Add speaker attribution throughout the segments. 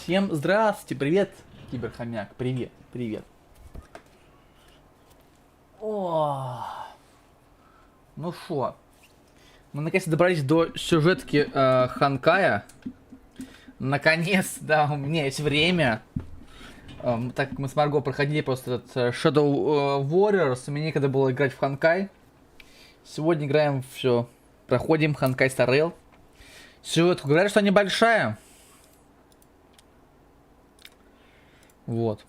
Speaker 1: Всем здравствуйте, привет, киберхомяк, привет, привет. О, ну шо, мы наконец-то добрались до сюжетки Ханкая. Наконец, да, у меня есть время. Так мы с Марго проходили просто этот Shadow Warriors, и мне некогда было играть в Honkai. Сегодня играем все, проходим Honkai Star Rail. Сюжетку говорят, что она небольшая. Вот.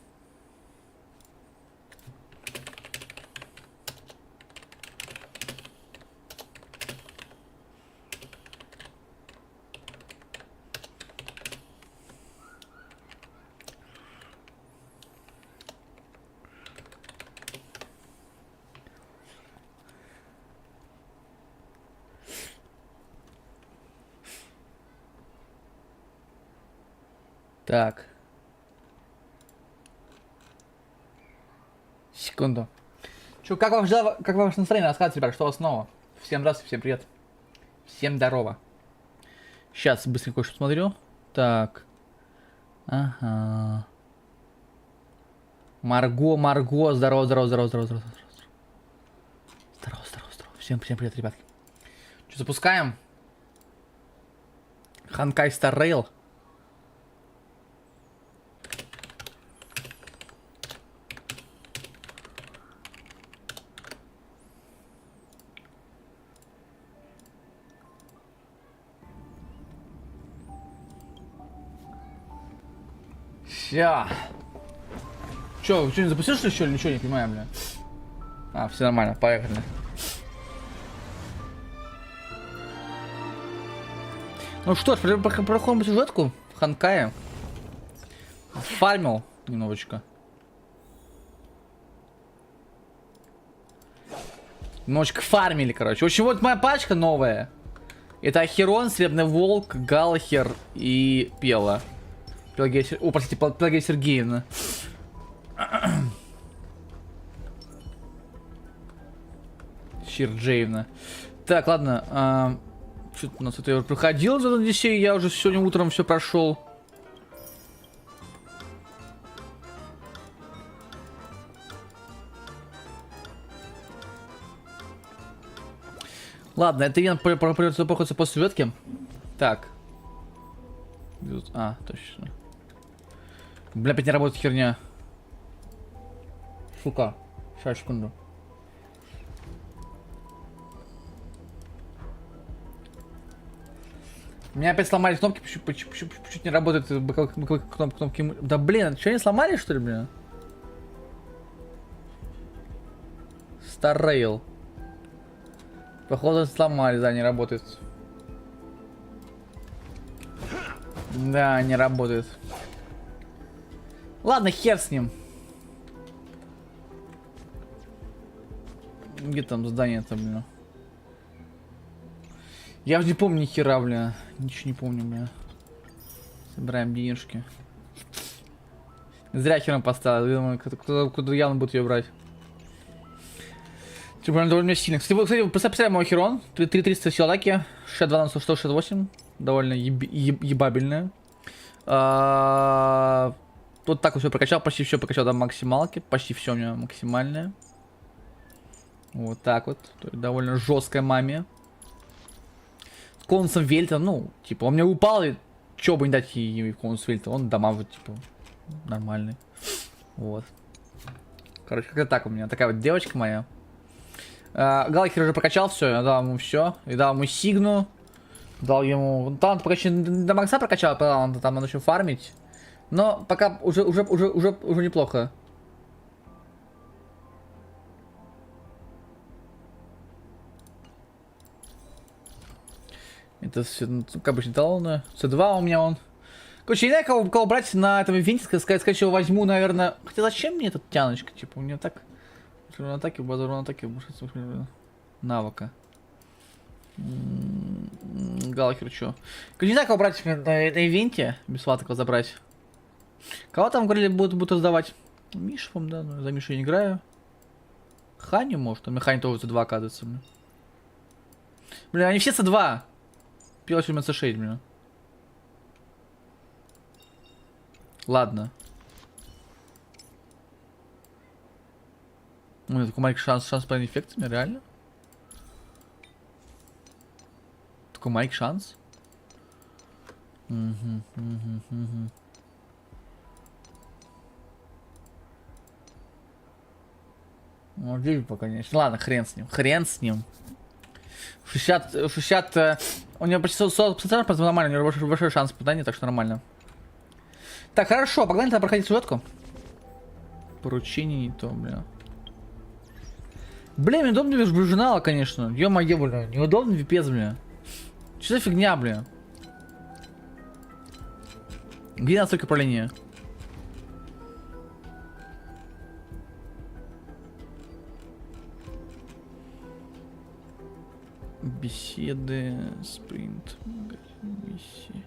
Speaker 1: Так. Секунду. Чё, как ваше настроение? Рассказывайте, ребят, что у вас нового? Всем здравствуйте, всем привет. Всем здорово. Сейчас быстренько кое-что посмотрю. Так. Ага. Марго, здорово. Здорово. Всем привет, ребятки. Что, запускаем? Honkai Star Rail. Ща. Чё, не запустил, что ли, еще? Ничего не понимаю, бля. А, все нормально, поехали. Ну что ж, проходим сюжетку в Ханкае. Фармил немножечко. Немножечко фармили, короче. В общем, вот моя пачка новая. Это Ахерон, Сребный Волк, Галахер и Пела. О, простите, Пелагея Сергеевна. Черджеевна. Так, ладно. Что-то у нас это я проходил за Одиссею, я уже сегодня утром все прошел. Ладно, это ивент проходится после сюжетки. Так. А, точно. Бля, опять не работает херня. Сука. Сейчас, секунду. У меня опять сломались кнопки, почему не работают кнопки. Да блин, что они сломали, что ли, блин? Star Rail. Походу сломали, да, не работает. Да, не работает. Ладно, хер с ним. Где там здание-то, блин? Я уже не помню ни хера, бля. Ничего не помню, бля. Собираем денежки. Зря хером поставил. Думаю, кто-то явно будет ее брать. Типа, она довольно сильно. Кстати, представляем мой херон. 3300 сил атаки. 62 на 168. Довольно ебабельная. Вот так вот все прокачал. Почти все прокачал до максималки. Почти все у меня максимальное. Вот так вот. То есть довольно жесткая мамия. С конусом вельта, ну, типа, он мне упал, и чё бы не дать ей конус вельта, он дома вот, типа, нормальный. Вот. Короче, как-то так у меня, такая вот девочка моя. Галахер уже прокачал все, я дал ему все. И дал ему Сигну. Дал ему... Там до макса прокачал, там надо еще фармить. Но пока уже неплохо. Это все, ну, как обычно, талоны. С2 у меня он. Короче, я не знаю, кого брать на этом ивенте, сказать, что возьму, наверное. Хотя зачем мне эта тяночка? Типа, у меня так. На атаке, базару на атаке, навыка. Галахер, чё? Не знаю, кого брать на ивенте, бесплатно кого забрать. Кого там, говорили, будут раздавать? Мишу, да, ну, за Мишу я не играю. Ханю, может, у меня Хань тоже С2, оказывается. Блин, они все С2. Пилочка у меня С6, блин. Ладно. Ну, такой маленький шанс по инфекциями, реально? Такой маленький шанс? Угу. Ну, здесь пока не. Ладно, хрен с ним. Хрен с ним. 60, у него почти 40%, нормально, у него большой шанс попадания, так что нормально. Так, хорошо, погнали тогда проходить сюжетку. Поручение не то, бля. Блин, неудобно без журнала, конечно. Ё-моё, бля, неудобно пипец, бля. Что за фигня, бля? Где настройка управления? Беседы, спринт, миссии.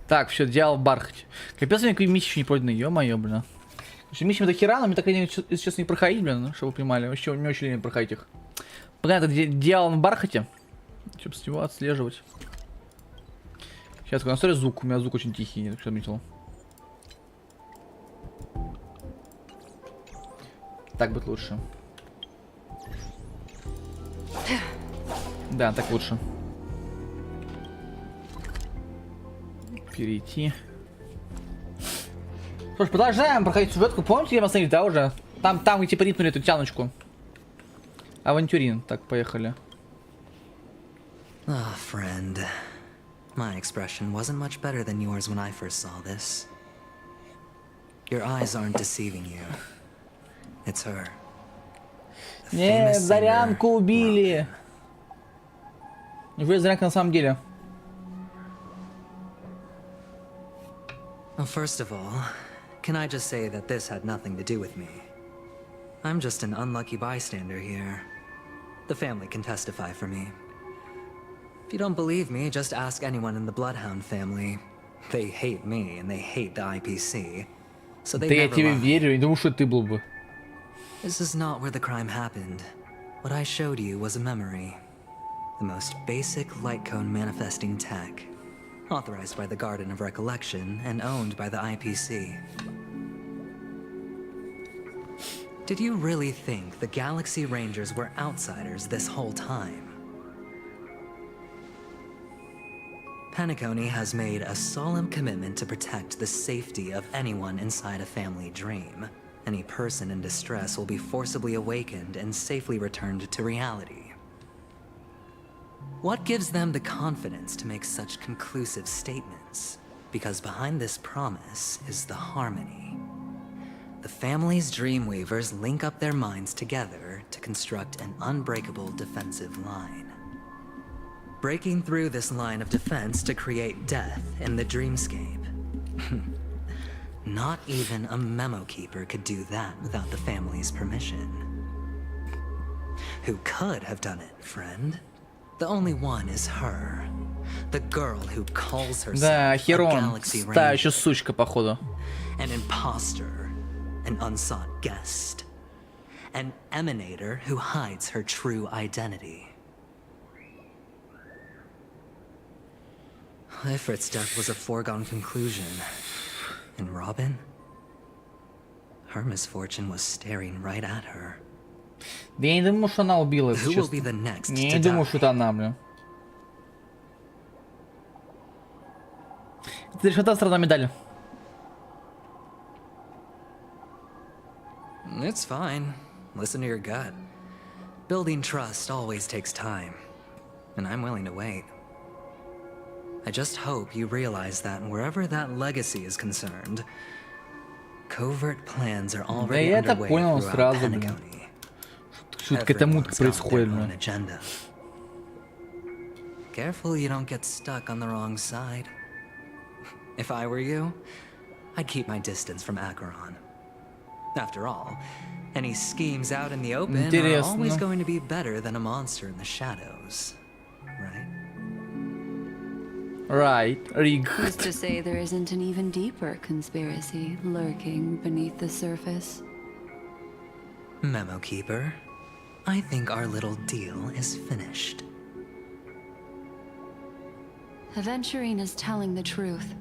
Speaker 1: Так, все, дьявол в бархате. Капец, у меня какие миссии еще не пройдены, ё-моё, блин. Миссии до хера, но мне так если честно не проходить, блин, чтобы вы понимали. Вообще, не очень лень проходить их. Понятно, дьявол в бархате. Чтобы с него отслеживать. Сейчас, настрой звук. У меня звук очень тихий, я так что заметил. Так будет лучше. Да, так лучше. Перейти. Что ж, продолжаем проходить сюжетку. Помните, я вас смотрели, да, уже? Там вы типа рипнули эту тяночку. Авантюрин. Так, поехали.
Speaker 2: Ah, friend. My expression wasn't much better than yours when I first saw this. Your eyes aren't deceiving you. It's her.
Speaker 1: Нет, Зарянку убили. Неужели Зарянка на самом деле?
Speaker 2: Well, first of all, can I just say that this had nothing to do with me? I'm just an unlucky bystander here. The family can testify for me. If you don't believe me, just ask anyone in the Bloodhound family. They hate me and they hate the IPC. So they
Speaker 1: Да я
Speaker 2: never
Speaker 1: тебе
Speaker 2: lie.
Speaker 1: верю, и думаю, что ты был бы.
Speaker 2: This is not where the crime happened. What I showed you was a memory. The most basic light cone manifesting tech. Authorized by the Garden of Recollection and owned by the IPC. Did you really think the Galaxy Rangers were outsiders this whole time? Penacony has made a solemn commitment to protect the safety of anyone inside a family dream. Any person in distress will be forcibly awakened and safely returned to reality. What gives them the confidence to make such conclusive statements? Because behind this promise is the harmony. The family's Dreamweavers link up their minds together to construct an unbreakable defensive line. Breaking through this line of defense to create death in the dreamscape. Not even a memo keeper could do that without the family's permission. Who could have done it, friend? The only one is her. The girl who calls herself
Speaker 1: Да,
Speaker 2: a
Speaker 1: Херон.
Speaker 2: Galaxy
Speaker 1: Та
Speaker 2: Ranger.
Speaker 1: еще сучка, походу.
Speaker 2: An imposter, an unsought guest, an emanator who hides her true identity. Ifrit's death was a foregone conclusion. And Robin? Her misfortune was staring right at her.
Speaker 1: Да я не думаю, что она убила, если
Speaker 2: Who will be
Speaker 1: честно.
Speaker 2: the next
Speaker 1: Не
Speaker 2: to
Speaker 1: думаю,
Speaker 2: die?
Speaker 1: что это она, блин. Это лишь одна сторона медали.
Speaker 2: It's fine. Listen to your gut. Building trust always takes time, and I'm willing to wait. I just hope you realize that wherever that legacy is concerned, covert plans are already
Speaker 1: я это
Speaker 2: underway
Speaker 1: понял
Speaker 2: throughout
Speaker 1: сразу, блин.
Speaker 2: Penacony.
Speaker 1: Что какая-то мутка
Speaker 2: Everyone's got their
Speaker 1: происходит,
Speaker 2: own
Speaker 1: блин.
Speaker 2: agenda. Careful you don't get stuck on the wrong side. If I were you, I'd keep my distance from Acheron. After all, any schemes out in the open are
Speaker 1: Интересно.
Speaker 2: always going to be better than a monster in the shadows, right?
Speaker 1: Right. Rig.
Speaker 3: Who's to say there isn't an even deeper conspiracy lurking beneath the surface?
Speaker 2: Memo Keeper, I think our little deal is finished.
Speaker 3: Aventurine is telling the truth.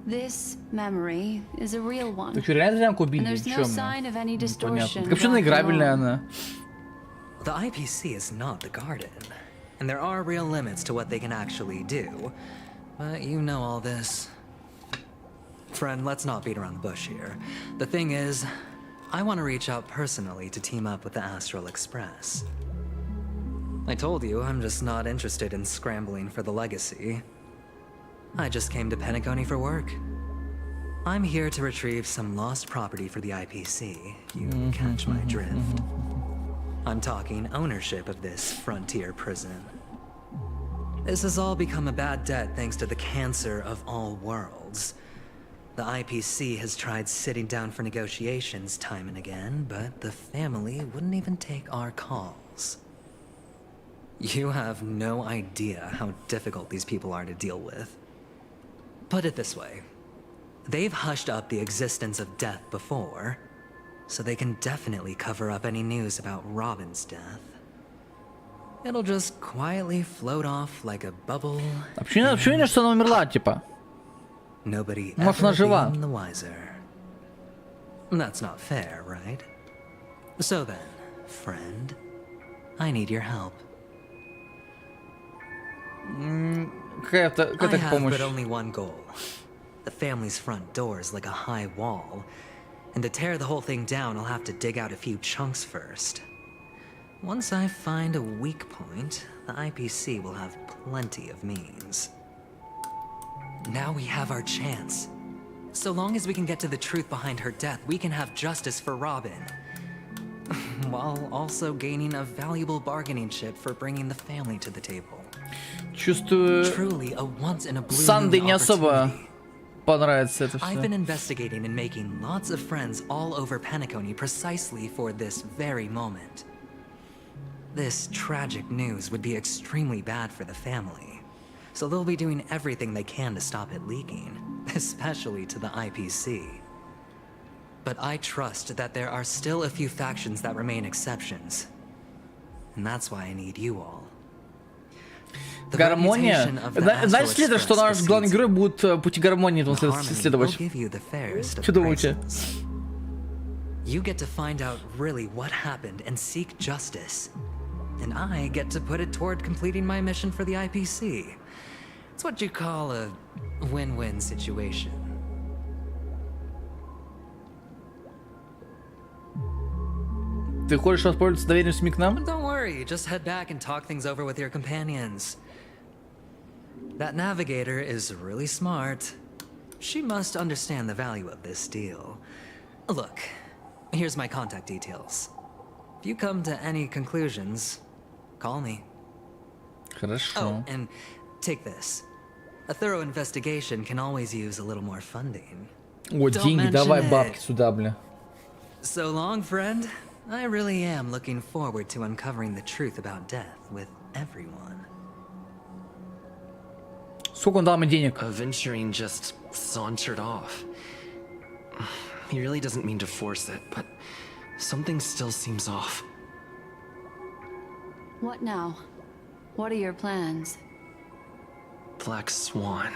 Speaker 3: This memory is a real one.
Speaker 1: Ты что, реально зрянку
Speaker 3: And
Speaker 1: убили?
Speaker 3: there's no
Speaker 1: Чё
Speaker 3: sign of any
Speaker 1: мне?
Speaker 3: distortion.
Speaker 1: Так вообще наиграбельная она.
Speaker 2: The IPC is not the Garden, and there are real limits to what they can actually do. But you know all this. Friend, let's not beat around the bush here. The thing is, I want to reach out personally to team up with the Astral Express. I told you I'm just not interested in scrambling for the legacy. I just came to Penacony for work. I'm here to retrieve some lost property for the IPC. You catch my drift. I'm talking ownership of this frontier prison. This has all become a bad debt thanks to the cancer of all worlds. The IPC has tried sitting down for negotiations time and again, but the family wouldn't even take our calls. You have no idea how difficult these people are to deal with. Put it this way. They've hushed up the existence of death before, so they can definitely cover up any news about Robin's death. It'll just quietly float off like a bubble.
Speaker 1: Почему видно, что она умерла, типа?
Speaker 2: Nobody
Speaker 1: Может, она
Speaker 2: ever
Speaker 1: жива?
Speaker 2: being the wiser. That's not fair, right? So then, friend, I need your help.
Speaker 1: Какая-то
Speaker 2: I have
Speaker 1: помощь.
Speaker 2: but only one goal. The family's front door is like a high wall, and to tear the whole thing down, I'll have to dig out a few chunks first. Once I find a weak point, the IPC will have plenty of means. Now we have our chance. So long as we can get to the truth behind her death, we can have justice for Robin. While also gaining a valuable bargaining chip for bringing the family to the table.
Speaker 1: Чувствую,
Speaker 2: Truly a once in a blue
Speaker 1: Санды
Speaker 2: moon
Speaker 1: не особо
Speaker 2: opportunity.
Speaker 1: понравится это
Speaker 2: I've been
Speaker 1: все.
Speaker 2: investigating and making lots of friends all over Penacony precisely for this very moment. This tragic news would be extremely bad for the family, so they'll be doing everything they can to stop it leaking, especially to the IPC. But I trust that there are still a few factions that remain exceptions, and that's why I need you all. The
Speaker 1: Гармония.
Speaker 2: reputation of the Astral
Speaker 1: Знаете ли это, что наш
Speaker 2: Express
Speaker 1: главный
Speaker 2: precedes
Speaker 1: герой будет пути гармонии
Speaker 2: The harmony will
Speaker 1: следовать?
Speaker 2: give you the fairest of
Speaker 1: Что думаете?
Speaker 2: praises. You get to find out really what happened and seek justice. And I get to put it toward completing my mission for the IPC. It's what you call a win-win situation.
Speaker 1: Ты хочешь воспользоваться доверием СМИ к нам?
Speaker 2: Don't worry, just head back and talk things over with your companions. That navigator is really smart. She must understand the value of this deal. Look, here's my contact details. If you come to any conclusions, call me.
Speaker 1: Хорошо.
Speaker 2: Oh, and take this. A thorough investigation can always use a little more funding.
Speaker 1: О,
Speaker 2: Don't
Speaker 1: деньги,
Speaker 2: mention
Speaker 1: давай
Speaker 2: it.
Speaker 1: бабки сюда, бля.
Speaker 2: So long, friend. I really am looking forward to uncovering the truth about death with everyone.
Speaker 1: Сколько он дал мне денег?
Speaker 4: Aventurine just sauntered off. He really doesn't mean to force it, but something still seems off.
Speaker 3: What now? What are your plans?
Speaker 4: Black Swan.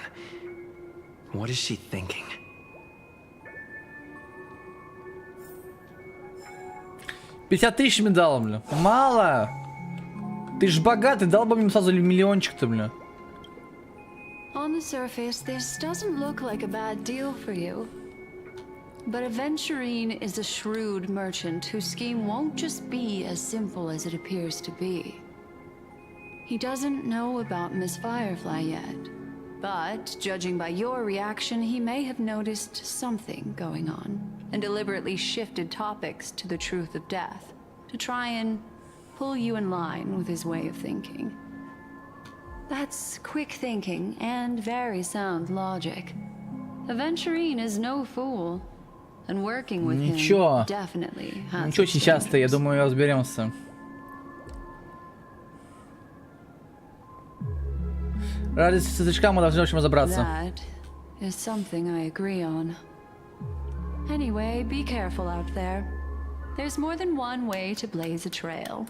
Speaker 4: What is she thinking?
Speaker 1: 50 тысяч мне дал, бля. Мало. Ты ж богатый, дал бы мне сразу миллиончик-то, бля.
Speaker 3: On the surface, this doesn't look like a bad deal for you. But Aventurine is a shrewd merchant whose scheme won't just be as simple as it appears to be. He doesn't know about Miss Firefly yet, but judging by your reaction, he may have noticed something going on and deliberately shifted topics to the truth of death to try and pull you in line with his way of thinking. That's quick thinking and very sound logic. Aventurine is no fool, and working with
Speaker 1: Ничего.
Speaker 3: him definitely has
Speaker 1: Ничего
Speaker 3: its
Speaker 1: сейчас-то, я
Speaker 3: dangers.
Speaker 1: думаю, разберемся. Ради светлячка мы должны в общем разобраться.
Speaker 3: That is something I agree on. Anyway, be careful out there. There's more than one way to blaze a trail.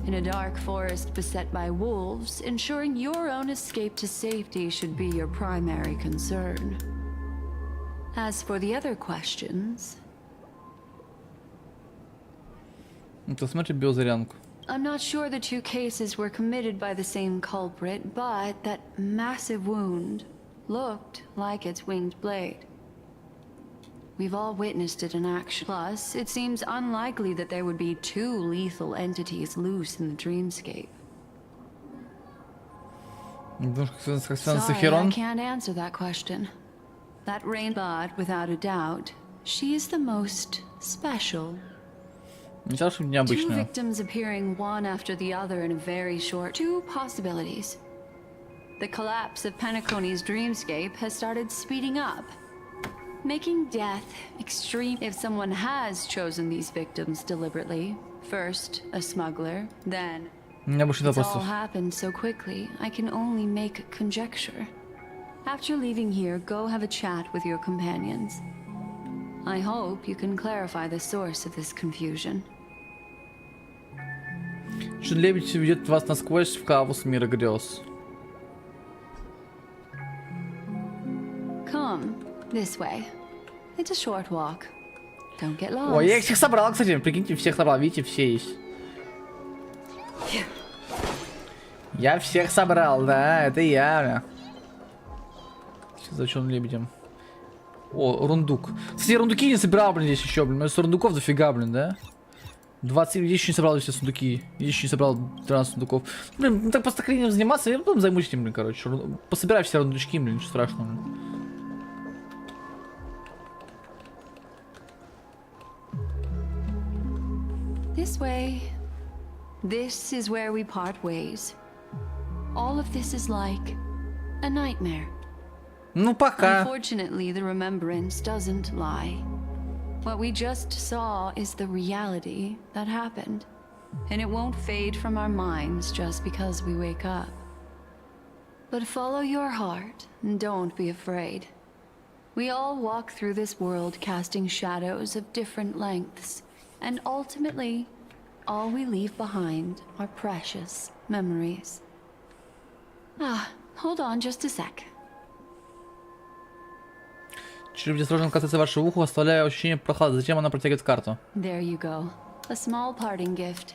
Speaker 3: In a dark forest beset by wolves, ensuring your own escape to safety should be your primary concern. As for the other questions,
Speaker 1: Это смотри биозарянку.
Speaker 3: I'm not sure the two cases were committed by the same culprit, but that massive wound looked like its winged blade. We've all witnessed it in action. Plus, it seems unlikely that there would be two lethal entities loose in the dreamscape. Sorry, I can't answer that question. That rain, but without a doubt, she is the most special. Two victims appearing one after the other in a very short... Two possibilities. The collapse of Penacony's dreamscape has started speeding up, making death extreme. If someone has chosen these victims deliberately, first a smuggler, then... It's all happened so quickly, I can only make conjecture. After leaving here, go have a chat with your companions. I hope you can clarify the source of this confusion.
Speaker 1: Лебедь ведет вас насквозь в хаос мира грез.
Speaker 3: Come this way. It's a short walk. Don't get lost.
Speaker 1: Ой, я их всех собрал, кстати. Прикиньте, всех собрал. Видите, все есть. Я всех собрал, да, это я. Сейчас зачем лебедем? О, рундук. Кстати, рундуки не собирал, блин, здесь еще, блин. Рундуков дофига, блин, да? 20, еще не собрал все сундуки. Еще не собрал 13 сундуков. Блин, ну так просто хренем заниматься, я потом займусь этим, блин, короче. Пособирай все рундучки, блин, ничего страшного. Блин.
Speaker 3: This way. This is where we part ways. All of this is like a nightmare.
Speaker 1: Ну, пока.
Speaker 3: Unfortunately, the remembrance doesn't lie. What we just saw is the reality that happened. And it won't fade from our minds just because we wake up. But follow your heart and don't be afraid. We all walk through this world casting shadows of different lengths. And ultimately, all we leave behind are precious memories. Hold on just a sec.
Speaker 1: Чуть осторожно касается вашего уха, оставляя ощущение прохлады. Зачем она протягивает карту?
Speaker 3: There you go. A small parting gift.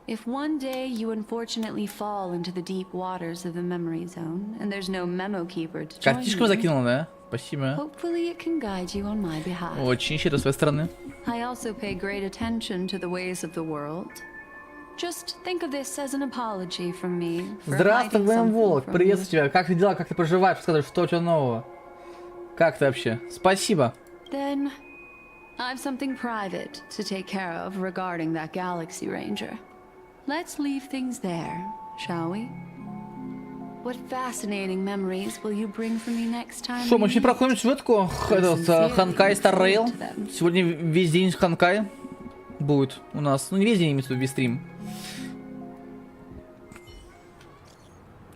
Speaker 3: If one day you unfortunately fall into the deep waters of the memory zone, and there's no memo keeper to join
Speaker 1: Картишку закинула, да? Спасибо.
Speaker 3: hopefully it can guide you on my behalf.
Speaker 1: Очень щедро с своей стороны.
Speaker 3: I also pay great attention to the ways of the world. Just think of this as an apology from me for
Speaker 1: Здравствуй,
Speaker 3: hiding
Speaker 1: Глэм
Speaker 3: something
Speaker 1: Волк.
Speaker 3: from
Speaker 1: Приветствую
Speaker 3: you.
Speaker 1: тебя. Как ты дела? Как ты проживаешь? Рассказывай, что у тебя нового? Как ты вообще? Спасибо.
Speaker 3: Then, I've something private to take care of regarding that Galaxy Ranger. Let's leave things there, shall we? What fascinating memories will you bring for me next time?
Speaker 1: Что, мы еще проходим светку? Honkai Star Rail. Сегодня весь день Honkai будет у нас. Ну, не весь день, имеется в виду, весь стрим.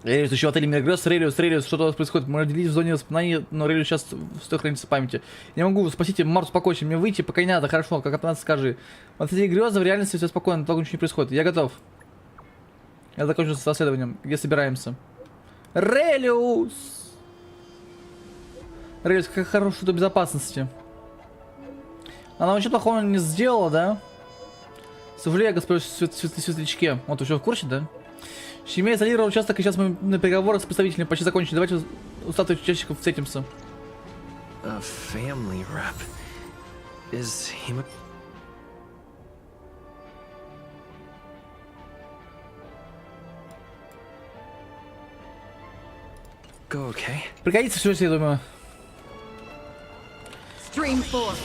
Speaker 1: Релиус еще в отеле Мир грез. Релиус, что у вас происходит? Мы родились в зоне воспоминаний, но Релиус сейчас стоит храниться в памяти. Я могу, спасите, Марс, успокойся, мне выйти, пока не надо, хорошо, как это надо, скажи. В отеле грезы в реальности все спокойно, только ничего не происходит. Я готов. Я закончу с расследованием. Где собираемся? Релиус! Релиус, как хорошо до безопасности. Она ничего плохого не сделала, да? Сожалею, господи, светлячке. Вот, вы что, в курсе, да? Семья изолировала участок, и сейчас мы на переговорах с представителями почти закончили. Давайте у статуи участников встретимся.
Speaker 4: A family rep. Is he... Go, okay?
Speaker 1: Пригодится все, я думаю.
Speaker 5: Stream forth.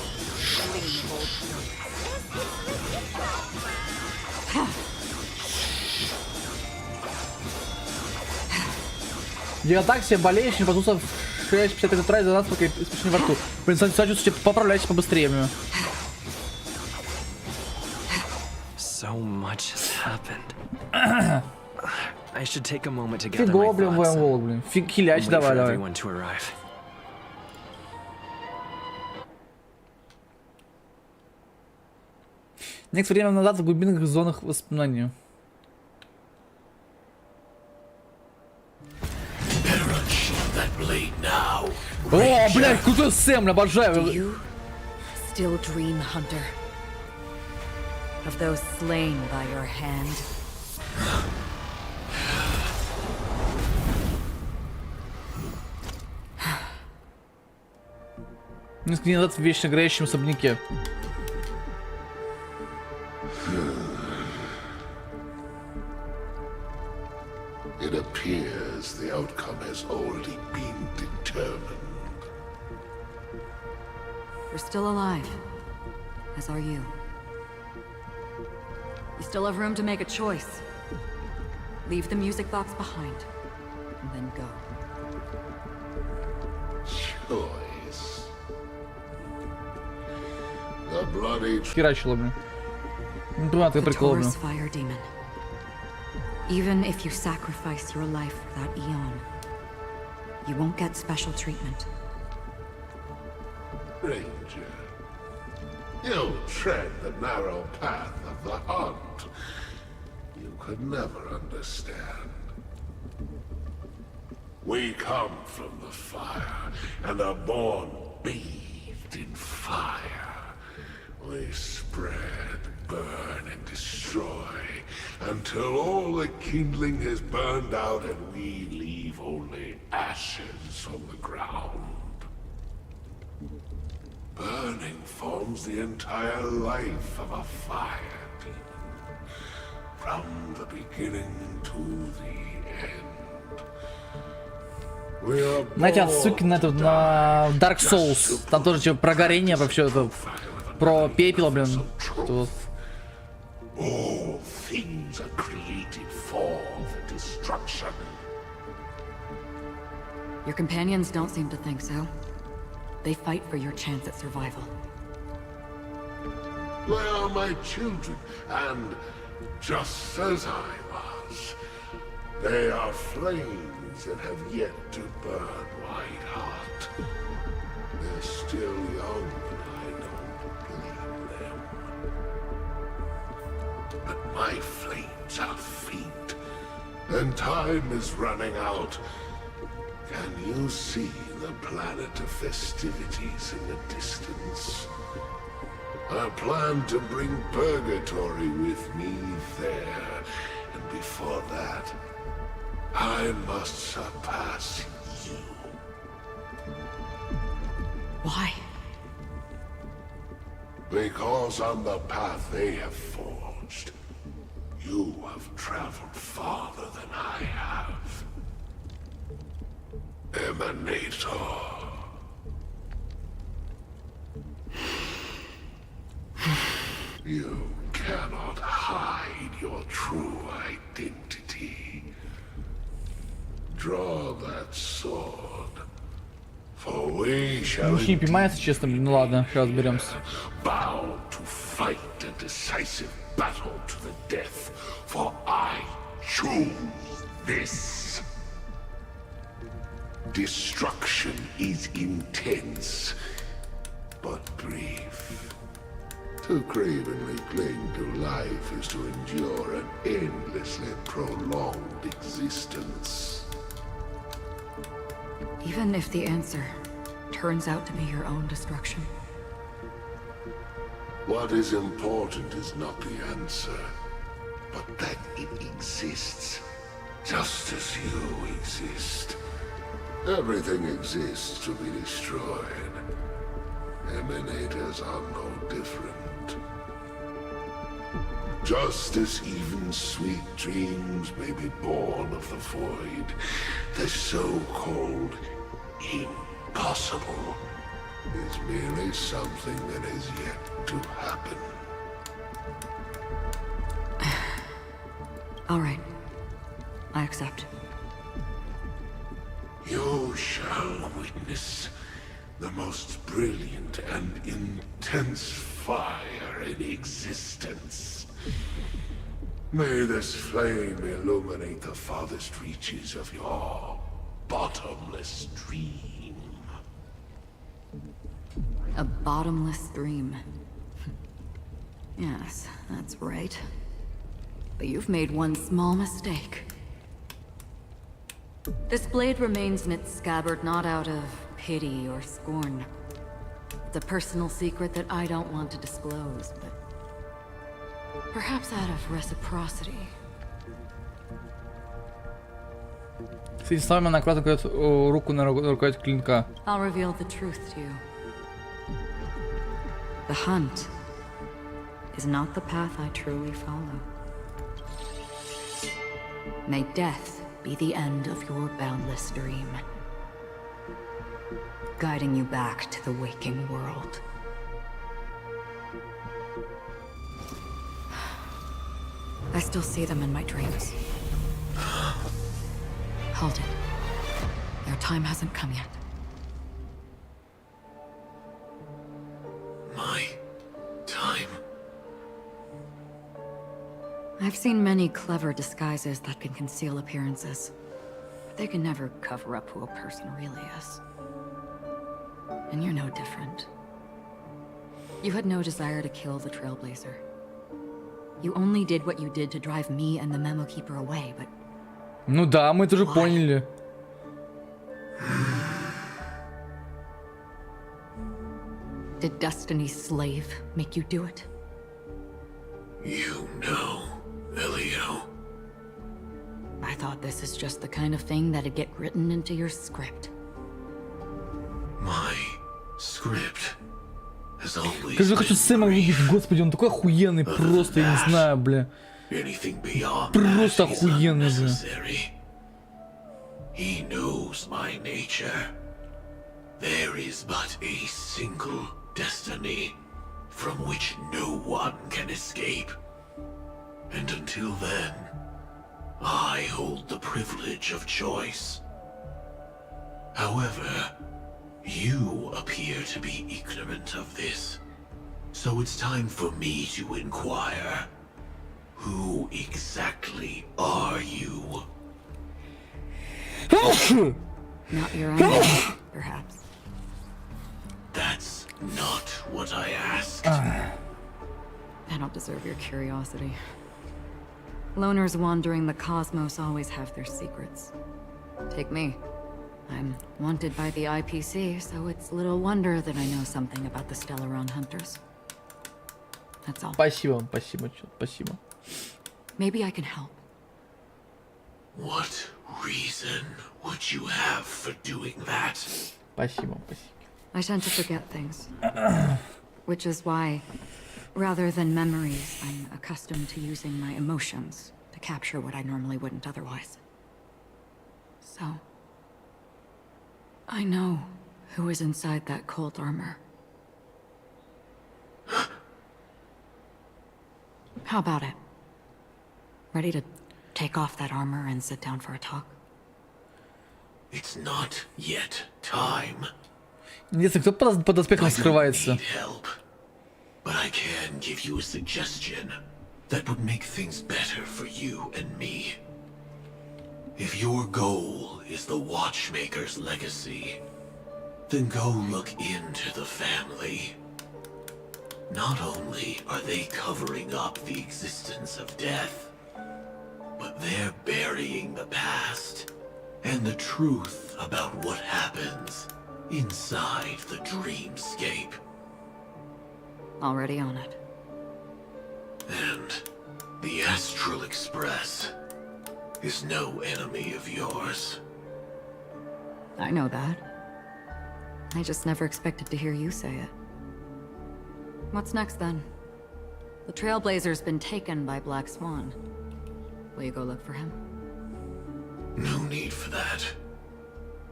Speaker 1: Я так себе болеешь, не проснулся в 6:55 утра из-за нас, пока испечение во рту. Блин, чувствуйте, поправляйтесь побыстрее, мне.
Speaker 4: So much has happened. I should take a moment to gather my
Speaker 1: Фиго, блин,
Speaker 4: thoughts
Speaker 1: воем
Speaker 4: and
Speaker 1: волк, блин. Хиляч,
Speaker 4: wait for
Speaker 1: давай, давай.
Speaker 4: everyone to arrive.
Speaker 1: Некоторое время назад в глубинных зонах воспоминаний. О, блядь, крутой Сэм, обожаю.
Speaker 5: You still dream, Hunter, of those slain by your hand?
Speaker 1: Несколько дней назад в вечно горящем особняке.
Speaker 6: It appears the outcome has already been determined.
Speaker 5: We're still alive, as are you. You still have room to make a choice. Leave the music box behind, and then go.
Speaker 6: Choice. The bloody
Speaker 1: Херачило, блин. Не понимаю, ты прикол, блин.
Speaker 5: Taurus fire demon. Even if you sacrifice your life for that eon, you won't get special treatment.
Speaker 6: Ranger. You tread the narrow path of the hunt. You could never understand. We come from the fire and are born bathed in fire. We spread, burn, and destroy until all the kindling has burned out and we leave only ashes on the ground. Burning forms the entire life of a fire demon, from the beginning to the end. We are
Speaker 1: Знаете, отсылки на этот, на Dark Souls. Там тоже типа про горение, вообще это, про пепел, блин. Тут.
Speaker 6: All things are created for the destruction.
Speaker 5: Your companions don't seem to think so. They fight for your chance at survival.
Speaker 6: They are my children, and just as I was, they are flames that have yet to burn white hot. They're still young, and I don't blame them. But my flames are faint, and time is running out. Can you see the planet of festivities in the distance? I plan to bring purgatory with me there, and before that, I must surpass you.
Speaker 5: Why?
Speaker 6: Because on the path they have forged, you have traveled farther than I have. Emanator. You cannot hide your true identity. Draw that sword, for we shall
Speaker 1: Мужчина поймается, честно, блин, ну ладно, сейчас разберемся.
Speaker 6: bound to fight a decisive battle to the death, for I choose this. Destruction is intense, but brief. To cravenly cling to life is to endure an endlessly prolonged existence.
Speaker 5: Even if the answer turns out to be your own destruction.
Speaker 6: What is important is not the answer, but that it exists, just as you exist. Everything exists to be destroyed. Emanators are no different. Just as even sweet dreams may be born of the void, the so-called impossible is merely something that is yet to happen.
Speaker 5: All right. I accept.
Speaker 6: You shall witness the most brilliant and intense fire in existence. May this flame illuminate the farthest reaches of your bottomless dream.
Speaker 5: A bottomless dream. Yes, that's right. But you've made one small mistake. This blade remains in its scabbard not out of pity or scorn. It's a personal secret that I don't want to disclose, but perhaps out of reciprocity.
Speaker 1: С вами накладывает руку на рукоять клинка.
Speaker 5: I'll reveal the truth to you. The hunt is not the path I truly follow. May death be the end of your boundless dream, guiding you back to the waking world. I still see them in my dreams. Hold it. Their time hasn't come yet.
Speaker 6: My time.
Speaker 5: I've seen many clever disguises that can conceal appearances, but they can never cover up who a person really is. And you're no different. You had no desire to kill the Trailblazer. You only did what you did to drive me and the Memo Keeper away, but...
Speaker 1: Ну да, мы тоже поняли.
Speaker 5: Did Destiny's slave make you do it?
Speaker 6: You know, Elio.
Speaker 5: I thought this is just the kind of thing that'd get written into your script.
Speaker 6: My script has always
Speaker 1: Как же хочу Сэма увидеть, господи, он такой охуенный, просто, я не знаю, бля.
Speaker 6: anything beyond
Speaker 1: Просто
Speaker 6: that is
Speaker 1: охуенный, бля.
Speaker 6: unnecessary. He knows my nature. There is but a single destiny from which no one can escape. And until then, I hold the privilege of choice. However, you appear to be ignorant of this. So it's time for me to inquire. Who exactly are you?
Speaker 5: Not your enemy, perhaps.
Speaker 6: That's not what I asked.
Speaker 5: I don't deserve your curiosity. Loners wandering the cosmos always have their secrets. Take me. I'm wanted by the IPC, so it's little wonder that I know something about the Stellaron hunters. That's all.
Speaker 1: Спасибо, спасибо, спасибо.
Speaker 5: Maybe I can help.
Speaker 6: What reason would you have for doing that?
Speaker 1: Спасибо, спасибо.
Speaker 5: I tend to forget things. Which is why, rather than memories, I'm accustomed to using my emotions to capture what I normally wouldn't otherwise. So, I know who is inside that cold armor. How about it? Ready to take off that armor and sit down for a talk?
Speaker 6: It's not yet time.
Speaker 1: Интересно, кто под доспехом
Speaker 6: I don't
Speaker 1: скрывается?
Speaker 6: need help, but I can give you a suggestion that would make things better for you and me. If your goal is the Watchmaker's legacy, then go look into the family. Not only are they covering up the existence of death, but they're burying the past and the truth about what happens inside the dreamscape.
Speaker 5: Already on it.
Speaker 6: And the Astral Express is no enemy of yours.
Speaker 5: I know that. I just never expected to hear you say it. What's next then? The Trailblazer's been taken by Black Swan. Will you go look for him?
Speaker 6: No need for that.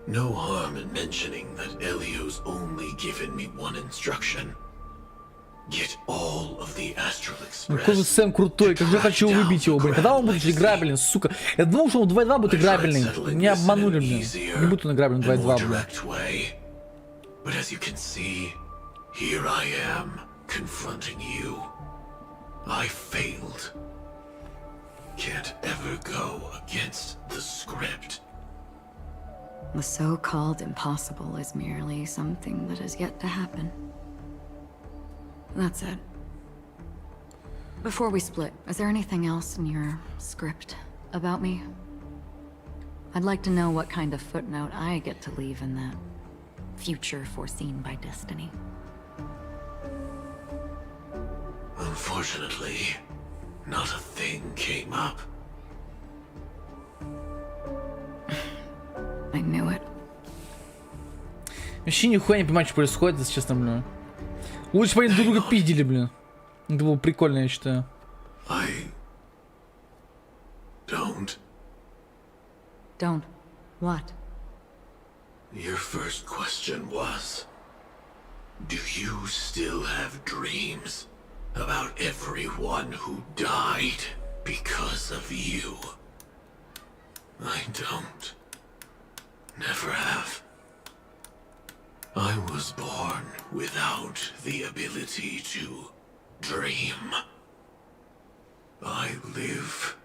Speaker 6: No harm in mentioning that Elio's only given me one instruction. Get all of the Astral
Speaker 1: Ну какой же
Speaker 6: Express.
Speaker 1: Сэм крутой, как же я хочу выбить его, блин. Когда он будет играбельный, сука? Я думал, что он 2.2 будет играбельный. Меня обманули, блин. Не будет он играбельный 2.2, блин.
Speaker 6: But as you can see, here I am confronting you. I failed. can't ever go against the script.
Speaker 5: The so-called impossible is merely something that has yet to happen. That's it. Before we split, is there anything else in your script about me? I'd like to know what kind of footnote I get to leave in that future foreseen by destiny.
Speaker 6: Unfortunately, not a thing came up.
Speaker 5: I knew it.
Speaker 1: Вообще нихуя не понимаю, что происходит, если честно, бля. Лучше бы они друг друга пиздили, бля. Это было прикольно, я считаю.
Speaker 6: I don't.
Speaker 5: Don't. What?
Speaker 6: Your first question was, do you still have dreams about everyone who died because of you? I don't. Never have. I was born without the ability to dream. I live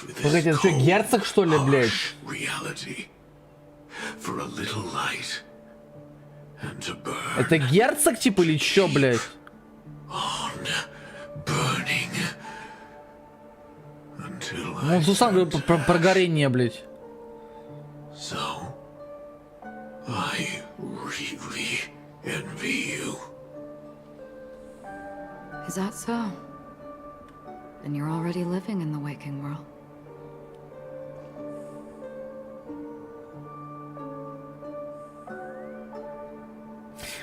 Speaker 6: with
Speaker 1: Погоди, это
Speaker 6: this
Speaker 1: что,
Speaker 6: cold,
Speaker 1: герцог, что ли, блядь?
Speaker 6: harsh reality. For a little light and to burn
Speaker 1: Это герцог, типа, или чё, блядь?
Speaker 6: on burning until
Speaker 1: Ну, он сам говорит про горение, блядь.
Speaker 6: So I really envy you.
Speaker 5: Is that so? Then you're already living in the waking world.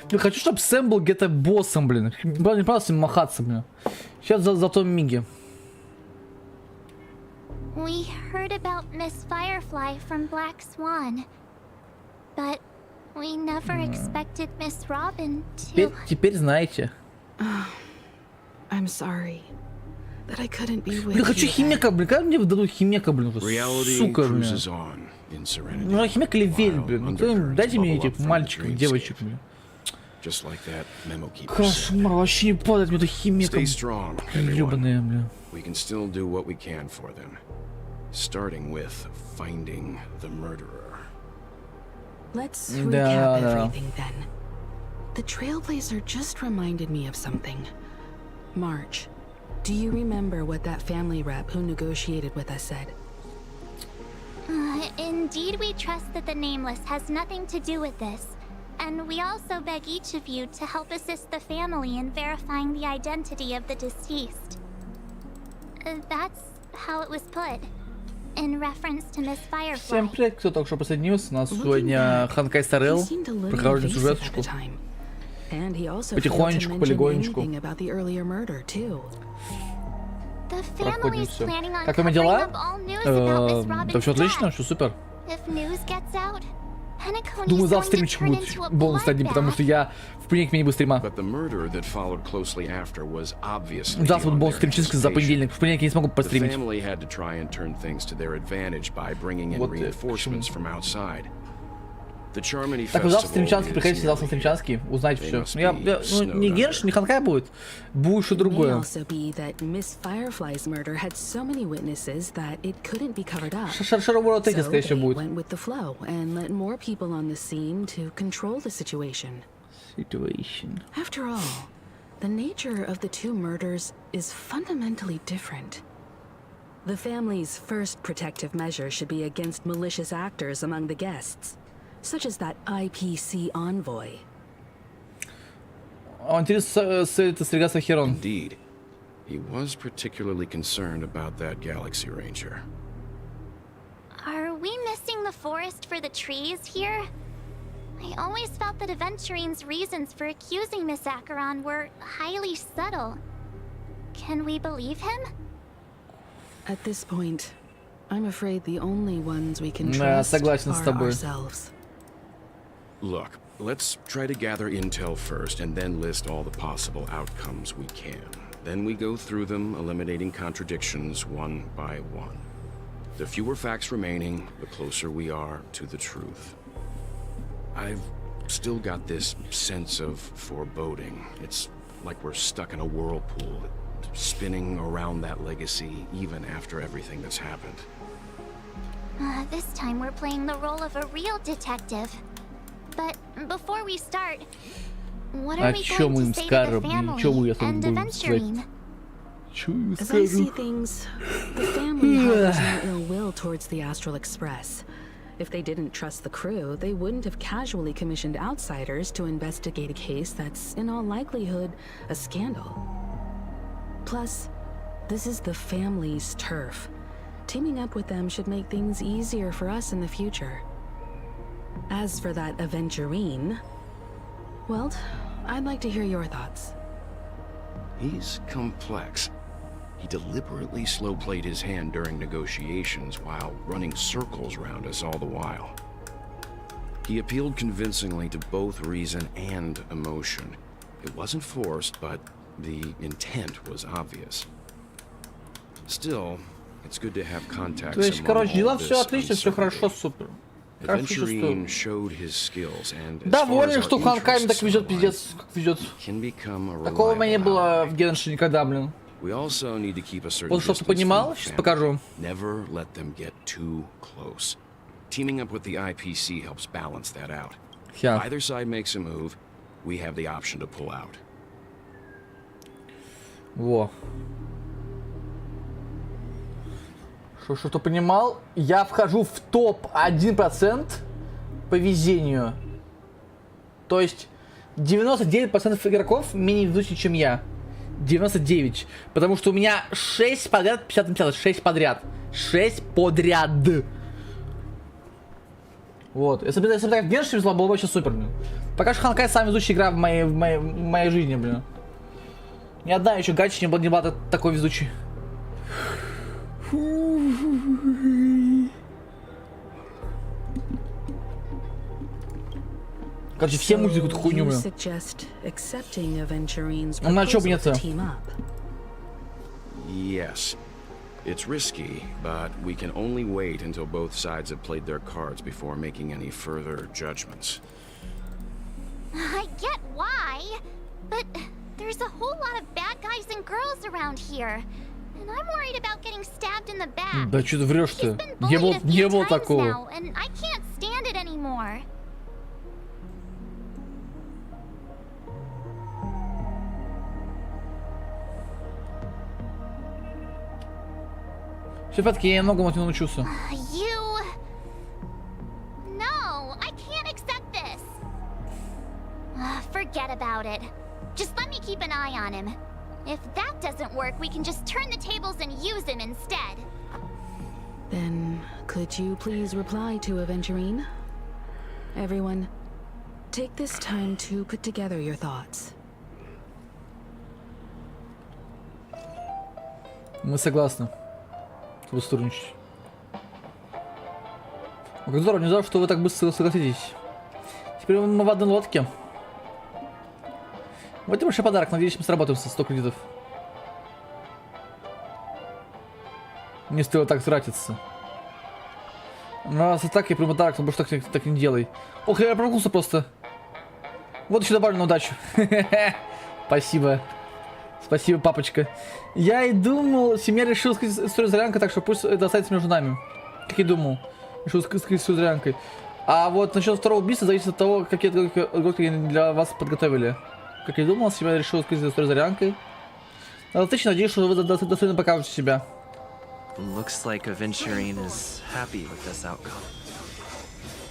Speaker 1: Блин, хочу, чтобы Сэм был где-то боссом, блин. Не правда с ним махаться, блин. Сейчас за Том Миги.
Speaker 7: We heard about Miss Firefly from Black Swan, but we never expected Miss Robin to...
Speaker 1: Теперь знаете.
Speaker 8: I'm sorry that I couldn't be with
Speaker 1: Блин, хочу
Speaker 8: you.
Speaker 1: химека, блин. Когда мне дадут химека, блин?
Speaker 9: Reality
Speaker 1: Сука, блин.
Speaker 9: cruises on in Serenity.
Speaker 1: Ну, химек или вель, блин. Ну,
Speaker 9: While
Speaker 1: дайте мне
Speaker 9: undercurrents
Speaker 1: этих
Speaker 9: bubble up from
Speaker 1: мальчиков,
Speaker 9: the
Speaker 1: девочек,
Speaker 9: dreamscape.
Speaker 1: блин.
Speaker 9: Just like that memo keeper said.
Speaker 1: Кошмар, вообще не падает мне эту химека.
Speaker 9: Stay strong, everyone.
Speaker 1: Ёбаная, блин.
Speaker 9: We can still do what we can for them. Starting with finding the murderer.
Speaker 8: Let's
Speaker 1: Да,
Speaker 8: recap
Speaker 1: да.
Speaker 8: everything then. The Trailblazer just reminded me of something. March, do you remember what that family rep who negotiated with us said?
Speaker 7: Indeed, we trust that the Nameless has nothing to do with this. And we also beg each of you to help assist the family in verifying the identity of the deceased. That's how it was put. In reference to Miss Firefly.
Speaker 1: Всем привет, кто только что присоединился. У нас
Speaker 8: Looking
Speaker 1: сегодня
Speaker 8: back,
Speaker 1: Honkai
Speaker 8: he
Speaker 1: Старел.
Speaker 8: seemed a little
Speaker 1: Прохожу
Speaker 8: evasive at
Speaker 1: сюжеточку.
Speaker 8: the time. And he also
Speaker 1: Потихонечку,
Speaker 8: failed to mention
Speaker 1: полигонечку.
Speaker 8: anything about the earlier murder, too.
Speaker 7: The
Speaker 1: Проходим
Speaker 7: family's
Speaker 1: все.
Speaker 7: planning on
Speaker 1: Как у меня
Speaker 7: covering
Speaker 1: дела?
Speaker 7: up all news about Miss
Speaker 1: Да
Speaker 7: Robin's
Speaker 1: все отлично,
Speaker 7: death.
Speaker 1: все супер.
Speaker 7: If news gets out, Penacony's
Speaker 1: Думаю,
Speaker 7: going
Speaker 1: завтра
Speaker 7: to
Speaker 1: стримчик
Speaker 7: turn
Speaker 1: будет
Speaker 7: into a
Speaker 1: бонус один, потому что
Speaker 7: bloodbath.
Speaker 1: я в понедельник мне не будет стрима.
Speaker 9: But the murder that followed closely after was obviously
Speaker 1: Завтра будет
Speaker 9: beyond
Speaker 1: бонус
Speaker 9: their
Speaker 1: стримчик за
Speaker 9: anticipation.
Speaker 1: понедельник. В понедельник я не смогу
Speaker 9: The
Speaker 1: постримить.
Speaker 9: family had to try and turn things to their advantage by bringing in
Speaker 1: Вот
Speaker 9: reinforcements from outside. The Charmony
Speaker 1: Так, вы завтра в
Speaker 9: Festival
Speaker 1: Стримчанский,
Speaker 9: is
Speaker 1: приходите завтра в
Speaker 9: nearly here.
Speaker 1: Стримчанский, узнайте
Speaker 9: They
Speaker 1: все.
Speaker 9: must
Speaker 1: Я,
Speaker 9: be
Speaker 1: ну, не
Speaker 9: snowed
Speaker 1: Герш,
Speaker 9: under.
Speaker 1: не Ханкай будет. Будет что
Speaker 8: It may
Speaker 1: другое.
Speaker 8: also be that Miss Firefly's murder had so many witnesses that it couldn't be covered up.
Speaker 1: Шаровора третья,
Speaker 8: So
Speaker 1: скорее всего,
Speaker 8: they
Speaker 1: будет.
Speaker 8: went with the flow and let more people on the scene to control the situation.
Speaker 1: Situation.
Speaker 8: After all, the nature of the two murders is fundamentally different. The family's first protective measure should be against malicious actors among the guests, such as that IPC envoy.
Speaker 1: Интересно, это Стригаса Херон.
Speaker 9: Indeed. He was particularly concerned about that Galaxy Ranger.
Speaker 7: Are we missing the forest for the trees here? I always felt that Aventurine's reasons for accusing Miss Acheron were highly subtle. Can we believe him?
Speaker 8: At this point, I'm afraid the only ones we can
Speaker 1: Да,
Speaker 8: trust
Speaker 1: согласен с
Speaker 8: are
Speaker 1: тобой.
Speaker 8: ourselves.
Speaker 9: Look, let's try to gather intel first and then list all the possible outcomes we can. Then we go through them, eliminating contradictions one by one. The fewer facts remaining, the closer we are to the truth. I've still got this sense of foreboding. It's like we're stuck in a whirlpool. spinning around that legacy even after everything that's happened.
Speaker 7: This time we're playing the role of a real detective. But before we start, what are we going to say to the family and Aventurine?
Speaker 8: As I see things, the family harbors no ill will towards the Astral Express. If they didn't trust the crew, they wouldn't have casually commissioned outsiders to investigate a case that's, in all likelihood, a scandal. Plus, this is the family's turf. Teaming up with them should make things easier for us in the future. As for that Aventurine, well, I'd like to hear your thoughts.
Speaker 9: He's complex. He deliberately slow-played his hand during negotiations while running circles around us all the while. He appealed convincingly to both reason and emotion. It wasn't forced, but the intent was obvious. Still, it's good to have contacts
Speaker 1: То есть,
Speaker 9: among
Speaker 1: короче, дела
Speaker 9: all
Speaker 1: все
Speaker 9: this
Speaker 1: отлично, все хорошо,
Speaker 9: uncertainty.
Speaker 1: супер. Хорошо,
Speaker 9: Aventurine
Speaker 1: что...
Speaker 9: showed his skills, and as far
Speaker 1: Доволен,
Speaker 9: as
Speaker 1: что
Speaker 9: our
Speaker 1: Ханками так
Speaker 9: interests
Speaker 1: везет,
Speaker 9: align,
Speaker 1: пиздец, как везет.
Speaker 9: can become a
Speaker 1: Такого у меня не
Speaker 9: reliable
Speaker 1: было
Speaker 9: ally.
Speaker 1: в Генши никогда, блин.
Speaker 9: We also need to keep a certain
Speaker 1: Вот, чтоб ты
Speaker 9: distance from
Speaker 1: понимал,
Speaker 9: the
Speaker 1: сейчас
Speaker 9: family.
Speaker 1: покажу.
Speaker 9: Never let them get too close. Teaming up with the IPC helps balance that out. If
Speaker 1: Сейчас.
Speaker 9: either side makes a move, we have the option to pull out.
Speaker 1: Во. Что ты понимал, я вхожу в топ 1% по везению. То есть 99% игроков менее везучие, чем я. 99. Потому что у меня 6 подряд 50 на 50. 6 подряд. 6 подряд. Вот. Если бы так в Генши везла, было бы вообще супер, блин. Пока что Honkai самая везучая игра в моей жизни, блин. Ни одна еще гача не была такой везучей. Короче, все мультики какую-то хуйню, блин. Ну на чё мне-то?
Speaker 9: Yes. It's risky, but we can only wait until both sides have played their cards before making any further judgments.
Speaker 7: I get why, but there's a whole lot of bad guys and girls around here. And I'm worried about getting stabbed in the back.
Speaker 1: Да что ты врешь-то?
Speaker 7: He's been bullied a
Speaker 1: Не
Speaker 7: few
Speaker 1: было
Speaker 7: times
Speaker 1: такого.
Speaker 7: now, and I can't stand it anymore.
Speaker 1: Все-таки я многому научился.
Speaker 7: You... No, I can't accept this. Forget about it. Just let me keep an eye on him. If that doesn't work, we can just turn the tables and use him instead.
Speaker 8: Then, could you please reply to Aventurine? Everyone, take this time to put together your thoughts.
Speaker 1: Мы согласны. Чтобы сотрудничать. Как здорово, не знал, что вы так быстро согласитесь. Теперь мы в одной лодке. Вот это большой подарок. Надеюсь, мы сработаем со 100 кредитов. Не стоило так тратиться. Ну, раз и так, я приму подарок, то больше так не делай. Ох, я промахнулся просто. Вот еще добавлю на удачу. Спасибо. Спасибо, папочка. Я и думал, семья решила скрыть историю с Зарянкой, так что пусть это останется между нами. Как и думал. Решил скрыть историю с Зарянкой. А вот насчет второго убийства зависит от того, какие отговорки для вас подготовили. Как и думал, семья решила скрыть историю с Зарянкой. Отлично, надеюсь, что вы достойно покажете себя.
Speaker 4: Looks like Aventurine is happy with this outcome.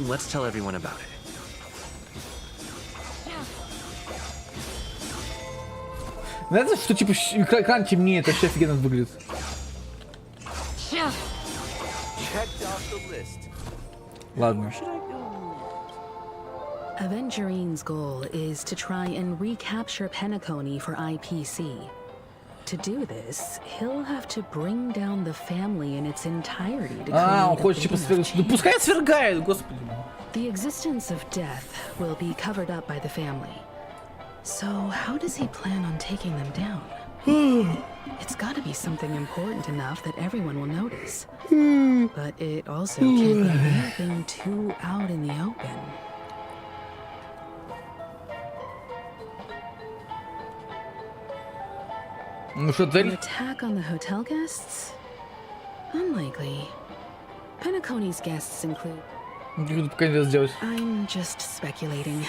Speaker 4: Let's tell everyone about it.
Speaker 1: Знаете, что типа экран темнеет, вообще офигенно выглядит. Ладно.
Speaker 8: Aventurine's goal is to try and recapture Penacony for IPC. To do this, he'll have to bring down the family in its entirety to
Speaker 1: Он
Speaker 8: create a
Speaker 1: хочет типа
Speaker 8: big enough
Speaker 1: свергнуть. Ну
Speaker 8: change.
Speaker 1: пускай свергает, господи.
Speaker 8: The existence of death will be covered up by the family. So how does he plan on taking them down? It's gotta be something important enough that everyone will notice. But it also can't be anything too out in the open.
Speaker 1: Ну что,
Speaker 8: An
Speaker 1: цель?
Speaker 8: attack on the hotel guests? Unlikely. Penacony's guests include...
Speaker 1: Тут пока нельзя сделать.
Speaker 8: I'm just speculating.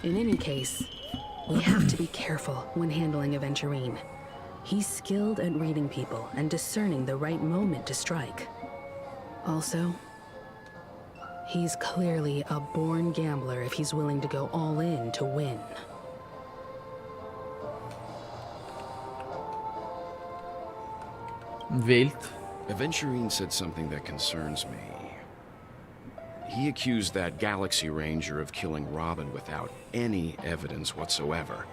Speaker 8: In any case, we have to be careful when handling Aventurine. He's skilled at reading people and discerning the right moment to strike. Also, he's clearly a born gambler if he's willing to go all in to win.
Speaker 1: Вельт.
Speaker 9: Aventurine said something that concerns me. He accused that Galaxy Ranger of killing Robin without any evidence whatsoever,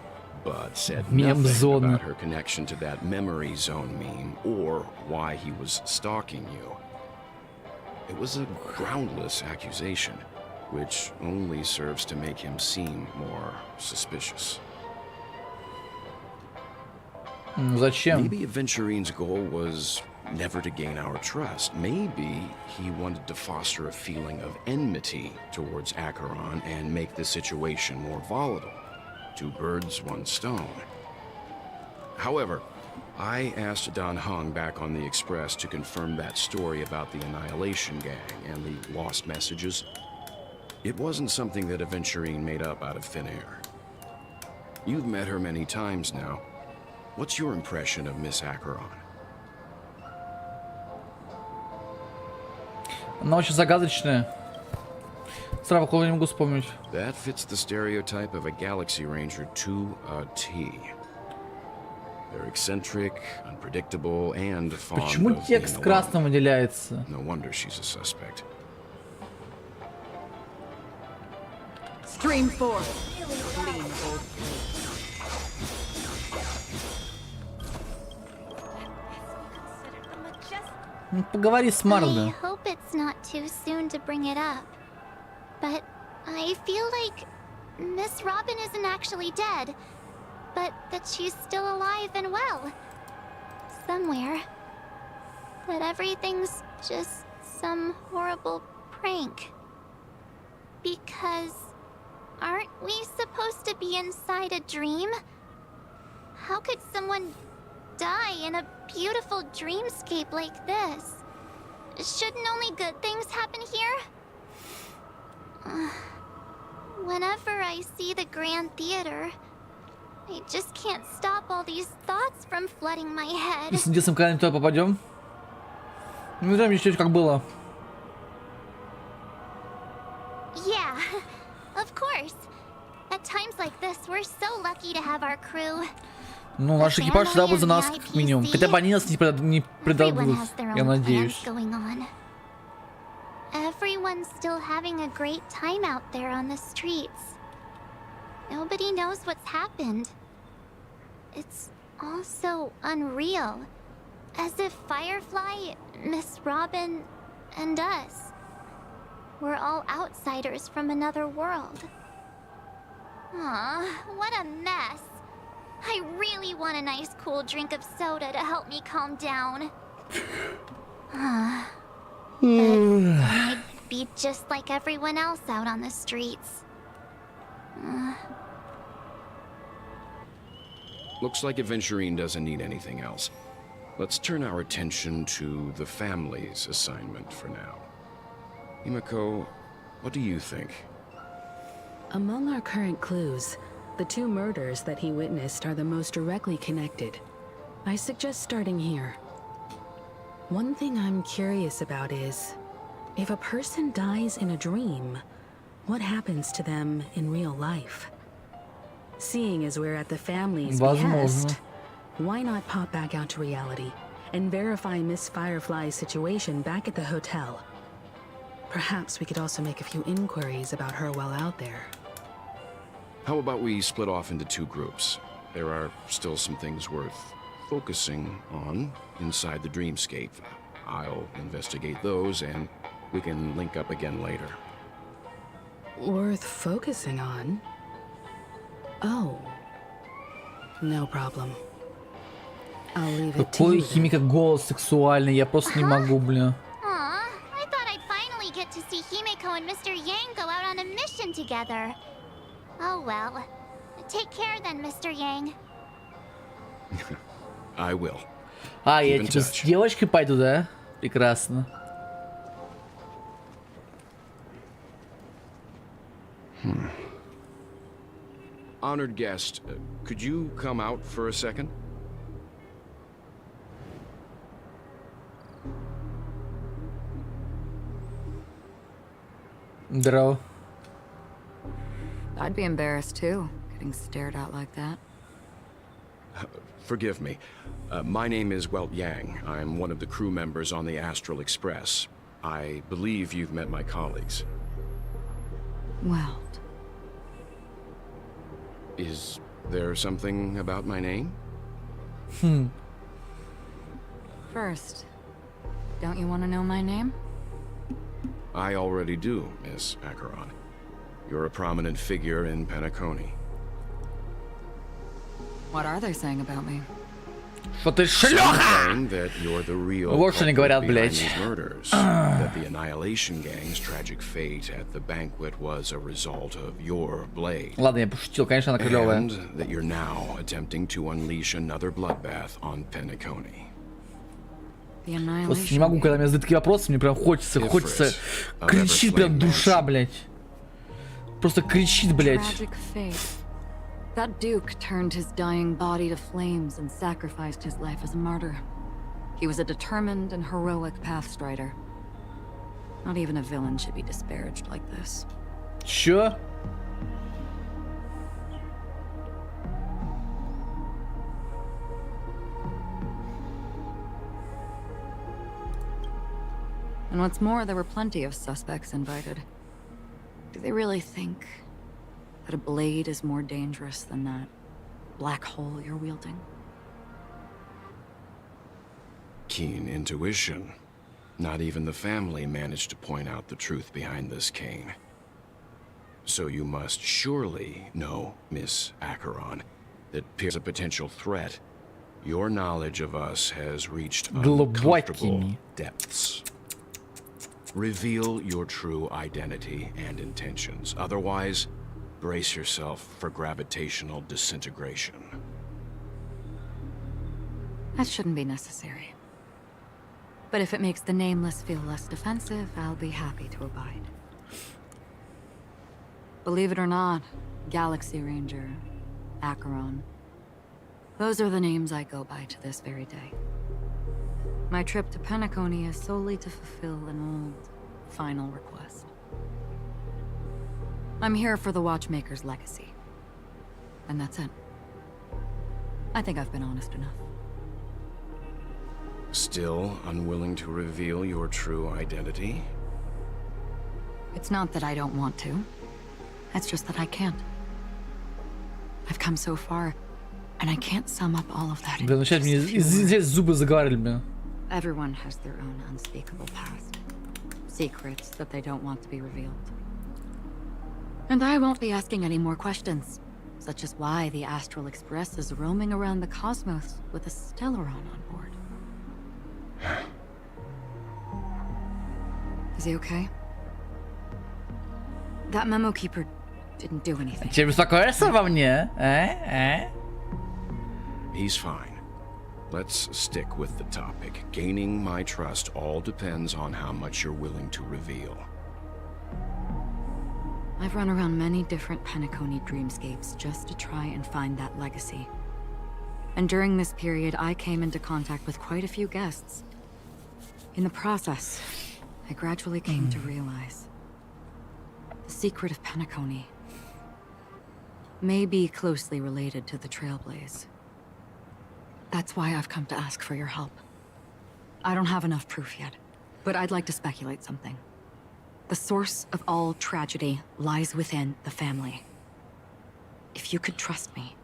Speaker 9: but said
Speaker 1: Meme
Speaker 9: nothing
Speaker 1: zone.
Speaker 9: about her connection to that memory zone meme or why he was stalking you. It was a groundless accusation, which only serves to make him seem more suspicious.
Speaker 1: Зачем?
Speaker 9: Maybe Aventurine's goal was never to gain our trust. Maybe he wanted to foster a feeling of enmity towards Acheron and make the situation more volatile. Two birds, one stone. However, I asked Dan Heng back on the Express to confirm that story about the Annihilation Gang and the lost messages. It wasn't something that Aventurine made up out of thin air. You've met her many times now. What's your impression of Miss Acheron?
Speaker 1: Она очень загадочная. Сразу кого не могу вспомнить.
Speaker 9: That fits the stereotype of a Galaxy Ranger to a T. They're eccentric, unpredictable, and fond
Speaker 1: Почему
Speaker 9: of
Speaker 1: текст
Speaker 9: being
Speaker 1: красным
Speaker 9: alone.
Speaker 1: выделяется?
Speaker 9: No wonder she's a suspect.
Speaker 5: Stream 4.
Speaker 1: Ну, поговори с
Speaker 7: I
Speaker 1: Мардо.
Speaker 7: hope it's not too soon to bring it up. But I feel like Miss Robin isn't actually dead, but that she's still alive and well. Somewhere. That everything's just some horrible prank. Because aren't we supposed to be inside a dream? How could someone die in a beautiful dreamscape like this? Shouldn't only good things happen here? Whenever I see the Grand Theater, I just can't stop all these thoughts from flooding my head.
Speaker 1: С единственным когда-нибудь туда попадем? Ну, там еще как было.
Speaker 7: Yeah, of course. At times like this, we're so lucky to have our crew.
Speaker 1: Ну, наш экипаж всегда будет за нас, как минимум. Хотя бы они нас не предадут,
Speaker 7: Everyone has their
Speaker 1: я
Speaker 7: own
Speaker 1: надеюсь.
Speaker 7: plans going on. Everyone's still having a great time out there on the streets. Nobody knows what's happened. It's all so unreal. As if Firefly, Miss Robin, and us were all outsiders from another world. Aw, what a mess. I really want a nice cool drink of soda to help me calm down. But I'd be just like everyone else out on the streets.
Speaker 9: Looks like Aventurine doesn't need anything else. Let's turn our attention to the family's assignment for now. Himiko, what do you think?
Speaker 8: Among our current clues, the two murders that he witnessed are the most directly connected. I suggest starting here. One thing I'm curious about is, if a person dies in a dream, what happens to them in real life? Seeing as we're at the family's behest, why not pop back out to reality and verify Miss Firefly's situation back at the hotel? Perhaps we could also make a few inquiries about her while out there.
Speaker 9: How about we split off into two groups? There are still some things worth focusing on inside the dreamscape. I'll investigate those, and we can link up again later.
Speaker 8: Worth focusing on? Oh. No problem. I'll leave it to
Speaker 1: Какой
Speaker 8: you then.
Speaker 1: химика голос сексуальный, я просто не могу, бля.
Speaker 7: Aw, I thought I'd finally get to see Himeko and Mr. Yang go out on a mission together. Oh well. Take care then, Mr. Yang.
Speaker 9: I will.
Speaker 1: А, я
Speaker 9: Keep in
Speaker 1: типа с
Speaker 9: touch.
Speaker 1: девочкой пойду, да? Прекрасно.
Speaker 9: Honored guest, could you come out for a second?
Speaker 1: Здорово.
Speaker 5: I'd be embarrassed too, getting stared at like that.
Speaker 9: Forgive me. My name is Welt Yang. I'm one of the crew members on the Astral Express. I believe you've met my colleagues.
Speaker 5: Well,
Speaker 9: Is there something about my name?
Speaker 5: first, don't you want to know my name?
Speaker 9: I already do, Miss Acheron. You're a prominent figure in Penacony.
Speaker 5: What are they saying about me?
Speaker 1: Что ты
Speaker 9: Some
Speaker 1: шлюха!
Speaker 9: claim that you're the real
Speaker 1: Вот что они
Speaker 9: culprit
Speaker 1: говорят,
Speaker 9: behind
Speaker 1: блядь.
Speaker 9: these murders. That the Annihilation Gang's tragic fate at the banquet was a result of your blade.
Speaker 1: Ладно, я пошутил, конечно, она клевая.
Speaker 9: And that you're now attempting to unleash another bloodbath on Penacony.
Speaker 5: The
Speaker 1: Просто не
Speaker 5: annihilation.
Speaker 1: могу, когда меня задают такие вопросы, мне прям хочется кричит прям душа, блядь. Просто кричит, блядь.
Speaker 5: Tragic fate. That Duke turned his dying body to flames and sacrificed his life as a martyr. He was a determined and heroic pathstrider. Not even a villain should be disparaged like this.
Speaker 1: Чё?
Speaker 5: And what's more, there were plenty of suspects invited. Do they really think that a blade is more dangerous than that black hole you're wielding?
Speaker 9: Keen intuition. Not even the family managed to point out the truth behind this cane. So you must surely know, Miss Acheron, that here's a potential threat. Your knowledge of us has reached uncomfortable
Speaker 1: Глубокими.
Speaker 9: depths. Reveal your true identity and intentions. Otherwise, brace yourself for gravitational disintegration.
Speaker 5: That shouldn't be necessary. But if it makes the Nameless feel less defensive, I'll be happy to abide. Believe it or not, Galaxy Ranger, Acheron, those are the names I go by to this very day. My trip to Penacony is solely to fulfill an old, final request. I'm here for the Watchmaker's legacy. And that's it. I think I've been honest enough.
Speaker 9: Still unwilling to reveal your true identity?
Speaker 5: It's not that I don't want to. It's just that I can't. I've come so far, and I can't sum up all of that in
Speaker 1: Блин, ну сейчас
Speaker 5: just
Speaker 1: мне
Speaker 5: a few words.
Speaker 1: здесь зубы заговорили, блин.
Speaker 5: Everyone has their own unspeakable past. Secrets that they don't want to be revealed. And I won't be asking any more questions, such as why the Astral Express is roaming around the cosmos with a Stellaron on board. Is he okay? That memo keeper didn't do anything.
Speaker 1: Тебе беспокоишься во мне?
Speaker 9: He's fine. Let's stick with the topic. Gaining my trust all depends on how much you're willing to reveal.
Speaker 5: I've run around many different Penacony dreamscapes just to try and find that legacy. And during this period, I came into contact with quite a few guests. In the process, I gradually came to realize the secret of Penacony may be closely related to the Trailblaze. That's why I've come to ask for your help. I don't have enough proof yet, but I'd like to speculate something. The source of all tragedy lies within the family. If you could trust me,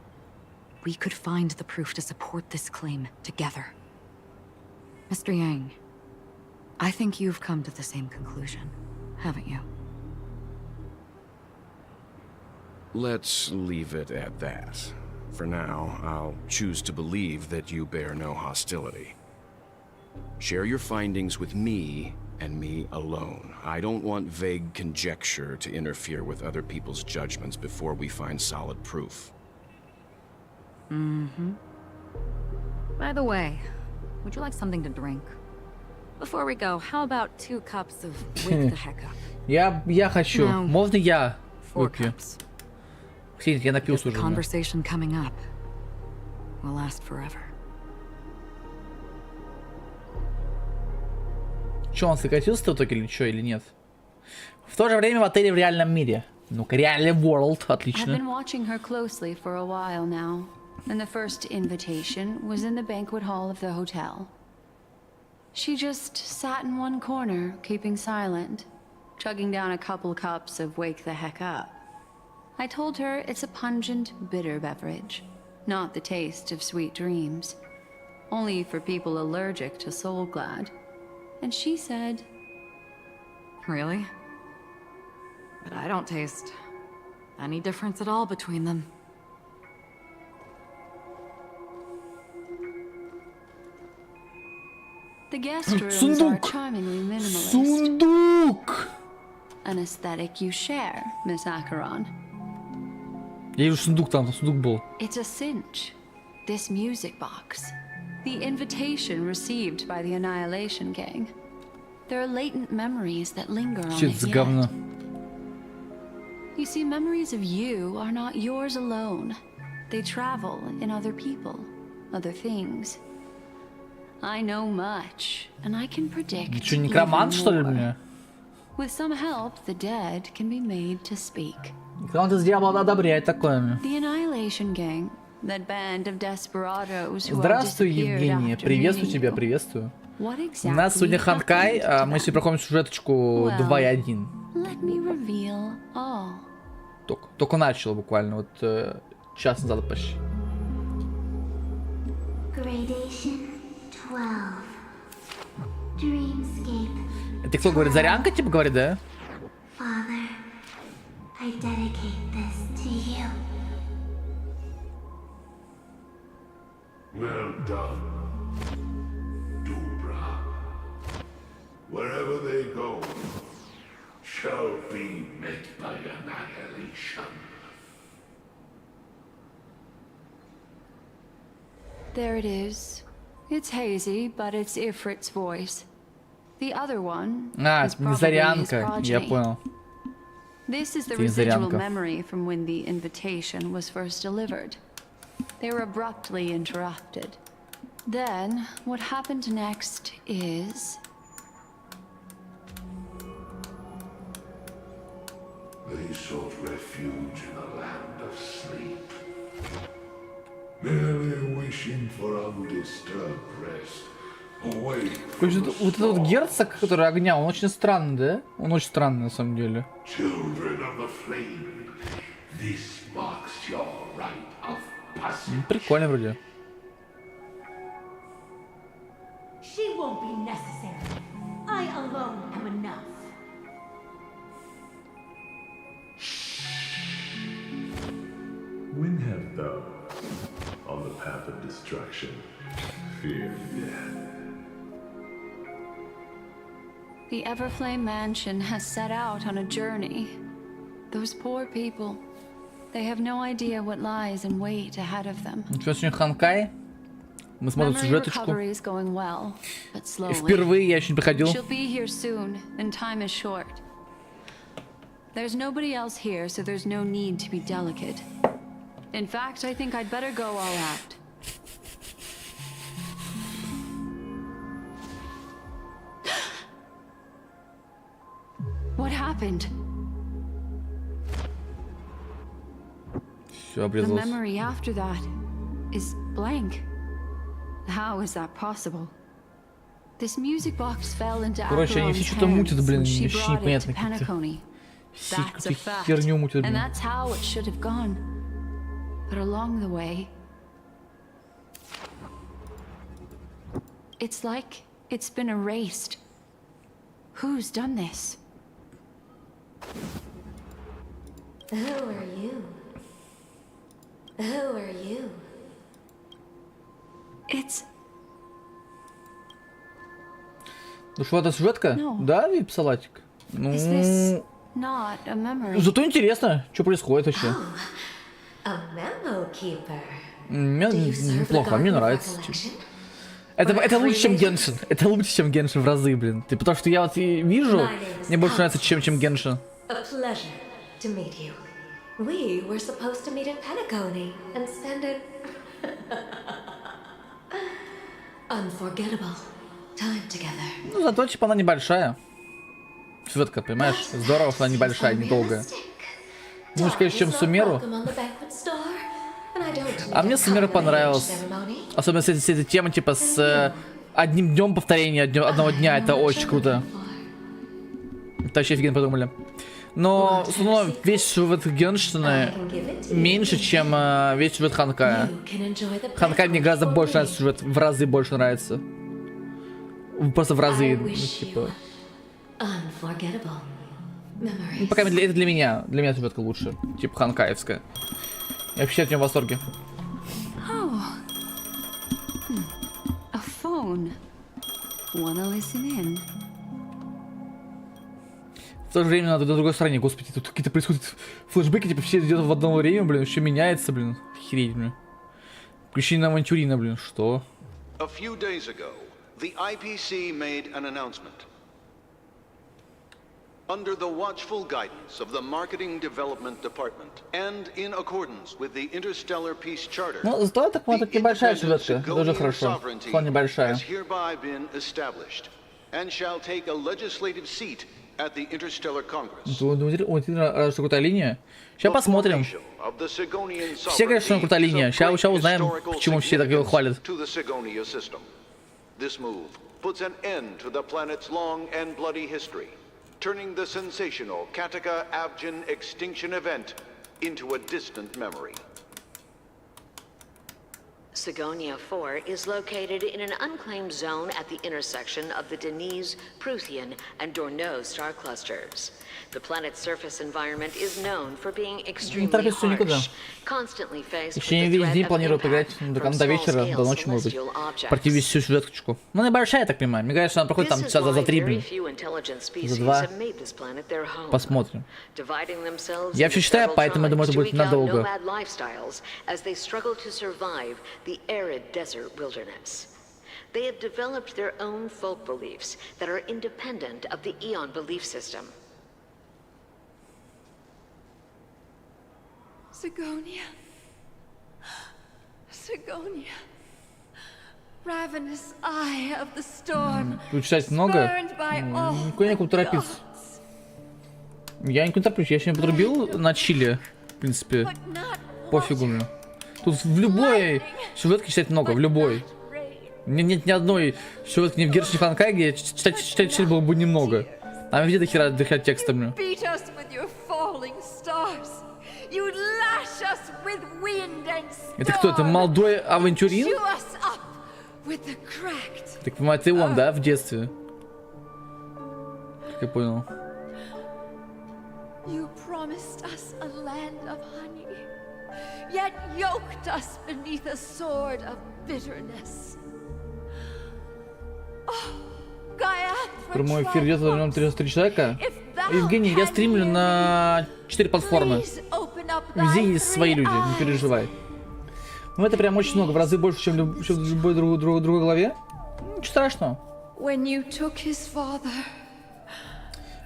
Speaker 5: we could find the proof to support this claim together. Mr. Yang, I think you've come to the same conclusion, haven't you?
Speaker 9: Let's leave it at that. For now, I'll choose to believe that you bear no hostility. Share your findings with me and me alone. I don't want vague conjecture to interfere with other people's judgments before we find solid proof.
Speaker 5: By the way, would you like something to drink? Before we go, how about 2 cups of wake the heck up?
Speaker 1: Я хочу.
Speaker 5: No.
Speaker 1: Можно я
Speaker 5: 4
Speaker 1: выпью?
Speaker 5: cups.
Speaker 1: Ксения, я
Speaker 5: Because
Speaker 1: напился
Speaker 5: the
Speaker 1: уже. Да.
Speaker 5: conversation coming up will last forever.
Speaker 1: Че, он сократился в итоге или что, или нет? В то же время в отеле в реальном мире. Ну-ка, реальный world,
Speaker 3: I've
Speaker 1: отлично.
Speaker 3: been watching her closely for a while now, and the first invitation was in the banquet hall of the hotel. She just sat in one corner, keeping silent, chugging down a couple cups of Wake the Heck Up. I told her it's a pungent, bitter beverage, not the taste of sweet dreams, only for people allergic to Soul Glad. And she said,
Speaker 5: Really? But I don't taste any difference at all between them.
Speaker 3: the guest rooms are
Speaker 1: Сундук!
Speaker 3: charmingly minimalist,
Speaker 1: Сундук!
Speaker 3: an aesthetic you share, Miss Acheron.
Speaker 1: Я вижу сундук там сундук был.
Speaker 3: It's a cinch. This music box. The invitation received by the Annihilation Gang. There are latent memories that linger on
Speaker 1: Что
Speaker 3: it
Speaker 1: это за
Speaker 3: yet.
Speaker 1: говно?
Speaker 3: You see, memories of you are not yours alone. They travel in other people, other things. I know much, and I can predict
Speaker 1: Что,
Speaker 3: even
Speaker 1: некромант, что ли,
Speaker 3: more.
Speaker 1: мне?
Speaker 3: With some help, the dead can be made to speak.
Speaker 1: Некромант из дьявола одобряет такое.
Speaker 3: The Annihilation Gang, that band of desperados who have
Speaker 1: Здравствуй,
Speaker 3: disappeared
Speaker 1: Евгения.
Speaker 3: after
Speaker 1: Приветствую
Speaker 3: meeting
Speaker 1: тебя,
Speaker 3: you.
Speaker 1: приветствую.
Speaker 3: What
Speaker 1: У нас сегодня
Speaker 3: exactly
Speaker 1: Ханкай,
Speaker 3: happened to
Speaker 1: мы
Speaker 3: them?
Speaker 1: сегодня проходим сюжеточку
Speaker 3: Well,
Speaker 1: 2.1.
Speaker 3: Let me reveal all.
Speaker 1: Только начал буквально, вот час назад почти.
Speaker 7: Gradation 12. Dreamscape.
Speaker 1: Это кто говорит? Зарянка типа говорит, да?
Speaker 7: Father, I dedicate this to you.
Speaker 6: Well done, Dubra. Wherever they go, shall be met by annihilation.
Speaker 3: There it is. It's hazy, but it's Ifrit's voice. The other one is
Speaker 1: Не
Speaker 3: probably his
Speaker 1: Зарянка, я
Speaker 3: progeny.
Speaker 1: понял.
Speaker 3: This is the
Speaker 1: Это не
Speaker 3: residual
Speaker 1: Зарянка.
Speaker 3: memory from when the invitation was first delivered. They were abruptly interrupted. Then, what happened next is...
Speaker 6: They sought refuge in a land of sleep, merely wishing for undisturbed rest, away from
Speaker 1: Короче,
Speaker 6: the
Speaker 1: вот этот вот герцог, который огня, он очень странный, да? Он очень странный на самом деле.
Speaker 6: children of the flame. This marks your rite of passage.
Speaker 1: Прикольно вроде.
Speaker 10: She won't be necessary. I alone am enough.
Speaker 11: When have thou, on the path of destruction, feared death?
Speaker 3: The Everflame Mansion has set out on a journey. Those poor people, they have no idea what lies in wait ahead of them.
Speaker 1: Ну что, сегодня Ханкай. Мы смотрим
Speaker 3: Memory
Speaker 1: сюжеточку.
Speaker 3: recovery is going well, but
Speaker 1: И
Speaker 3: slowly.
Speaker 1: впервые я еще не приходил.
Speaker 3: She'll be here soon, and time is short. There's nobody else here, so there's no need to be delicate. In fact, I think I'd better go all out. What happened?
Speaker 1: Все
Speaker 3: The
Speaker 1: обрезалось.
Speaker 3: memory after that is blank. How is that possible? This music box fell into
Speaker 1: Короче, они
Speaker 3: Acheron's
Speaker 1: все что-то
Speaker 3: hands
Speaker 1: мутят, блин,
Speaker 3: when she
Speaker 1: вообще
Speaker 3: brought it to
Speaker 1: непонятно какие-то.
Speaker 3: Penacony.
Speaker 1: Все
Speaker 3: That's a
Speaker 1: какую-то
Speaker 3: fact.
Speaker 1: херню мутят,
Speaker 3: And
Speaker 1: блин.
Speaker 3: that's how it should have gone. But along the way, it's like it's been erased. Who's done this?
Speaker 10: Who are you? Who are you?
Speaker 3: It's
Speaker 1: Ну что, это сюжетка?
Speaker 3: No.
Speaker 1: Да, вип-салатик? Ну,
Speaker 3: is this not a memory?
Speaker 1: зато интересно, что происходит вообще.
Speaker 10: A memo keeper.
Speaker 1: Мне неплохо, мне нравится. Это лучше, чем Геншин. Это лучше, чем Геншин в разы, блин. Ты, потому что я вот и вижу, мне больше нравится, чем Геншин.
Speaker 10: A pleasure to meet you. We were supposed to meet at Penacony and spend an unforgettable time together.
Speaker 1: Ну, зато, типа, она небольшая. Светка, понимаешь? Здорово, что она небольшая, недолгая. Ну, конечно, чем Сумеру. А мне Сумера понравилась. Особенно с этой темой, типа, с одним днем повторения одного дня. Это очень круто. Это вообще офигенно придумали. Но, все равно, весь сюжет Геншина меньше, чем весь сюжет Ханкая. Ханкай мне гораздо больше нравится сюжет, в разы больше нравится. Просто в разы, ну, типа. Ну, пока это для меня. Для меня сюжетка лучше. Типа ханкаевская. Я вообще от нее в восторге.
Speaker 3: A phone. Wanna listen in?
Speaker 1: В то же время надо на другой стороне, господи, тут какие-то происходят флешбеки, типа все идет в одно время, блин, все меняется, блин. Охереть, блин. Включение авантюрина, блин, что?
Speaker 12: A few days ago, the IPC made an announcement. Under the watchful guidance of the Marketing Development Department and in accordance with the Interstellar Peace Charter,
Speaker 1: ну, зато так вот небольшая сюжетка, тоже хорошо. План небольшая.
Speaker 12: has hereby been established and shall take a legislative seat at the Interstellar Congress.
Speaker 1: Что крутая линия. Сейчас посмотрим. Все говорят, что крутая линия. Сейчас узнаем, почему все так его хвалят.
Speaker 12: This move puts an end to the planet's long and bloody history, turning the sensational Kataka-Abjin extinction event into a distant memory.
Speaker 13: Sigonia 4 is located in an unclaimed zone at the intersection of the Denise, Prothean, and Dorneau star clusters. The planet's surface environment is known for being extremely harsh, constantly faced with the
Speaker 1: весь день
Speaker 13: threat of
Speaker 1: планирую поиграть
Speaker 13: impact
Speaker 1: до
Speaker 13: from
Speaker 1: вечера, до ночи, может быть. Пройти весь всю сюжеточку. Ну, небольшая, я так понимаю. Мне кажется, она проходит там часа за 3, блин. За 2. Посмотрим. Я все считаю, поэтому я думаю, это будет надолго.
Speaker 13: The arid desert wilderness. They have developed their own folk beliefs that are independent of the Eon belief system.
Speaker 3: Sigonia. Sigonia. Ravenous eye of the storm.
Speaker 1: Тут читать много. Никуда некуда торопиться. Я никуда не тороплюсь. Я сегодня подрубил на чили. В принципе. Пофигу мне. Тут в любой сюжетке читать много, в любой. Нет ни одной сюжетки не в Геншине Ханкай, где читать было бы немного. А везде дохера текста, блин. Это кто? Это молодой авантюрин? Так понимаю, это он, да, в детстве? Как я понял.
Speaker 3: Yet yoked us beneath a sword of bitterness.
Speaker 1: Прямой эфир идет, в нем 33 человека. Евгений, я стримлю на 4 платформы. Везде есть свои люди, не переживай. Ну это прям очень много, в разы больше, чем в любой другой главе. Ничего страшного.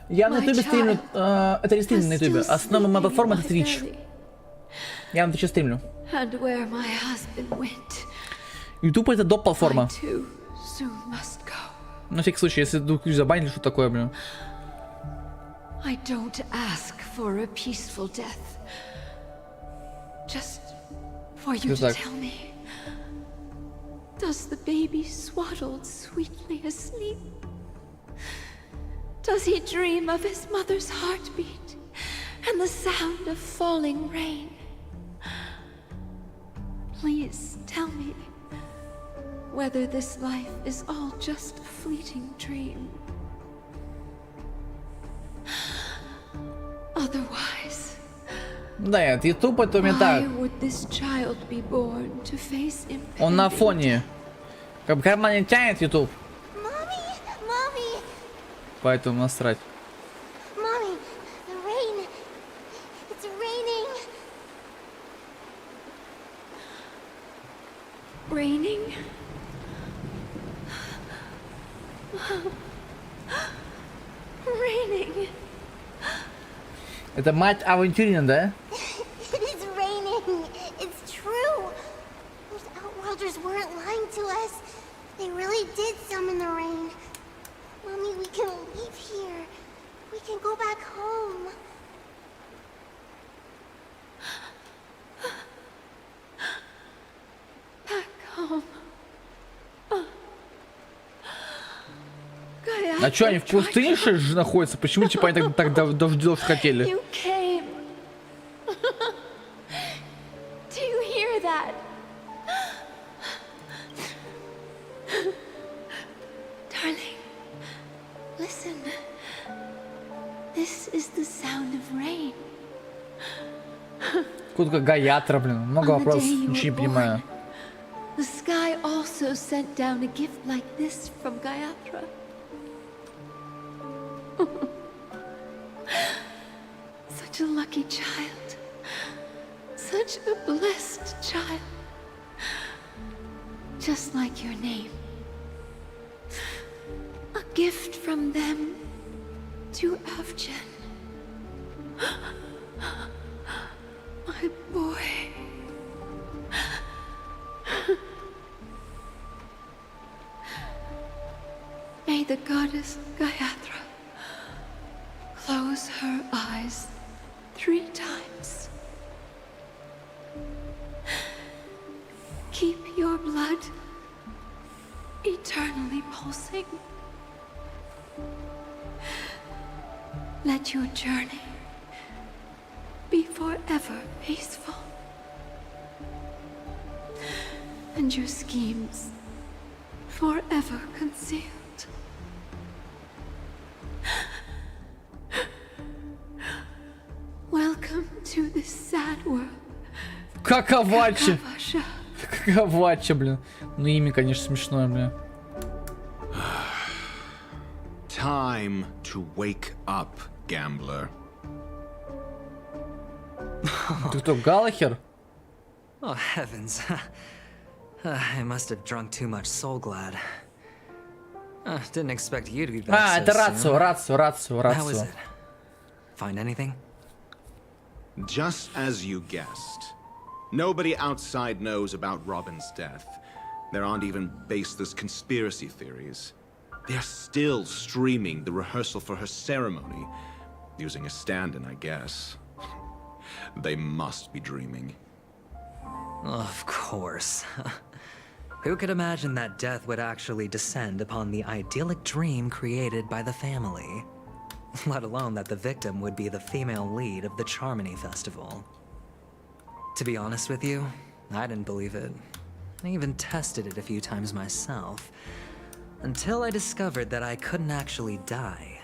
Speaker 1: Я на ютубе стримлю, это не стрим на ютубе, основная моя платформа это Twitch. Я на Twitch стримлю. YouTube это доп. Платформа. На всякий случай, если вдруг забанили, что такое, блин.
Speaker 3: I don't ask for a peaceful death. Just for you to tell me. Does the baby swaddled sweetly asleep? Does he dream of his mother's heartbeat and the sound of falling rain? Please tell me whether this life is all just a fleeting dream. Otherwise,
Speaker 1: да, нет, YouTube это у меня так. Он на фоне. Как карман не тянет YouTube. Поэтому насрать.
Speaker 3: raining. Raining.
Speaker 1: Это мать Авантюрина, да?
Speaker 14: It is raining. It's true. Those Outworlders weren't lying to us. They really did summon the rain. Mommy, we can leave here. We can go back home.
Speaker 3: Back home.
Speaker 1: А чё, они в пустыне что ли находятся? Почему типа они так дождёв хотели?
Speaker 3: You came. Do you hear that? Darling, listen. This is the sound of rain.
Speaker 1: Откуда Гаятра, блин? Много вопросов, ничего не понимаю.
Speaker 3: The sky also sent down a gift like this from Gayatra. Such a lucky child. Such a blessed child. Just like your name. A gift from them to Avjen. My boy. May the goddess Gayatra close her eyes 3 times. Keep your blood eternally pulsing. Let your journey be forever peaceful. And your schemes forever concealed. Welcome to this sad world.
Speaker 1: Каковача. Каковача, блин. Ну имя, конечно, смешное, блин.
Speaker 9: Time to wake up, gambler.
Speaker 1: Ты кто, Галахер?
Speaker 2: Oh, heavens. I must have drunk too much Soul Glad. Didn't expect you to be back so
Speaker 1: Это
Speaker 2: soon.
Speaker 1: рацию.
Speaker 2: How is it? Find anything?
Speaker 9: Just as you guessed. Nobody outside knows about Robin's death. There aren't even baseless conspiracy theories. They're still streaming the rehearsal for her ceremony. Using a stand-in, I guess. They must be dreaming.
Speaker 2: Of course. Who could imagine that death would actually descend upon the idyllic dream created by the family? Let alone that the victim would be the female lead of the Charmony Festival. To be honest with you, I didn't believe it. I even tested it a few times myself. Until I discovered that I couldn't actually die.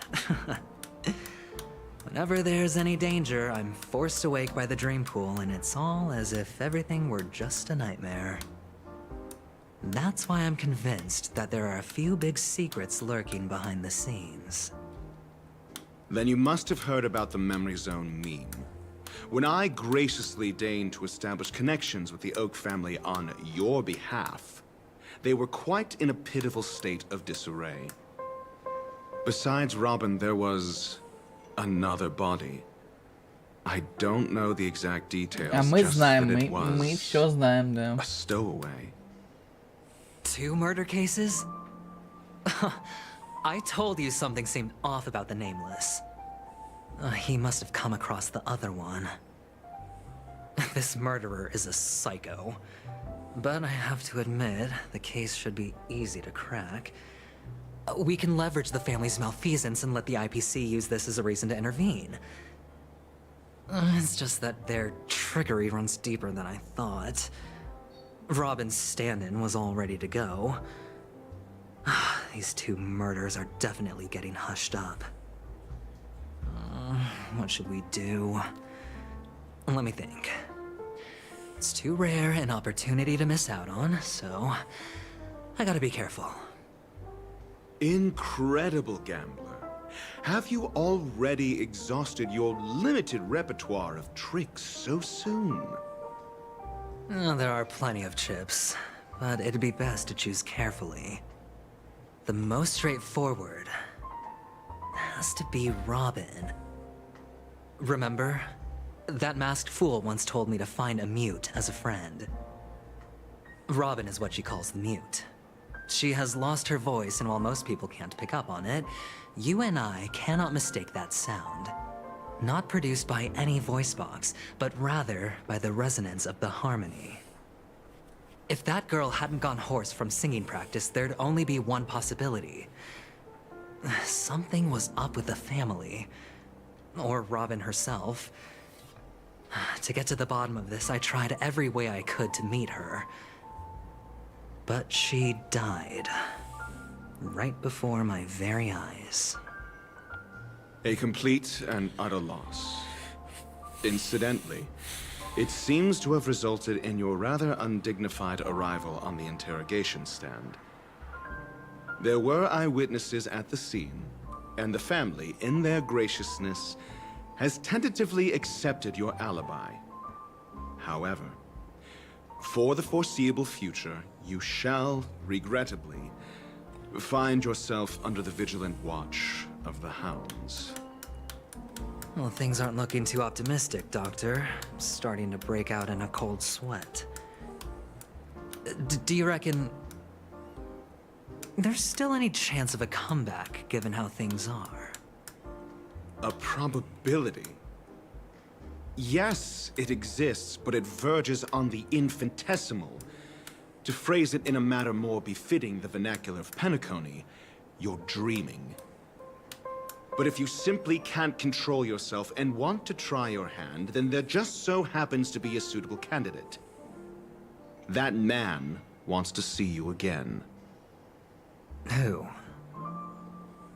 Speaker 2: Whenever there's any danger, I'm forced awake by the dream pool, and it's all as if everything were just a nightmare. That's why I'm convinced that there are a few big secrets lurking behind the scenes.
Speaker 9: Then you must have heard about the Memory Zone meme. When I graciously deigned to establish connections with the Oak family on your behalf, they were quite in a pitiful state of disarray. Besides Robin, there was another body. I don't know the exact details,
Speaker 1: А мы
Speaker 9: just
Speaker 1: знаем,
Speaker 9: that it
Speaker 1: мы
Speaker 9: was
Speaker 1: все знаем, да.
Speaker 9: a stowaway.
Speaker 2: 2 murder cases? I told you something seemed off about the Nameless. He must have come across the other one. This murderer is a psycho. But I have to admit, the case should be easy to crack. We can leverage the family's malfeasance and let the IPC use this as a reason to intervene. It's just that their trickery runs deeper than I thought. Robin's stand-in was all ready to go. These 2 murders are definitely getting hushed up. What should we do? Let me think. It's too rare an opportunity to miss out on, so I gotta be careful.
Speaker 9: Incredible, gambler. Have you already exhausted your limited repertoire of tricks so soon?
Speaker 2: There are plenty of chips, but it'd be best to choose carefully. The most straightforward has to be Robin. Remember? That masked fool once told me to find a mute as a friend. Robin is what she calls the mute. She has lost her voice, and while most people can't pick up on it, you and I cannot mistake that sound. Not produced by any voice box, but rather by the resonance of the harmony. If that girl hadn't gone hoarse from singing practice, there'd only be one possibility. Something was up with the family. Or Robin herself. To get to the bottom of this, I tried every way I could to meet her. But she died. Right before my very eyes.
Speaker 9: A complete and utter loss. Incidentally, it seems to have resulted in your rather undignified arrival on the interrogation stand. There were eyewitnesses at the scene, and the family, in their graciousness, has tentatively accepted your alibi. However, for the foreseeable future, you shall, regrettably, find yourself under the vigilant watch of the hounds.
Speaker 2: Well, things aren't looking too optimistic, Doctor. I'm starting to break out in a cold sweat. Do you reckon there's still any chance of a comeback, given how things are?
Speaker 9: A probability? Yes, it exists, but it verges on the infinitesimal. To phrase it in a manner more befitting the vernacular of Penacony, you're dreaming. But if you simply can't control yourself and want to try your hand, then there just so happens to be a suitable candidate. That man wants to see you again.
Speaker 2: Who?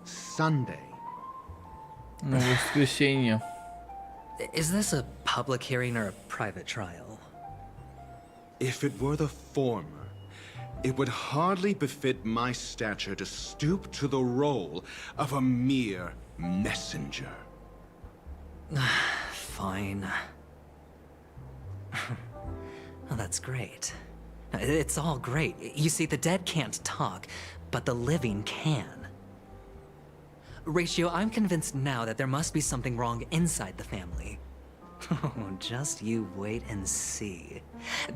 Speaker 9: Sunday.
Speaker 1: Ну, воскресенье.
Speaker 2: Is this a public hearing or a private trial?
Speaker 9: If it were the former, it would hardly befit my stature to stoop to the role of a mere messenger.
Speaker 2: Fine. Oh, that's great. It's all great. You see, the dead can't talk, but the living can. Ratio, I'm convinced now that there must be something wrong inside the family. Oh, just you wait and see.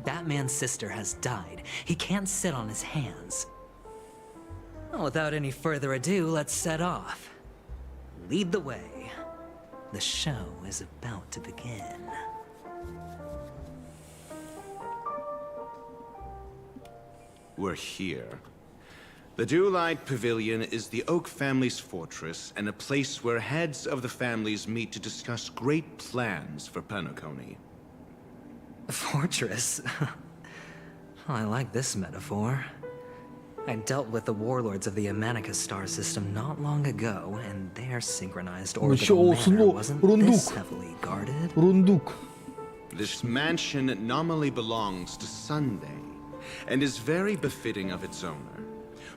Speaker 2: That man's sister has died. He can't sit on his hands. Well, without any further ado, let's set off. Lead the way. The show is about to begin.
Speaker 9: We're here. The Dewlight Pavilion is the Oak family's fortress and a place where heads of the families meet to discuss great plans for Penacony.
Speaker 2: Fortress? I like this metaphor. I dealt with the warlords of the Amanicus star system not long ago, and their synchronized orbital manor wasn't this heavily guarded.
Speaker 9: This mansion nominally belongs to Sunday, and is very befitting of its owner.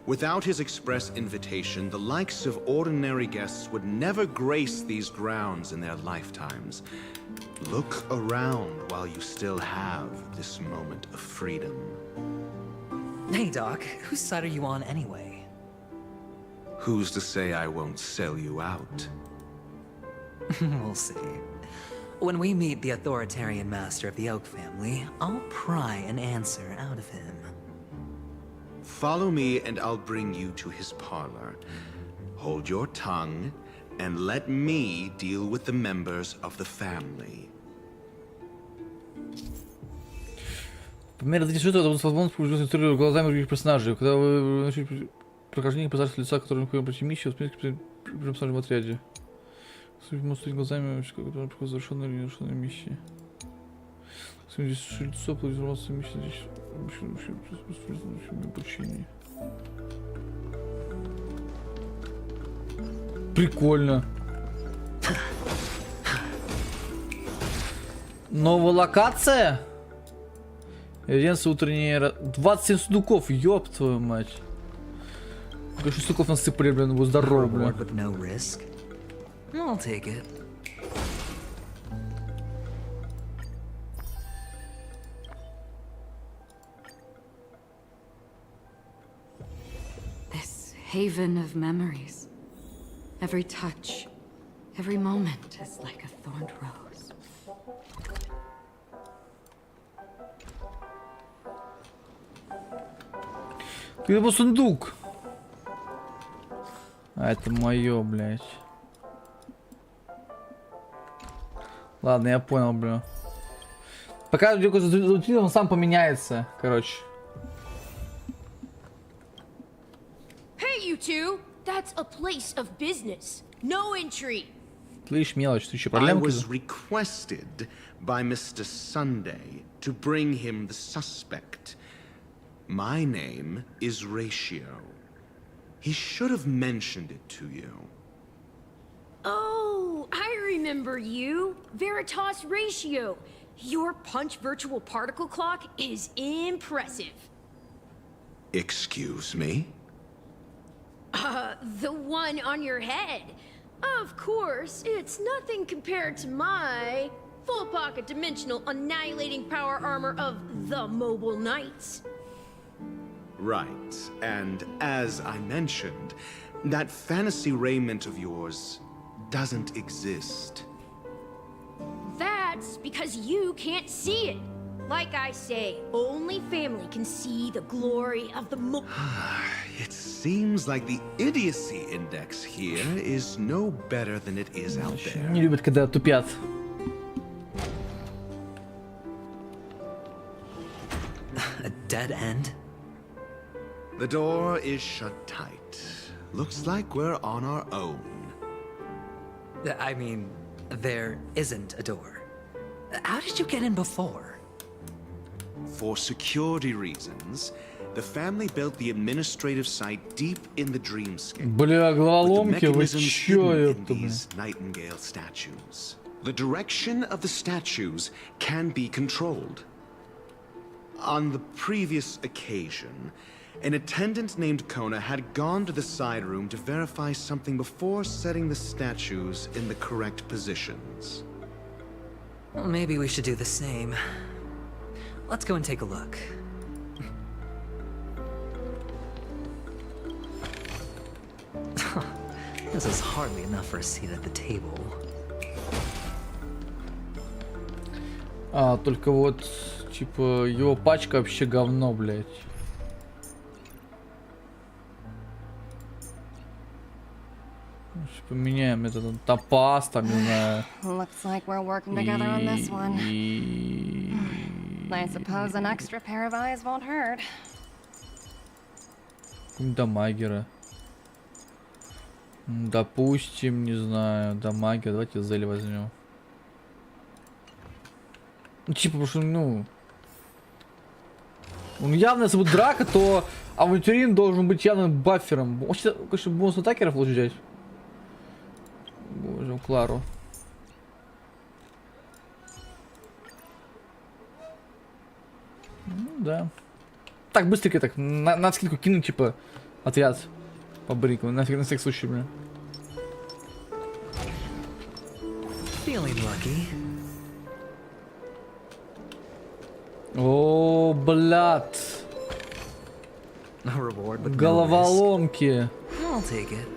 Speaker 9: Without his express invitation, the likes of ordinary guests would never grace these grounds in their lifetimes. Look around while you still have this moment of freedom.
Speaker 2: Hey, Doc, whose side are you on anyway?
Speaker 9: Who's to say I won't sell you out?
Speaker 2: We'll see. When we meet the authoritarian master of the Oak family, I'll pry an answer out of him.
Speaker 9: Follow me and I'll bring you to his parlor. Hold your tongue and let me deal with the members of the family.
Speaker 1: По мере разрешения это возможность получить историю глазами других персонажей. Когда вы начнете прохождение персонажа лица, который необходимо пройти миссию, воспринимайте персонажа в отряде. Смотрите глазами, который приходит завершенной или незавершенной миссии. Здесь лицо, получить информацию миссии, здесь обучение. Прикольно. Новая локация? Резиденция утренняя... 27 сундуков, ёб твою мать. Конечно, сундуков насыпали, блин, будь здоров, блин.
Speaker 2: I'll take it.
Speaker 5: haven of memories. Every touch, every moment is like a thorned rose.
Speaker 1: Ты его сундук. А это мое, блядь. Ладно, я понял, бля. Пока он сам поменяется, короче.
Speaker 15: Hey, you two! That's a place of business. No entry.
Speaker 1: Слышь, мелочь, ты еще
Speaker 16: I
Speaker 1: проблемки?
Speaker 16: was requested by Mr. Sunday to bring him the suspect. My name is Ratio. He should have mentioned it to you.
Speaker 15: Oh, I remember you. Veritas Ratio. Your punch virtual particle clock is impressive.
Speaker 16: Excuse me?
Speaker 15: The one on your head. Of course, it's nothing compared to my full pocket dimensional annihilating power armor of the Mobile Knights.
Speaker 16: Right, and as I mentioned, that fantasy raiment of yours doesn't exist.
Speaker 15: That's because you can't see it. Like I say, only family can see the glory of the
Speaker 16: It seems like the idiocy index here is no better than it is out there.
Speaker 1: Не любят, когда тупят.
Speaker 2: A dead end?
Speaker 16: The door is shut tight. Looks like we're on our own.
Speaker 2: I mean, there isn't a door. How did you get in before?
Speaker 16: For security reasons, the family built the administrative site deep in the dreamscape.
Speaker 1: Бля, головоломки, вы
Speaker 16: Mechanisms
Speaker 1: чё
Speaker 16: hidden in
Speaker 1: это, бля?
Speaker 16: these Nightingale statues. The direction of the statues can be controlled. On the previous occasion, an attendant named Kona had gone to the side room to verify something before setting the statues in the correct positions.
Speaker 2: Well, maybe we should do the same. Let's go and take a look. This is hardly enough for a seat at the table.
Speaker 1: А, только вот, типа, его пачка вообще говно, блядь. Поменяем это, там, топаз, там, не знаю.
Speaker 17: Looks like we're working together on this one. I suppose an extra pair of eyes won't hurt.
Speaker 1: Дамагера. Допустим, не знаю, дамагер. Давайте Зель возьмем. Ну, типа, потому что, ну... Он явно, если будет драка, то авантюрин должен быть явным баффером. Вообще, конечно, бонус атакеров лучше взять. Боже, Клару. Ну, да. Так, быстренько так, на скидку кину, типа, отряд по брику, на всякий случай, бля.
Speaker 2: Feeling lucky.
Speaker 1: О, блядь.
Speaker 2: A reward with no risk.
Speaker 1: Головоломки.
Speaker 2: I'll take it.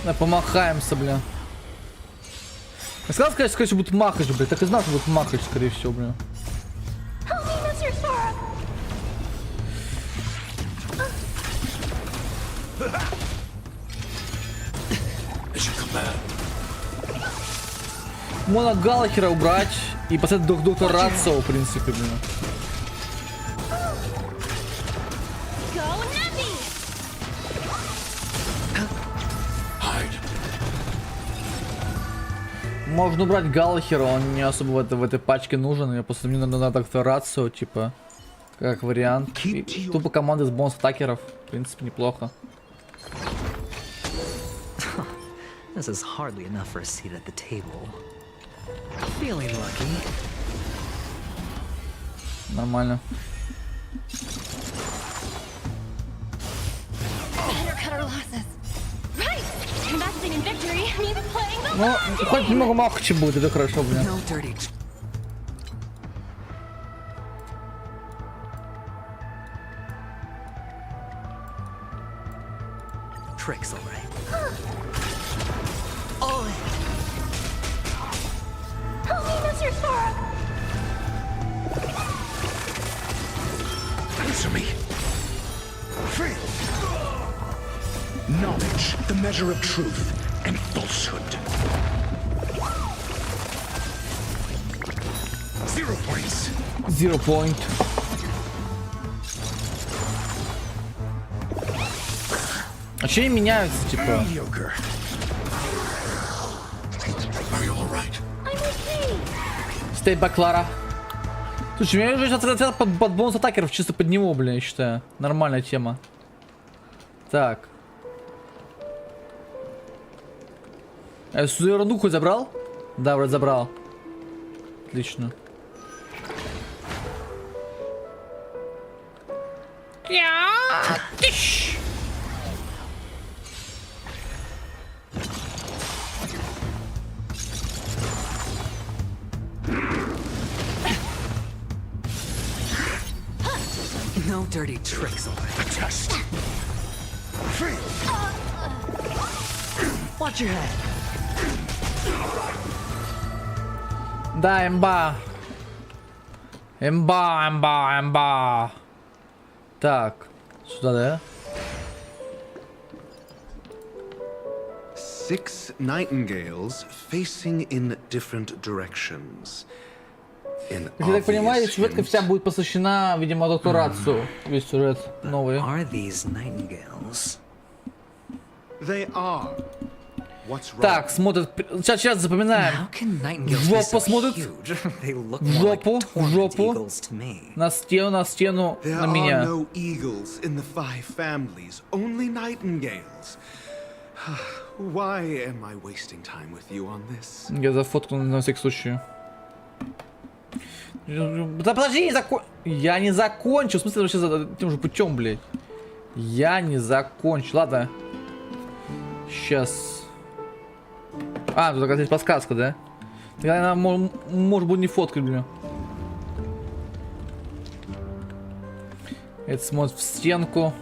Speaker 1: Да, помахаемся, бля. Я сказал, скорее всего, будет махач, бля. Так и знал, что будет махач, скорее всего, бля. Можно Галахера убрать и поставить доктора Рацио, в принципе, бля. Можно убрать Галахера, он не особо в этой пачке нужен. Я просто мне надо доктора Рацио, типа, как вариант. И тупо команда с бонус атакеров, в принципе, неплохо.
Speaker 2: This is hardly enough for a seat at the table. Feeling lucky.
Speaker 1: Нормально.
Speaker 17: Better cut our losses. Right! Investing in victory.
Speaker 1: Ну, хоть немного махче будет, это хорошо, блин.
Speaker 2: No dirty. Tricks, all right. Oh.
Speaker 14: Help me, Mr. Sora!
Speaker 16: Answer me. Free. Knowledge, the measure of truth and falsehood. 0 points.
Speaker 1: 0 point. А че они меняются, типа?
Speaker 16: Mediocre.
Speaker 6: Are you all right?
Speaker 1: Stay back, Клара. Слушай, у меня уже сейчас ответ под бонус атакеров чисто под него, блин, я считаю. Нормальная тема. Так. Я эту ерунду хоть забрал? Да, вроде забрал. Отлично.
Speaker 2: No dirty tricks, all right.
Speaker 16: A test. Free.
Speaker 2: Watch your head.
Speaker 1: Да, имба. Имба. Так, сюда, да?
Speaker 16: 6 nightingales facing in different directions. In
Speaker 1: Я так понимаю,
Speaker 16: obvious
Speaker 1: сюжетка вся
Speaker 16: hints.
Speaker 1: будет посвящена, видимо, доктору Рацу. Весь сюжет новый.
Speaker 2: Are these nightingales?
Speaker 16: They are. What's wrong?
Speaker 1: Так, смотрит. Сейчас запоминаем.
Speaker 2: How can nightingales
Speaker 1: В
Speaker 2: be
Speaker 1: жопу
Speaker 2: so
Speaker 1: смотрит.
Speaker 2: huge? They look
Speaker 1: В
Speaker 2: more like
Speaker 1: жопу, в
Speaker 2: torment
Speaker 1: жопу.
Speaker 2: eagles to me.
Speaker 1: На стену,
Speaker 16: There
Speaker 1: на
Speaker 16: are
Speaker 1: меня.
Speaker 16: no eagles in the 5 families, only nightingales. Why am I wasting time with you on this?
Speaker 1: Я зафоткну на всякий случай. Да подожди, я не закончил. В смысле, вообще за тем же путем, блядь. Я не закончил. Ладно. Сейчас. А, тут оказывается подсказка, да? Тогда она может быть не фоткать, блин. Это смотрит в стенку.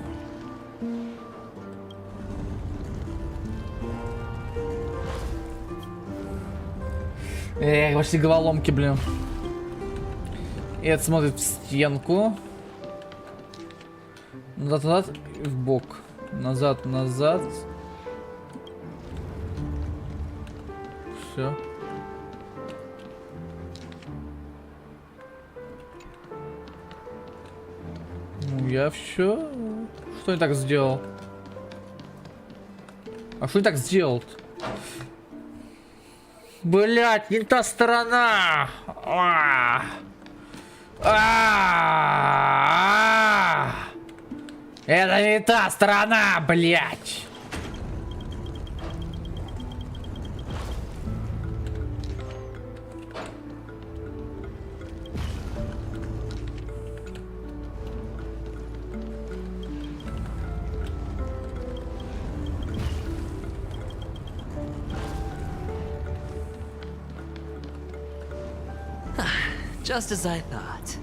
Speaker 1: Эх, почти головоломки, блин. Это смотрит в стенку. Назад, в бок. Назад. Все. Ну, я все. Что я так сделал? А что я так сделал? Блять, не та сторона! Это не та сторона, блять!
Speaker 2: Just as I thought.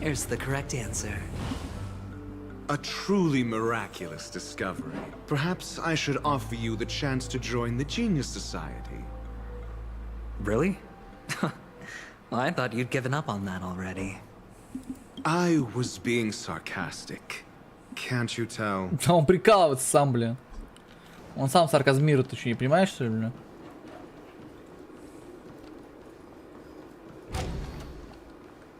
Speaker 2: Here's the correct answer.
Speaker 16: A truly miraculous discovery. Perhaps I should offer you the chance to join the Genius Society.
Speaker 2: Really? Well, I thought you'd given up on that already.
Speaker 16: I was being sarcastic. Can't you tell?
Speaker 1: Он прикалывается сам, блин. Он сам сарказмирует, ты что, не понимаешь, что ли, блин?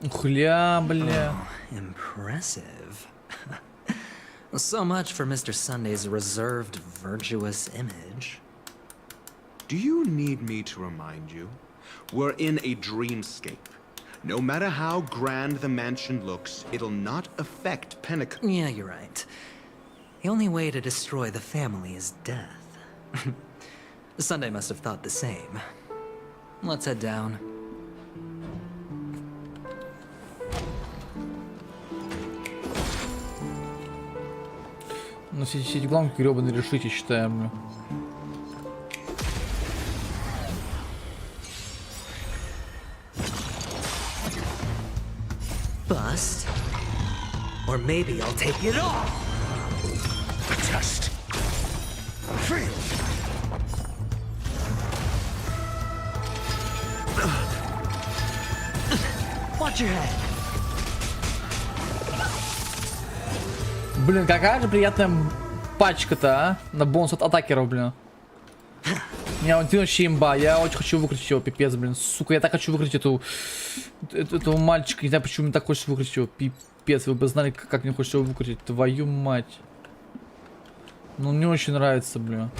Speaker 1: Ухля, бля.
Speaker 2: Oh, impressive. So much for Mr. Sunday's reserved, virtuous image.
Speaker 16: Do you need me to remind you? We're in a dreamscape. No matter how grand the mansion looks, it'll not affect Pennick.
Speaker 2: Yeah, you're right. The only way to destroy the family is death. Sunday must have thought the same. Let's head down.
Speaker 1: Ну, все эти гламки гребаные решите, считаем.
Speaker 2: Or maybe I'll take it all.
Speaker 16: Test. Free.
Speaker 2: Watch your head.
Speaker 1: Блин, какая же приятная пачка-то, а? На бонус от атакеров, блин. Не, он вообще имба. Я очень хочу выкрутить его, пипец, блин. Сука, я так хочу выкрутить этого мальчика. Не знаю, почему мне так хочется выкрутить его. Пипец, вы бы знали, как мне хочется его выкрутить. Твою мать. Ну, мне очень нравится, блин.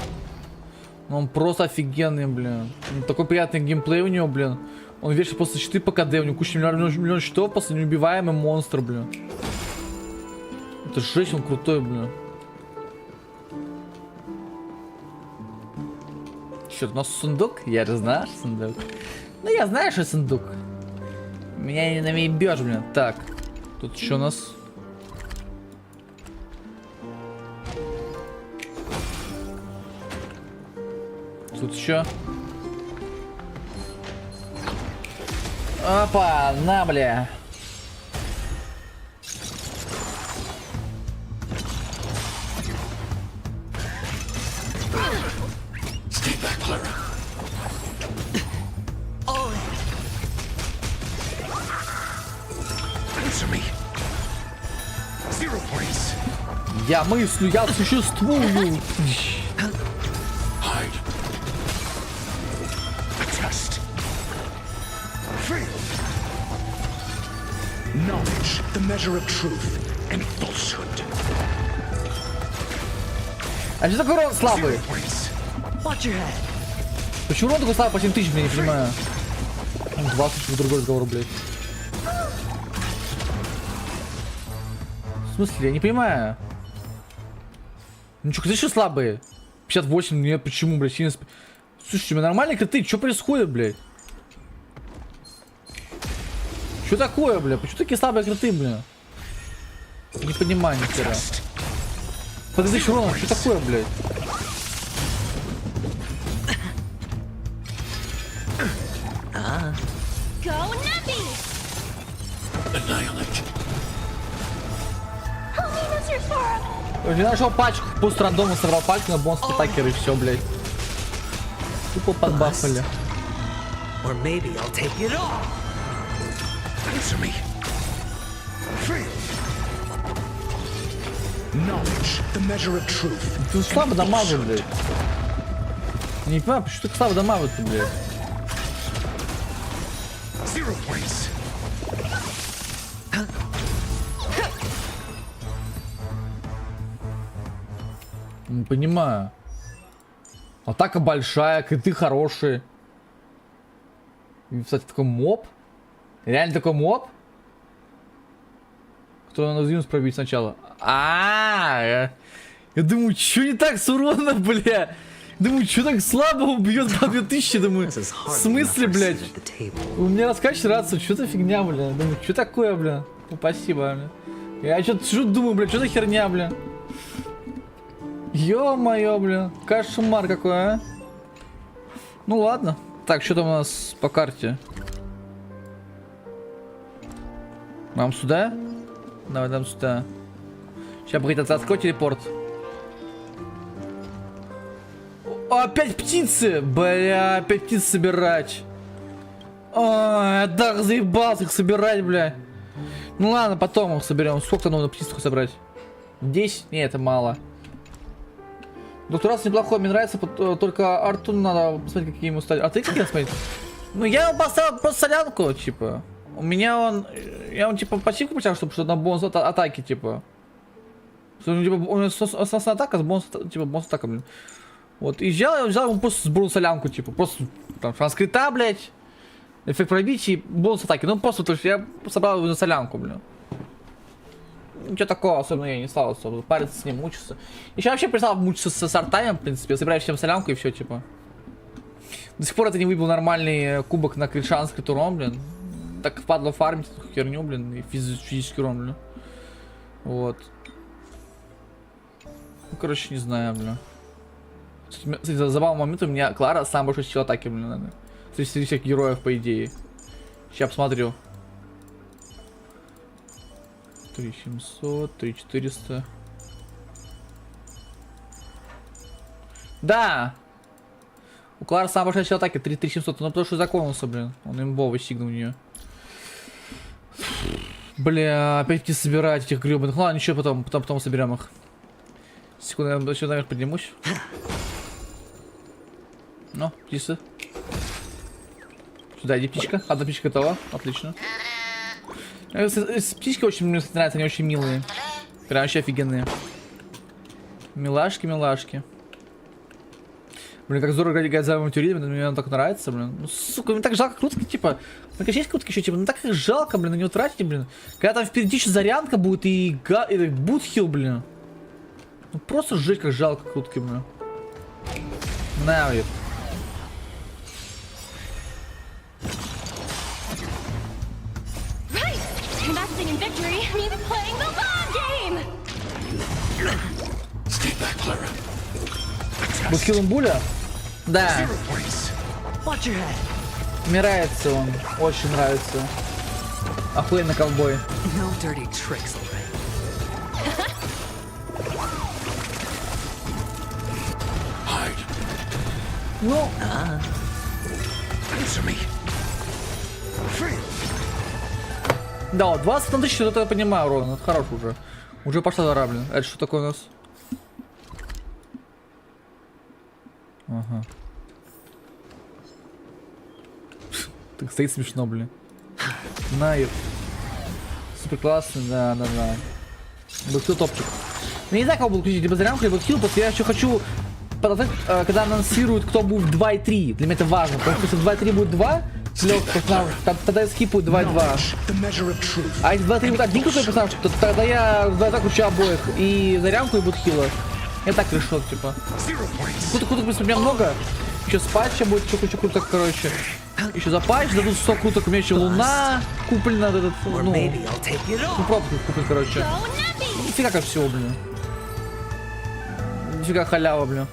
Speaker 1: Ну, он просто офигенный, блин. Такой приятный геймплей у него, блин. Он вешает просто щиты по КД. У него куча миллион щитов, просто неубиваемый монстр, блин. Это жесть, он крутой, блин. Что, у нас сундук? Я же знаю, что сундук. Ну, я знаю, что сундук. Меня не наебешь, блин. Так, тут еще у нас... Тут еще... Опа, на, бля. Я мыслю, я существую.
Speaker 16: Knowledge, the measure of truth and falsehood.
Speaker 1: А что такой урон слабый? Почему урон такой слабый по 7000, я не понимаю. 20 в другой разговор, блядь. В смысле? Я не понимаю. Ну что, криты еще слабые? 58, нет, почему, блядь? Слушайте, у меня нормальные криты, что происходит, блядь? Что такое, бля? Почему такие слабые криты, бля? Не понимаю ни хера. По 2000 урона, что такое, блядь? Я нашел пачку, пусть рандомно собрал пачку на бонус атакеры и все, блядь. Тупо подбафали.
Speaker 2: Or maybe I'll take it all.
Speaker 16: Answer me. Free. Knowledge, the measure of truth.
Speaker 1: Ты слабо дамажил, блядь. Я не понимаю, почему ты слабо дамажил, ты, блядь.
Speaker 16: 0 points.
Speaker 1: Не понимаю. Атака большая, криты хорошие. И, кстати, такой моб. Реально такой моб? Который надо Зинус пробить сначала. Я думаю, что не так с уроном, бля? Думаю, что так слабо убьет по 2000, думаю. В смысле, блядь? У меня раскачивает рацию, что за фигня, бля? Думаю, что такое, бля? Спасибо, бля. Я что-то думаю, бля, что за херня, бля? Ё-моё, бля. Кошмар какой, а? Ну ладно. Так, что там у нас по карте? Нам сюда? Давай, нам сюда. Сейчас будет открой телепорт. Опять птицы! Бля, опять птиц собирать. Я так заебался их собирать, бля. Ну ладно, потом их соберем. Сколько нужно птиц собрать? 10? Не, это мало. Доктор неплохой, мне нравится, только Арту надо посмотреть, какие ему стали. А ты какие смотреть? Ну я ему поставил просто солянку, типа. У меня он... Я он типа пассивку поставил, чтобы что-то на бонус атаки, типа. У него основная атака с бонус, типа, бонус атака, блин. Вот, и взял ему просто сбрую солянку, типа. Просто там шанс-крита, блядь. Эффект пробития и бонус атаки. Ну просто, то есть я собрал его на солянку, блин. Ничего такого, особенно я не стал особо париться с ним, мучиться. Еще вообще перестал мучиться с артаем, в принципе. Я собираю всем солянку и все, типа. До сих пор это не выбил нормальный кубок на крит шанс, крит урон, блин. Так впадло фармить эту херню, блин, и физический урон, блин. Вот. Ну, короче, не знаю, блин. Кстати, за забавный момент у меня Клара самый большой сила атаки, блин, надо. Среди всех героев, по идее. Сейчас посмотрю. 3700, 3400. Да! У Клара самая большая сила атаки 3700, ну потому что законился, блин. Он имбовый сигнал у нее. Бля, опять не собирать этих гребаных. Ладно, ничего, потом соберем их. Секунду, я еще наверх поднимусь. Ну, птица. Сюда иди, птичка. Одна птичка готова. Отлично. Птички очень мне нравятся, они очень милые. Прям вообще офигенные. Милашки, милашки. Блин, как здорово играть за авантюризм, мне он так нравится, блин. Ну, сука, мне так жалко крутки, типа. Ну, конечно, есть крутки еще, типа, ну так их жалко, блин, на него тратите, блин. Когда там впереди еще зарянка будет и бутхил, блин. Ну просто жить, как жалко крутки, блин. На, блин.
Speaker 14: Investing in victory means playing the long game!
Speaker 6: Stay back, Clara.
Speaker 1: Бутхилом Буля? Да. Мне нравится он. Очень нравится. Охуенный ковбой.
Speaker 2: No dirty tricks, alright?
Speaker 6: Hide.
Speaker 1: Ну.
Speaker 6: Answer me.
Speaker 1: Да, вот 20 тысяч, это я понимаю, урон. Это хорош уже. Уже пошла дора, блин. Это что такое у нас? Ага. Так стоит смешно, блин. Найт. Супер классный, да. Бутхил топчик. Я не знаю, кого буду включить, либо зарянку, либо бутхил, просто я еще хочу подождать, когда анонсируют, кто будет 2 и 3. Для меня это важно, потому что если 2 и 3 будет 2, тогда я скипаю 2 и 2. А если 2 и 3 будет один крутой персонаж, то тогда я 2 и 2 кручу обоих. И зарянку, и бутхила. Я так решил, типа. Круток, в принципе, у меня много. Еще с патчем будет еще куча круток, короче. Еще за патч дадут 100 круток, у меня еще луна куплена, этот, ну пробку куплен, короче. Нифига как всего, блин. Нифига халява, блин.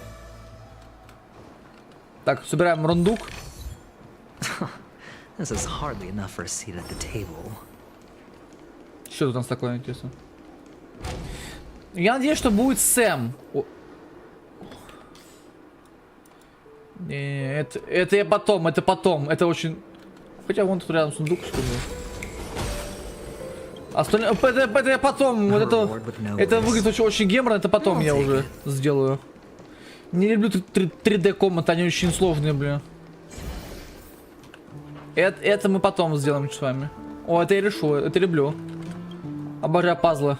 Speaker 1: Так, собираем рундук.
Speaker 2: This is hardly enough for a seat at the table.
Speaker 1: Что тут у нас такое, интересно? Я надеюсь, что будет Сэм. Не, это я потом, это очень... Хотя вон тут рядом сундук, что ли. Остальное... Это я потом, вот это выглядит очень геморно, это потом я уже сделаю. Не люблю 3D комнаты, они очень сложные, блин. Это мы потом сделаем с вами. О, это я решу, это люблю. Обожаю пазлы.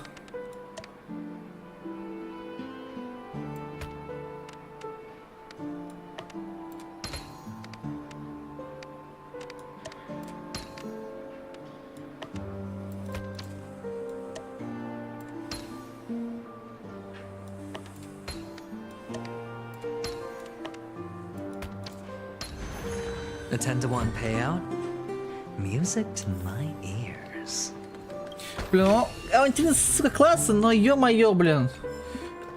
Speaker 2: A 10-to-1 payout? Music to my ears.
Speaker 1: Блин, ну, интересно, сука, классно, но ё-моё, блин.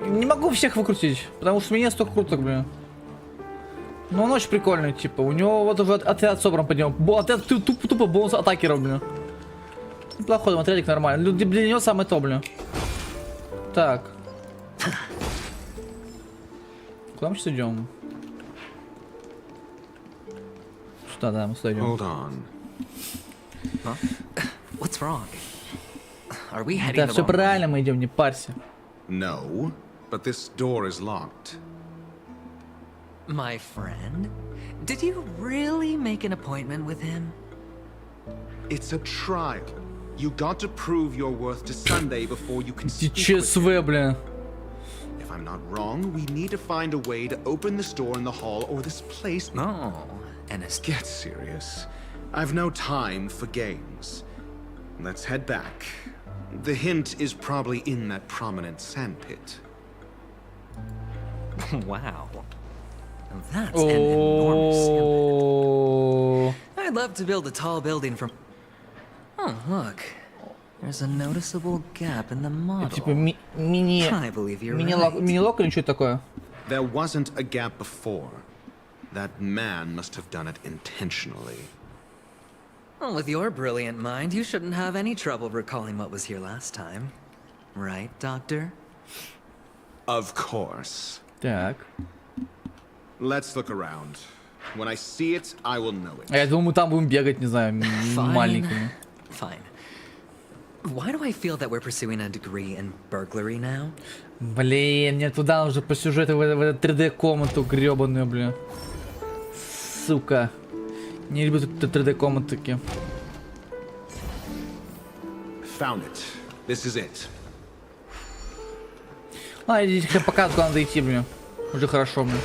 Speaker 1: Не могу всех выкрутить, потому что у меня столько круток, блин. Но он очень прикольный, типа, у него вот уже отряд собран под него. Отряд тупо бонус атакеров, блин. Неплохой там отрядик, нормально. Для него самое то, блин. Так. Куда мы сейчас идем? Что, да, мы сюда идем.
Speaker 16: Hold on.
Speaker 2: Huh? What's wrong? Are we heading
Speaker 1: Да,
Speaker 2: the
Speaker 1: все
Speaker 2: wrong
Speaker 1: правильно, мы идем, не парься.
Speaker 16: No, but this door is locked.
Speaker 2: My friend? Did you really make an appointment with him?
Speaker 16: It's a trial. You got to prove your worth to Sunday before you can speak with
Speaker 1: ЧСВ, блин.
Speaker 16: If I'm not wrong, we need to find a way to open this door in the hall or this place...
Speaker 2: No, and
Speaker 16: get serious. I've no time for games. Let's head back. The hint is probably in that prominent sandpit.
Speaker 2: Wow. That's an enormous sandpit. I'd love to build a tall building from... Oh, look. There's a noticeable gap in the model.
Speaker 1: Типа мини-лок или что такое?
Speaker 16: There wasn't a gap before. That man must have done it intentionally.
Speaker 2: Well, with your brilliant mind, you shouldn't have any trouble recalling what was here last time. Right, Doctor?
Speaker 16: Of course.
Speaker 1: Так.
Speaker 16: Let's look around. When I see it, I will know it.
Speaker 1: А я думаю, мы там будем бегать, не знаю, маленькими.
Speaker 2: Fine. Why do I feel that we're pursuing a degree in burglary now?
Speaker 1: Блин, мне туда нужно по сюжету в эту 3D-комнату гребаную, блин. Сука. Не люблю тут 3D-комнаты.
Speaker 16: Found it. This is it.
Speaker 1: А, здесь хотя показывают, куда надо идти, блин. Уже хорошо, блин.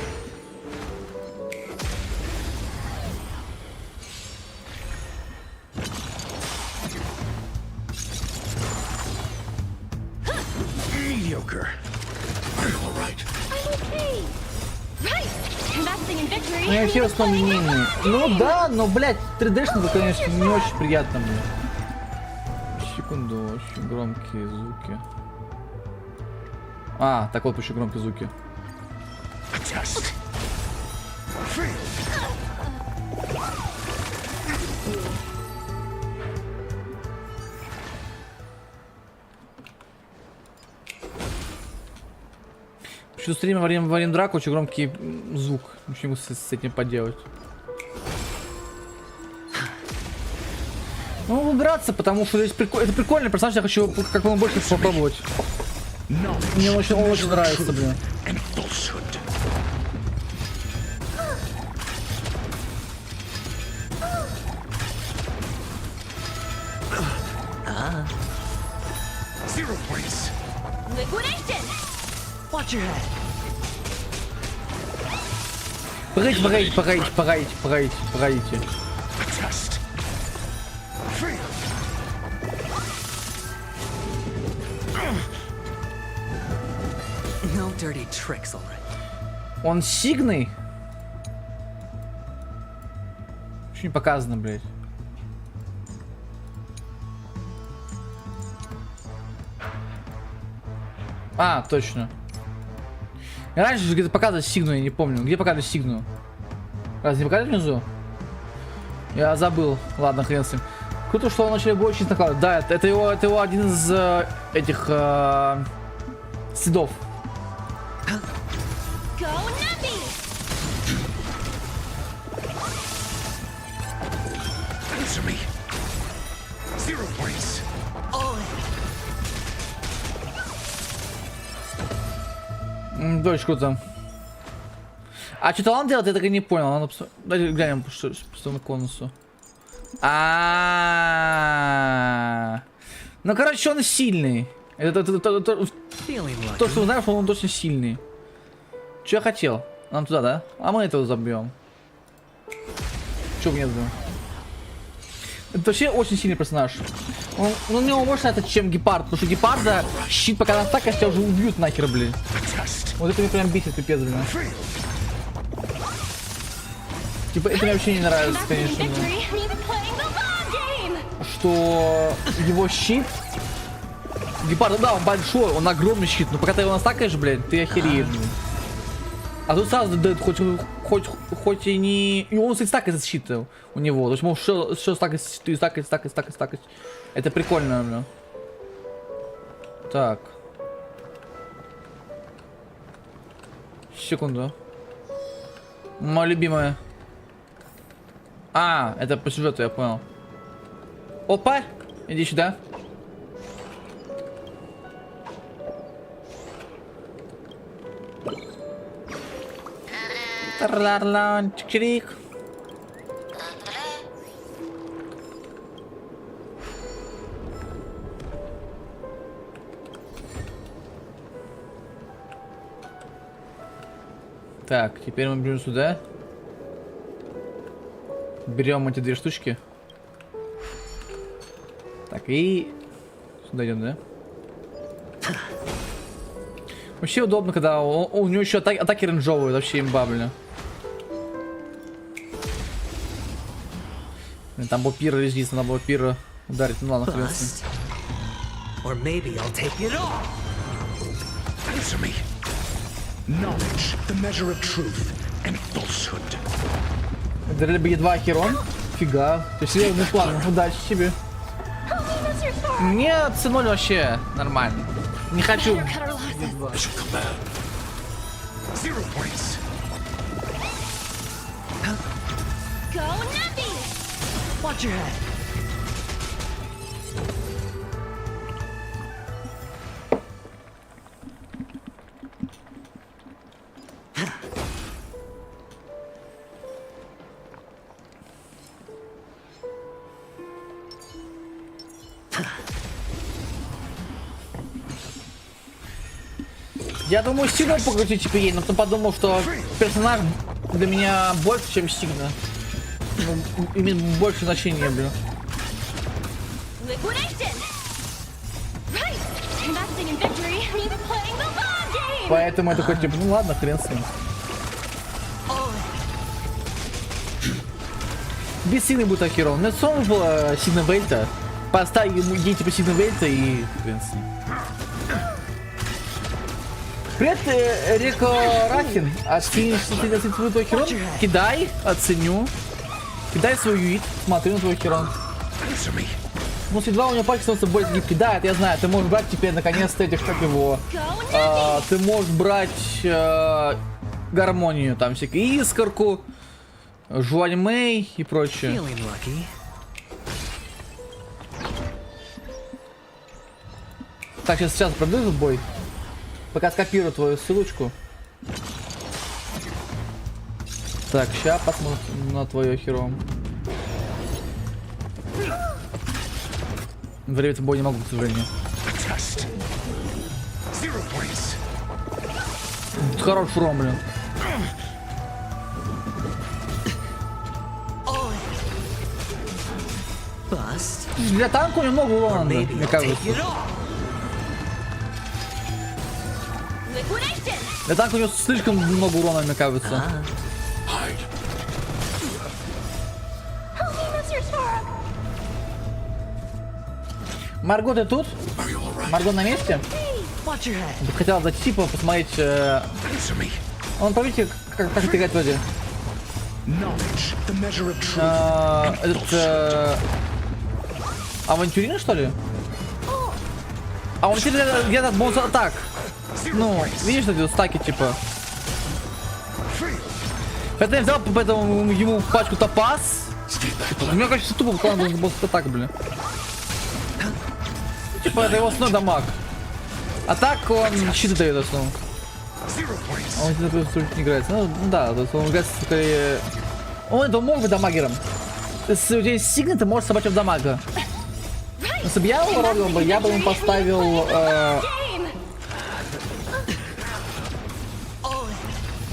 Speaker 11: Mediocre. I'm all right.
Speaker 10: I'm okay. Right. Investing in victory.
Speaker 1: Ну, я все в основном линейные. Ну да, но, блядь, 3D-шно, конечно, не очень приятно, блин. Секунду, очень громкие звуки. А, так вот еще громкие звуки. Почему стриме во время драку очень громкий звук. Ничего с этим поделать. Ну, выбираться, потому что здесь это прикольный персонаж, я хочу как можно больше попробовать. Мне очень нравится, блин.
Speaker 11: Zero points.
Speaker 10: Liquidation.
Speaker 2: Watch your head.
Speaker 1: Погодите.
Speaker 11: Just. Free.
Speaker 2: No dirty tricks, all right.
Speaker 1: Он сигный? Еще не показано, блядь. А, точно. Я раньше же где-то показывали сигну, я не помню. Где показывали сигну? Раз не показывали внизу? Я забыл. Ладно, хрен с ним. Круто, что он начали больше накладывать. Да, это его один из этих следов.
Speaker 10: Go Nappy.
Speaker 11: Answer me. 0 points.
Speaker 1: Очень круто. А что-то он делает, я так и не понял. Давайте глянем, что на конусу. Ну, короче, он сильный. Это то, что мы знаем, что он точно сильный. Что я хотел? Нам туда, да? А мы этого забьем. Че мне забьем? Это вообще очень сильный персонаж. Он у него больше это, чем гепард. Потому что гепарда щит пока на атаке, тебя уже убьют нахер, блин. Вот это мне прям бесит, пипец, блин. Типа, это мне вообще не нравится, конечно. Что его щит... Гепард, да, он большой, он огромный щит. Но пока ты его настакаешь, блядь, ты охереешь, блин. А тут сразу дает хоть и не... И он, кстати, стакает щит у него. То есть можешь все стакать. Это прикольно, блин. Так. Секунду. Моя любимая. А, это по сюжету, я понял. Опа! Иди сюда. Тарларлан, чик-чирик. Так, теперь мы берем сюда. Берем эти две штучки. Так, и сюда идем, да? Вообще удобно, когда у него еще атаки рейнджовые, вообще имба, блин. Там был пир здесь, надо было пира ударить. Ну ладно, хрен с ним.
Speaker 11: Knowledge, the measure of truth and falsehood.
Speaker 1: Это либо едва Херон. Фига. Ты серьезный план. Удачи тебе. Нет, ценой вообще нормально. Не хочу.
Speaker 15: Watch your head.
Speaker 1: Я думаю, Сигну покрутить теперь ей, но потом подумал, что персонаж для меня больше, чем Сигна. Ну, имеет больше значения, блин. Поэтому я такой, типа, ну ладно, хрен с ним. Без Сигны будет херово. Но это он был Сигна Вельта. Поставь ему ей типа Сигна Вельта и хрен с ним. Привет, Реко Рахин. Оцени твой херон. Кидай, оценю. Кидай свой юит, смотрю на твой херон. Ну, с едва у него пальцы становятся более гибкие. Да, это я знаю. Ты можешь брать теперь наконец-то этих, как его. Ты можешь брать гармонию, там всякие искорку, Жуань Мэй и прочее. Так, сейчас продаю бой. Пока скопирую твою ссылочку. Так, сейчас посмотрим на твое херо. Время бой не могу, к сожалению. Хорош урон, блин. Для танка у него много урона, мне кажется. Для танка у него слишком много урона, мне кажется. Марго, ты тут? Марго на месте? Хотел зайти, типа, посмотреть. Он, помните, как это играть вроде? Этот авантюрин, что ли? Авантюрин где-то бонус атак. Ну, видишь, эти стаки, типа. Поэтому я взял поэтому ему пачку топаз. Типа, у меня, кажется, тупо выкладывал бонус атак, блин. Типа, это его основной дамаг. А так он щиты дает основу. А он не играет. Ну да, то есть он играет скорее. Он это мог быть дамагером. Если у тебя есть сигнал, ты можешь собрать в дамага. Если бы я его ролил бы, я бы ему поставил.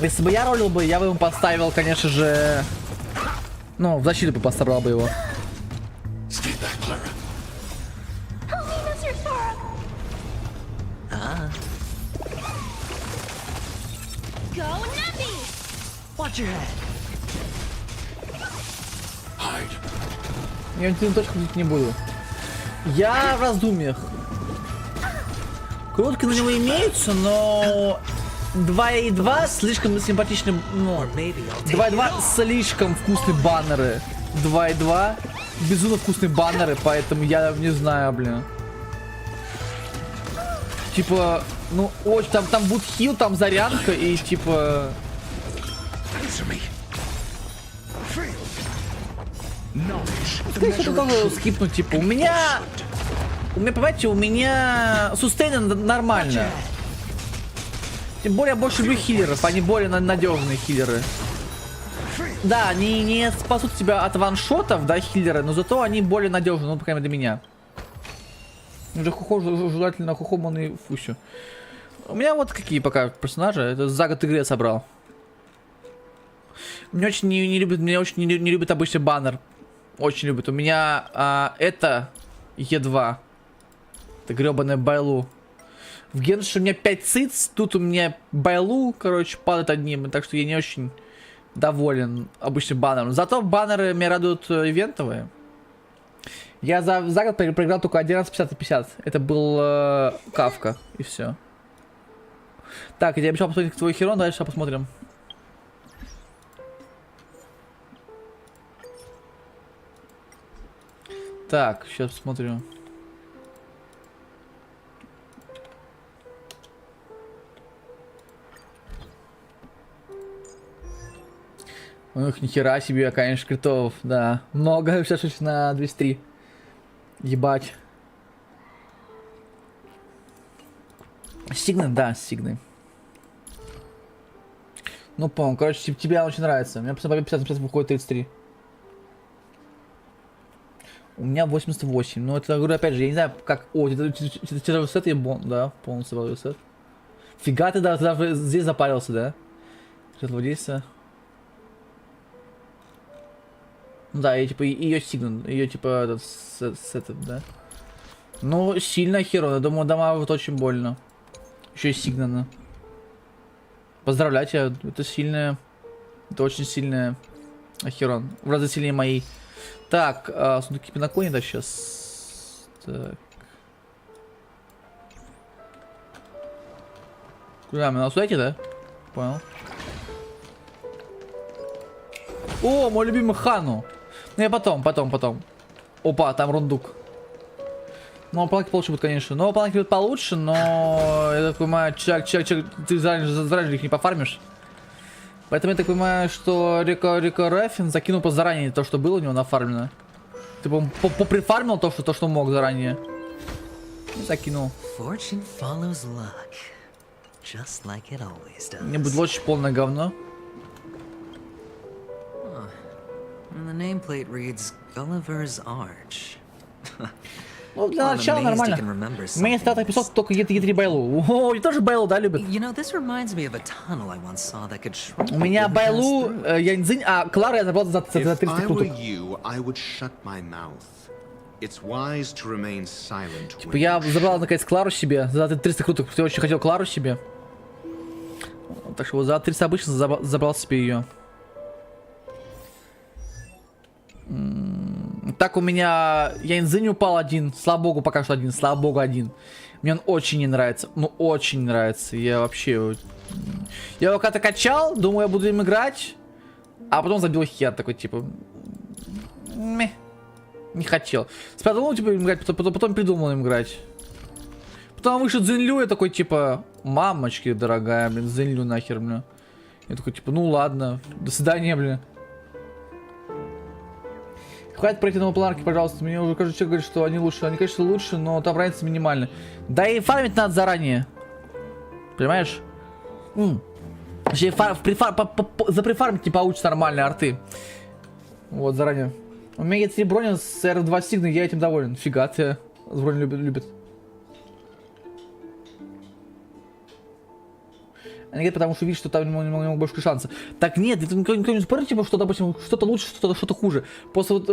Speaker 1: Если бы я ролил бы, я бы ему поставил, конечно же. Ну, в защиту бы поставил бы его. Я точку не буду. Я в раздумьях. Крутки на него имеются, но 2.2 слишком симпатичный. Ну, 2.2 слишком вкусные баннеры. 2.2 безумно вкусные баннеры, поэтому я не знаю, блин. Типа, ну очень там будет хил, там зарядка и типа. Скорее всего, тоже скипнуть, типа, у меня, понимаете, у меня сустейн нормально. Тем более, я больше люблю хиллеров, они более надежные хиллеры. Да, они не спасут тебя от ваншотов, да, хиллеры, но зато они более надежны, ну, по крайней мере, для меня. Уже желательно хухоман и фусю. У меня вот какие пока персонажи, это за год игры я собрал. Меня очень не любит обычный баннер. Очень любит. У меня это Е2. Это гребаная байлу. В Генше у меня 5 циц. Тут у меня байлу, короче, падает одним. Так что я не очень доволен обычным баннером. Зато баннеры меня радуют ивентовые. Я за год проиграл только 11.50/50. Это был Кавка. И все. Так, я обещал посмотреть твой херон. Дальше посмотрим. Так, сейчас посмотрю. Ох, нихера себе, конечно, критов, да. Много, сейчас на 203. Ебать. Сигны, да, сигны. Ну, по-моему, короче, тебе очень нравится. У меня по 50 выходит 33. У меня 88. Ну, это, говорю, опять же, я не знаю, как... О, это тяжелый сет и бон, да, полностью тяжелый сет. Фига ты даже здесь запарился, да? Злодейство. Ну да, ее сигнал, ее типа этот сет, да. Ну, сильно херово, я думаю, дома вот очень больно. Еще и сигнально. Поздравляю тебя, это сильная, это очень сильная Ахерон. В разы сильнее моей. Так, сундуки пинокони, да, сейчас. Так. Куда мы, на сюда идти, да? Понял. О, мой любимый Хану. Ну я потом. Опа, там рундук. Ну, планки получше будет, конечно. Но планки будут получше, но... Я так понимаю, человек, ты заранее их не пофармишь. Поэтому я так понимаю, что Рико Рафин закинул по заранее то, что было у него нафармлено. Ты поприфармил то, что мог заранее. И закинул. Мне будет очень полное говно.
Speaker 2: The nameplate reads Gulliver's Arch.
Speaker 1: Ну, для начала нормально. У меня есть статус песок, только Е3 Байлу. О, и тоже Байлу, да, любят? У меня Байлу, Яньцзинь, а Клара я забрал за 300 круток. Типа я забрал наконец Клару себе, за 300 круток, я очень хотел Клару себе. Так что вот за 300 обычно забрал себе ее. Так у меня Яньцзинь упал один. Слава богу, пока что один. Слава богу, один. Мне он очень не нравится. Ну, очень не нравится. Я вообще... Я его когда-то качал, думаю, я буду им играть. А потом забил хер такой, типа... Мeh. Не хотел. Сперва думал, типа, играть, потом придумал им играть. Потом вышел Цзиньлю, я такой, типа... Мамочки, дорогая, блин, Цзиньлю нахер, блин. Я такой, типа, ну ладно. До свидания, блин. Хватит пройти на планки, пожалуйста. Мне уже каждый человек говорит, что они лучше. Они, конечно, лучше, но там разница минимальная. Да и фармить надо заранее. Понимаешь? Заприфармить не получится нормальные арты. Вот, заранее. У меня есть 3 брони с R2 сигны, я этим доволен. Фига ты. С брони любит. Они говорят, потому что видишь, что там немного больше шанса. Так нет, это никто не спорит, типа, что, допустим, что-то лучше, что-то хуже. Просто вот,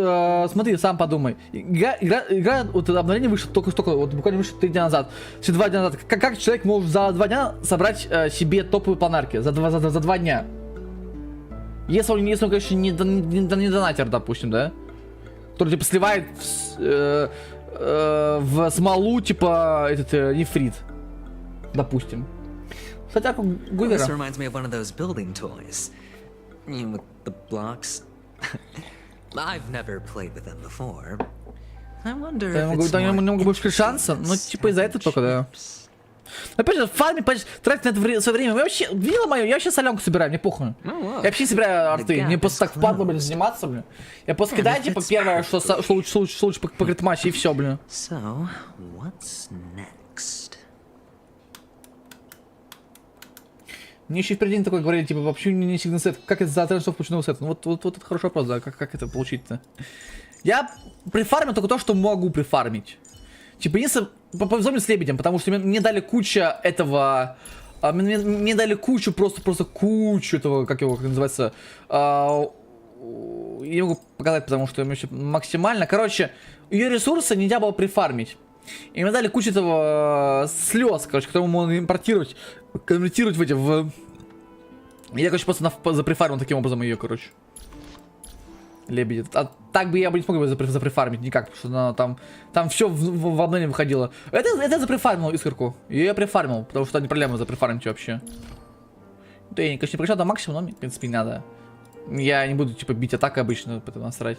Speaker 1: смотри, сам подумай. Игра, вот обновление вышло только вот буквально вышло 3 дня назад. Все 2 дня назад. Как человек может за 2 дня собрать себе топовые планарки? За 2 дня. Если он, конечно, не донатер, допустим, да? Который, типа, сливает в смолу, типа, этот нефрит. Допустим. This
Speaker 2: reminds me of one of those building toys. With the blocks. I've never played with them before. I wonder if it's
Speaker 1: немного больше шанса, но типа из-за этого только, да. Опять же, фармить, тратить на это свое время. Я вообще, видела мою, я вообще солянку собираю, мне похуй. Я вообще собираю арты, мне просто так впадло, блин, заниматься, блин. Я просто кидаю, типа, первое, что лучше покрыть матч, и все, блин.
Speaker 2: So, what's next?
Speaker 1: Мне еще впереди такой говорили, типа, вообще не сигнал сет. Как это за трансов полученного сета? Ну вот это хороший вопрос, да, как это получить-то? Я прифармил только то, что могу прифармить. Типа, если повезло с лебедем, потому что мне дали куча этого... Мне дали кучу, просто кучу этого, как называется... Я не могу показать, потому что еще максимально. Короче, ее ресурсы нельзя было прифармить. И мне дали кучу этого слез, короче, которые можно импортировать, конвертировать в Я, короче, просто заприфармил таким образом ее, короче. Лебеди. А так бы я бы не смог заприфармить никак, потому что там все в одно не выходило. Это я заприфармил искорку. Я прифармил, потому что не проблема заприфармить вообще. Да я, конечно, не прокачал до максимума, но, в принципе, не надо. Я не буду, типа, бить атакой обычно, потом насрать.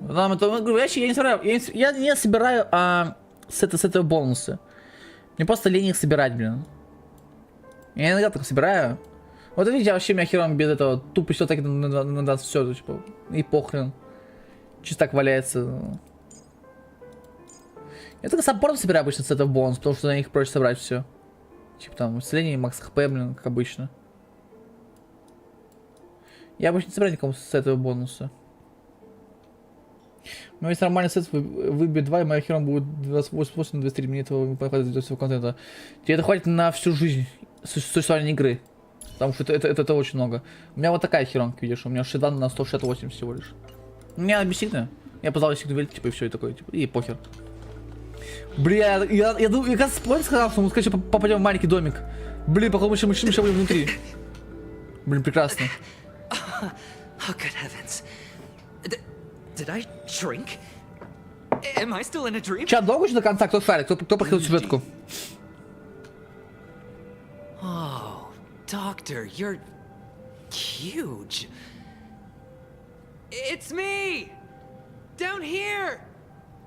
Speaker 1: Там это, говорю, я не собираю, я не собираю с этого бонусы. Мне просто лень их собирать, блин. Я иногда так собираю. Вот видите, вообще меня хером без этого. Тупо все так надо все, типа, и похрен. Чисто так валяется. Я только саппорт собираю обычно с этого бонус, потому что на них проще собрать все. Типа там исцеление, макс хп, блин, как обычно. Я обычно не собираю никому с этого бонуса. У меня есть нормальный сет, выбить 2, и моя хером будет 28-23 минут этого хватит всего контента. Тебе это хватит на всю жизнь существования игры. Потому что это очень много. У меня вот такая херонка, видишь, у меня 62 на 168 всего лишь. У меня бессильно. Я позвал сигнал, типа, и все, и такое, типа, и похер. Бля, я думаю, я как спорить сказал, что мы, скорее, попадем в маленький домик. Блин, походу, мы еще будем внутри. Блин, прекрасно.
Speaker 2: Oh, good heavens. Did I shrink? Am I still in a dream?
Speaker 1: Чат, долго еще до конца? Кто шарит? Кто проходил сюжетку?
Speaker 2: Oh, Doctor, you're huge. It's me! Down here!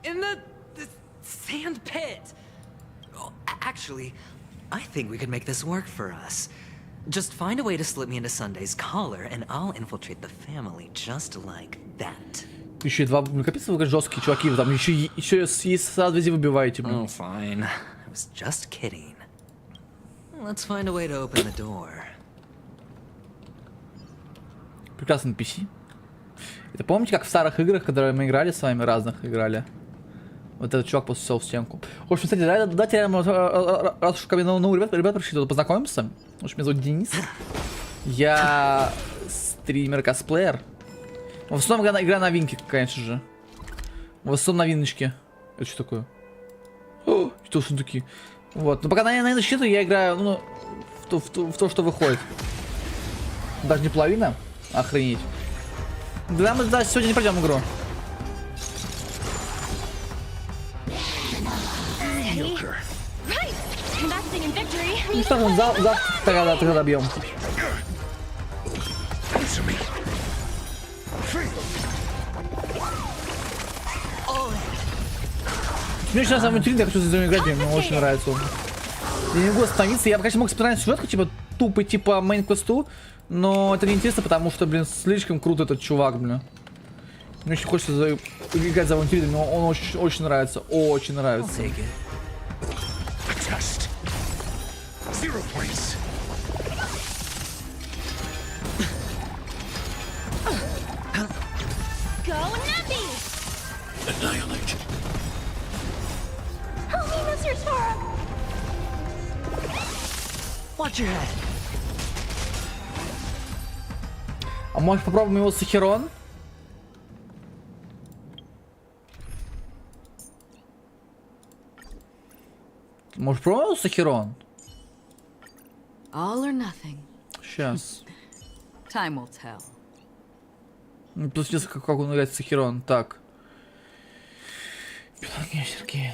Speaker 2: In the sand pit! Oh, actually, I think we could make this work for us. Just find a way to slip me into Sunday's collar, and I'll infiltrate the family just like that.
Speaker 1: Еще два, ну капец, вы жесткие чуваки, там еще есть садвези выбиваете, блин.
Speaker 2: Oh, fine. I was just kidding. Let's find a way to open the door.
Speaker 1: Прекрасный NPC. Это помните, как в старых играх, которые мы играли с вами, разных играли? Вот этот чувак постучал в стенку. В общем, кстати, давайте реально, раз уж ко мне новые ребята пришли, то познакомимся. В общем, меня зовут Денис. Я стример-косплеер. В основном игра новинки, конечно же. В основном новиночки. Это что такое? О, что сундуки. Вот. Но пока на защиту я играю, ну, в то, что выходит. Даже не половина. Охренеть. Да, мы сегодня не пройдем игру. Ну что же, завтра тогда бьем. Мне сейчас самый тренинг, я хочу за ним играть, мне очень нравится он. Я не могу остановиться, я бы, конечно, мог спрятать сюжетку, типа, тупо, типа, мейн-квесту, но это не интересно, потому что, блин, слишком крут этот чувак, блин. Мне очень хочется играть за авантюризм, но он очень нравится, очень нравится.
Speaker 2: Watch your head.
Speaker 1: А может попробуем его с Ахерон? Может попробуем с Ахерон?
Speaker 5: All or nothing.
Speaker 1: Сейчас.
Speaker 5: Time will tell.
Speaker 1: Тут несколько, как он играет с Ахерон. Так. Сергей.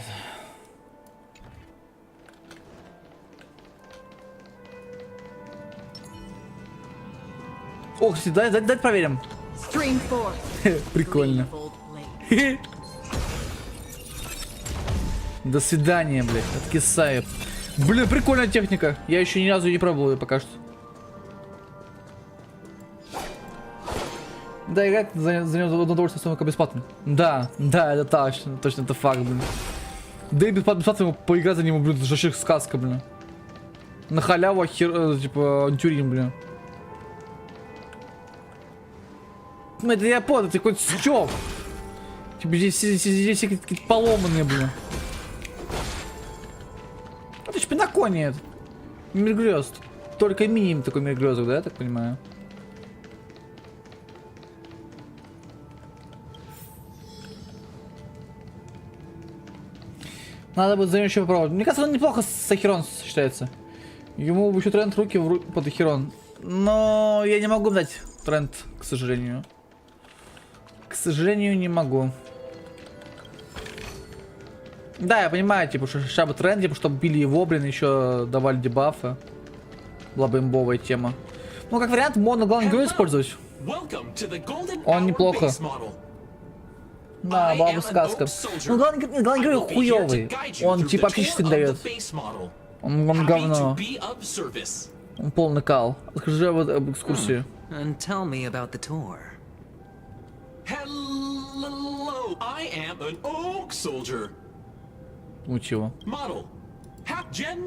Speaker 1: Ох, дай проверим. Прикольно. До свидания, блядь. Откисаю. Блин, прикольная техника. Я еще ни разу не пробовал ее пока что. Да, играть за него удовольствие самого бесплатно. Да, это точно это факт, блин. Да и бесплатно поиграть за него, блин, это же вообще сказка, блин. На халяву, типа, антюрин, блин. Ну, это я понял, это какой-то скёп. Типа здесь все какие-то поломанные, блин. Это ж пинокони это. Мир грез. Только минимум такой мир грезов, да, я так понимаю? Надо будет за него еще попробовать. Мне кажется, он неплохо с Ахерон сочетается. Ему еще тренд руки под Ахерон. Но я не могу дать тренд, к сожалению. К сожалению, не могу. Да, я понимаю, типа, что сейчас бы тренд, типа, чтобы били его, блин, еще давали дебафы. Была бы имбовая тема. Ну, как вариант, можно главный герой использовать. Он неплохо. Да, была бы сказка. Ну, главный герой хуёвый. Он типа вообще щиты дает. Он говно. Он полный кал. Расскажи об экскурсии.
Speaker 2: And tell me about the tour.
Speaker 18: Hello, I am an oak soldier.
Speaker 1: Ну чего?
Speaker 18: Model. Gen.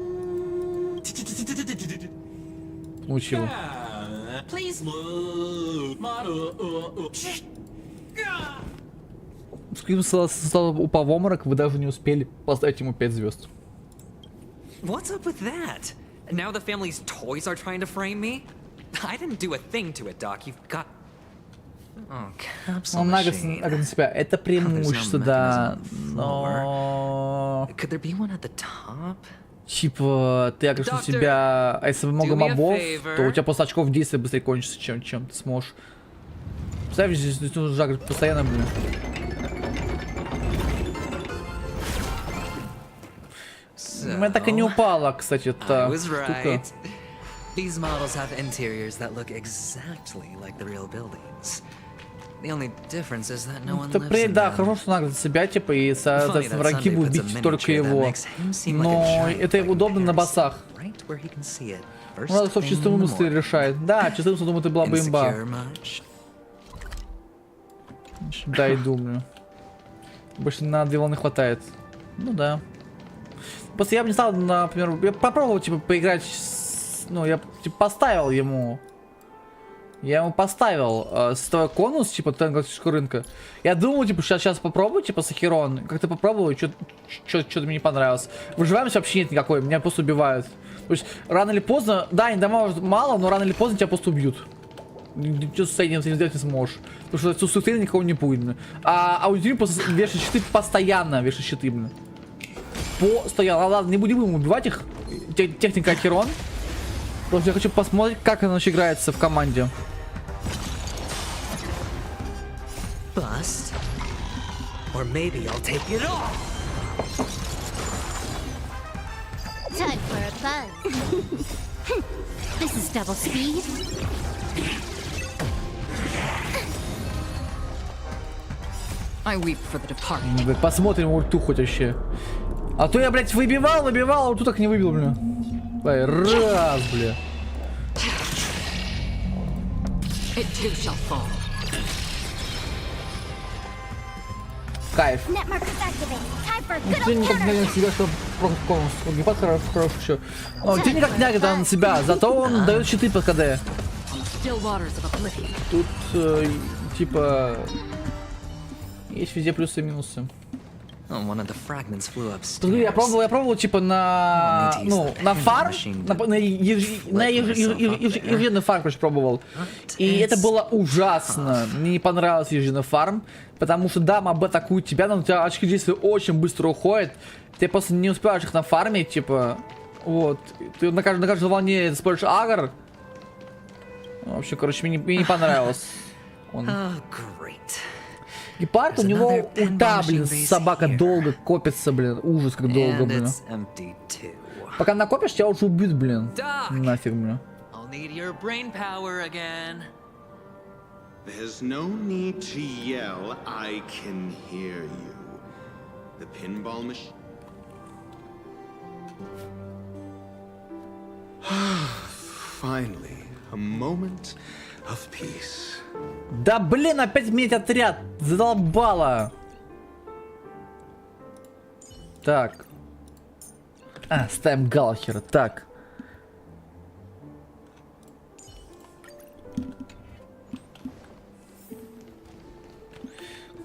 Speaker 1: Ну чего?
Speaker 18: Please look. Model.
Speaker 1: Скрим упал в обморок, вы даже не успели поставить ему 5 звезд.
Speaker 2: What's up with that? Now the family's toys are trying to frame me? I didn't do a thing to it, Doc. You've got... Oh, capsule
Speaker 1: Он
Speaker 2: machine.
Speaker 1: на себя. Это преимущество, да. Но...
Speaker 2: Could there be one at the top?
Speaker 1: Типа, ты агришь на себя, а если много мобов, то у тебя просто очков действия быстрее кончится, чем ты сможешь. Представь, здесь нужно жагрить постоянно, блин. У меня так и не упала, кстати, эта штука.
Speaker 2: These models have interiors that look exactly like the real buildings. The only difference is that no one lives in
Speaker 1: Да,
Speaker 2: them.
Speaker 1: хорошо, что он агрит себя, типа, и, соответственно, враги будут бить только его. Но это удобно на боссах. Ну, надо, чтобы чистым умысле решает. Да, чистым умыслом, думаю, ты была бы имба. Да, иду, блин. Больше на 2 волны хватает. Ну да. Просто я бы не стал, например, я попробовал, типа, поиграть с... Ну, я, типа, поставил ему... Я ему поставил световой конус, типа, галактического рынка. Я думал, типа, сейчас попробую, типа, Сахирон. Как-то попробовал, и что-то мне не понравилось. Выживаемости вообще нет никакой, меня просто убивают. То есть, рано или поздно, да, не дамажат мало, но рано или поздно тебя просто убьют. Ничего с этим сделать не сможешь. Потому что сустейна никого не будет, блин. А аудитория просто вешает щиты постоянно, вешает щиты, блин. Постоянно. Ладно, не будем убивать их. Техника Ахерон. Просто я хочу посмотреть, как она вообще играется в команде.
Speaker 2: Bust. Or maybe I'll take it off.
Speaker 14: Time for a buzz. This is double speed.
Speaker 5: I weep for the departed.
Speaker 1: Посмотрим ульту хоть вообще. А то я, блядь, выбивал, а ульту так не выбил, блин. Давай, раз, бля.
Speaker 5: It too shall fall.
Speaker 1: Кайф. Ты никак не на себя, что просто полностью. Геймпад хороший еще. Ты никак не агрит на себя, зато он дает щиты под КД. Тут, типа, есть везде плюсы и минусы. Я пробовал, типа, на, ну, на фарм, на ежедневный фарм, короче, пробовал. И это было ужасно. Мне не понравился ежедневный фарм, потому что, да, мобы атакуют тебя, но у тебя очки действия очень быстро уходят. Ты просто не успеваешь их нафармить, типа, вот. Ты на каждой волне используешь агр. В общем, короче, мне не понравилось. Гепард, у него ульта, блин, собака долго копится, блин. Ужас, как долго, блин. Пока накопишь, тебя уже убьют, блин. Нафиг, блин.
Speaker 16: There's no need to yell. I can hear you. The pinball machine. Finally, a moment of peace.
Speaker 1: Да блин, опять менять отряд. Задолбало. Так. Ставим Галахера. Так.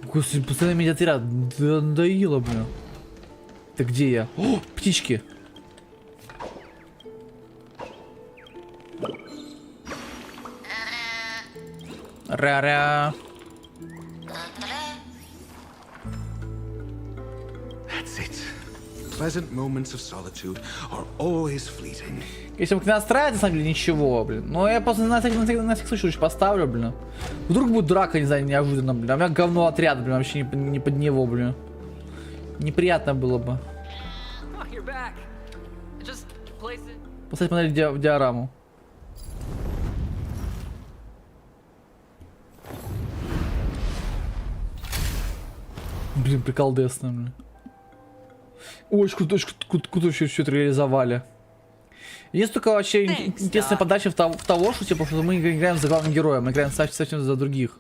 Speaker 1: Господи, постоянно менять отряд. Да надоело, блин. Ты где я? О, птички. Ра-ра.
Speaker 16: That's it. Pleasant moments of solitude are always fleeting.
Speaker 1: Если бы настраивать, на самом деле, ничего, блин. Но я просто на всякий случай поставлю, блин. Вдруг будет драка, не знаю, неожиданно, блин. А у меня говно отряд, блин, вообще не под него, блин. Неприятно было бы. Поставить модель в диораму. Блин, приколдесно, блин. Очень круто что-то реализовали. Есть только вообще интересная подача в того, что типа, что мы играем за главным героем, мы играем совсем за других.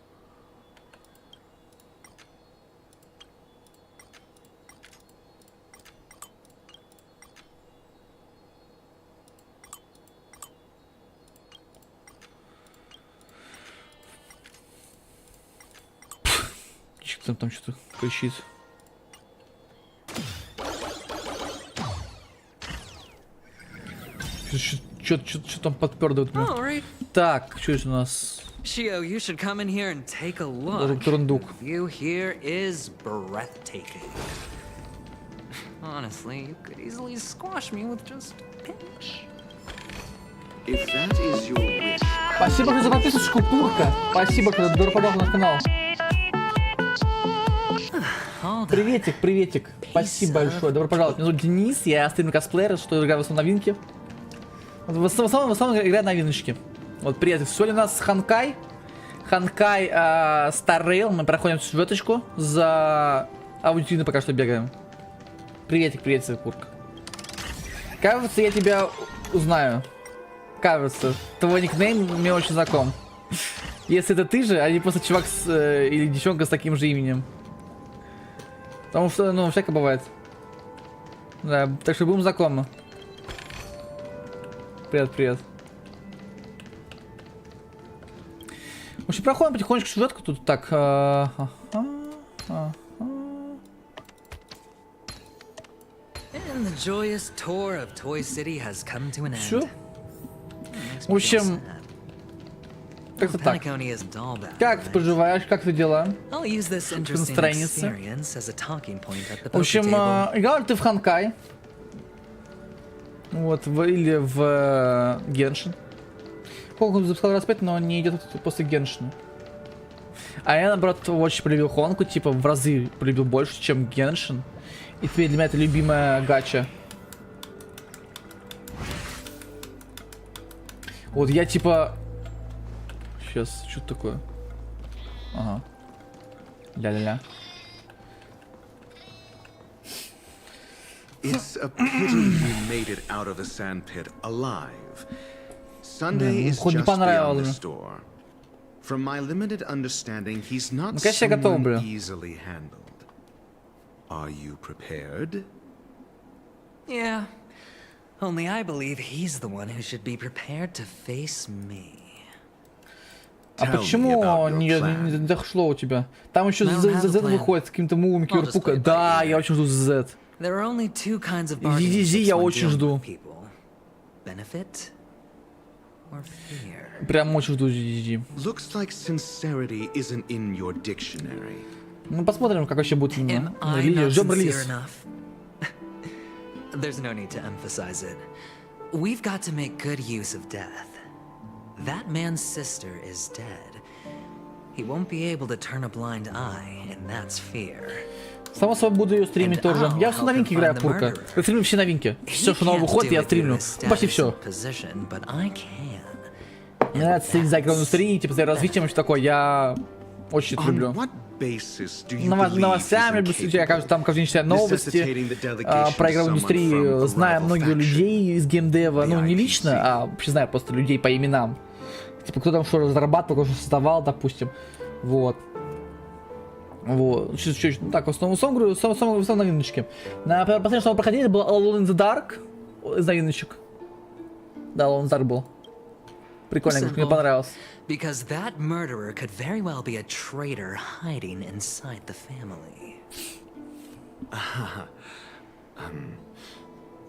Speaker 1: Там что-то кричит. Что там подпердывает меня? Так, что это у нас?
Speaker 2: Shio, you should come in here and take a look.
Speaker 1: Турундук.
Speaker 2: The view here is breathtaking. Honestly, you could easily squash me with just a pinch.
Speaker 16: If that is your wish.
Speaker 1: Спасибо за подписочку, Пурка. Спасибо, что добро пожаловать на канал. Приветик, приветик. Спасибо большое. Добро пожаловать. Меня зовут Денис, я стример косплеер, что играю в основном новинки. В основном играю новиночки. Вот, привет. Сегодня у нас Honkai. Honkai Star Rail. Мы проходим сюжеточку за аудиторию, пока что бегаем. Приветик, приветик, Пурка. Кажется, я тебя узнаю. Кажется, твой никнейм мне очень знаком. Если это ты же, а не просто чувак или девчонка с таким же именем. Потому что, ну, всякое бывает. Да, так что будем знакомы. Привет, привет. В общем, проходим потихонечку сюжетку тут так.
Speaker 2: And the joyous tour of Toy City has come to an end.
Speaker 1: Все? В общем, как-то так. Как ты поживаешь? Как ты дела?
Speaker 2: I'll use this interesting experience as a talking point at the
Speaker 1: В общем, играл ли ты в Honkai? Вот, или в Геншин. Хонку запускал раз 5, но не идет после Геншина. А я, наоборот, очень полюбил Хонку, типа в разы полюбил больше, чем Геншин. И теперь для меня это любимая гача. Вот я типа... Сейчас, что такое? Ага. Ля-ля-ля.
Speaker 16: It's a pity you made it out of the sandpit alive. Sunday is just beyond the store. From my limited understanding, he's not someone easily handled. Are you prepared?
Speaker 2: Yeah. Only I believe he's the one who should be prepared to face me.
Speaker 1: А почему не дошло у тебя? Там еще Z выходит с каким-то мувом Кирпука. Да, я очень жду Z. Иди, я очень жду. Прям очень жду GG. Ну посмотрим, как вообще будет релиз. Ждем релиз.
Speaker 2: There's no need to emphasize it. We've got to make good use of death. That man's sister is dead. He won't be able to turn a blind eye, and that's fear.
Speaker 1: Само собой буду ее стримить тоже. Я все новинки играю, Пурка. Я стримлю все новинки. Все, что новое выходит, я стримлю. Почти все. Мне нравится следить за игровой индустрией, типа за развитием и все такое. Я очень это люблю. Новостями люблю следить. Я там каждый день читаю новости про игровую индустрию. Знаю многих людей из геймдева. Ну, не лично, а вообще знаю просто людей по именам. Типа, кто там что разрабатывал, кто что создавал, допустим. Вот. Вот. Ну, так, в основном новиночки. Последнее, что мы проходили, это был Alone in the Dark. Из новиночек. Да, Alone in the Dark был. Прикольно, мне понравилось.
Speaker 2: Because that murderer could very well be a traitor hiding inside the family.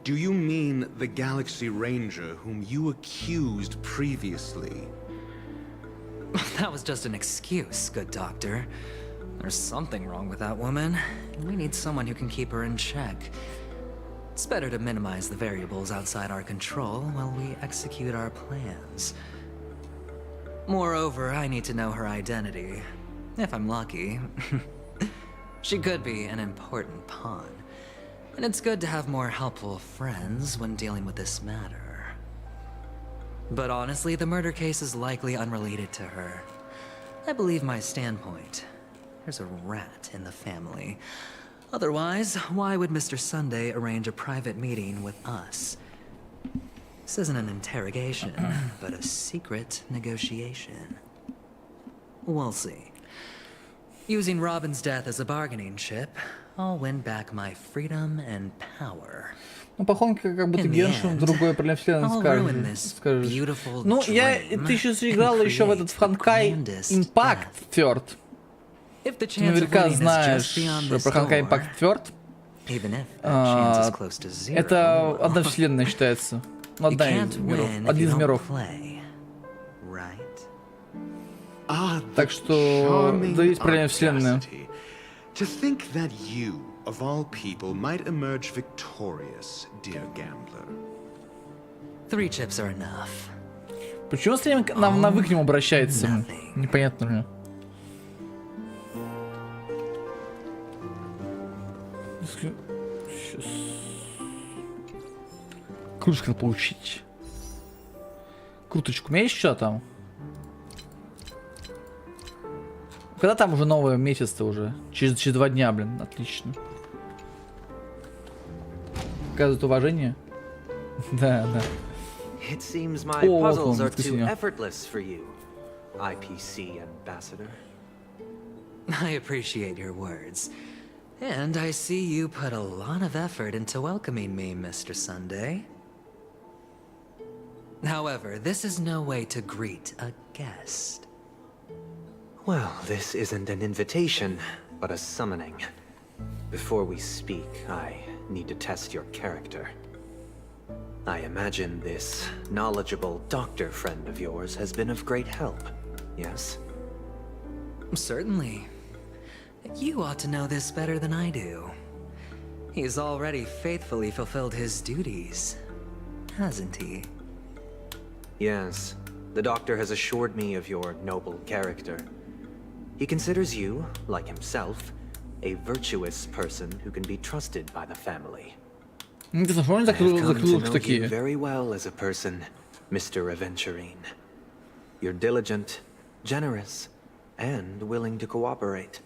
Speaker 16: Do you mean the Galaxy Ranger whom you accused previously?
Speaker 2: That was just an excuse, good doctor. There's something wrong with that woman. We need someone who can keep her in check. It's better to minimize the variables outside our control while we execute our plans. Moreover, I need to know her identity. If I'm lucky. She could be an important pawn. And it's good to have more helpful friends when dealing with this matter. But honestly, the murder case is likely unrelated to her. I believe my standpoint. there's a rat in the family. Otherwise, why would Mr. Sunday arrange a private meeting with us? This isn't an interrogation, but a secret negotiation. We'll see. Using Robin's death as a bargaining chip, I'll win back my freedom and power.
Speaker 1: Ну, по Honkai как будто Геншин в другой параллельной вселенной скажешь. Ну, ты сейчас играл еще в этот в Honkai Impact Third. Наверняка знаешь про Honkai Impact Third. Это одна вселенная считается. Одна из миров. Один из миров. Так что, да, есть параллельная вселенная.
Speaker 16: To think that you, of all people, might emerge victorious, dear gambler.
Speaker 2: 3 chips are enough.
Speaker 1: Почему он все время на вы к нему обращается? Непонятно мне. Сейчас. Кружку надо получить. Круточку. У меня есть что там? Когда там уже новый месяц-то уже? Через 2 дня, блин. Отлично. Показывает уважение. Да, да.
Speaker 19: It seems my puzzles are too effortless for you, IPC ambassador.
Speaker 2: I appreciate your words. And I see you put a lot of effort into welcoming me, Mr. Sunday. However, this is no way to greet a guest.
Speaker 19: Well, this isn't an invitation, but a summoning. Before we speak, I need to test your character. I imagine this knowledgeable doctor friend of yours has been of great help, yes?
Speaker 2: Certainly. You ought to know this better than I do. He's already faithfully fulfilled his duties, hasn't he?
Speaker 19: Yes. The doctor has assured me of your noble character. He considers you, like himself, a virtuous person who can be trusted by the family. I have come to know you very well as a person, Mr. Aventurine. You're diligent, generous, and willing to cooperate.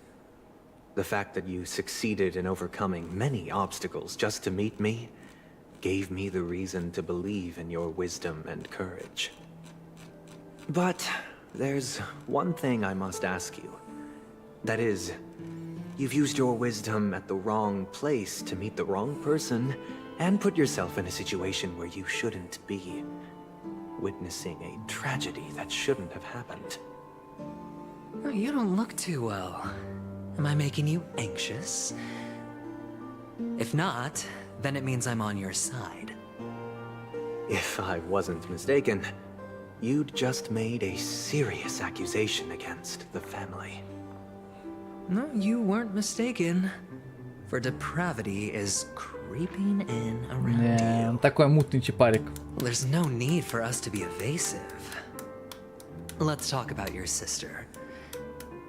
Speaker 19: The fact that you succeeded in overcoming many obstacles just to meet me gave me the reason to believe in your wisdom and courage. But there's one thing I must ask you. That is, you've used your wisdom at the wrong place to meet the wrong person and put yourself in a situation where you shouldn't be, witnessing a tragedy that shouldn't have happened.
Speaker 2: You don't look too well. Am I making you anxious? If not, then it means I'm on your side.
Speaker 19: If I wasn't mistaken, you'd just made a serious accusation against the family.
Speaker 2: No, you weren't mistaken. For depravity is creeping in around you.
Speaker 1: Такой мутный чипарик.
Speaker 2: There's no need for us to be evasive. Let's talk about your sister.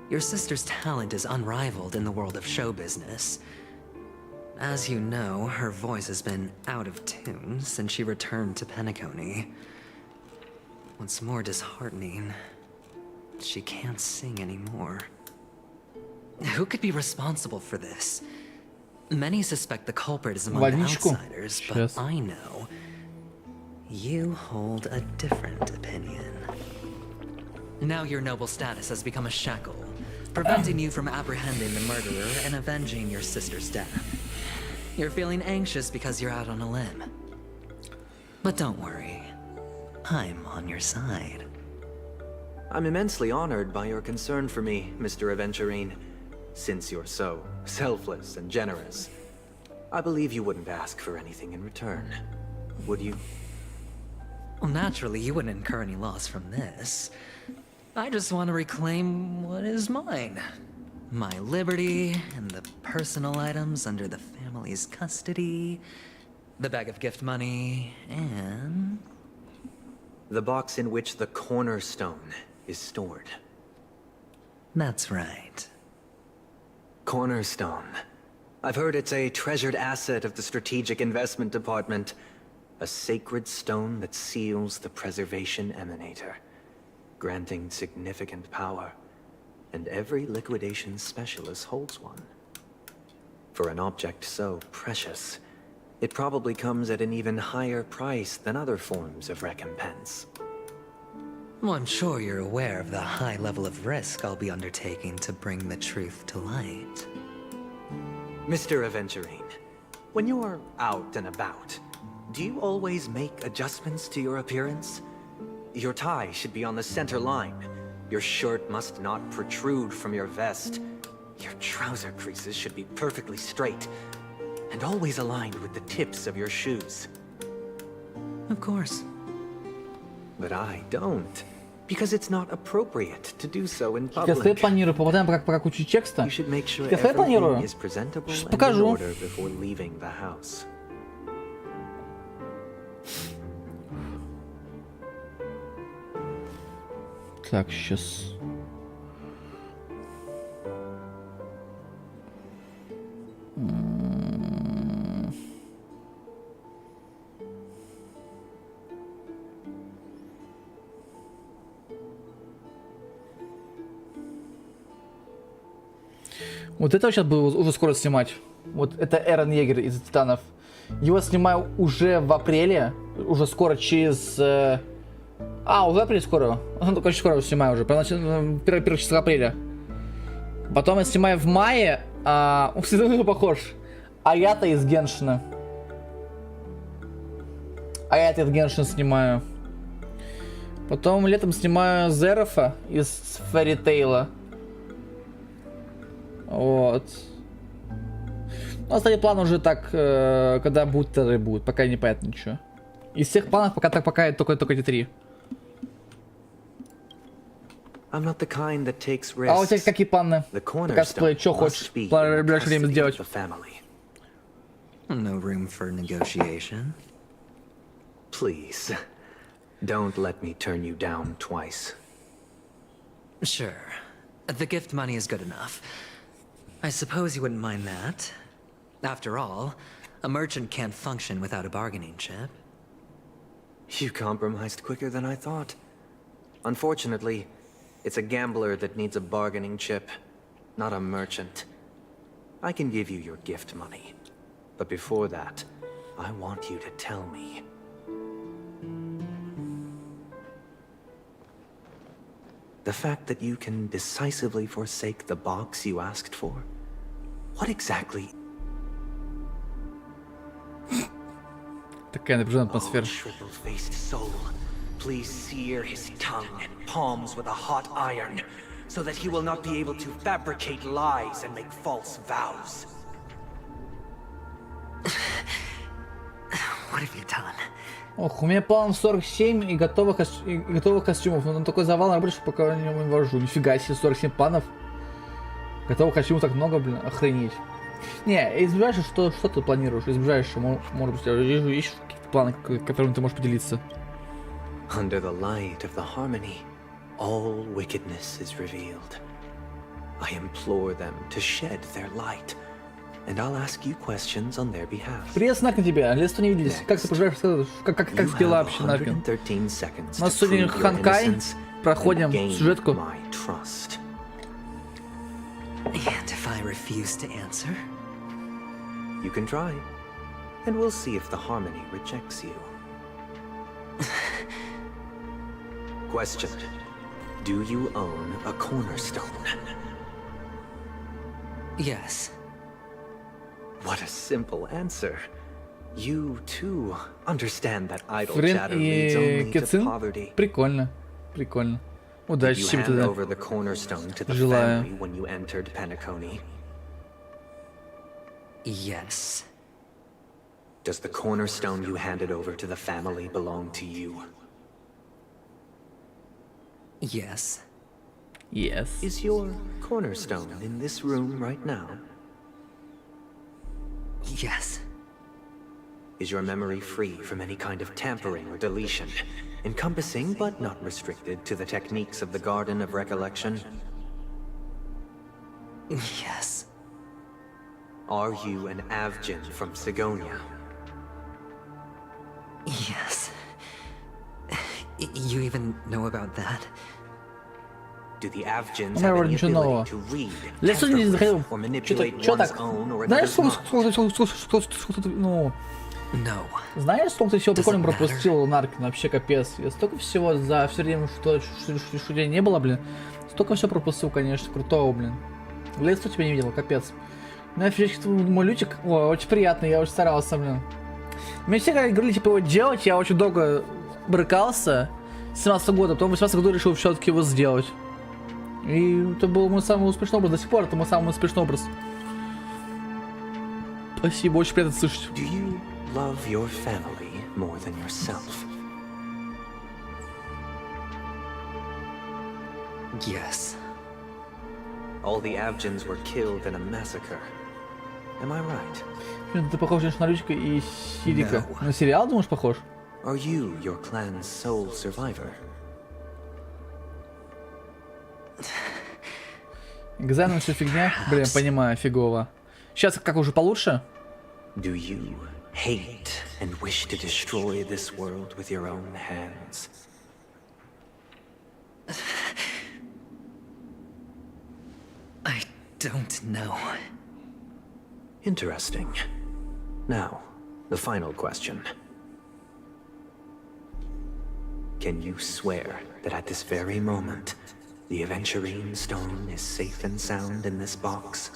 Speaker 2: Your sister's talent is unrivaled in the world of show business. As you know, her voice has been out of tune since she returned to Penacony. What's more disheartening, she can't sing anymore. Who could be responsible for this? Many suspect the culprit is among the outsiders, but I know you hold a different opinion. Now your noble status has become a shackle, preventing you from apprehending the murderer and avenging your sister's death. You're feeling anxious because you're out on a limb. But don't worry, I'm on your side.
Speaker 19: I'm immensely honored by your concern for me, Mr. Aventurine. Since you're so selfless and generous, I believe you wouldn't ask for anything in return, would you?
Speaker 2: Well, naturally, you wouldn't incur any loss from this. I just want to reclaim what is mine. My liberty and the personal items under the family's custody, the bag of gift money, and...
Speaker 19: the box in which the cornerstone is stored.
Speaker 2: That's right.
Speaker 19: Cornerstone. I've heard it's a treasured asset of the Strategic Investment Department. A sacred stone that seals the Preservation Emanator, granting significant power and every liquidation specialist holds one. For an object so precious, it probably comes at an even higher price than other forms of recompense.
Speaker 2: Well, I'm sure you're aware of the high level of risk I'll be undertaking to bring the truth to light.
Speaker 19: Mr. Aventurine, when you're out and about, do you always make adjustments to your appearance? Your tie should be on the center line. Your shirt must not protrude from your vest. Your trouser creases should be perfectly straight and always aligned with the tips of your shoes.
Speaker 2: Of course.
Speaker 19: But I don't, because it's not appropriate to do so in
Speaker 1: Сейчас я
Speaker 19: public.
Speaker 1: планирую, попадаем пока кучу текста.
Speaker 19: You should make sure
Speaker 1: Сейчас я планирую.
Speaker 19: everything is presentable
Speaker 1: Сейчас
Speaker 19: and in
Speaker 1: покажу.
Speaker 19: order before leaving the house.
Speaker 1: Так, сейчас. Вот это сейчас буду уже скоро снимать. Вот это Эрон Егер из Титанов. Его снимаю уже в апреле. Уже скоро через... уже апрель скоро. Ну, короче, скоро снимаю уже. Первых числах апреля. Потом я снимаю в мае. Всегда похож. Аята из Геншина. Аята из Геншина снимаю. Потом летом снимаю Зерофа из Фэри Тейла. Вот. Ну, кстати, план уже так, когда будут, тогда и будет. Пока непонятно ничего. Из всех планов пока только эти три.
Speaker 19: I'm not the kind that takes
Speaker 1: А у тебя
Speaker 19: risks.
Speaker 1: какие планы? Косплей, что хочешь в ближайшее время сделать?
Speaker 2: No room for negotiation.
Speaker 19: Please, don't let me turn you down twice.
Speaker 2: Sure. The gift money is good enough. I suppose you wouldn't mind that. After all, a merchant can't function without a bargaining chip.
Speaker 19: You compromised quicker than I thought. Unfortunately, it's a gambler that needs a bargaining chip, not a merchant. I can give you your gift money. But before that, I want you to tell me. The fact that you can decisively forsake the box you asked for? What exactly?
Speaker 1: Такая напряженная атмосфера.
Speaker 19: Shrivel-faced soul, please sear his tongue and palms with a hot iron, so that he will not be able to fabricate lies and make false vows.
Speaker 2: What have you done?
Speaker 1: Ох, у меня план 47 и готовых костюмов. Но такой завал на работе, что пока не вывожу. Нифига себе, 47 планов. Готовых костюмов так много, блин, охренеть. Не, из ближайшего, что ты планируешь? Из ближайшего, может быть, есть какие-то планы, которыми ты можешь поделиться?
Speaker 19: Under the light of the harmony, all wickedness is revealed. I implore them to shed their light, and I'll ask you questions on their behalf.
Speaker 1: Привет, Снак, на тебя. Лето не виделись. Как ты поживаешь? Как дела вообще, Наркин? У нас сегодня Honkai. Проходим сюжетку.
Speaker 2: And if I refuse to answer?
Speaker 19: You can try, and we'll see if the harmony rejects you. Question. Do you own a cornerstone?
Speaker 2: Yes.
Speaker 19: What a simple answer. You, too, understand that idle
Speaker 1: Френ
Speaker 19: chatter leads
Speaker 1: и
Speaker 19: only to
Speaker 1: Кетцин?
Speaker 19: poverty.
Speaker 1: Прикольно. Прикольно.
Speaker 19: Did
Speaker 1: Удачи
Speaker 19: you
Speaker 1: тебе
Speaker 19: hand
Speaker 1: туда.
Speaker 19: over the cornerstone to the
Speaker 1: Желаю.
Speaker 19: family when you entered Penacony?
Speaker 2: Yes.
Speaker 19: Does the cornerstone you handed over to the family belong to you?
Speaker 2: Yes.
Speaker 1: Yes.
Speaker 19: Is your cornerstone in this room right now?
Speaker 2: Yes.
Speaker 19: Is your memory free from any kind of tampering or deletion, encompassing but not restricted to the techniques of the Garden of Recollection?
Speaker 2: Yes.
Speaker 19: Are you an Avgin from Sigonia?
Speaker 2: Yes. You even know about that?
Speaker 19: Do the Avgins
Speaker 1: Ну,
Speaker 19: have
Speaker 1: вроде
Speaker 19: any
Speaker 1: ничего нового.
Speaker 19: ability to read,
Speaker 1: Лесу не заходил.
Speaker 19: or manipulate
Speaker 1: Чё
Speaker 19: one's
Speaker 1: так?
Speaker 19: own or
Speaker 1: Знаешь,
Speaker 19: another's
Speaker 1: сколько, ну...
Speaker 2: No.
Speaker 1: Знаешь, сколько ты всего
Speaker 2: Does it
Speaker 1: прикольно
Speaker 2: matter?
Speaker 1: пропустил, Наркин, вообще капец. Я столько всего за все время, что тебя не было, блин. Столько всего пропустил, конечно, крутого, блин. Лесу тебя не видел, капец. Ну, офигеть, мой лютик, о, очень приятный, я очень старался, блин. Мне все говорили, типа, его делать, я очень долго брыкался с 17 года, потом в 18 году решил все-таки его сделать. И это был мой самый успешный образ, до сих пор это мой самый успешный образ. Спасибо, очень приятно слышать.
Speaker 19: Do you love your family more than yourself?
Speaker 2: Yes.
Speaker 19: All the Avgins were killed in a massacre. Am I right?
Speaker 1: Ты похож на Лючика и Сирика. На сериал, думаешь, похож?
Speaker 19: Are you your clan's sole survivor?
Speaker 1: Экзамен все фигня? Блин, понимаю, фигово. Сейчас как уже получше?
Speaker 19: Do you hate and wish to destroy this world with your own hands?
Speaker 2: I don't know.
Speaker 19: Interesting. Now, the final question. Can you swear that at this very moment, the Aventurine stone is safe and sound in this box?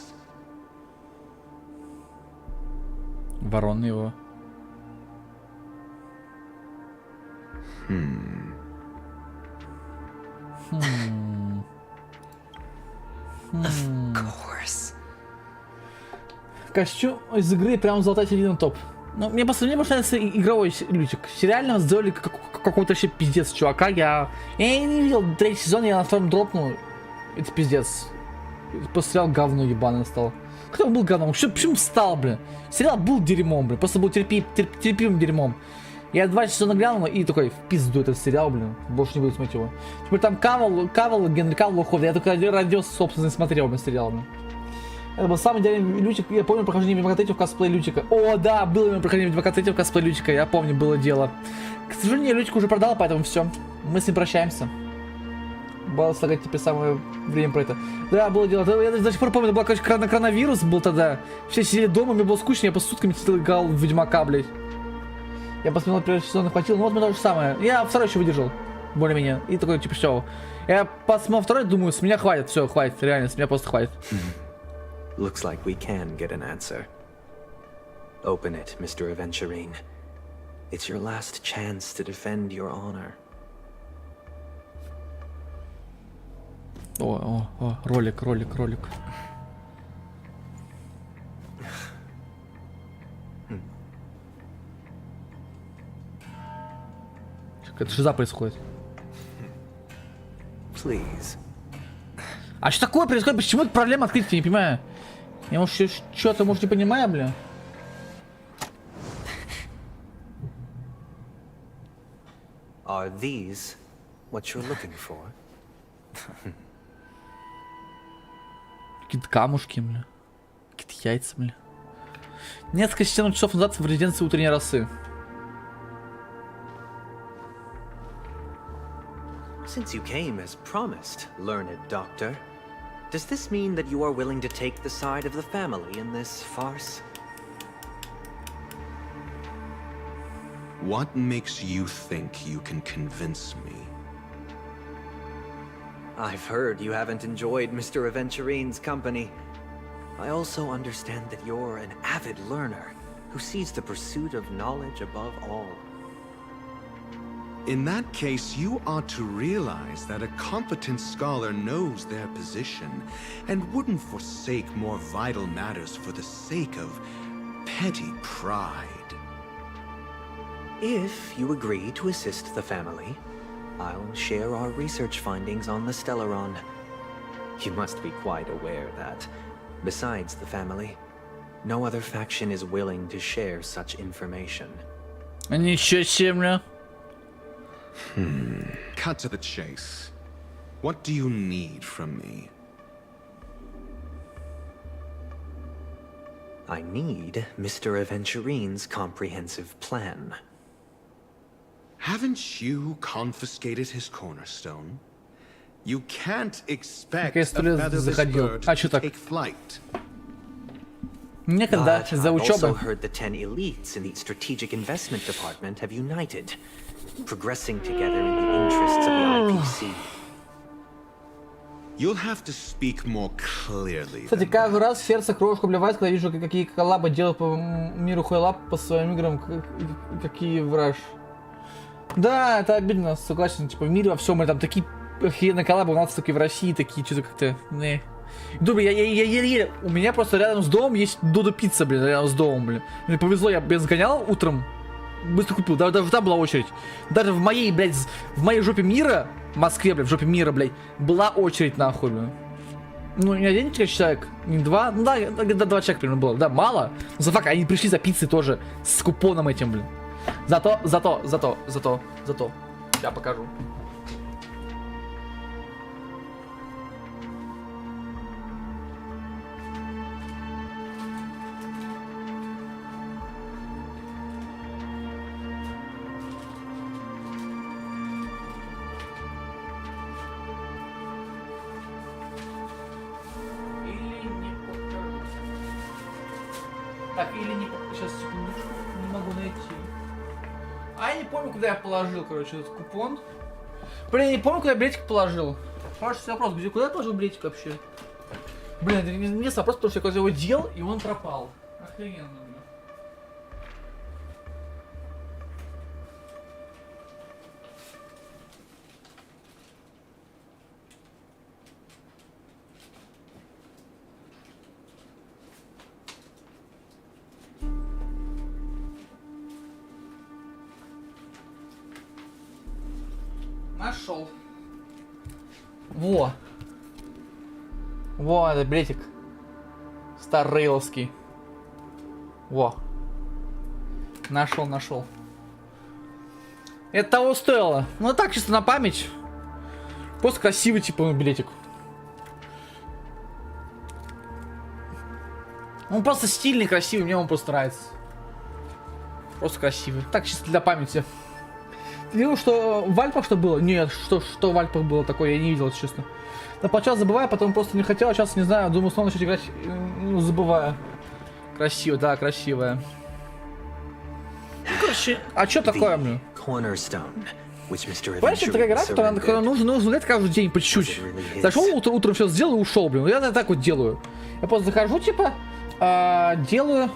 Speaker 1: Ворон его.
Speaker 2: Of course.
Speaker 1: Костюм из игры прям золотая середина топ. Ну, мне просто нравится игровой Лютик. Сериально сделали какой-то вообще пиздец чувака. Я не видел третий сезон, я на втором дропнул. Это пиздец. После сериала говно ебаное стал. Кто он был говном? Почему стал, блин? Сериал был дерьмом, блин. Просто был терпимым дерьмом. Я 2 сезона глянул и такой, в пизду этот сериал, блин. Больше не буду смотреть его. Теперь там Кавал, Генри Кавал уходит. Я только родился, собственно, смотрел, блин, сериал, блин. Это был самый идеальный Лютик. Я помню прохождение Ведьмака 3 в косплей Лютика. О, да, было у меня прохождение Ведьмака 3 в косплей Лютика. Я помню, было дело. К сожалению, Лютик уже продал, поэтому все. Мы с ним прощаемся. Было слагать теперь самое время про это. Да, было дело. Я до сих пор помню, это был, короче, коронавирус был тогда. Все сидели дома, мне было скучно, я по сутками сидел и играл в Ведьмака, блядь. Я посмотрел первый сезон, хватило, ну вот мне то же самое. Я второй еще выдержал, более-менее. И такой, типа, все. Я посмотрел второй, думаю, с меня хватит, все, хватит, реально, с меня просто хватит.
Speaker 19: Looks like we can get an answer. Open it, Mr. Aventurine. It's your last chance to defend your honor.
Speaker 1: О, ролик. Это шиза происходит.
Speaker 19: Please.
Speaker 1: А что такое происходит? Почему эта проблема открыть? Я не понимаю. Я может что-то, может, не понимаю, бля.
Speaker 19: Are these what you're looking for?
Speaker 1: Какие-то камушки, бля. Какие-то яйца, бля. Несколько часов назад в резиденции утренней росы.
Speaker 19: Since you came as promised, learned doctor, does this mean that you are willing to take the side of the family in this farce?
Speaker 16: What makes you think you can convince me?
Speaker 19: I've heard you haven't enjoyed Mr. Aventurine's company. I also understand that you're an avid learner who sees the pursuit of knowledge above all.
Speaker 16: In that case, you ought to realize that a competent scholar knows their position and wouldn't forsake more vital matters for the sake of petty pride.
Speaker 19: If you agree to assist the family, I'll share our research findings on the Stellaron. You must be quite aware that, besides the family, no other faction is willing to share such information.
Speaker 1: Ничего себе.
Speaker 16: Cut to the chase. What do you need from me?
Speaker 19: I need Mr. Aventurine's comprehensive plan.
Speaker 16: Haven't you confiscated his cornerstone? You can't expect
Speaker 1: Какая
Speaker 16: a
Speaker 1: история
Speaker 16: featherless
Speaker 1: заходил.
Speaker 16: bird
Speaker 1: А
Speaker 16: to
Speaker 1: чё так?
Speaker 16: take flight.
Speaker 1: Некогда,
Speaker 19: But
Speaker 1: из-за
Speaker 19: I've also
Speaker 1: учебы.
Speaker 19: heard the 10 elites in the strategic investment department have united, progressing together in the interests of the IPC.
Speaker 16: You'll have to speak more clearly.
Speaker 1: Кстати, каждый раз сердце кровушку обливает, когда вижу, какие коллабы делают по миру Хуэлап по своим играм, какие враж. Да, это обидно, согласен. Типа в мире во всем, там такие охеренные коллабы, у нас такие в России, такие что-то как-то. Не. Думаю, я еле-еле. У меня просто рядом с домом есть Додо пицца, блин, рядом с домом, блин. Мне повезло, я сгонял утром, быстро купил, даже там была очередь. Даже в моей, блядь, в моей жопе мира, в Москве, блядь, в жопе мира, блядь, была очередь нахуй, блин. Ну, не один человек, не два, ну да, где-то 2 человека примерно было. Да, мало. Но за факт, они пришли за пиццей тоже, с купоном этим, блин. Зато. Я покажу. Так, или не... Сейчас, секундочку. Не могу найти. А я не помню, куда я положил, короче, этот купон. Блин, я не помню, куда я билетик положил. Спрашивается вопрос, где, куда я положил билетик вообще? Блин, это не вопрос, потому что я когда его делал, и он пропал. Охрененно, блин. Нашел. Во. Во, это билетик. Старрейловский. Во. Нашел. Это того стоило. Ну так, чисто на память. Просто красивый, типа, билетик. Он просто стильный, красивый, мне он просто нравится. Просто красивый. Так, чисто для памяти. Ты видел, что в Альпах что было? Нет, что в Альпах было такое, я не видел, честно. Да поначалу забываю, потом просто не хотел, а сейчас не знаю, думаю, снова начать играть, ну, забываю. Красиво, да, красивая. Ну, короче, а что такое, блин? Понимаешь, это такая игра, которая нужно играть каждый день по чуть-чуть. Зашел утром все сделал и ушел, блин. Я так вот делаю. Я просто захожу, типа, делаю.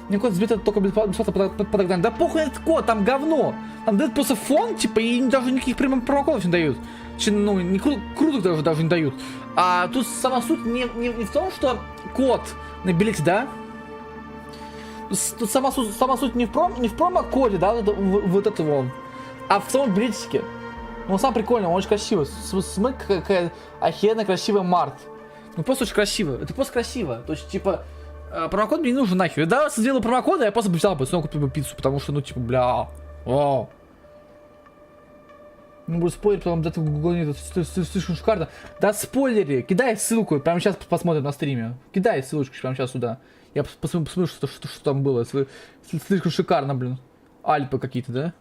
Speaker 1: Мне код сбито только бесплатно подогнать. Да похуй этот код, там говно. Там дают просто фон, типа, и даже никаких промокодов не дают. Ну, не круто даже не дают. А тут сама суть не в том, что код на билете, да? Тут сама суть не в промокоде, да, вот этого, а в самом билетике. Он сам прикольный, он очень красивый. Смотри, какая охеренно красивая Март. Ну просто очень красиво. Это просто красиво. То есть, типа, промокод мне не нужен нахер. Да, если сделаю промокод, я просто взял бы, снова купил бы пиццу, потому что, ну, типа, бля, вау. Не буду спойлерить, потом да ты в Гугле это слишком шикарно. Да спойлери, кидай ссылку, прямо сейчас посмотрим на стриме. Кидай ссылочку прямо сейчас сюда. Я посмотрю, что там было. Слишком шикарно, блин. Альпы какие-то, да?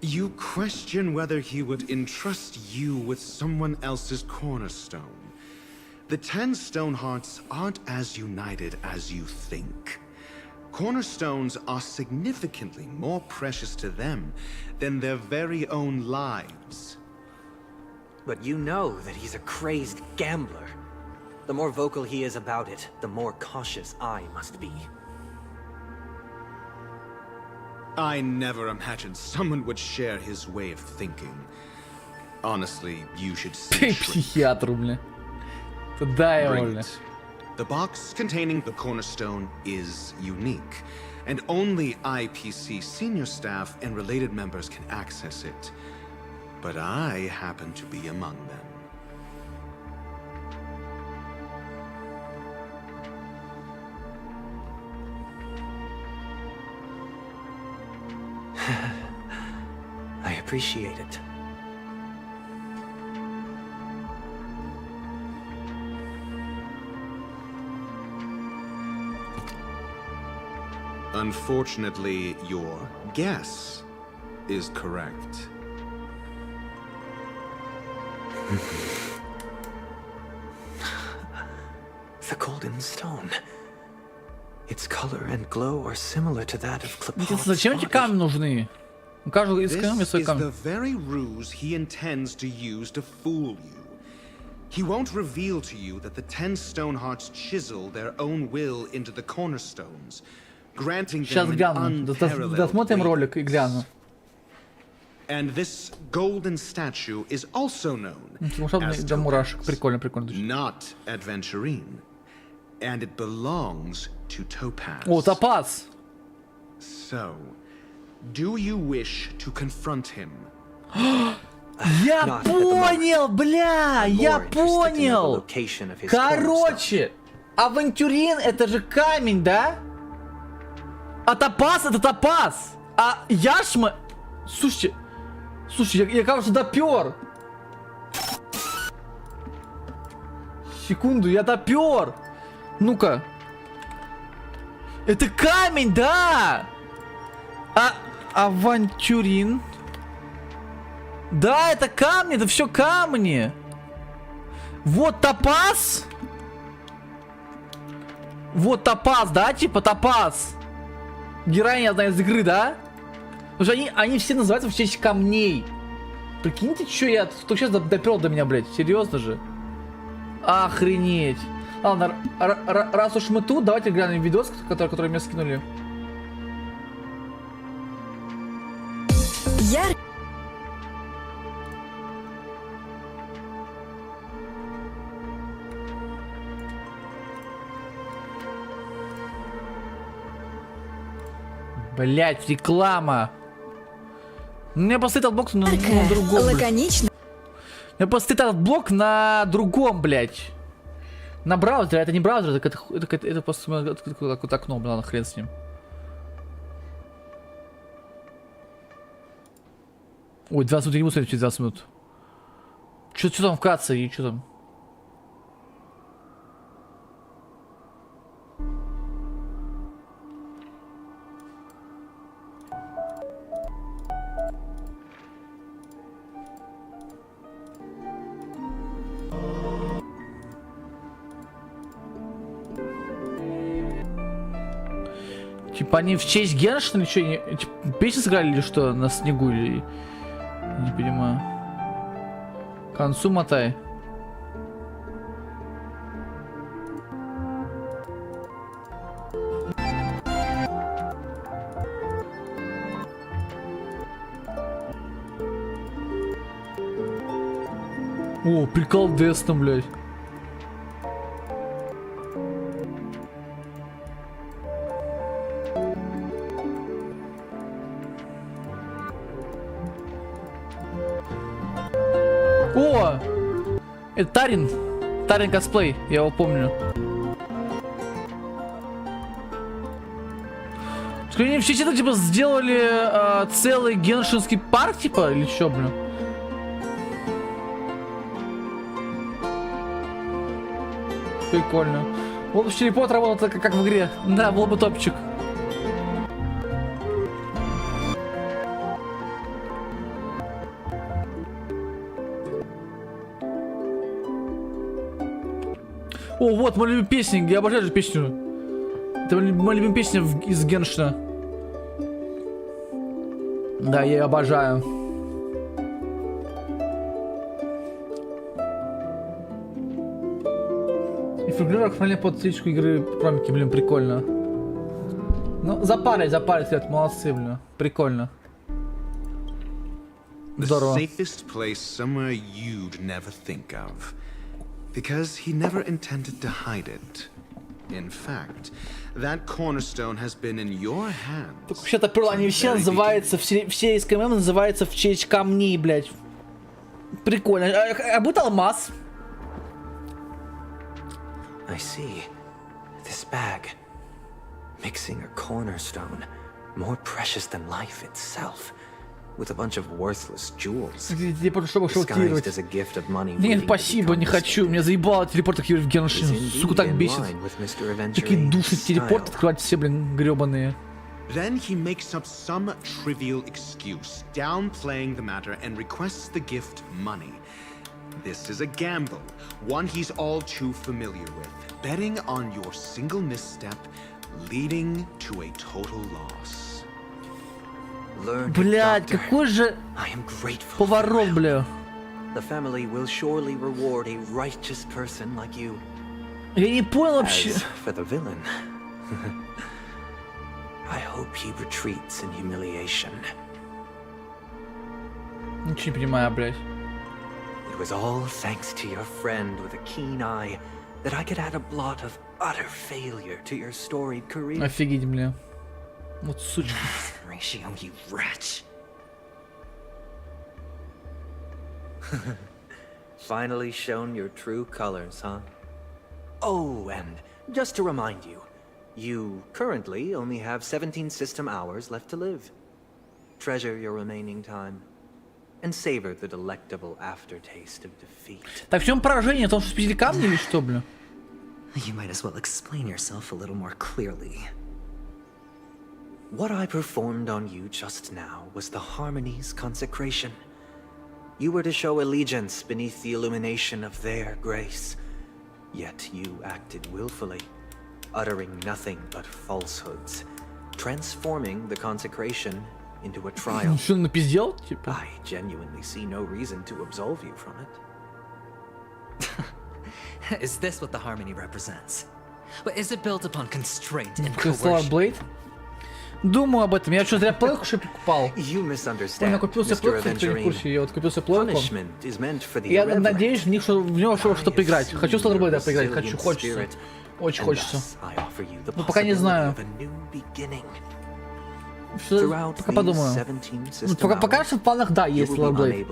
Speaker 16: You question whether he would entrust you with someone else's cornerstone. The 10 Stonehearts aren't as united as you think. Cornerstones are significantly more precious to them than their very own lives.
Speaker 19: But you know that he's a crazed gambler. The more vocal he is about it, the more cautious I must be.
Speaker 16: I never imagined someone would share his way of thinking. Honestly, you should see.
Speaker 1: Психиатру, бля. Туда его, бля.
Speaker 16: The box containing the cornerstone is unique, and only IPC senior staff and related members can access it. But I happen to be among them.
Speaker 19: I appreciate it.
Speaker 16: Unfortunately, your guess is correct.
Speaker 19: The golden stone. Its color and glow are similar to that of Clepot's
Speaker 1: Зачем эти камни нужны? У каждого из камней
Speaker 16: This
Speaker 1: свой
Speaker 16: is
Speaker 1: камень.
Speaker 16: the very ruse he intends to use to fool you. He won't reveal to you that the 10 stone hearts chisel their own will into the cornerstones, granting
Speaker 1: Сейчас
Speaker 16: them an
Speaker 1: гляну.
Speaker 16: unparalleled
Speaker 1: Досмотрим
Speaker 16: weight.
Speaker 1: ролик и гляну.
Speaker 16: And this golden statue is also known as
Speaker 1: До мурашек. Прикольно, прикольно.
Speaker 16: not adventurine, and it belongs to Topaz.
Speaker 1: О, топаз!
Speaker 16: So, do you wish to confront him?
Speaker 1: Я понял, бля! Я понял! Короче, авантюрин это же камень, да? А топаз это топаз! А яшма... Слушайте, я кажется, допер! Секунду, я допер! Ну-ка. Это камень, да! А авантюрин... Да, это камни, это все камни. Вот топаз. Вот топаз, да, типа топаз. Героиня одна из игры, да? Потому что они все называются в честь камней. Прикиньте, что я... Кто сейчас допел до меня, блядь? Серьезно же? Охренеть. Ладно, раз уж мы тут, давайте глянем видос, который мне скинули. Блять, реклама. Мне просто этот блок на другом.
Speaker 20: Лаконично.
Speaker 1: Мне просто этот блок на другом, блять. На браузере, это не браузер, это просто какое-то окно, ладно, хрен с ним. Ой, 20 минут, я не буду смотреть через 20 минут. Что там вкратце и что там? Типа они в честь Геншина или что? Типа, песни сыграли или что? На снегу или... Не понимаю. К концу мотай. О, прикол Десна, блядь. О! Это Тарин. Тарин косплей, я его помню. Что они в честь этого типа сделали целый геншинский парк, типа, или что, блин? Прикольно. Вот телепорт работал как в игре. Да, был бы топчик. О, вот, моя любимая песня, я обожаю эту песню. Это моя любимая песня из Геншина. Да, я ее обожаю. И фигурировка правильно под стилистику игры промики, блин, прикольно. Ну, запарить, ребят, молодцы, блин, прикольно. Здорово.
Speaker 16: The safest place somewhere you'd never think of. Because he never intended to hide it. In fact, that cornerstone has been in your hands.
Speaker 1: Так вообще-то перла они все называются, все из КММ называются в честь камней, блядь. Прикольно. А будет алмаз?
Speaker 19: I see. This bag. Mixing a cornerstone. More precious than life itself. With a bunch of worthless jewels. Disguised as a gift of money.
Speaker 1: Нет, спасибо, не хочу. Меня заебало телепорт в Геншин. Сука, так бесит. Такие души телепорт открывать все, блин, гребаные.
Speaker 16: Then he makes up some trivial excuse, downplaying the matter and requests the gift money. This is a gamble, one he's all too familiar with. Betting on your single misstep, leading to a total loss.
Speaker 1: Блядь, какой же поворот, бля.
Speaker 19: The family will surely reward a righteous person like you.
Speaker 1: Я не понял вообще.
Speaker 19: As for the villain, I hope he retreats in humiliation.
Speaker 1: Ничего не понимаю, блядь.
Speaker 19: It was all thanks to your friend with a keen eye that I could add a blot of utter failure to your storied career.
Speaker 1: Офигеть, бля. Вот сучка.
Speaker 2: Ratio, you wretch.
Speaker 19: Finally shown your true colors, huh? Oh, and just to remind you, you currently only have 17 system hours left to live. Treasure your remaining time and savor the delectable aftertaste of defeat.
Speaker 1: Так в чем поражение? В том, что спиздили камни или что, бля?
Speaker 2: You might as well explain yourself a little more clearly.
Speaker 19: What I performed on you just now was the Harmony's consecration. You were to show allegiance beneath the illumination of their grace. Yet you acted willfully, uttering nothing but falsehoods, transforming the consecration into a trial.
Speaker 1: Что, напиздел, типа?
Speaker 19: I genuinely see no reason to absolve you from it.
Speaker 2: Is this what the Harmony represents? But is it built upon constraint and
Speaker 1: Crystal
Speaker 2: coercion?
Speaker 1: Blade? Думаю об этом. Я что, зря плойку что покупал?
Speaker 19: You
Speaker 1: Я
Speaker 19: misunderstand,
Speaker 1: купил себе
Speaker 19: Mr.
Speaker 1: плойку, кто не в курсе. Я вот купил себе плойку.
Speaker 19: Punishment is meant for the
Speaker 1: Я
Speaker 19: irreverent.
Speaker 1: надеюсь, в них что в него что-то поиграть. Хочу Solar Blade поиграть, хочу, хочется. Очень хочется. Но пока не знаю. Что, пока подумаю. Ну, пока что в планах, да, есть Solar Blade.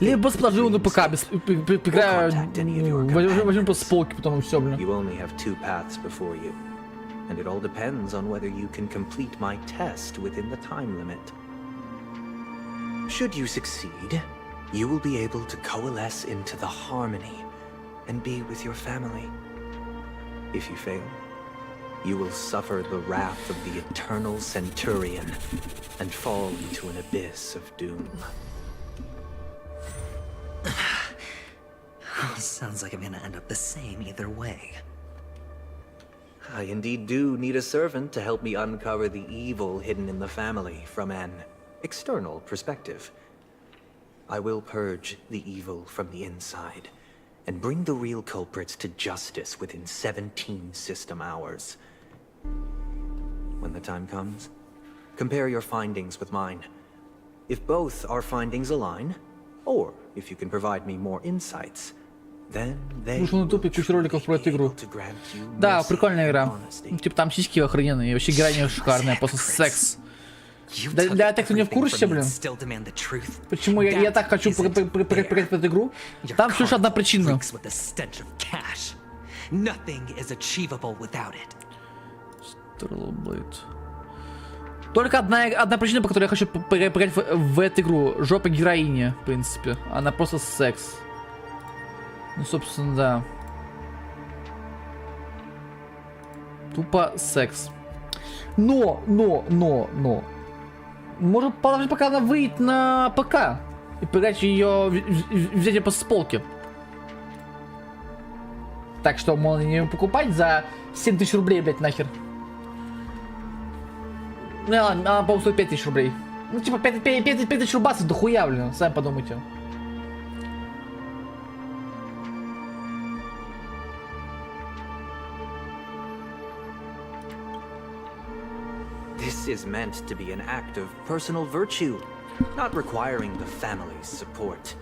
Speaker 1: Либо сложу на ПК, поиграю, возьму просто с полки, потом и все, блин.
Speaker 19: You only have two paths before you, and it all depends on whether you can complete my test within the time limit. Should you succeed, you will be able to coalesce into the Harmony and be with your family. If you fail, you will suffer the wrath of the Eternal Centurion and fall into an abyss of doom.
Speaker 2: Sounds like I'm gonna end up the same either way.
Speaker 19: I indeed do need a servant to help me uncover the evil hidden in the family from an external perspective. I will purge the evil from the inside and bring the real culprits to justice within 17 system hours. When the time comes, compare your findings with mine. If both our findings align, or if you can provide me more insights, then they
Speaker 1: Слушай, на ютубе куча роликов про эту игру. Да, прикольная игра. Ну, типа там сиськи охрененные, и вообще героиня шикарная, просто секс. Для тех, кто не в курсе, блин, почему я так хочу поиграть в эту игру, там всего лишь одна причина. Только одна причина, по которой я хочу поиграть в эту игру. Жопа героини, в принципе. Она просто секс. Ну, собственно, да. Тупо секс. Но. Может подожди, пока она выйдет на ПК. И поиграть ее, взять ее просто с полки. Так что, можно не покупать за 7000 рублей, блять, нахер. Ну ладно, она, по-моему, стоит 5000 рублей. Ну, типа, 5000 рубасов дохуя, блин, сами подумайте.
Speaker 19: This is meant to be an act of personal virtue, not requiring the family's support.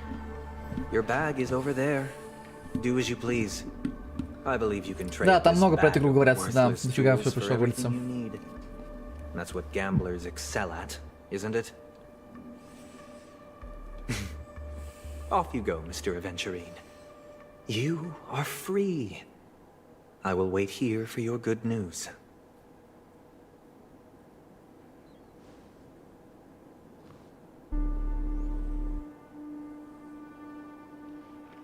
Speaker 19: Your bag is over there. Do as you please. I believe you can trade.
Speaker 1: Да, там много про эту игру говорят, да, нифига все пришло говорится.
Speaker 19: That's what gamblers excel at, isn't it? Off you go, Mr. Aventurine. You are free. I will wait here for your good news.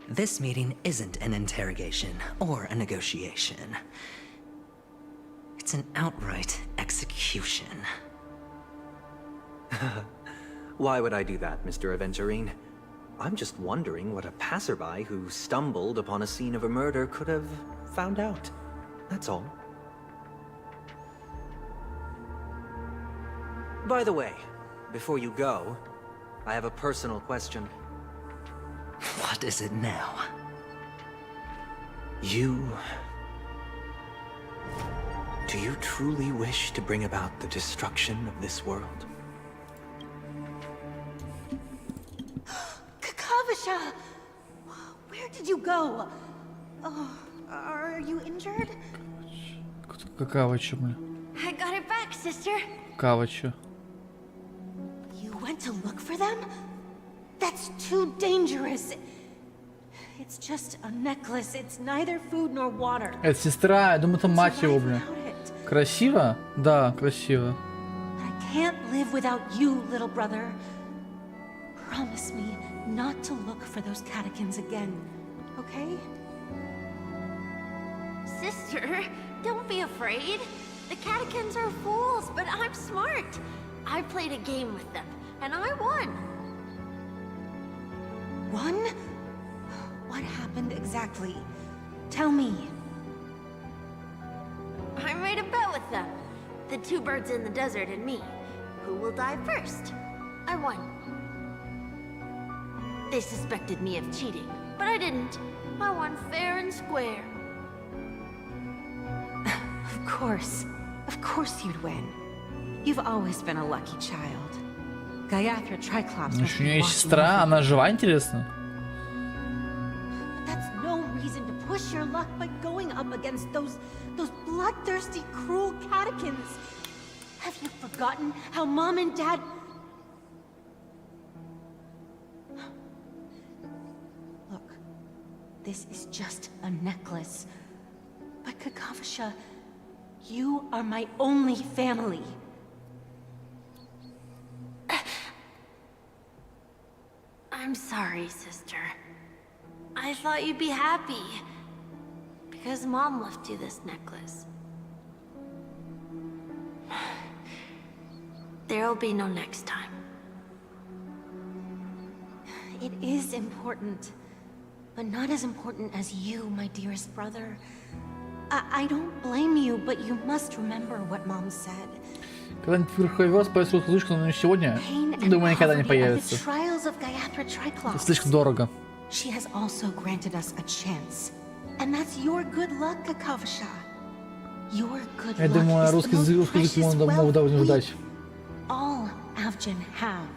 Speaker 2: This meeting isn't an interrogation or a negotiation. It's an outright execution.
Speaker 19: Why would I do that, Mr. Aventurine? I'm just wondering what a passerby who stumbled upon a scene of a murder could have found out. That's all. By the way, before you go, I have a personal question.
Speaker 2: What is it now?
Speaker 19: Do you truly wish to bring about the destruction of this world?
Speaker 10: Kakavasha! Where did you go? Oh, are you injured?
Speaker 1: Какава чё, бля?
Speaker 10: I got it back, sister.
Speaker 1: Какава чё?
Speaker 10: You went to look for them? That's too dangerous. It's just a necklace. It's neither food nor water.
Speaker 1: Это сестра, я думаю, это мать его, бля. Красиво? Да, красиво.
Speaker 10: I can't live without you, little brother. Promise me not to look for those catechins again, okay?
Speaker 20: Sister, don't be afraid. The catechins are fools, but I'm smart. I played a game with them, and I won.
Speaker 10: Won? What happened exactly? Tell me.
Speaker 20: I made a bet with them. The two birds in the desert and me. Who will die first? I won. They suspected me of cheating, but I didn't. I won fair and square.
Speaker 10: Of course you'd win. You've always been a lucky child. Gayatri Triclops must
Speaker 1: У нее
Speaker 10: be
Speaker 1: есть
Speaker 10: watching
Speaker 1: сестра,
Speaker 10: over
Speaker 1: она
Speaker 10: you.
Speaker 1: жива, интересно?
Speaker 10: But that's no reason to push your luck by going up against those bloodthirsty, cruel catechins. Have you forgotten how Mom and Dad... Look, this is just a necklace. But Kakavasha, you are my only family.
Speaker 20: I'm sorry, sister. I thought you'd be happy. Because Mom left you this necklace. There'll be no next time.
Speaker 10: It is important, but not as important as you, my dearest brother. I don't blame you, but you must remember what Mom said.
Speaker 1: Когда-нибудь верховёс появится русскоязычный, но не сегодня. Думаю, никогда не появится. Это слишком дорого.
Speaker 10: She has also granted us a chance. And that's your good luck, Kakavasha. Your good
Speaker 1: Я
Speaker 10: luck
Speaker 1: думаю,
Speaker 10: is the
Speaker 1: русский
Speaker 10: most
Speaker 1: язык
Speaker 10: precious
Speaker 1: могут
Speaker 10: wealth
Speaker 1: не
Speaker 10: we
Speaker 1: ждать.
Speaker 10: all Avgin have.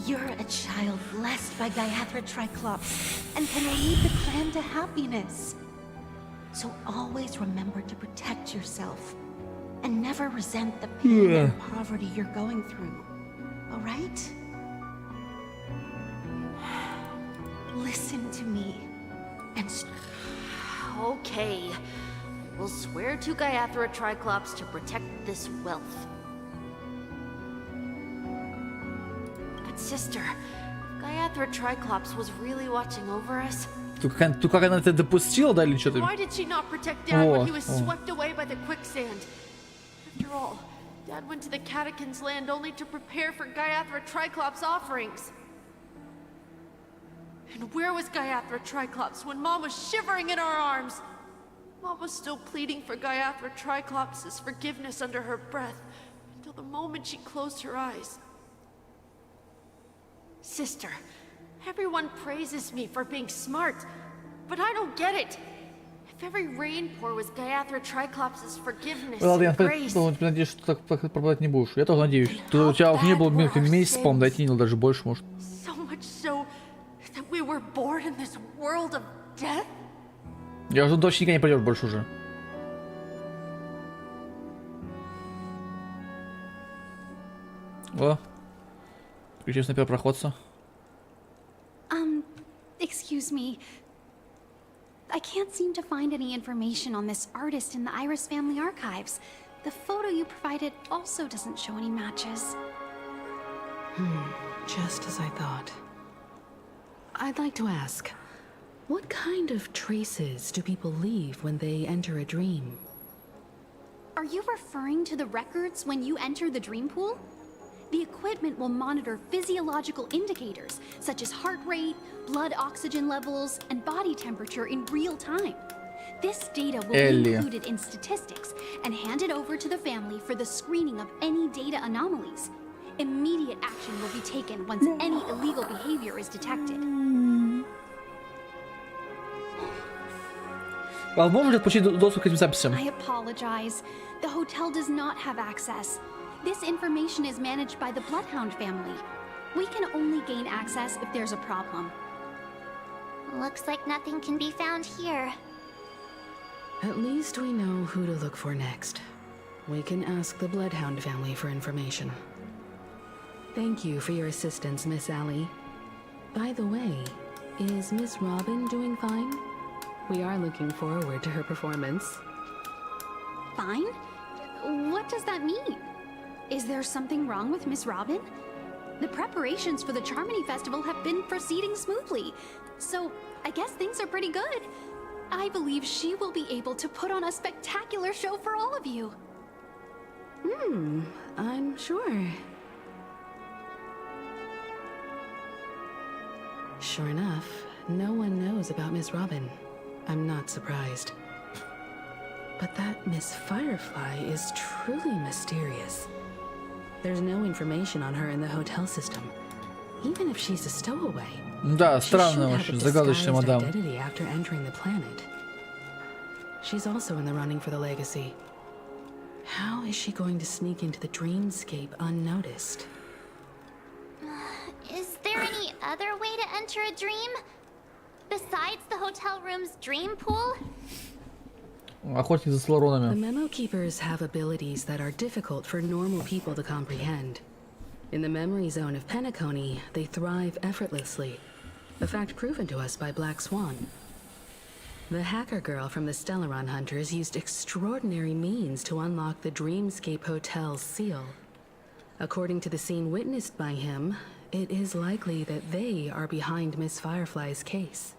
Speaker 10: You're a child blessed by Gayatri Triclops and can lead the clan to happiness. So always remember to protect yourself and never resent the pain and poverty you're going through. All right? Listen to me and...
Speaker 20: Okay. We'll swear to Gayatri Triclops to protect this wealth. But sister, Gayatri Triclops was really watching over us.
Speaker 1: Тут как она это допустила, да, или что-то?
Speaker 15: Why did she not protect Dad when he was swept away by the quicksand? After all, Dad went to the Catechins' land only to prepare for Gayatri Triclops' offerings. And where was Gayatri Triclops when Mom was shivering in our arms? Mom was still pleading for Gayatri Triclops' forgiveness under her breath, until the moment she closed her eyes. Sister, everyone praises me for being smart, but I don't get it. If every rain pour was Gayatri Triclops' forgiveness
Speaker 1: Ладно,
Speaker 15: and grace,
Speaker 1: я надеюсь, что так пропадать не будешь. Я тоже надеюсь. У тебя уже не было месяц, по-моему, дойти, или даже больше, может.
Speaker 15: so much so that we were born in this world of death?
Speaker 1: Я уже дочь никогда не пойдешь больше уже. О, включился на первопроходца.
Speaker 21: Excuse me. I can't seem to find any information on this artist in the Iris family archives. The photo you provided also doesn't show any matches.
Speaker 8: Just as I thought. I'd like to ask, what kind of traces do people leave when they enter a dream?
Speaker 21: Are you referring to the records when you enter the dream pool? The equipment will monitor physiological indicators such as heart rate, blood oxygen levels, and body temperature in real time. This data will be included in statistics and handed over to the family for the screening of any data anomalies. Immediate action will be taken once any illegal behavior is detected.
Speaker 1: Возможно ли получить доступ к этим записям?
Speaker 21: I apologize. The hotel does not have access. This information is managed by the Bloodhound family. We can only gain access if there's a problem.
Speaker 14: Looks like nothing can be found here.
Speaker 8: At least we know who to look for next. We can ask the Bloodhound family for information. Thank you for your assistance, Miss Allie. By the way, is Miss Robin doing fine? We are looking forward to her performance.
Speaker 21: Fine? What does that mean? Is there something wrong with Miss Robin? The preparations for the Charmony Festival have been proceeding smoothly, so I guess things are pretty good. I believe she will be able to put on a spectacular show for all of you.
Speaker 8: I'm sure. Sure enough, no one knows about Miss Robin. I'm not surprised. But that Miss Firefly is truly mysterious. There's no information on her in the hotel system, even if she's a stowaway.
Speaker 1: Да, странная очень, загадочная мадам.
Speaker 8: Identity after entering the planet. She's also in the running for the legacy. How is she going to sneak into the dreamscape unnoticed?
Speaker 14: Is there any other way to enter a dream? Besides the hotel room's dream pool?
Speaker 1: Охотник за
Speaker 8: The
Speaker 1: слоронами.
Speaker 8: Memo Keepers have abilities that are difficult for normal people to comprehend. In the memory zone of Penacony, they thrive effortlessly, a fact proven to us by Black Swan. The hacker girl from the Stellaron Hunters used extraordinary means to unlock the Dreamscape Hotel's seal. According to the scene witnessed by him, it is likely that they are behind Miss Firefly's case.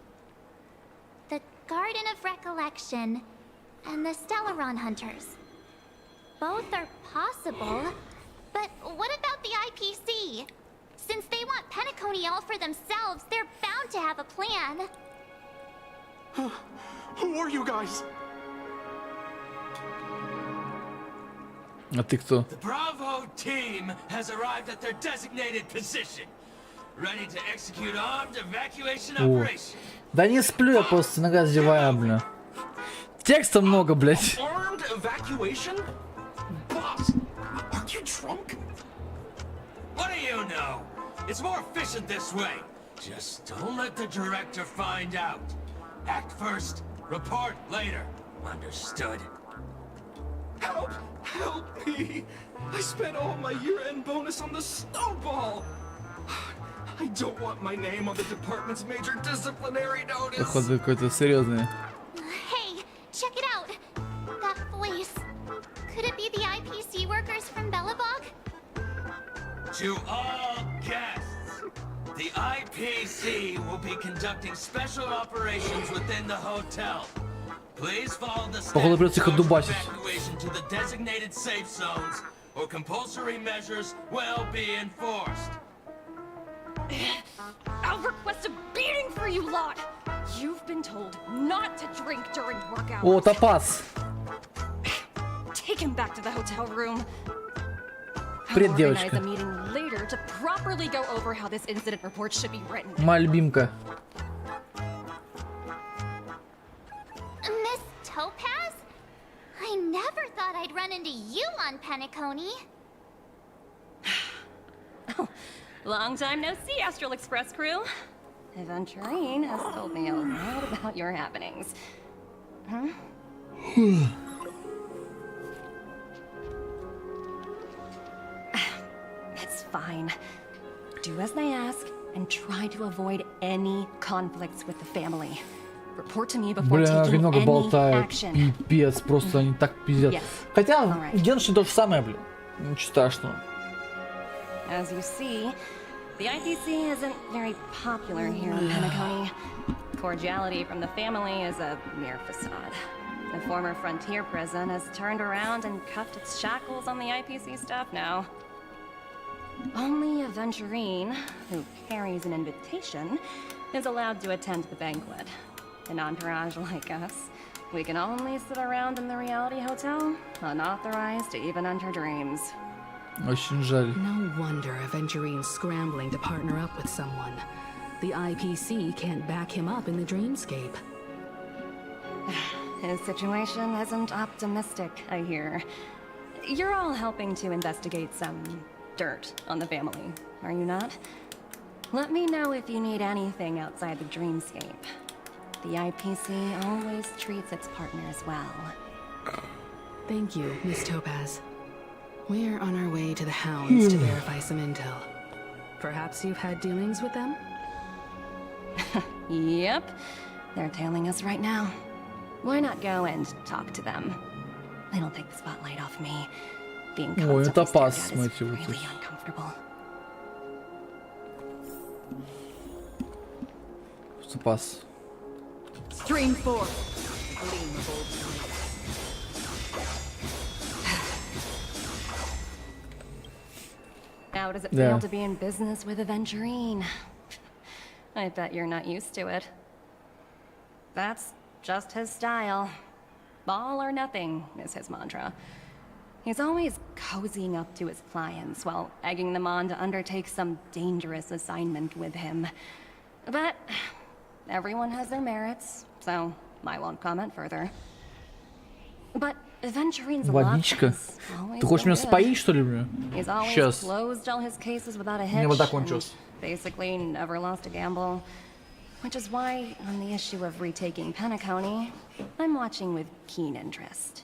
Speaker 14: The Garden of Recollection and the Stellaron Hunters. Both are possible, but what about the IPC? Since they want Penacony all for themselves, they're bound to have a plan.
Speaker 18: Who are you guys?
Speaker 1: А ты кто?
Speaker 4: The Bravo team has arrived at their designated position, ready to execute armed evacuation
Speaker 1: О.
Speaker 4: operation.
Speaker 1: Да не сплю, я просто нога сдеваю, бля. Текста много, блядь.
Speaker 18: Armed evacuation? Boss, are you drunk?
Speaker 4: What do you know? It's more efficient this way. Just don't let the director find out. Act first, report later. Understood?
Speaker 18: Help! Help me! I spent all my year-end bonus on the snowball! I don't want my name on the department's major disciplinary notice!
Speaker 1: Походу какой-то серьезный.
Speaker 14: Hey, check it out! That voice. Could it be the IPC workers from Bellabog?
Speaker 4: To all guests, the IPC will be conducting special operations within the hotel. Please follow the
Speaker 1: Походу придется их отдубасить.
Speaker 4: evacuation to the designated safe zones, or compulsory measures will be enforced.
Speaker 17: I'll request a beating for you lot! You've been told not to drink during work hours.
Speaker 1: О, топаз.
Speaker 17: Take him back to the hotel room.
Speaker 1: Привет,
Speaker 17: I'll
Speaker 1: девочка.
Speaker 17: organize a meeting later to properly go over how this incident report should be written.
Speaker 1: Моя любимка.
Speaker 14: Miss Topaz? I never thought I'd run into you on Penacony.
Speaker 17: Long time no see, Astral Express crew. Eventurine has told me a lot about your happenings. Huh? It's fine. Do as they ask and try to avoid any conflicts with the family. Report to me before
Speaker 1: Бля,
Speaker 17: taking
Speaker 1: много
Speaker 17: any
Speaker 1: болтают.
Speaker 17: action.
Speaker 1: Пипец, просто они так пиздят.
Speaker 17: Yes.
Speaker 1: Хотя,
Speaker 17: Alright.
Speaker 1: Геншин то же самое, блин. Ничего страшного.
Speaker 17: As you see, the IPC isn't very popular here in Penacony. Cordiality from the family is a mere facade. The former frontier prison has turned around and cuffed its shackles on the IPC staff now. Only a Venturine who carries an invitation is allowed to attend the banquet. An entourage like us, we can only sit around in the reality hotel, unauthorized to even enter dreams.
Speaker 1: Очень жаль.
Speaker 8: No wonder Aventurine's scrambling to partner up with someone. The IPC can't back him up in the dreamscape.
Speaker 17: His situation isn't optimistic, I hear. You're all helping to investigate some dirt on the family, are you not? Let me know if you need anything outside the dreamscape. The IPC always treats its partners well.
Speaker 8: Thank you, Miss Topaz. We're on our way to the Hounds to verify some intel. Perhaps you've had dealings with them?
Speaker 17: Yep. They're tailing us right now. Why not go and talk to them? It'll take the spotlight off me. Being
Speaker 1: Ой, это
Speaker 17: constantly
Speaker 1: пас,
Speaker 17: stared at is
Speaker 1: смотрите, вот
Speaker 17: really
Speaker 1: здесь.
Speaker 17: uncomfortable.
Speaker 1: Что пас?
Speaker 7: Stream forward. Gleam of old
Speaker 17: How does it
Speaker 1: Yeah.
Speaker 17: feel to be in business with a Venturine? I bet you're not used to it. That's just his style. All or nothing is his mantra. He's always cozying up to his clients while egging them on to undertake some dangerous assignment with him. But everyone has their merits, so I won't comment further. But Venturine's
Speaker 1: Водичка. Ты хочешь меня споить, что ли, бля?
Speaker 17: He's always
Speaker 1: Сейчас.
Speaker 17: closed all his cases without a
Speaker 1: Мне
Speaker 17: hitch.
Speaker 1: вот так
Speaker 17: and
Speaker 1: кончилось.
Speaker 17: basically never lost a gamble. Which is why, on the issue of retaking Penacony, I'm watching with keen interest.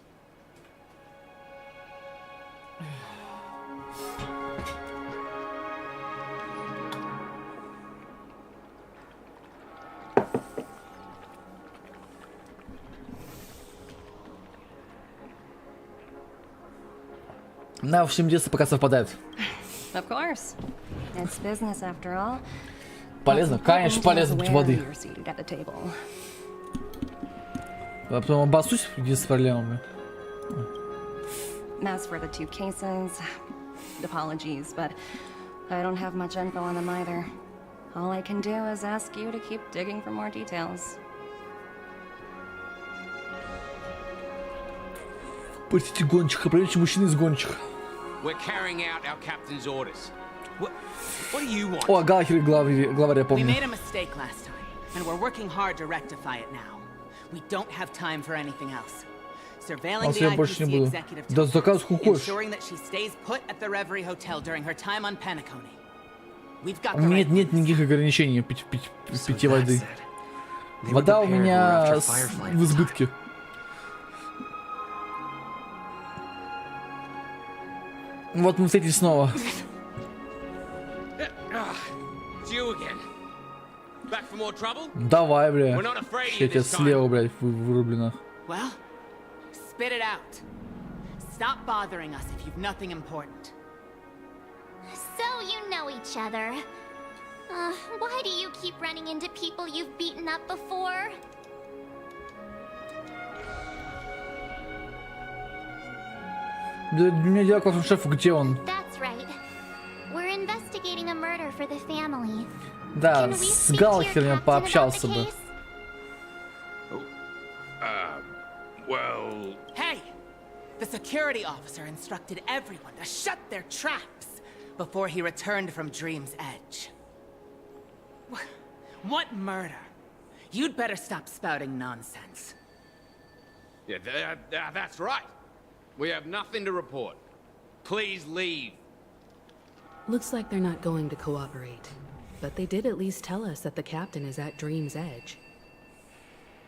Speaker 1: На, в 70 пока совпадает.
Speaker 17: Of course. It's business after all.
Speaker 1: Полезно? Конечно, полезно пить воды.
Speaker 17: You're seated at the table.
Speaker 1: А потом обоссусь, где с проблемами.
Speaker 17: As for the two cases, apologies, but I don't have much info on them either. All I can do is ask you to keep digging for more details.
Speaker 1: Простите, гонщика, проверьте мужчины из гонщика.
Speaker 4: We're carrying out our captain's orders. What do you want?
Speaker 1: О, Галахер главаря,
Speaker 7: We
Speaker 1: помню.
Speaker 7: made a mistake last time, and we're working hard to rectify it now. We don't have time for anything else. Surveilling
Speaker 1: Аз
Speaker 7: the
Speaker 1: я больше не
Speaker 7: IPC
Speaker 1: буду.
Speaker 7: executive
Speaker 1: Да заказ хочешь.
Speaker 7: ensuring that she stays put at the Reverie Hotel during her time on Penacony. We've got
Speaker 1: У
Speaker 7: the
Speaker 1: меня
Speaker 7: right
Speaker 1: нет никаких ограничений пить воды. Вода у меня в избытке. Вот мы встретились снова.
Speaker 4: It's you again. Back for more trouble?
Speaker 1: Давай, бля.
Speaker 4: We're not afraid of
Speaker 1: Я
Speaker 4: you
Speaker 1: тебя
Speaker 4: this time.
Speaker 1: слева, блядь, вырублено.
Speaker 7: Well, spit it out. Stop bothering us if you've nothing important.
Speaker 14: So you know each other. Why do you keep running into people you've beaten up before?
Speaker 1: Да, у меня дело к вашему шефу, где он?
Speaker 14: That's right. We're investigating a murder for the family.
Speaker 1: Да,
Speaker 14: Can we
Speaker 1: с
Speaker 14: speak to your
Speaker 1: Галахером
Speaker 14: captain
Speaker 1: пообщался
Speaker 14: about the
Speaker 1: бы.
Speaker 14: case?
Speaker 9: Well...
Speaker 7: Hey! The security officer instructed everyone to shut their traps before he returned from Dream's Edge. What murder? You'd better stop spouting nonsense.
Speaker 4: Yeah, that's right. We have nothing to report. Please leave.
Speaker 8: Looks like they're not going to cooperate. But they did at least tell us that the captain is at Dream's Edge.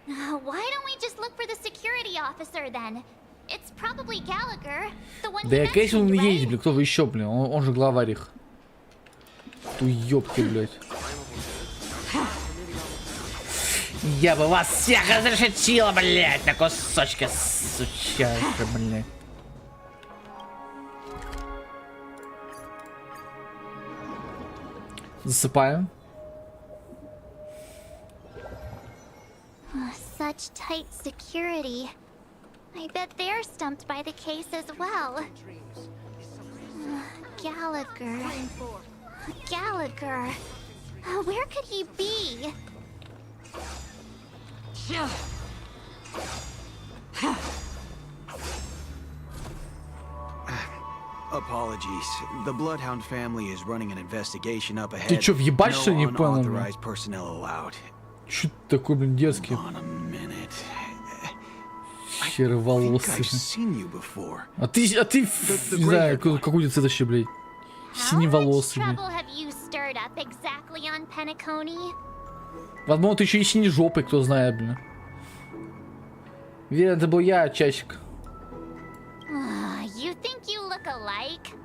Speaker 14: Why don't we just look for the security officer then? It's probably Gallagher, the one
Speaker 1: Да
Speaker 14: you
Speaker 1: я, конечно, он
Speaker 14: mentioned,
Speaker 1: не
Speaker 14: right?
Speaker 1: едет, блин, кто вы еще, блин, он же главарь их. Уёбки, блядь. Я бы вас всех разрешила, блядь, на кусочки, сучарка, блядь. Засыпаем.
Speaker 14: Such tight security. I bet they're stumped by the case as well. Gallagher. Gallagher. Where could he be?
Speaker 12: Apologies. The Bloodhound family is running an investigation up ahead.
Speaker 1: Ты чё, въебать, что ли, не
Speaker 12: No
Speaker 1: понял, блин?
Speaker 12: unauthorized personnel allowed.
Speaker 1: Чё ты такой, блин, дерзкий? Сероволосый. А ты, не знаю, какой цвет вообще, блядь? Синеволосый, блядь.
Speaker 14: Trouble have you stirred up exactly on Penacony?
Speaker 1: Возможно, ты еще и синежопый, кто знает, блин. Верно, это был я, часик.
Speaker 14: You think you look alike?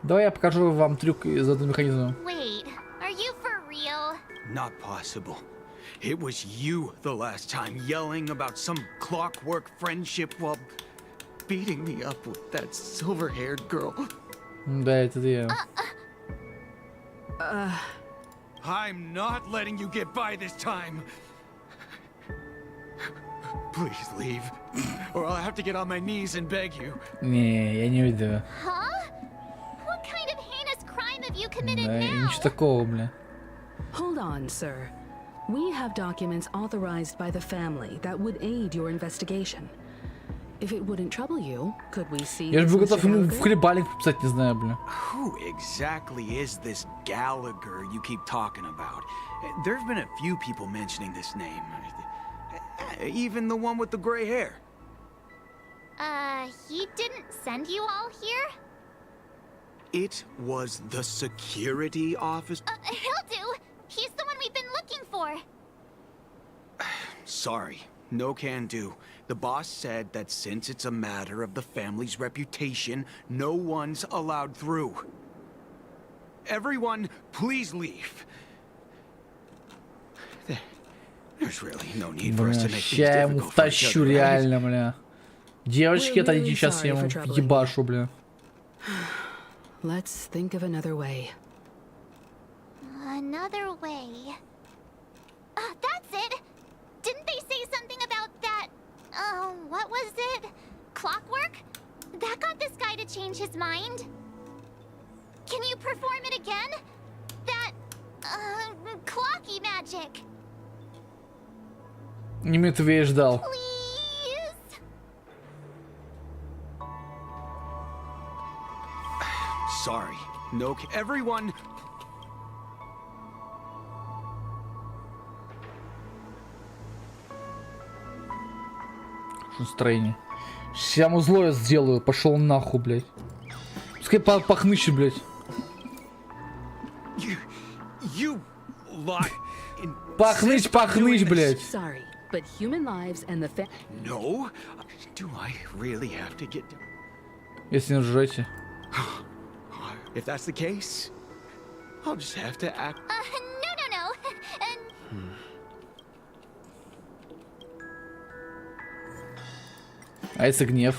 Speaker 1: Давай я покажу вам трюк из этого механизма.
Speaker 14: Wait, are you for real?
Speaker 12: Not possible. It was you the last time yelling about some clockwork friendship while beating me up with that silver-haired girl.
Speaker 1: Да, это я.
Speaker 12: I'm not letting you get by this time. Please leave, or I'll have to get on my knees and beg you.
Speaker 1: Не, я не уйду.
Speaker 14: Huh? What kind of heinous crime have you committed
Speaker 1: Да,
Speaker 14: now?
Speaker 1: ничего такого, бля.
Speaker 8: Hold on, sir. We have documents authorized by the family that would aid your investigation. If it wouldn't trouble you, could we see?
Speaker 1: Я же был
Speaker 8: this,
Speaker 1: готов
Speaker 8: Mr.
Speaker 1: ему
Speaker 8: Gallagher?
Speaker 1: в хлебальник писать, не знаю, бля.
Speaker 12: Who exactly is this Gallagher you keep talking about? There've been a few people mentioning this name. Even the one with the gray hair.
Speaker 14: He didn't send you all here?
Speaker 12: It was the security office.
Speaker 14: He'll do. He's the one we've been looking for.
Speaker 12: Sorry, no can do. The boss said that since it's a matter of the family's reputation, no one's allowed through. Everyone, please leave. There's really no need for us to
Speaker 1: Бля,
Speaker 12: make things
Speaker 1: ща я ему
Speaker 12: difficult for each
Speaker 1: втащу,
Speaker 12: other, right?
Speaker 1: реально, бля. Девочки, отойдите, сейчас я ему ебашу, бля.
Speaker 8: Let's think of another way.
Speaker 14: Another way. That's it! Didn't they say something about that... what was it? Clockwork? That got this guy to change his mind? Can you perform it again? That... clocky magic.
Speaker 1: Не минуту я ждал.
Speaker 12: Sorry, no. Everyone.
Speaker 1: Настроение. Сейчас я ему злое сделаю. Пошел нахуй, блядь. Пускай похнычет, блядь.
Speaker 12: You lie.
Speaker 1: Пахныть, блядь.
Speaker 8: Sorry, but human lives and the
Speaker 12: No? Do I really have to get...
Speaker 1: Если не ржете.
Speaker 12: If that's the case, I'll just have to act...
Speaker 14: No.
Speaker 1: А если гнев?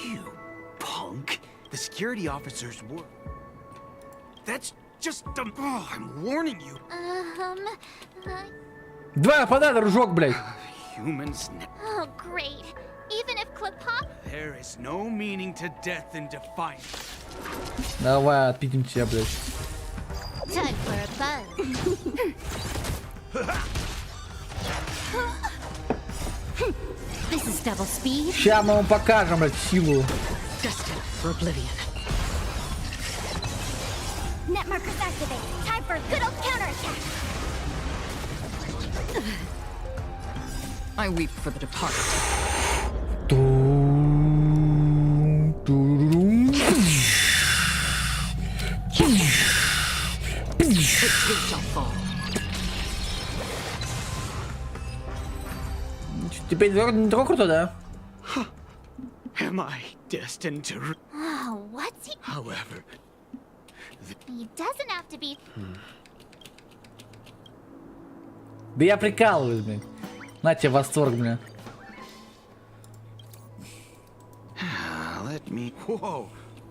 Speaker 12: You punk. The security officers were... That's just... Oh, I'm warning you.
Speaker 1: Два нападай, дружок, блядь.
Speaker 12: Humans...
Speaker 14: Oh, great. Even if Klipop...
Speaker 12: There is no meaning to death and defiance.
Speaker 1: Давай, отпитим тебя, блядь.
Speaker 14: Time for a buzz. This is double speed.
Speaker 1: Сейчас мы вам покажем, блядь, силу.
Speaker 8: Destined for oblivion.
Speaker 14: Net markers activate. Time for a good old counterattack.
Speaker 5: I weep for the departed.
Speaker 1: Теперь не только круто, да?
Speaker 12: Am I destined to...
Speaker 14: Oh, what's he...
Speaker 12: However...
Speaker 14: He doesn't have to be...
Speaker 1: Да я прикалываюсь, блин. На тебе восторг, блин.
Speaker 12: Let me... Whoa!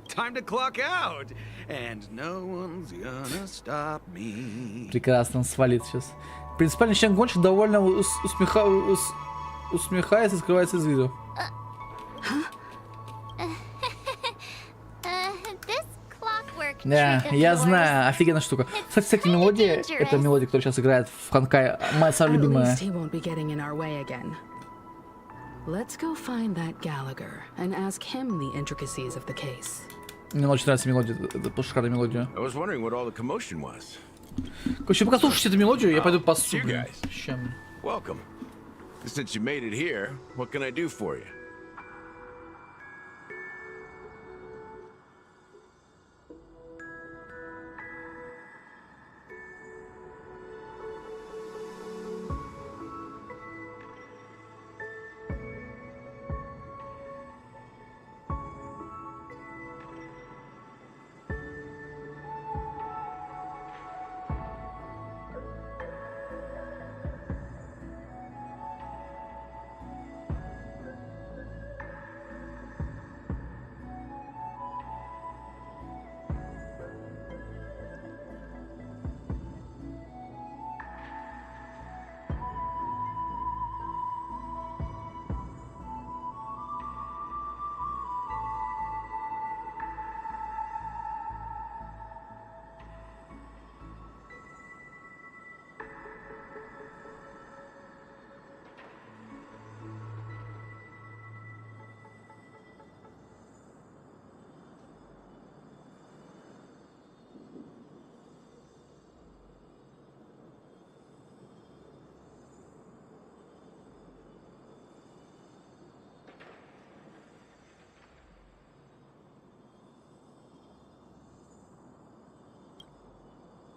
Speaker 12: Time to clock out! And no one's gonna stop me.
Speaker 1: Прекрасно, он свалит сейчас. Принципиальный член гонщик довольно усмехается и скрывается из виду. Да,
Speaker 21: trick of
Speaker 1: я
Speaker 21: yours.
Speaker 1: знаю, офигенная штука. Кстати, мелодия, это мелодия, которая сейчас играет в Honkai, моя самая
Speaker 8: At
Speaker 1: любимая.
Speaker 8: least he won't be getting in our way again. Let's go find that Gallagher and ask him the intricacies of the case.
Speaker 1: Мне очень нравится мелодия, это шикарная мелодия.
Speaker 9: I was wondering what all the commotion was.
Speaker 1: Короче, пока слушаете эту мелодию, я пойду по
Speaker 9: You guys.
Speaker 1: Чем?
Speaker 9: Welcome. Since you made it here, what can I do for you?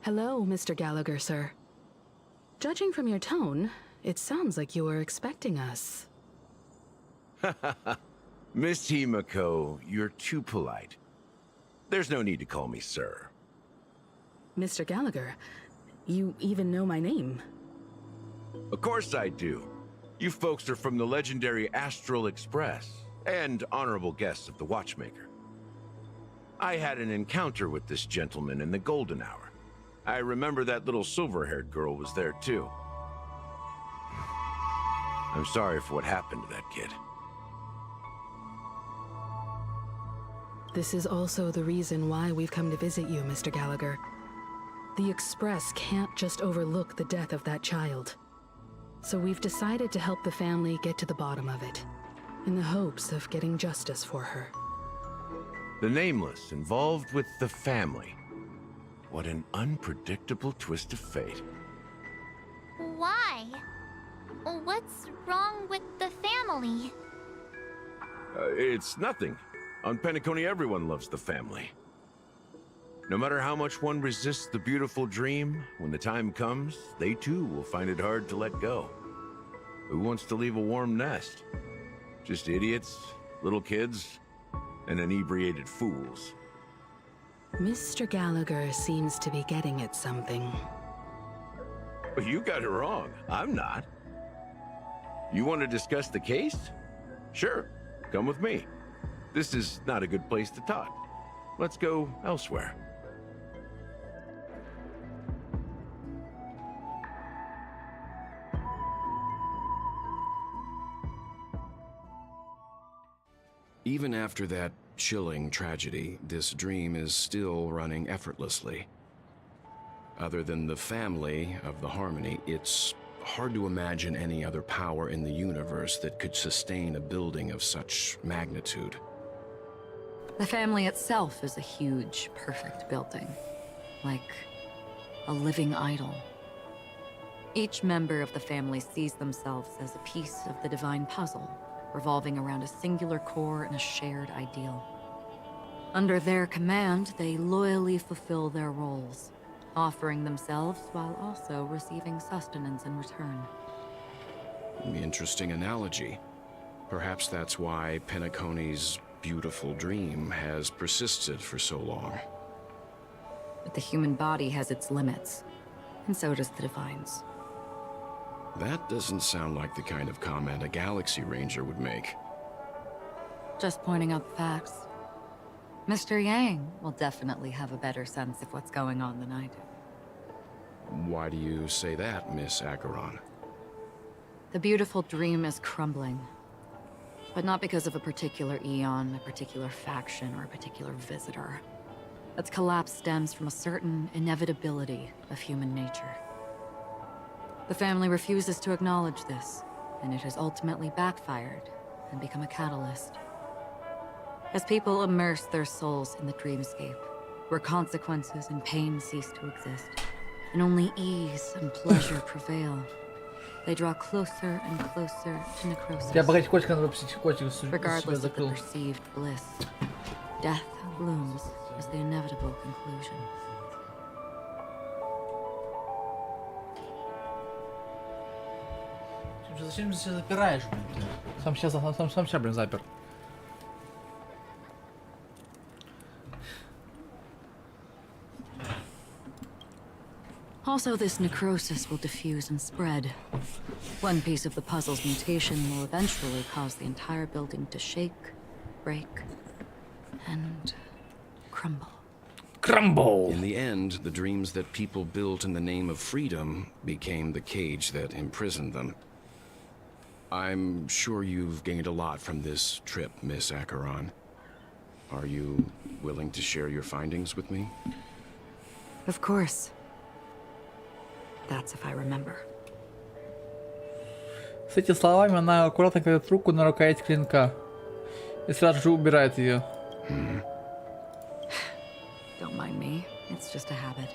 Speaker 8: Hello, Mr. Gallagher, sir. Judging from your tone, it sounds like you were expecting us.
Speaker 9: Miss Himiko, you're too polite. There's no need to call me sir.
Speaker 8: Mr. Gallagher, you even know my name.
Speaker 9: Of course I do. You folks are from the legendary Astral Express, and honorable guests of the Watchmaker. I had an encounter with this gentleman in the Golden Hour. I remember that little silver-haired girl was there too. I'm sorry for what happened to that kid.
Speaker 8: This is also the reason why we've come to visit you, Mr. Gallagher. The Express can't just overlook the death of that child. So we've decided to help the family get to the bottom of it, in the hopes of getting justice for her.
Speaker 9: The Nameless involved with the family. What an unpredictable twist of fate.
Speaker 14: Why? What's wrong with the family?
Speaker 9: It's nothing. On Penacony, everyone loves the family. No matter how much one resists the beautiful dream, when the time comes, they too will find it hard to let go. Who wants to leave a warm nest? Just idiots, little kids, and inebriated fools.
Speaker 8: Mr. Gallagher seems to be getting at something.
Speaker 9: You got it wrong. I'm not. You want to discuss the case? Sure, come with me. This is not a good place to talk. Let's go elsewhere. Even after that chilling tragedy, this dream is still running effortlessly. Other than the family of the Harmony, it's hard to imagine any other power in the universe that could sustain a building of such magnitude.
Speaker 5: The family itself is a huge, perfect building. Like a living idol. Each member of the family sees themselves as a piece of the divine puzzle, revolving around a singular core and a shared ideal. Under their command, they loyally fulfill their roles, offering themselves while also receiving sustenance in return.
Speaker 9: Interesting analogy. Perhaps that's why Penacony's beautiful dream has persisted for so long.
Speaker 5: But the human body has its limits, and so does the divine's.
Speaker 9: That doesn't sound like the kind of comment a Galaxy Ranger would make.
Speaker 5: Just pointing out the facts. Mr. Yang will definitely have a better sense of what's going on than I do.
Speaker 9: Why do you say that, Miss Acheron?
Speaker 5: The beautiful dream is crumbling. But not because of a particular eon, a particular faction, or a particular visitor. Its collapse stems from a certain inevitability of human nature. The family refuses to acknowledge this, and it has ultimately backfired and become a catalyst. As people immerse their souls in the dreamscape, where consequences and pain cease to exist, and only ease and pleasure prevail, they draw closer and closer to necrosis. Regardless of the perceived bliss, death looms as the inevitable conclusion.
Speaker 1: Зачем ты себя запираешь? Сам себя, блин, запер.
Speaker 5: Also, this necrosis will diffuse and spread. One piece of the puzzle's mutation will eventually cause the entire building to shake, break, and crumble.
Speaker 1: Crumble!
Speaker 9: In the end, the dreams that people built in the name of freedom became the cage that imprisoned them. I'm sure you've gained a lot from this trip, Miss Acheron. Are you willing to share your findings with me?
Speaker 5: Of course. That's if I remember.
Speaker 1: С этими словами она аккуратно кладет руку на рукоять клинка и сразу же убирает ее.
Speaker 5: Don't mind me. It's just a habit.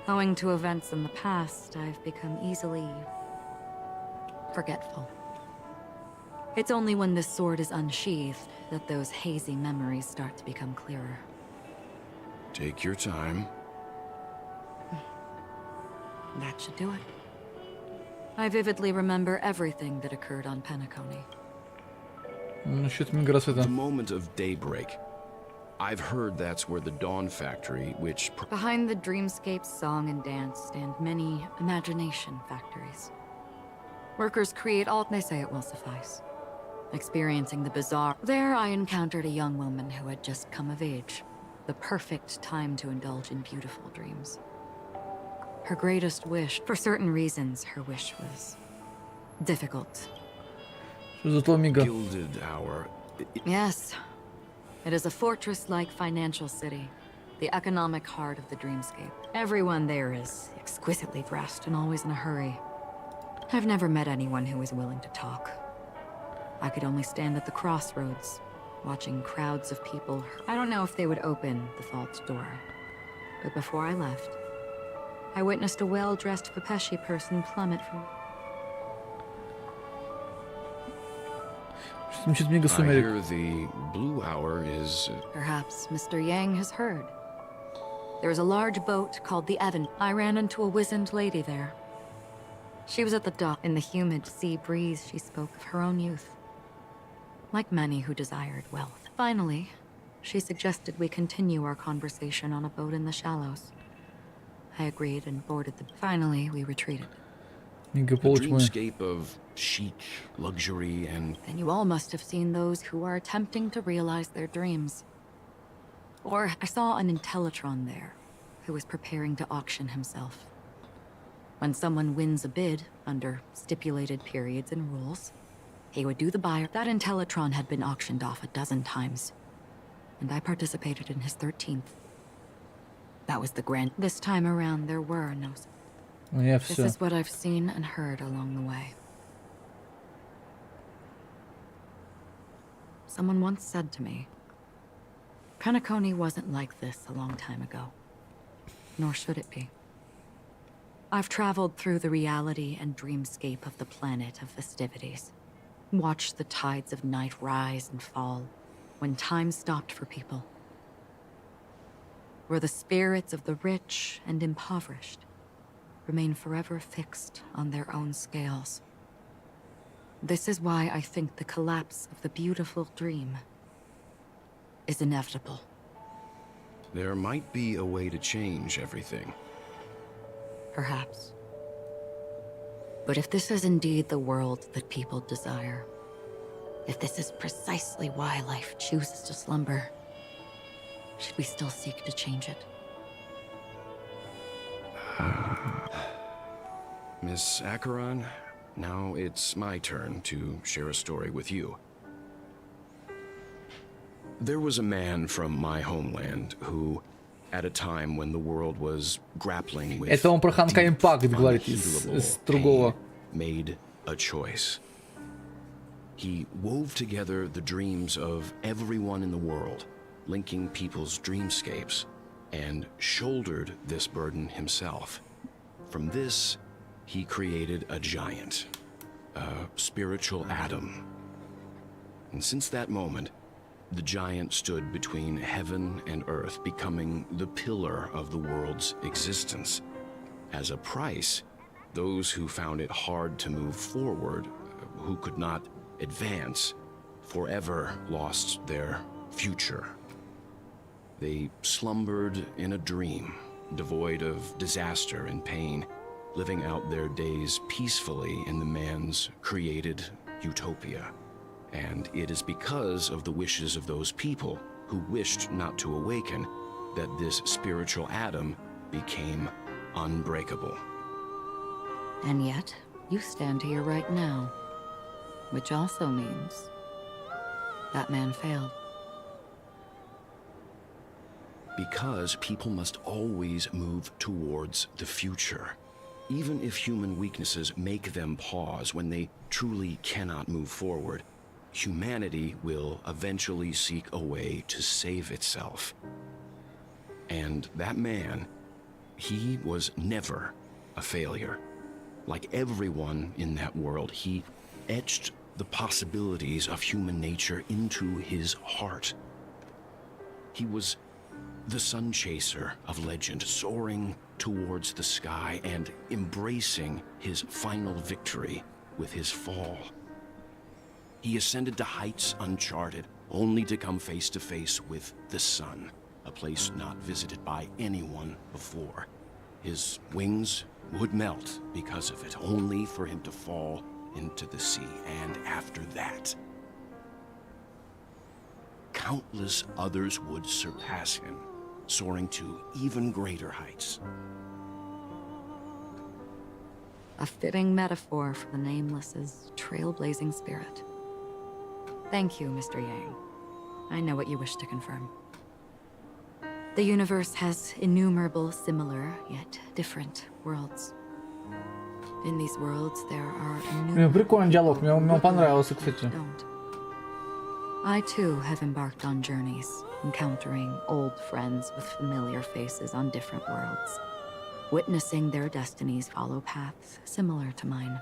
Speaker 5: Owing to events in the past, I've become easily forgetful. It's only when this sword is unsheathed that those hazy memories start to become clearer.
Speaker 9: Take your time.
Speaker 5: That should do it. I vividly remember everything that occurred on Penacony.
Speaker 9: The moment of daybreak. I've heard that's where the Dawn Factory, which...
Speaker 5: Behind the dreamscape's song and dance stand many imagination factories. Workers create all they say it will suffice. Experiencing the bizarre... There I encountered a young woman who had just come of age. The perfect time to indulge in beautiful dreams. Her greatest wish... For certain reasons, her wish was difficult.
Speaker 9: Gilded Hour.
Speaker 5: Yes. It is a fortress-like financial city. The economic heart of the dreamscape. Everyone there is exquisitely dressed and always in a hurry. I've never met anyone who was willing to talk. I could only stand at the crossroads, watching crowds of people. I don't know if they would open the vault door, but before I left, I witnessed a well-dressed Pepeshi person plummet from...
Speaker 9: I hear the Blue Hour is...
Speaker 5: Perhaps Mr. Yang has heard. There is a large boat called the Evan. I ran into a wizened lady there. She was at the dock. In the humid sea breeze, she spoke of her own youth. Like many who desired wealth. Finally, she suggested we continue our conversation on a boat in the shallows. I agreed and boarded the... Finally, we retreated.
Speaker 9: The dreamscape of chic, luxury, and...
Speaker 5: Then you all must have seen those who are attempting to realize their dreams. Or I saw an Intellitron there, who was preparing to auction himself. When someone wins a bid, under stipulated periods and rules, he would do the buyer. That Intellitron had been auctioned off a dozen times, and I participated in his 13th. That was the grand... This time around, there were no... This is what I've seen and heard along the way. Someone once said to me, Penacony wasn't like this a long time ago, nor should it be. I've traveled through the reality and dreamscape of the planet of festivities, watched the tides of night rise and fall when time stopped for people, where the spirits of the rich and impoverished remain forever fixed on their own scales. This is why I think the collapse of the beautiful dream is inevitable.
Speaker 9: There might be a way to change everything.
Speaker 5: Perhaps. But if this is indeed the world that people desire, if this is precisely why life chooses to slumber, should we still seek to change it?
Speaker 9: Miss Acheron, now it's my turn to share a story with you. There was a man from my homeland who, at a time when the world was grappling with
Speaker 1: Это он про Honkai Impact говорит из другого.
Speaker 9: made a choice. He wove together the dreams of everyone in the world, linking people's dreamscapes, and shouldered this burden himself. From this, he created a giant, a spiritual Adam. And since that moment, the giant stood between heaven and earth, becoming the pillar of the world's existence. As a price, those who found it hard to move forward, who could not advance, forever lost their future. They slumbered in a dream, devoid of disaster and pain, living out their days peacefully in the man's created utopia. And it is because of the wishes of those people who wished not to awaken that this spiritual Adam became unbreakable.
Speaker 5: And yet, you stand here right now, which also means that man failed.
Speaker 9: Because people must always move towards the future. Even if human weaknesses make them pause when they truly cannot move forward, humanity will eventually seek a way to save itself. And that man, he was never a failure. Like everyone in that world, he etched the possibilities of human nature into his heart. He was the sun chaser of legend, soaring towards the sky and embracing his final victory with his fall. He ascended to heights uncharted, only to come face to face with the sun, a place not visited by anyone before. His wings would melt because of it, only for him to fall into the sea. And after that, countless others would surpass him, soaring to even greater heights.
Speaker 5: A fitting metaphor for the Nameless's trailblazing spirit. Thank you, Mr. Yang. I know what you wish to confirm. The universe has innumerable similar, yet different worlds. In these worlds, there are innumerable...
Speaker 1: Прикольный диалог, мне понравился, кстати.
Speaker 5: I too have embarked on journeys, encountering old friends with familiar faces on different worlds, witnessing their destinies follow paths similar to mine.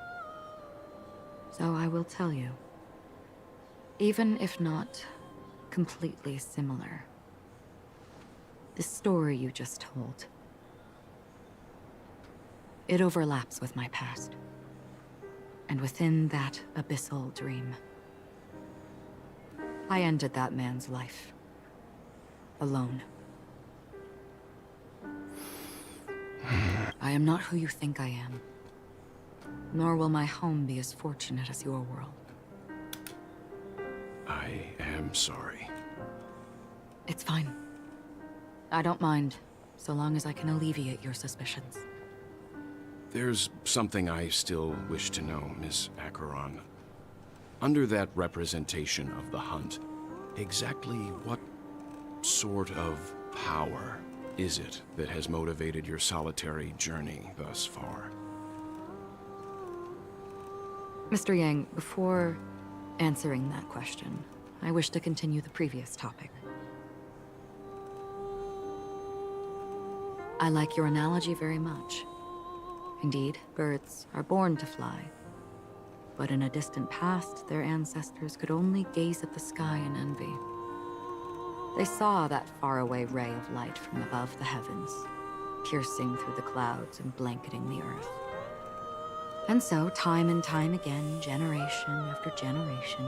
Speaker 5: So I will tell you, even if not completely similar, the story you just told, it overlaps with my past. And within that abyssal dream, I ended that man's life. Alone. I am not who you think I am. Nor will my home be as fortunate as your world.
Speaker 9: I am sorry.
Speaker 5: It's fine. I don't mind, so long as I can alleviate your suspicions.
Speaker 9: There's something I still wish to know, Miss Acheron. Under that representation of the hunt, exactly what sort of power is it that has motivated your solitary journey thus far?
Speaker 5: Mr. Yang, before answering that question, I wish to continue the previous topic. I like your analogy very much. Indeed, birds are born to fly. But in a distant past, their ancestors could only gaze at the sky in envy. They saw that faraway ray of light from above the heavens, piercing through the clouds and blanketing the earth. And so, time and time again, generation after generation,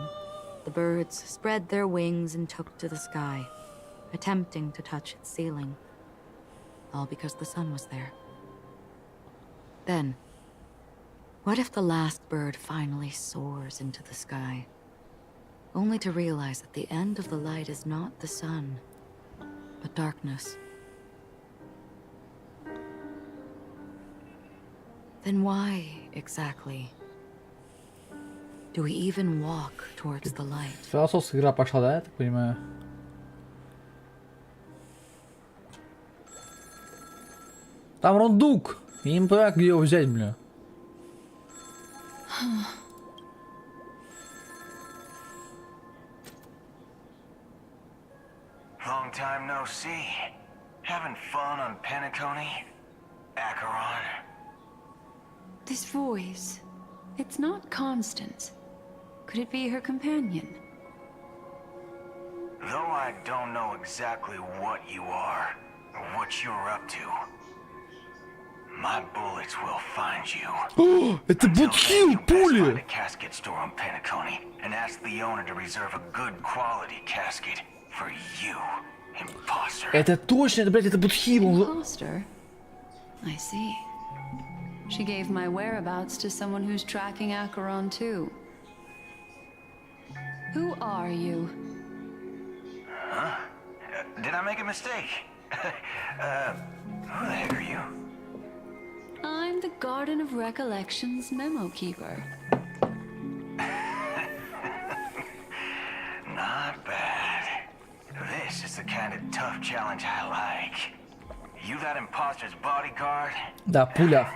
Speaker 5: the birds spread their wings and took to the sky, attempting to touch its ceiling, all because the sun was there. Then, what if the last bird finally soars into the sky, only to realize that the end of the light is not the sun, but darkness? Then why, exactly, do we even walk towards the light?
Speaker 1: Философская игра пошла, да, я так понимаю? Там рундук. Я не понимаю, где его взять, бля.
Speaker 13: Long time no see. Having fun on Penacony? Acheron?
Speaker 3: This voice, it's not Constance. Could it be her companion?
Speaker 13: Though I don't know exactly what you are, or what you're up to, my bullets will find you.
Speaker 1: Это Будхил, пули!
Speaker 13: Find a casket store on Penacony and ask the owner to reserve a good quality casket for you, imposter.
Speaker 1: Это точно, это, блядь, это Будхил.
Speaker 3: Imposter? I see. She gave my whereabouts to someone who's tracking Acheron too. Who are you?
Speaker 13: Huh? Did I make a mistake? Who the heck are you?
Speaker 3: I'm the Garden of Recollection's memo keeper.
Speaker 13: Not bad. This is the kind of tough challenge I like. You that imposter's bodyguard?
Speaker 1: Да, пуля.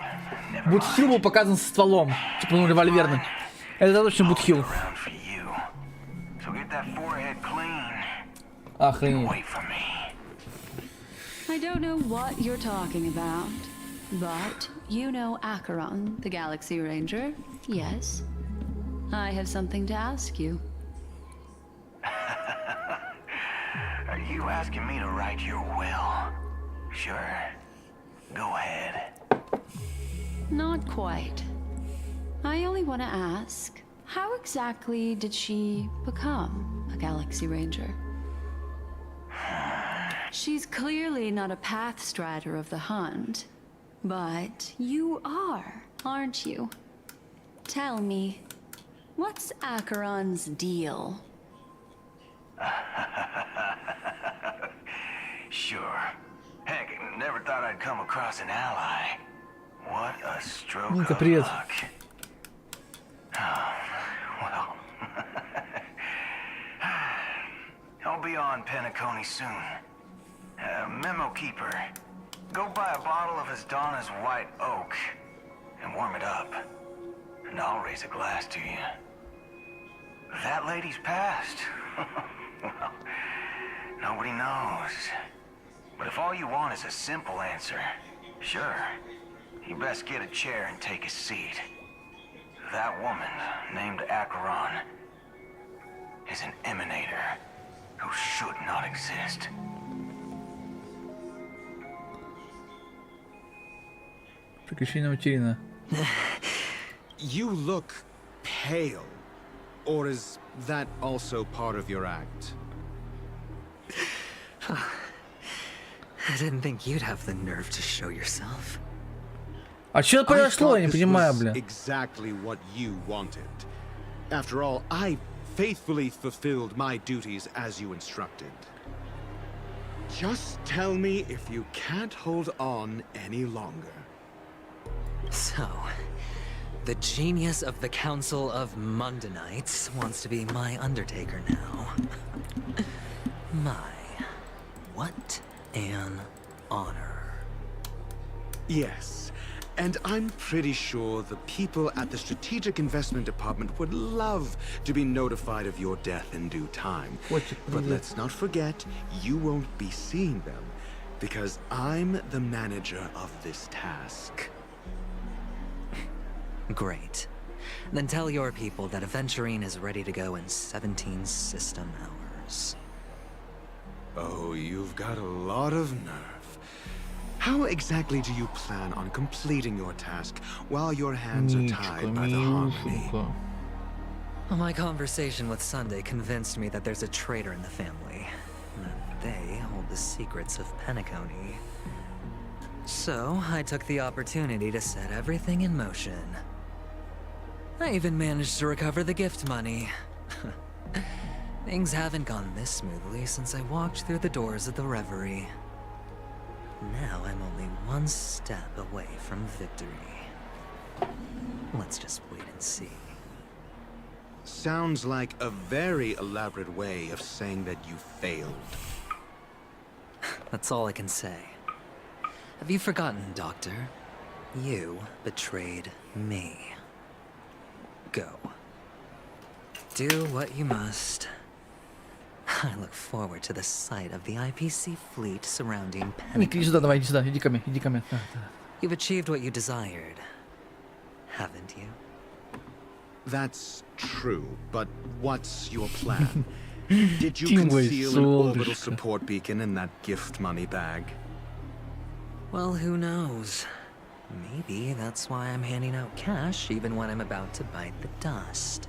Speaker 1: Будхил был показан со стволом. Типа, ну, револьверным. Это точно Будхил.
Speaker 13: So get that forehead clean.
Speaker 1: Охренеть.
Speaker 13: Wait for me.
Speaker 3: I don't know what you're talking about, but you know Acheron, the Galaxy Ranger, yes? I have something to ask you.
Speaker 13: Are you asking me to write your will? Sure. Go ahead.
Speaker 3: Not quite. I only want to ask, how exactly did she become a Galaxy Ranger? She's clearly not a path strider of the hunt, but you are, aren't you? Tell me, what's Acheron's deal?
Speaker 13: Sure. Heck, never thought I'd come across an ally. What a stroke
Speaker 1: Ника,
Speaker 13: of
Speaker 1: привет.
Speaker 13: luck. Oh, well. I'll be on Penacony soon. Memo keeper, go buy a bottle of Donna's white oak and warm it up. And I'll raise a glass to you. That lady's passed. Well, nobody knows. But if all you want is a simple answer, sure. You best get a chair and take a seat. That woman, named Acheron, is an emanator who should not exist.
Speaker 1: Приключения Материна.
Speaker 16: You look pale. Or is that also part of your act?
Speaker 2: I didn't think you'd have the nerve to show yourself.
Speaker 1: А что произошло? Я не понимаю, бля.
Speaker 16: Exactly what you wanted. After all, I faithfully fulfilled my duties as you instructed. Just tell me if you can't hold on any longer.
Speaker 2: So, the genius of the Council of Mundanites wants to be my Undertaker now. What an honor.
Speaker 16: Yes, and I'm pretty sure the people at the Strategic Investment Department would love to be notified of your death in due time. But let's not forget, you won't be seeing them, because I'm the manager of this task.
Speaker 2: Great. Then tell your people that Aventurine is ready to go in 17 system hours.
Speaker 16: Oh, you've got a lot of nerve. How exactly do you plan on completing your task while your hands are tied by the harmony?
Speaker 2: My conversation with Sunday convinced me that there's a traitor in the family. That they hold the secrets of Penacony. So, I took the opportunity to set everything in motion. I even managed to recover the gift money. Things haven't gone this smoothly since I walked through the doors of the Reverie. Now I'm only one step away from victory. Let's just wait and see.
Speaker 16: Sounds like a very elaborate way of saying that you failed.
Speaker 2: That's all I can say. Have you forgotten, Doctor? You betrayed me. Go. Do what you must. I look forward to the sight of the IPC fleet surrounding
Speaker 1: Ник, иди сюда,
Speaker 2: Pentagon.
Speaker 1: давай, иди сюда, иди ко мне, иди ко мне. Да, да.
Speaker 2: You've achieved what you desired, haven't you?
Speaker 16: That's true, but what's your plan? Did you
Speaker 1: Ты мой
Speaker 16: conceal an orbital
Speaker 1: солнышко.
Speaker 16: support beacon in that gift money bag?
Speaker 2: Well, who knows? Maybe that's why I'm handing out cash even when I'm about to bite the dust.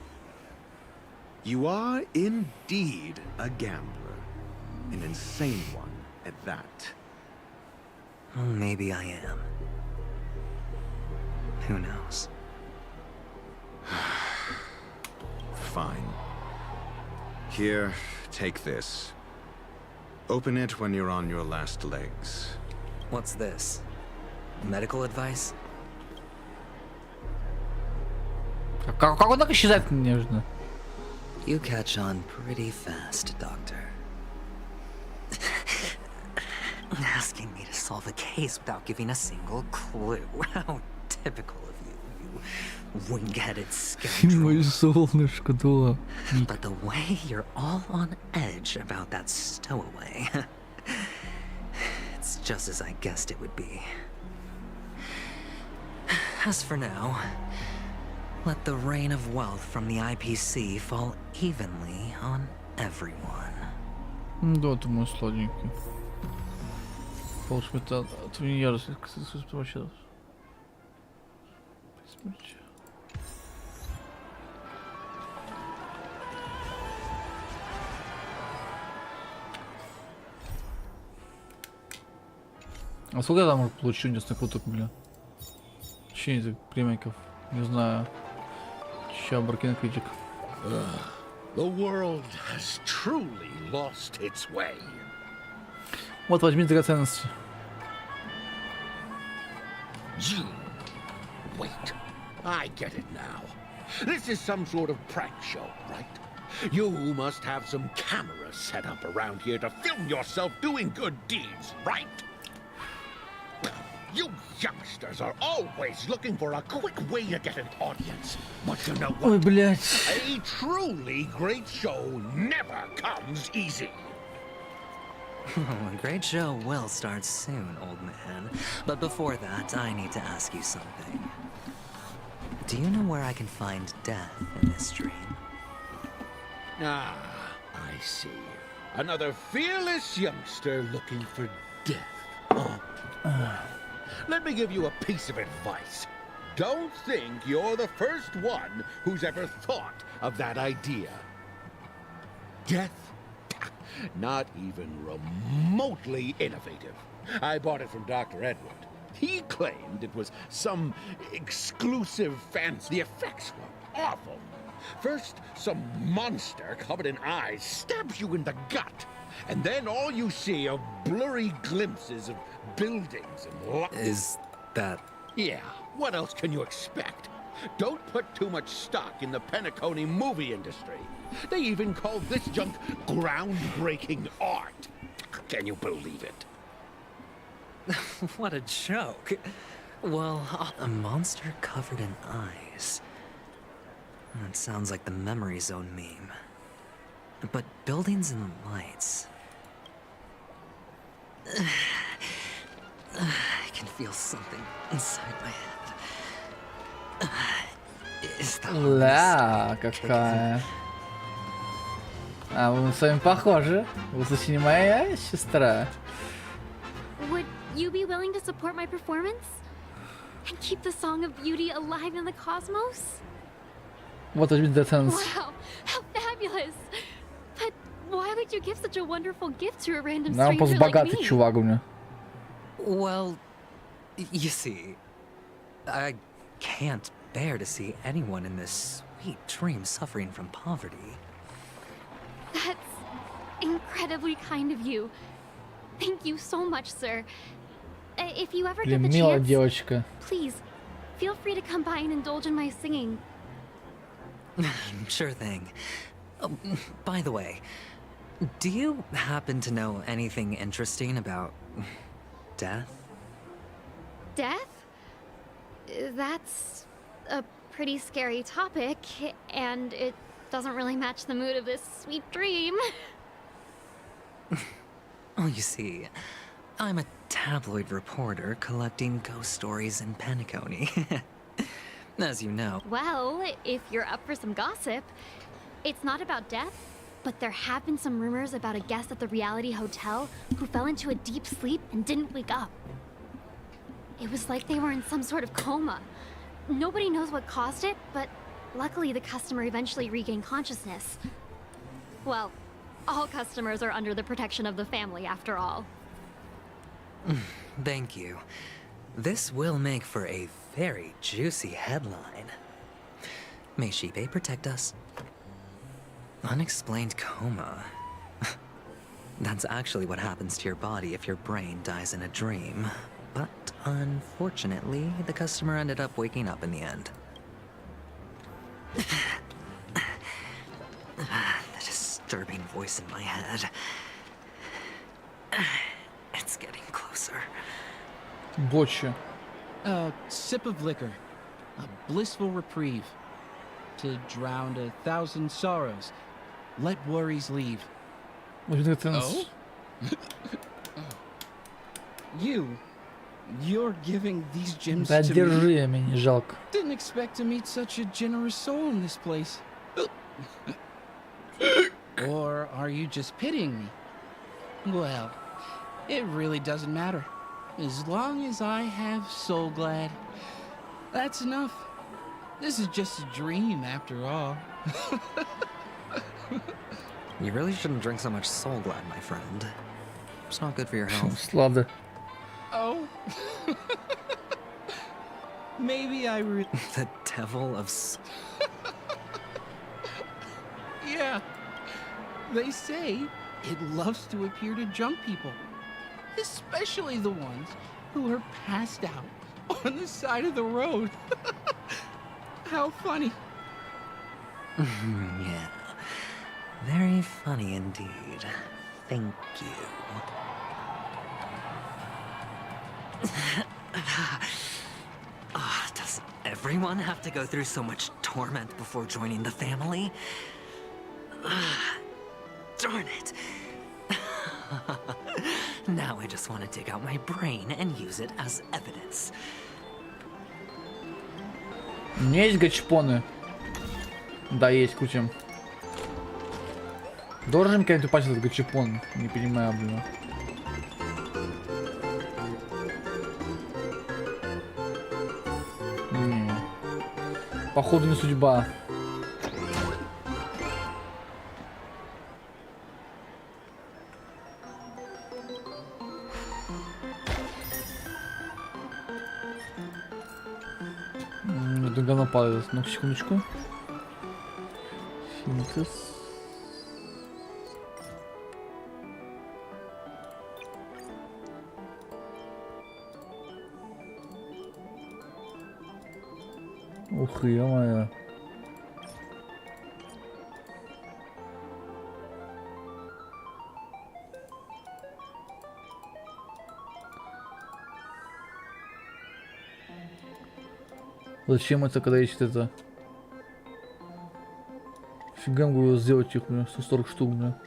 Speaker 16: You are indeed a gambler. An insane one at that.
Speaker 2: Well, maybe I am. Who knows?
Speaker 16: Fine. Here, take this. Open it when you're on your last legs.
Speaker 2: What's this? Medical advice?
Speaker 1: Как он так исчезает неожиданно?
Speaker 2: You catch on pretty fast, Doctor. Asking me to solve a case without giving a single clue. How typical of you, you wing-headed
Speaker 1: Ты мой
Speaker 2: scoundrel.
Speaker 1: солнышко, да.
Speaker 2: But the way you're all on edge about that stowaway, it's just as I guessed it would be. As for now, let the rain of wealth from the IPC fall evenly on everyone.
Speaker 1: Да, ты мой сладенький. Получше это от меня ярость, вообще. А сколько я там получу несколько, бля? Че премиков? Не знаю. Ща Баркин критик.
Speaker 6: The world has truly lost its way.
Speaker 1: Вот возьми драгоценности.
Speaker 6: You. Wait. I get it now. This is some sort of prank show, right? You must have some cameras set up around here to film yourself doing good deeds, right? You youngsters are always looking for a quick way to get an audience. But you know
Speaker 1: Ой,
Speaker 6: what?
Speaker 1: блядь.
Speaker 6: A truly great show never comes easy.
Speaker 2: A great show will start soon, old man. But before that, I need to ask you something. Do you know where I can find death in this dream?
Speaker 6: Ah, I see. Another fearless youngster looking for death. Let me give you a piece of advice. Don't think you're the first one who's ever thought of that idea. Death? Not even remotely innovative. I bought it from Dr. Edward. He claimed it was some exclusive fancy. The effects were awful. First, some monster covered in eyes stabs you in the gut. And then all you see are blurry glimpses of buildings and
Speaker 2: Is that...
Speaker 6: Yeah, what else can you expect? Don't put too much stock in the Penacony movie industry. They even call this junk groundbreaking art. Can you believe it?
Speaker 2: What a joke. Well, a monster covered in eyes. That sounds like the Memory Zone meme. But buildings and lights... I can feel something inside my head. Is that
Speaker 1: Ля, какая. А, вы с вами похожи. Вы совсем не моя сестра.
Speaker 21: Would you be willing to support my performance? And keep the Song of Beauty alive in the cosmos?
Speaker 1: Вот возьми драгоценности.
Speaker 21: Wow, how fabulous! But why would you give such a wonderful gift to a random
Speaker 1: Нам просто
Speaker 21: stranger like
Speaker 1: богатый
Speaker 21: me?
Speaker 1: чувак у меня.
Speaker 2: Well, you see, I can't bear to see anyone in this sweet dream suffering from poverty.
Speaker 21: That's incredibly kind of you. Thank you so much, sir. If you ever get
Speaker 1: Блин,
Speaker 21: the
Speaker 1: милая
Speaker 21: chance,
Speaker 1: девочка.
Speaker 21: please feel free to come by and indulge in my singing.
Speaker 2: Sure thing. By the way, do you happen to know anything interesting about death?
Speaker 11: Death? That's a pretty scary topic, and it doesn't really match the mood of this sweet dream.
Speaker 2: Oh, you see, I'm a tabloid reporter collecting ghost stories in Penacony. As you know.
Speaker 11: Well, if you're up for some gossip, it's not about death, but there have been some rumors about a guest at the reality hotel who fell into a deep sleep and didn't wake up. It was like they were in some sort of coma. Nobody knows what caused it, but luckily the customer eventually regained consciousness. Well, all customers are under the protection of the family, after all.
Speaker 2: Thank you. This will make for a very juicy headline. May Shibe protect us. Unexplained coma. That's actually what happens to your body if your brain dies in a dream. But unfortunately, the customer ended up waking up in the end. The disturbing voice in my head. It's getting closer.
Speaker 1: Butcher.
Speaker 22: A sip of liquor. A blissful reprieve. To drown 1,000 sorrows. Let worries leave. Oh? You're giving these gems
Speaker 1: Да
Speaker 22: to
Speaker 1: держи,
Speaker 22: me?
Speaker 1: мне не жалко.
Speaker 22: Didn't expect to meet such a generous soul in this place. Or are you just pitying me? Well, it really doesn't matter. As long as I have Soul Glad, that's enough. This is just a dream after all.
Speaker 2: You really shouldn't drink so much Soul Glad, my friend. It's not good for your health.
Speaker 1: Slada.
Speaker 22: Oh. Maybe I
Speaker 2: The devil of...
Speaker 22: Yeah. They say it loves to appear to drunk people. Especially the ones who are passed out on the side of the road. How funny.
Speaker 2: Yeah. Very funny indeed. Thank you. Does everyone have to go through so much torment before joining the family? Darn it. Now I just want to dig out my brain and use it as evidence.
Speaker 1: У меня есть гачпоны. Да, есть куча. Должен когда-нибудь упасть этот гачпон? Не понимаю, блин. Не. Походу не судьба. Это говно падает. Ну, секундочку. Синтез. Ух, ё-моё. Зачем это, когда есть это? Фига могу сделать их, бля, 140 штук, бля.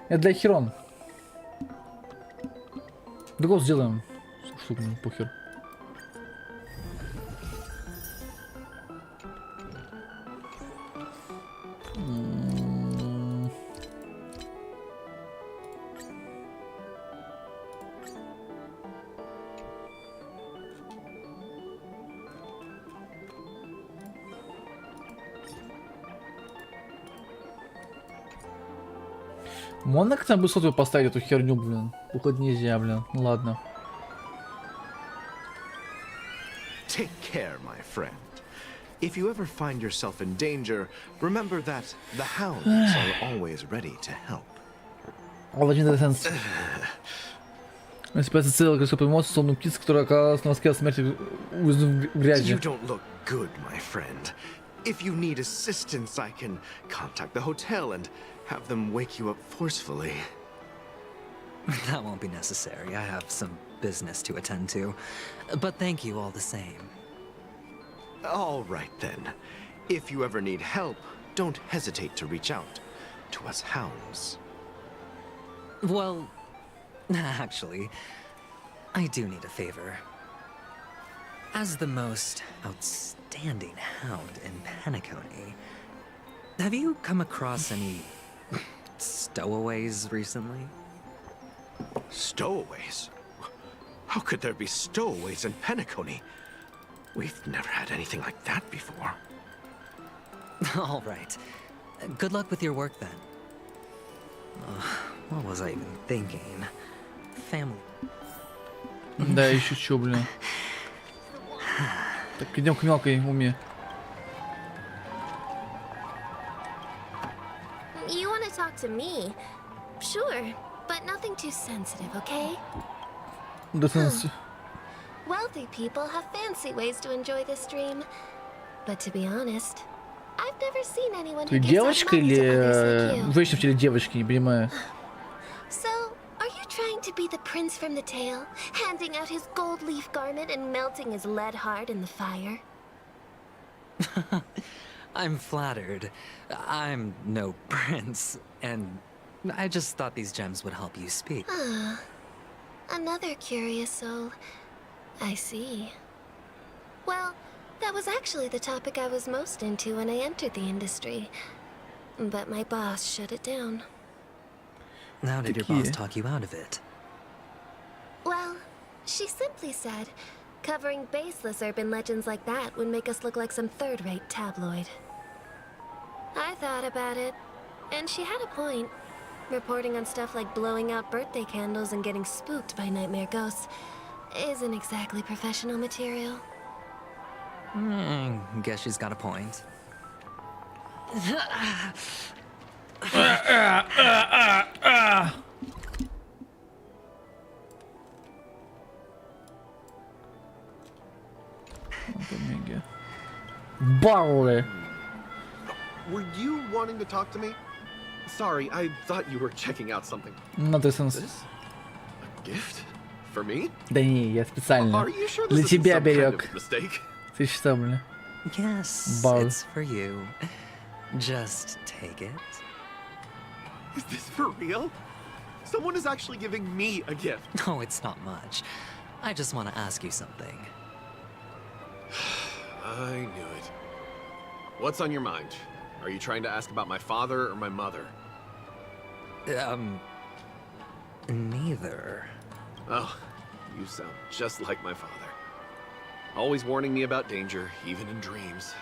Speaker 1: Это для херон. Да вот сделаем 100 штук, бля, похер. Можно как-то высоту поставить эту херню, блин? Уходить нельзя, блин. Ну ладно.
Speaker 16: Take care, my friend. If you ever find yourself in danger, remember that the hounds are always ready to help.
Speaker 1: Один сенс. Спасибо целый красивый эмоций, словно птица, которая оказалась на воске от смерти в грязи.
Speaker 16: You don't look good, my friend. If you need assistance, I can contact the hotel and have them wake you up forcefully.
Speaker 2: That won't be necessary. I have some business to attend to. But thank you all the same.
Speaker 10: All right then. If you ever need help, don't hesitate to reach out to us hounds.
Speaker 2: Well, actually, I do need a favor. As the most outstanding hound in Penacony, have you come across any stowaways recently?
Speaker 10: Stowaways? How could there be stowaways in Penacony? We've never had anything like that before.
Speaker 2: All right. Good luck with your work then. What was I even thinking? Family.
Speaker 1: Да, я шучу, блин. Так, идем к мелкой уме.
Speaker 19: You want to talk to me? Sure, but nothing too sensitive, okay?
Speaker 1: Да, sensitive.
Speaker 19: Wealthy people have fancy ways to enjoy this dream. But to be honest, I've never seen anyone
Speaker 1: Ты
Speaker 19: who gives out
Speaker 1: девочка
Speaker 19: money to others like
Speaker 1: или
Speaker 19: you.
Speaker 1: женщина в теле девочки, не понимаю.
Speaker 19: So, are you trying to be the prince from the tale, handing out his gold leaf garment and melting his lead heart in the fire?
Speaker 2: I'm flattered. I'm no prince, and I just thought these gems would help you speak.
Speaker 19: Another curious soul. I see. Well, that was actually the topic I was most into when I entered the industry. But my boss shut it down.
Speaker 2: How did your boss talk you out of it?
Speaker 19: Well, she simply said, covering baseless urban legends like that would make us look like some third-rate tabloid. I thought about it, and she had a point. Reporting on stuff like blowing out birthday candles and getting spooked by nightmare ghosts isn't exactly professional material.
Speaker 2: Guess she's got a point.
Speaker 1: Barley.
Speaker 10: Were you wanting to talk to me? Sorry, I thought you were checking out something.
Speaker 1: Nonsense.
Speaker 10: This? A gift? For me?
Speaker 1: Да не, я специально.
Speaker 10: Are you sure
Speaker 1: Для
Speaker 10: this isn't
Speaker 1: тебя
Speaker 10: some kind
Speaker 1: берег.
Speaker 10: of mistake?
Speaker 1: Ты что, блин?
Speaker 2: Yes,
Speaker 1: Bar.
Speaker 2: it's for you. Just take it.
Speaker 10: Is this for real? Someone is actually giving me a gift.
Speaker 2: No, it's not much. I just want to ask you something.
Speaker 10: I knew it. What's on your mind? Are you trying to ask about my father or my mother?
Speaker 2: Neither.
Speaker 10: Oh, you sound just like my father. Always warning me about danger, even in dreams.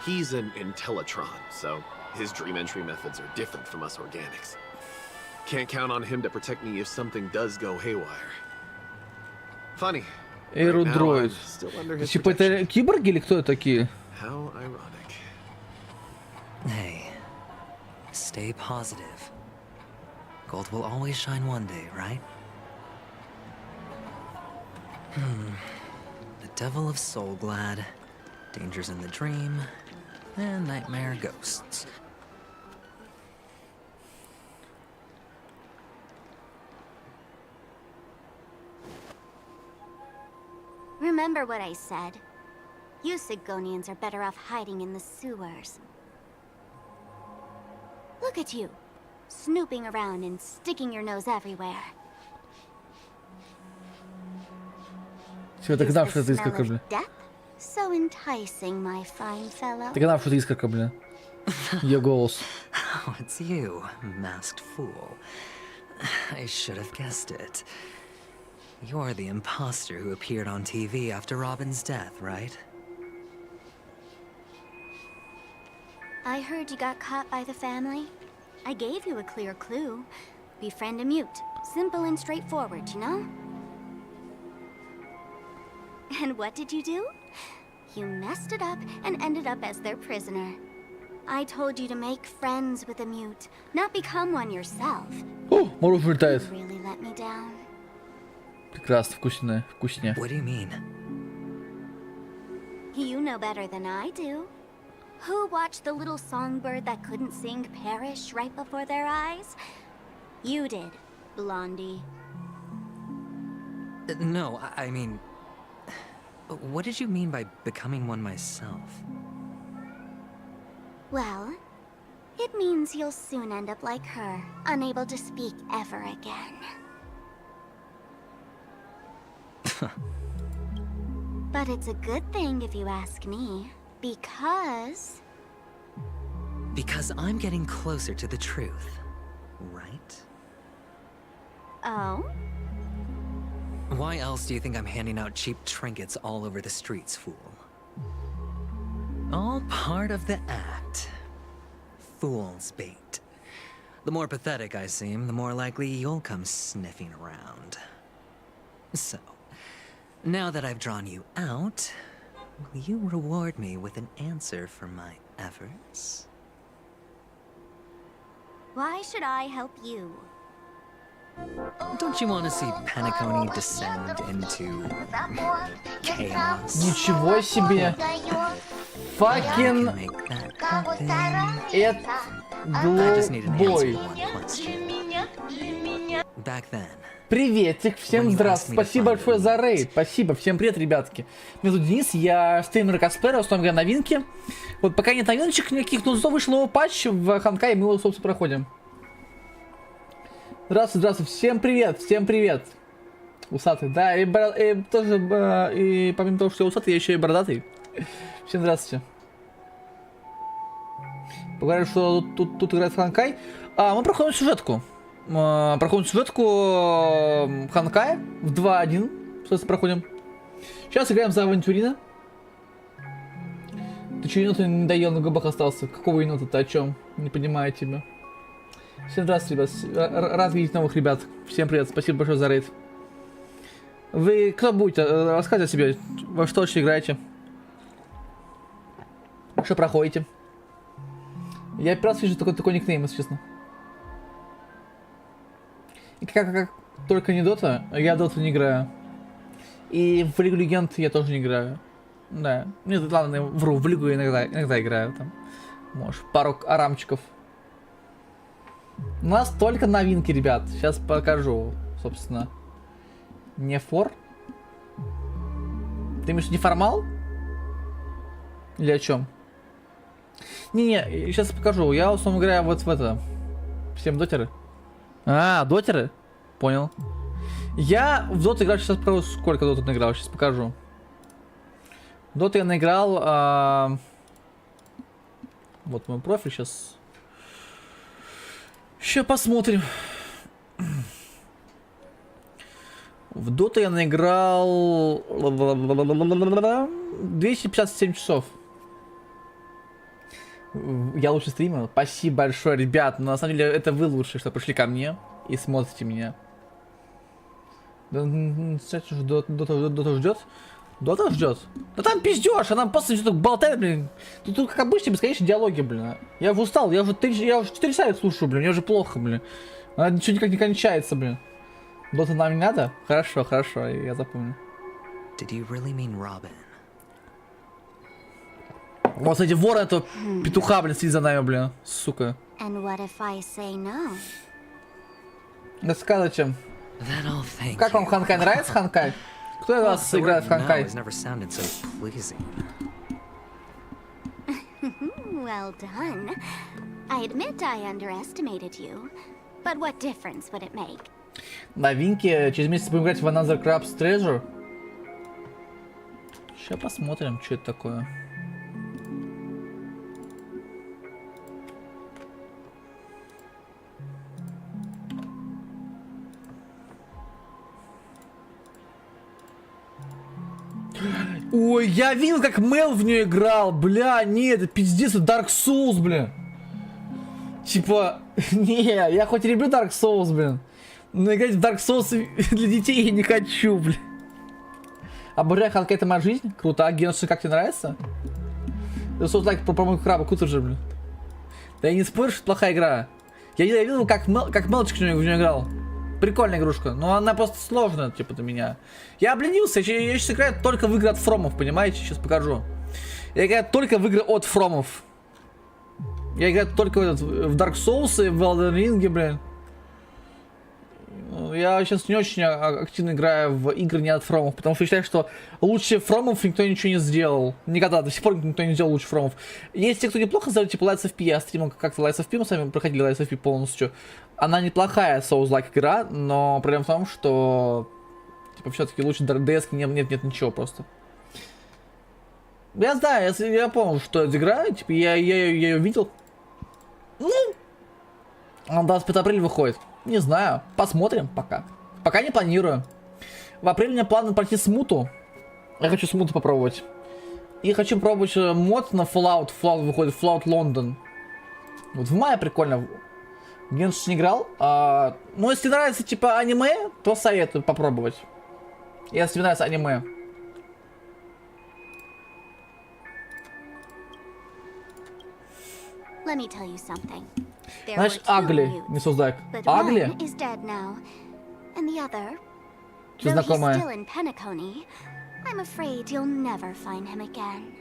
Speaker 10: He's an Intellitron, so his dream entry methods are different from us organics. Can't count on him to protect me if something does go haywire. Funny.
Speaker 1: Aerodroid.
Speaker 10: Still under his
Speaker 1: Типа это киборги или кто это такие?
Speaker 10: How ironic.
Speaker 2: Hey, stay positive. Gold will always shine one day, right? The Devil of Soulglad, Dangers in the Dream, and Nightmare Ghosts.
Speaker 23: Remember what I said. You Sigonians are better off hiding in the sewers. Look at you, snooping around and sticking your nose everywhere.
Speaker 1: Все, так знал, что это искорка, блин.
Speaker 23: Death? So enticing, my fine fellow.
Speaker 1: Так знал, что это искорка, блин. Ее голос.
Speaker 2: Oh, it's you, masked fool. I should have guessed it. You're the imposter who appeared on TV after Robin's death, right?
Speaker 23: I heard you got caught by the family. I gave you a clear clue. Befriend a mute. Simple and straightforward, you know? And what did you do? You messed it up and ended up as their prisoner. I told you to make friends with a mute, not become one yourself.
Speaker 1: О, мороз улетает.
Speaker 23: You really let me down.
Speaker 1: Прекрасно, вкусная, вкуснее.
Speaker 2: What do you mean?
Speaker 23: You know better than I do. Who watched the little songbird that couldn't sing perish right before their eyes? You did, Blondie.
Speaker 2: No, I mean... What did you mean by becoming one myself?
Speaker 23: Well, it means you'll soon end up like her, unable to speak ever again. But it's a good thing if you ask me, because...
Speaker 2: Because I'm getting closer to the truth, right?
Speaker 23: Oh?
Speaker 2: Why else do you think I'm handing out cheap trinkets all over the streets, fool? All part of the act. Fool's bait. The more pathetic I seem, the more likely you'll come sniffing around. So, now that I've drawn you out, will you reward me with an answer for my efforts?
Speaker 23: Why should I help you?
Speaker 2: Don't you want to see Penacony descend into chaos?
Speaker 1: Ничего себе! Fucking бой. Приветик, всем здравствуйте, спасибо большое за рейд, спасибо, всем привет, ребятки. Меня зовут Денис, я стример косплея, в основном играю новинки. Вот пока нет новиночек никаких, но зато вышел новый патч в Honkai, и мы его, собственно, проходим. Здравствуйте, здравствуйте, всем привет. Усатый, да, и тоже, и помимо того, что я усатый, я еще и бородатый. Всем здравствуйте. Поговорим, что тут играет Honkai. Мы проходим сюжетку. Honkai в 2.1. Собственно, проходим. Сейчас играем за авантюрина. Ты че, енота не доел, на губах остался? Какого енота ты, о чем? Не понимаю тебя. Всем здравствуйте, ребят. Рад видеть новых ребят. Всем привет, спасибо большое за рейд. Вы кто будете? Рассказывайте о себе. Во что вообще играете? Что проходите? Я первый раз вижу такой никнейм, если честно. И как только не Дота, я в Доту не играю. И в Лигу Легенд я тоже не играю. Да. Нет, ладно, я вру, в Лигу иногда играю там. Может, пару арамчиков. У нас только новинки, ребят. Сейчас покажу, собственно. Не фор. Ты имеешь неформал? Или о чем? Не, сейчас покажу. Я в основном играю вот в это. Всем дотеры. Дотеры? Понял. Я в доту играю сейчас, покажу, сколько доту наиграл. Сейчас покажу. Доту я наиграл. Вот мой профиль сейчас. Сейчас посмотрим. В доту я наиграл 257 часов. Я лучше стримил. Спасибо большое, ребят. Но на самом деле это вы лучшие, что пришли ко мне и смотрите меня. Дота ждет? Дота ждет? Да там пиздешь, она просто что-то болтает, блин. Тут как обычно бесконечные диалоги, блин. Я уже устал, я уже 4 часа слушаю, блин, мне уже плохо, блин. Она ничего никак не кончается, блин. Дота нам не надо? Хорошо, я запомню.
Speaker 2: Did you really mean Robin?
Speaker 1: Вот эти воры этого петуха, блин, сидит за нами, блин, сука.
Speaker 23: And what if I say no?
Speaker 1: Рассказывайте. Как вам Honkai? Нравится Honkai? Кто из вас играет в Honkai?
Speaker 23: Well done. I admit I underestimated you, but what difference would it make?
Speaker 1: Новинки. Через месяц будем играть в Another Crab's Treasure. Сейчас посмотрим, что это такое. Ой, я видел, как Мел в нее играл, бля, нет, это пиздец, это Dark Souls, блин. Типа, не, я хоть и люблю Dark Souls, блин, но играть в Dark Souls для детей я не хочу, блин. Обожаю Honkai, это моя жизнь, круто, а Геншин как тебе нравится? Souls лайк про мою краба, круто же, блин. Да я не спорю, что это плохая игра. Я видел, как Мелчик в нее играл. Прикольная игрушка, но она просто сложная, типа, для меня. Я обленился, я сейчас играю только в игры от Фромов, понимаете? Сейчас покажу. Я играю только в игры от Фромов. Я играю только в Dark Souls и в Elden Ring, блин. Я сейчас не очень активно играю в игры не от фромов, потому что я считаю, что лучше фромов никто ничего не сделал. Никогда, до сих пор никто не сделал лучше фромов. Есть те, кто неплохо сделал, типа Lights of P. Я стримил как-то Lights of P, мы сами проходили Lights of P полностью. Она неплохая Souls-like игра, но проблема в том, что типа все-таки лучше DS нет ничего просто. Я знаю, я помню, что это игра, типа я ее видел. Ну, она 25 апреля выходит. Не знаю, посмотрим пока. Пока не планирую. В апреле у меня планы пройти смуту. Я хочу смуту попробовать. И хочу пробовать мод на Fallout. Fallout выходит, Fallout London. Вот в мае прикольно. Генш не играл. Ну, если нравится типа аниме, то советую попробовать. Если нравится аниме.
Speaker 23: Let me tell you something. There
Speaker 1: Знаешь,
Speaker 23: were two
Speaker 1: Агли,
Speaker 23: mutes,
Speaker 1: не создак.
Speaker 23: but
Speaker 1: Агли?
Speaker 23: one is dead now, and the other,
Speaker 1: Что
Speaker 23: though he's still
Speaker 1: знакомое?
Speaker 23: in Penacony, I'm afraid you'll never find him again.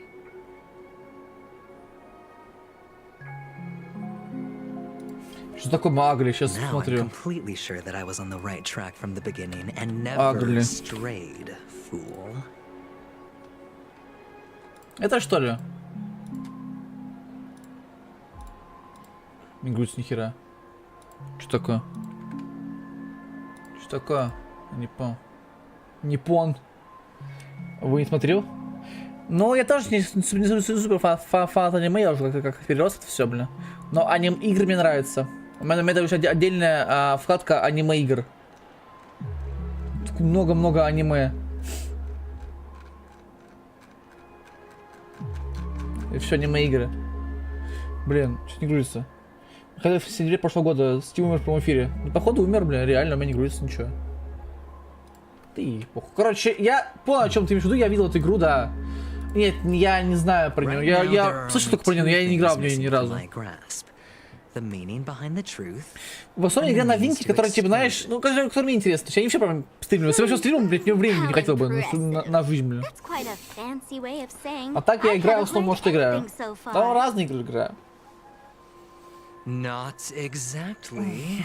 Speaker 1: Что такое Агли? Сейчас
Speaker 2: Now I'm
Speaker 1: смотрю.
Speaker 2: completely sure that I was on the right track from the beginning and never
Speaker 1: Ugly.
Speaker 2: strayed, fool.
Speaker 1: Это что ли? Не грусть ни хера. Что такое? Что такое? Не понял. Не пон. Вы не смотрел? Ну, я тоже не супер фанат аниме, я уже как перерос это все, блин. Но игры мне нравятся. У меня даже отдельная вкладка аниме игр. Много-много аниме. И все аниме игры. Блин, что-то не грузится. Хотя в сентябре прошлого года Стив умер в прямом эфире. Ну, походу умер, блин, реально, у меня не грузится ничего. Ты, похуй. Короче, я понял, о чем ты имеешь в виду, я видел эту игру, да. Нет, я не знаю про нее. Я слышал только про нее, но я не играл в нее ни разу. В основном игра новинки, которые, типа, знаешь, ну, которые мне интересны. Я не вообще прям стримлю. Если я вообще стримлю, блядь, мне времени не хотел бы на жизнь, блин. А так я играю, в основном, может, играю. Да, разные игры играю.
Speaker 2: Not exactly.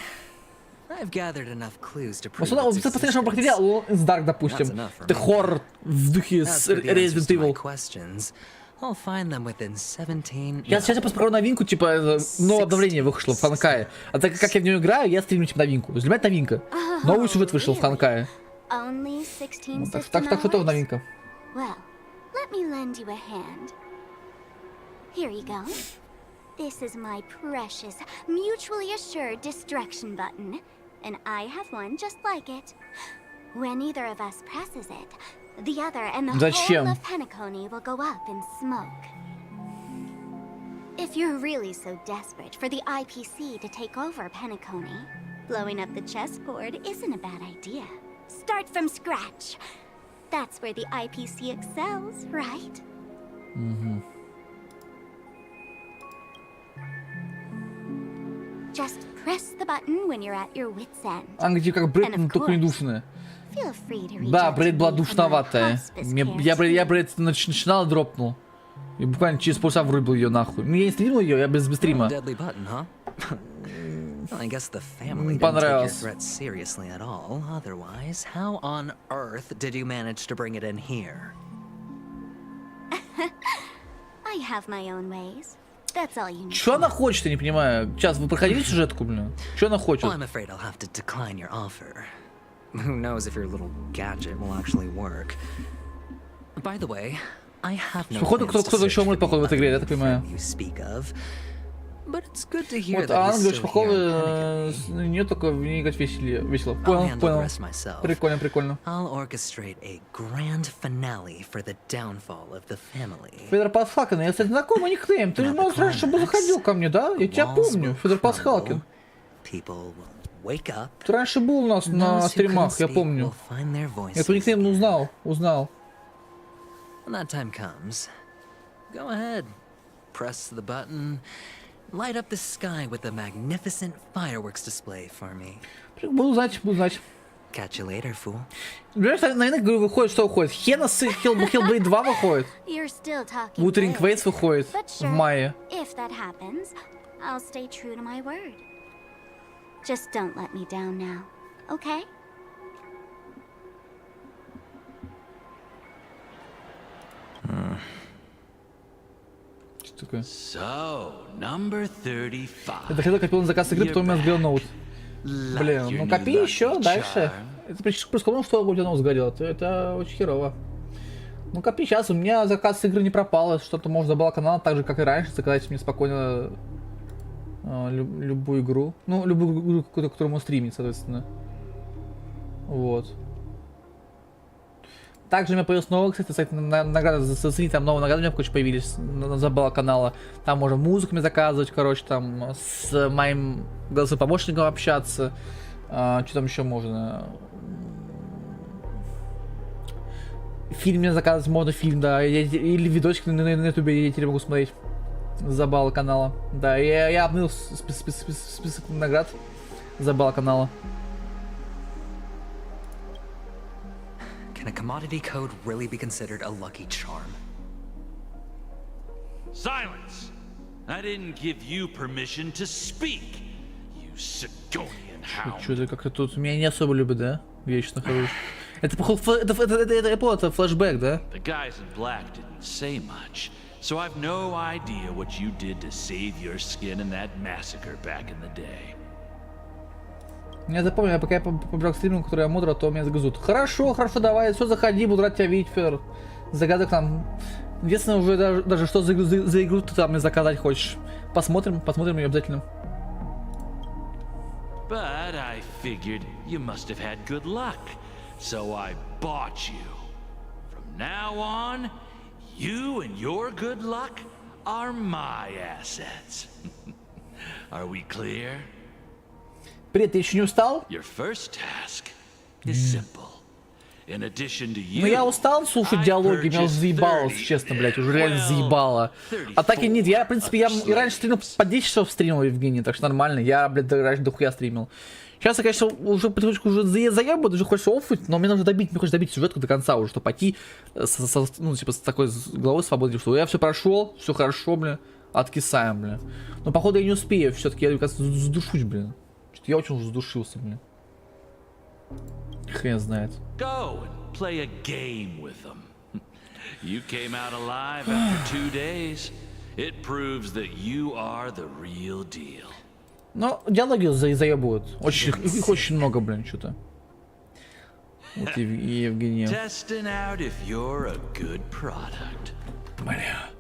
Speaker 2: I've gathered enough clues to
Speaker 1: В
Speaker 2: prove
Speaker 1: основном,
Speaker 2: its
Speaker 1: ты последний, что мы проходили,
Speaker 2: existence.
Speaker 1: Alone in the Dark, допустим.
Speaker 2: That's enough for
Speaker 1: Это
Speaker 2: me.
Speaker 1: хоррор в духе
Speaker 2: As
Speaker 1: с
Speaker 2: for the answers
Speaker 1: Resident
Speaker 2: to my
Speaker 1: Evil.
Speaker 2: questions, I'll find them within 17.
Speaker 1: Я сейчас просто про новинку, типа, новое обновление вышло в Honkai. А так как я в нее играю, я стримлю типа новинку. Для меня это новинка. Новый сюжет вышел в Honkai.
Speaker 23: Only 16
Speaker 1: Так что это новинка.
Speaker 23: Well, let me lend you a hand. Here you go. This is my precious, mutually assured destruction button, and I have one just like it. When either of us presses it, the other and the
Speaker 1: Зачем?
Speaker 23: whole of Penacony will go up in smoke. If you're really so desperate for the IPC to take over Penacony, blowing up the chessboard isn't a bad idea. Start from scratch. That's where the IPC excels, right?
Speaker 1: Угу.
Speaker 23: Just press the button when you're at your wit's end.
Speaker 1: Она где как Бред, но только не душная.
Speaker 23: Feel free to reach
Speaker 1: Да,
Speaker 23: out
Speaker 1: Бред
Speaker 23: to
Speaker 1: была
Speaker 23: me for my
Speaker 1: душноватая.
Speaker 23: hospice
Speaker 1: Я Бред начинал и дропнул. И буквально через полчаса вырубил ее нахуй. Ну я не стримил ее, я без стрима.
Speaker 2: Deadly button, huh? Well, I guess the family didn't take your
Speaker 1: Понравилось.
Speaker 2: threat seriously at all. Otherwise, how on earth did you manage to bring it in here?
Speaker 23: I have my own ways. That's all you need.
Speaker 1: Что она хочет, я не понимаю. Сейчас, вы проходили сюжетку, блин? Что она хочет?
Speaker 2: Well, I'm afraid I'll have to decline your offer. Who knows if your little gadget will actually work. By the way, I have no
Speaker 1: Походу,
Speaker 2: plans to
Speaker 1: кто-то
Speaker 2: search
Speaker 1: еще
Speaker 2: for
Speaker 1: умрет,
Speaker 2: the
Speaker 1: походу, в этой игре, я
Speaker 2: other
Speaker 1: так понимаю.
Speaker 2: friend you speak of. But it's good to hear
Speaker 1: Вот,
Speaker 2: that
Speaker 1: а
Speaker 2: he's
Speaker 1: она говорит,
Speaker 2: still
Speaker 1: что походу
Speaker 2: here in Penacony.
Speaker 1: не только в ней играть весело.
Speaker 2: I'll
Speaker 1: Понял,
Speaker 2: handle the
Speaker 1: понял.
Speaker 2: rest myself.
Speaker 1: Прикольно, прикольно.
Speaker 2: I'll orchestrate a grand finale for the downfall of the family.
Speaker 1: Федор Пасхалкин, я, кстати, знакомый никнейм. Ты же раньше бы заходил ко мне, да? Я тебя помню, Федор Пасхалкин.
Speaker 2: People will wake up.
Speaker 1: Ты раньше был у нас на стримах, я помню. Я твой никнейм узнал.
Speaker 2: When that time comes, go ahead. Press the button. Light up the sky with a magnificent fireworks display for me.
Speaker 1: Буду знать.
Speaker 2: Catch you later, fool.
Speaker 1: Понимаешь, на иногда выходит, что выходит? Хенос и Hellblade 2 выходит.
Speaker 23: You're still talking
Speaker 1: Wuthering
Speaker 23: big.
Speaker 1: Waves выходит
Speaker 23: But
Speaker 1: в
Speaker 23: sure,
Speaker 1: мае.
Speaker 23: if that happens, I'll stay true to my word. Just don't let me down now. okay?
Speaker 1: Что такое?
Speaker 15: So, number 35.
Speaker 1: Я доходил, копил на заказ игры, потом у меня сгорел ноут. Блин, ну копи еще дальше. Это прискорбно, что у тебя ноут сгорел. Это очень херово. Ну копи сейчас, у меня заказ игры не пропал. Что-то можно забрал канал, так же как и раньше, заказать мне спокойно любую игру. Ну, любую игру, которую мы стримим, соответственно. Вот. Также у меня появилась новая, кстати, награда за там новые награды у меня, короче, появились на забала канала. Там можно музыку мне заказывать, короче, там с моим голосовым помощником общаться. Что там еще можно? Фильм мне заказывать можно, фильм, да. Или видосик на ютубе я теперь могу смотреть. Забала канала. Да, я обновил список наград забала канала.
Speaker 2: Can a commodity code really be considered a lucky charm?
Speaker 15: Silence! I didn't give you permission to speak, you Sidonian hound.
Speaker 1: Что-то как-то тут меня не особо любят, да? Вечно хорош. Это походу, это флешбэк, да?
Speaker 15: The guys in black didn't say much, so I've no idea what you did to save your skin in that massacre back in the day.
Speaker 1: Я запомнил, пока я побежал к стриму, который я мудро, то меня загрызут. Хорошо, хорошо, давай, все, заходи, буду рад тебя видеть, Фер. Загадок там. Единственное, уже даже что за игру ты там мне заказать хочешь. Посмотрим ее обязательно.
Speaker 15: But I figured you must have had good luck, so I bought you. From now on, you and your good luck are my assets. Are we clear?
Speaker 1: Привет, ты еще не устал?
Speaker 15: Your first task is simple. In addition to you,
Speaker 1: ну я устал слушать диалоги, меня уже заебало, честно, блять, уже реально заебало. А так и нет, я, в принципе, я и раньше стримил по 10 часов стримил, Евгений, так что нормально, я, блядь, раньше дохуя стримил. Сейчас я, конечно, уже потихонечку уже заебываю, уже хочется оффать, но мне нужно добить, мне хочется добить сюжетку до конца уже, чтобы пойти, ну, типа, с такой головой свободной, что я все прошел, все хорошо, бля, откисаем, бля. Но, походу, я не успею, все-таки я, кажется, задушусь, бля. Я очень уже задушился, блин. Хрен знает.
Speaker 15: Go and play a game with them. You came out alive after 2 days. It proves that you are the real deal.
Speaker 1: Но диалоги заебывают. Их очень много, блин, что-то. Вот и Евгения.
Speaker 15: Testing out if you're a good product.
Speaker 1: Бля.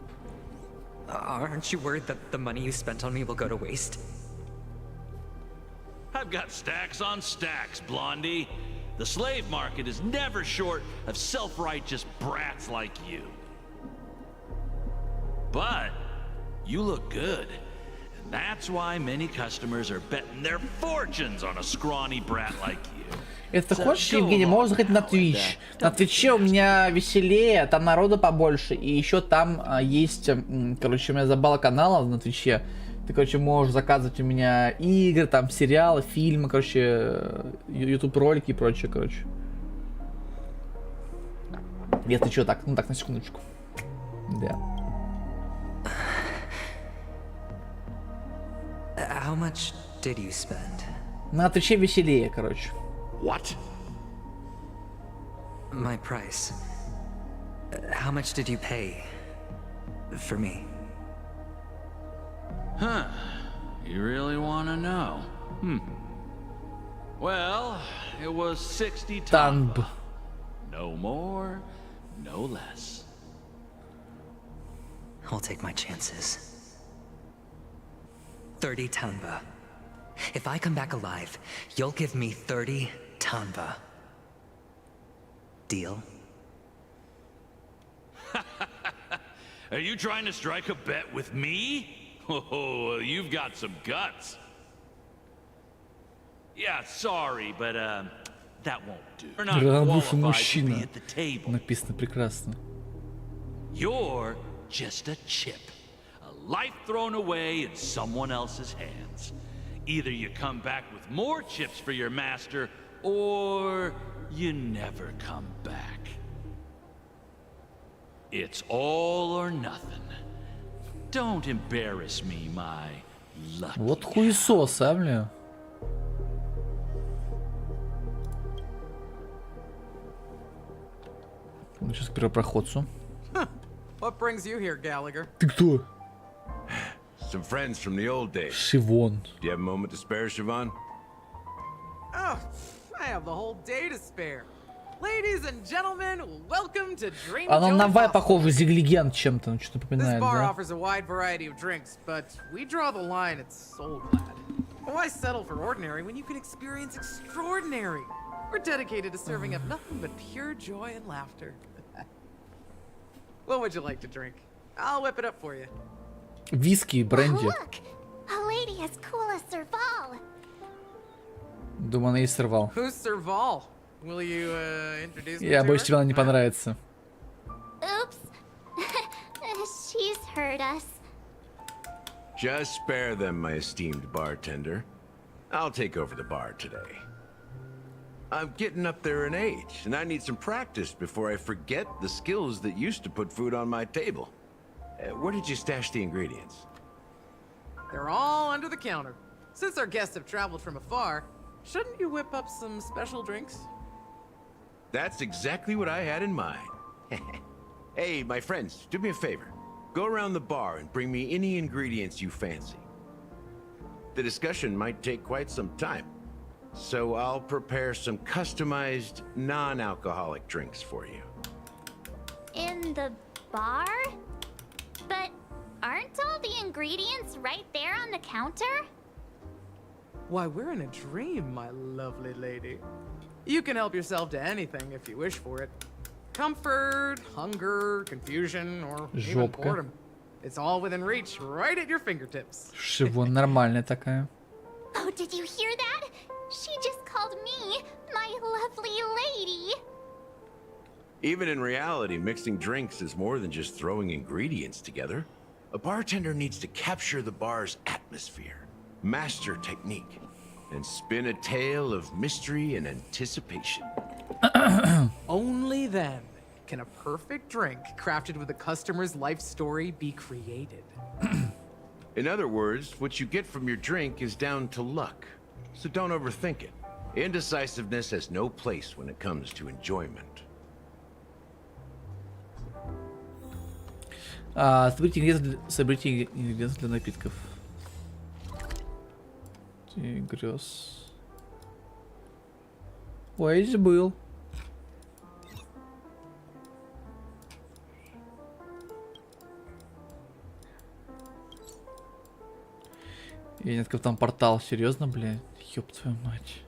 Speaker 2: Aren't you worried that the money you spent on me will go to waste?
Speaker 15: I've got stacks on stacks, Blondie. The slave market is never short of self-righteous brats like you. But you look good. And that's why many customers are betting their fortunes on a scrawny brat like you.
Speaker 1: Это ты хочешь, Евгений, можешь заходить на Twitch. На Твиче у меня веселее, там народа побольше. И еще там есть, короче, у меня забала канала на Твиче. Ты, короче, можешь заказывать у меня игры, там, сериалы, фильмы, короче, YouTube ролики и прочее, короче. Если что, так, ну так, на секундочку. Да.
Speaker 2: How much did you spend?
Speaker 1: На Твиче веселее, короче.
Speaker 15: What?
Speaker 2: My price. How much did you pay for me?
Speaker 15: Huh. You really want to know? Well, it was 60 tanba. No more, no less.
Speaker 2: I'll take my chances. 30 tanba. If I come back alive, you'll give me 30 tanba. Deal?
Speaker 15: Are you trying to strike a bet with me? Oh, you've got some guts. Yeah, sorry, but that won't do. You're not qualified to be at the table.
Speaker 1: Написано прекрасно.
Speaker 15: You're just a chip. A life thrown away in someone else's hands. Either you come back with more chips for your master, or you never come back. It's all or nothing. Don't embarrass me, my lucky.
Speaker 1: Вот хуесос, а, бля. Ну, сейчас к первопроходцу.
Speaker 17: What brings you here, Gallagher?
Speaker 1: Ты кто?
Speaker 15: Some friends from the old days.
Speaker 1: Siobhan.
Speaker 15: Do you have a moment to spare, Siobhan?
Speaker 17: Oh, I have the whole day to spare. Ladies and gentlemen, welcome to Dream
Speaker 1: Она на
Speaker 17: Joe's
Speaker 1: Вай
Speaker 17: Hostel.
Speaker 1: похожа, Зиглиген чем-то, ну что-то
Speaker 17: This
Speaker 1: напоминает,
Speaker 17: bar
Speaker 1: да?
Speaker 17: offers a wide variety of drinks, but we draw the line at Soul Glad. Why settle for ordinary when you can experience extraordinary? We're dedicated to serving up nothing but pure joy and laughter. What would you like to drink? I'll whip it up for you.
Speaker 1: Виски, бренди.
Speaker 14: Look, a lady as cool as Serval.
Speaker 1: Думаю, она и сорвал.
Speaker 17: Who's Serval? Will you introduce me
Speaker 1: Я
Speaker 17: to
Speaker 1: боюсь,
Speaker 17: her?
Speaker 1: тебе она не понравится.
Speaker 14: Oops. She's heard us.
Speaker 15: Just spare them, my esteemed bartender. I'll take over the bar today. I'm getting up there in age, and I need some practice before I forget the skills that used to put food on my table. Where did you stash the ingredients?
Speaker 17: They're all under the counter. Since our guests have traveled from afar, shouldn't you whip up some special drinks?
Speaker 15: That's exactly what I had in mind. Hey, my friends, do me a favor. Go around the bar and bring me any ingredients you fancy. The discussion might take quite some time, so I'll prepare some customized, non-alcoholic drinks for you.
Speaker 19: In the bar? But aren't all the ingredients right there on the counter?
Speaker 17: Why, we're in a dream, my lovely lady. You can help yourself to anything if you wish for it. Comfort, hunger, confusion, or even
Speaker 1: Жопка.
Speaker 17: boredom. It's all within reach, right at your fingertips.
Speaker 1: Шивон нормальная такая.
Speaker 19: Oh, did you hear that? She just called me my lovely lady.
Speaker 15: Even in reality, mixing drinks is more than just throwing ingredients together. A bartender needs to capture the bar's atmosphere, master technique, and spin a tale of mystery and anticipation.
Speaker 17: Only then can a perfect drink crafted with a customer's life story be created.
Speaker 15: In other words, what you get from your drink is down to luck, so don't overthink it. Indecisiveness has no place when it comes to enjoyment.
Speaker 1: Соберите ингредиенты для напитков. Тигрёс. Ой, я здесь был. Я не открыл там портал, серьезно, блядь? Ёб твою мать.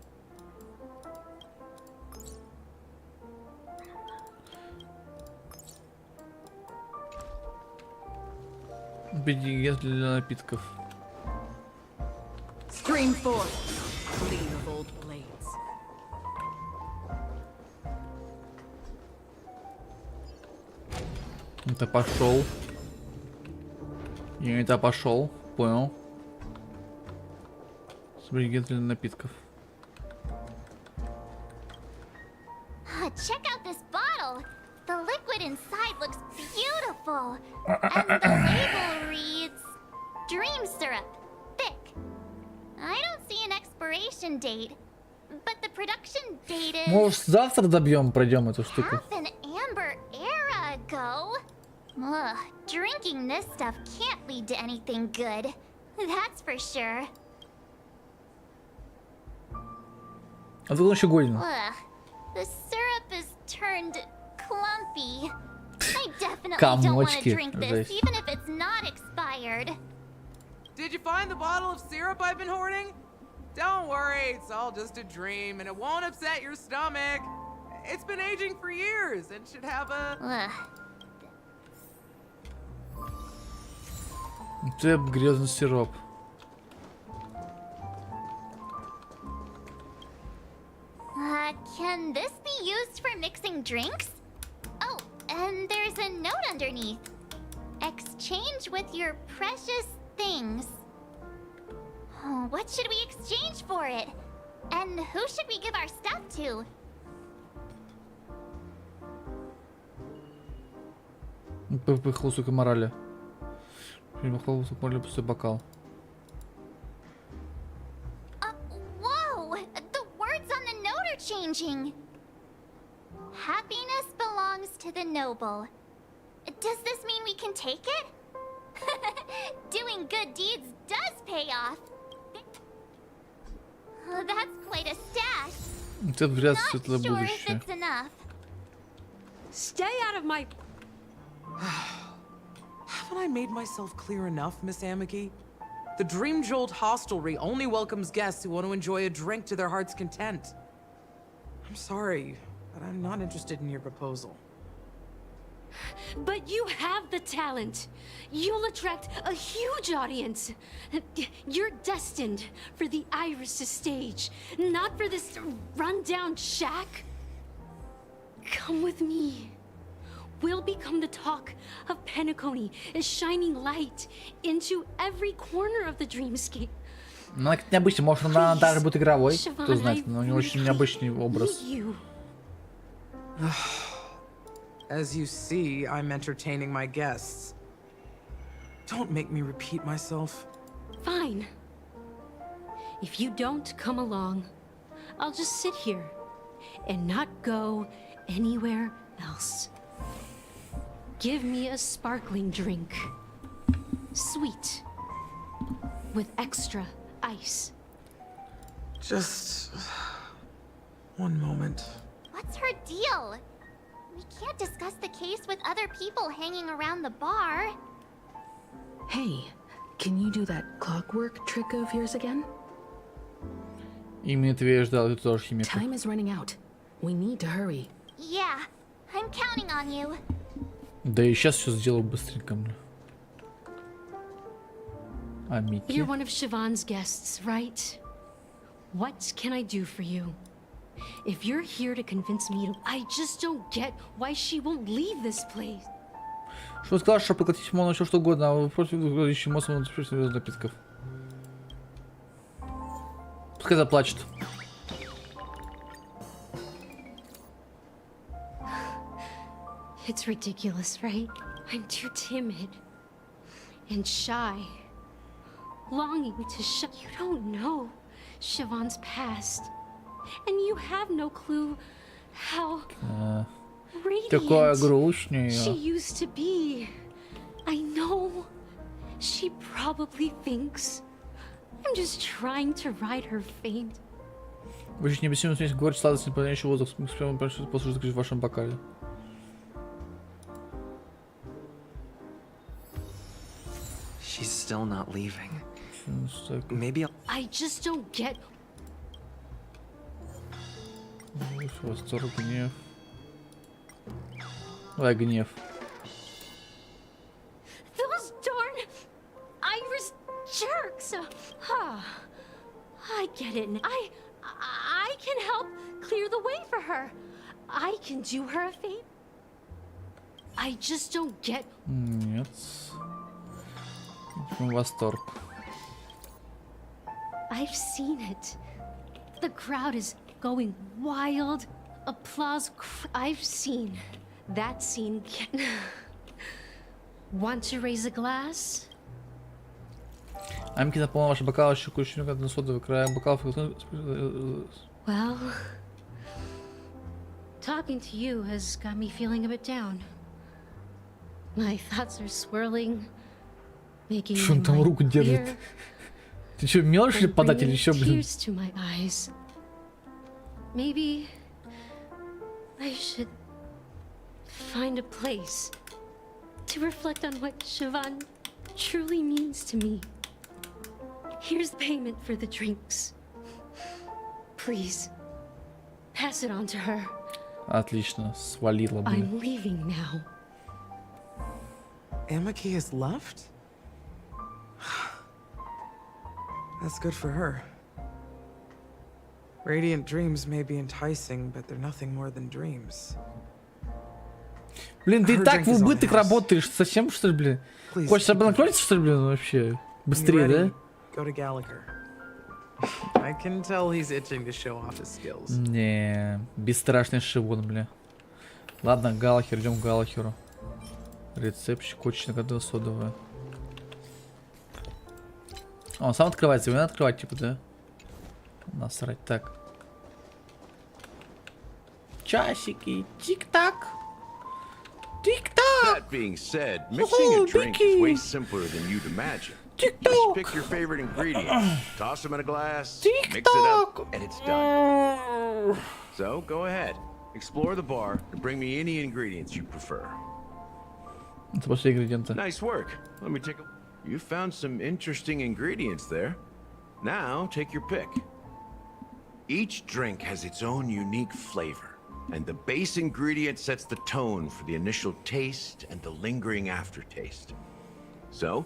Speaker 1: Ингредиенты для напитков.
Speaker 8: Stream forth, clean of old blades.
Speaker 1: Это пошел. Я это пошел, понял. Ингредиенты для напитков.
Speaker 19: Check out this bottle. The liquid inside looks beautiful. And the label reads Dream Syrup, thick. I don't see an expiration date, but the production date is
Speaker 1: Может, завтра добьем, пройдем эту штуку.
Speaker 19: half an amber era ago. Ugh, drinking this stuff can't lead to anything good. That's for sure.
Speaker 1: А тут он еще годен.
Speaker 19: Ugh, the syrup is turned clumpy. I definitely don't want to
Speaker 1: Комочки.
Speaker 19: drink this,
Speaker 1: Жесть.
Speaker 19: even if it's not expired.
Speaker 17: Did you find the bottle of syrup I've been hoarding? Don't worry, it's all just a dream and it won't upset your stomach. It's been aging for years and should have a...
Speaker 1: Это грязный сироп.
Speaker 19: Can this be used for mixing drinks? Oh, and there's a note underneath. Exchange with your precious things. Oh, what should we exchange for it? And who should we give our stuff to?
Speaker 1: Пыхал, сука, морали. Пыхал, сука, морали, пустой бокал.
Speaker 19: Whoa! The words on the note are changing. Happiness belongs to the
Speaker 14: noble. Does this mean we can take it? Doing good deeds does pay off. Oh, that's quite a stash.
Speaker 1: Это вряд ли
Speaker 14: Not
Speaker 1: светлое
Speaker 14: sure if
Speaker 1: будущее.
Speaker 14: it's enough.
Speaker 7: Stay out of my...
Speaker 17: Haven't I made myself clear enough, Miss Amiki? The Dream Jolt hostelry only welcomes guests who want to enjoy a drink to their heart's content. I'm sorry, but I'm not interested in your proposal.
Speaker 7: But you have the talent. You'll attract a huge audience. You're destined for the Iris' stage, not for this rundown shack. Come with me. We'll become the talk of Penacony, a shining light into every corner of the dreamscape.
Speaker 1: Ну, это необычно, может, она даже будет игровой, кто знает, но у нее очень необычный образ.
Speaker 17: As you see, I'm entertaining my guests. Don't make me repeat myself.
Speaker 7: Fine. If you don't come along, I'll just sit here and not go anywhere else. Give me a sparkling drink. Sweet. With extra ice.
Speaker 17: Just... one moment.
Speaker 14: What's her deal? We can't discuss the case with other people hanging around the bar.
Speaker 8: Hey, can you do that clockwork trick of yours again?
Speaker 1: Именно этого я ждал, это тоже химика.
Speaker 8: Time is running out. We need to hurry.
Speaker 14: Yeah, I'm counting on you.
Speaker 1: Да и сейчас все сделаю быстренько, бля. А Микки?
Speaker 7: You're one of Siobhan's guests, right? What can I do for you? If you're here to convince me to... I just don't get why she won't leave this place.
Speaker 1: Что сказал, что покатить можно все что угодно, а вы против ищем массового напитков. Пускай заплачет.
Speaker 7: It's ridiculous, right? I'm too timid and shy, longing to shut. You don't know Siobhan's past, and you have no clue how
Speaker 1: Такая
Speaker 7: radiant
Speaker 1: грустная.
Speaker 7: she used to be. I know. She probably thinks I'm just trying to ride her fame.
Speaker 1: Вы же необъяснимую смесь горечь, сладость, наполняющий воздух, прямо после в вашем бокале.
Speaker 2: She's still not leaving. Maybe I'll...
Speaker 7: I just don't get.
Speaker 1: Восторг, гнев. Давай, гнев.
Speaker 7: Those darn Irish jerks! I get it. I can help clear the way for her. I can do her a favor. I just don't get.
Speaker 1: Нет. Восторг.
Speaker 7: I've seen it. The crowd is going wild. Applause. I've seen that scene. Want to raise a glass?
Speaker 1: Амки наполнил ваш бокал, щеку на содовый край бокалов.
Speaker 7: Well, talking to you has got me feeling a bit down. My thoughts are swirling, making
Speaker 1: Что он там руку держит? Ты что, мелочь или подать или еще, блин?
Speaker 7: Tears to my eyes. Maybe I should find a place to reflect on what Siobhan truly means to me. Here's payment for the drinks. Please, pass it on to her.
Speaker 1: Отлично, свалила, блин.
Speaker 7: I'm leaving now.
Speaker 17: Amiki has left? That's good for her. Radiant dreams may be enticing, but they're nothing more than dreams.
Speaker 1: Блин, ты и так в убыток работаешь, совсем что ли, блин? Хочешь обанкротиться, что ли, блин, вообще? Быстрее, да?
Speaker 17: Go to Gallagher. I can tell he's itching to show off his skills.
Speaker 1: Не, бесстрашный шивон, бля. Ладно, Галахер, идем к Галахеру. Рецепт, очень года содовая. Он сам открывается, его надо открывать, типа, да? Насрать, так. Часики, тик-так.
Speaker 9: That being said, mixing a drink is way simpler than you'd imagine. Just pick your favorite ingredients, toss them in a glass, mix it up, and it's done. So go ahead, explore the bar, and bring me any ingredients you prefer. Nice work. Let me take a... You found some interesting ingredients there. Now take your pick. Each drink has its own unique flavor, and the base ingredient sets the tone for the initial taste and the lingering aftertaste. So,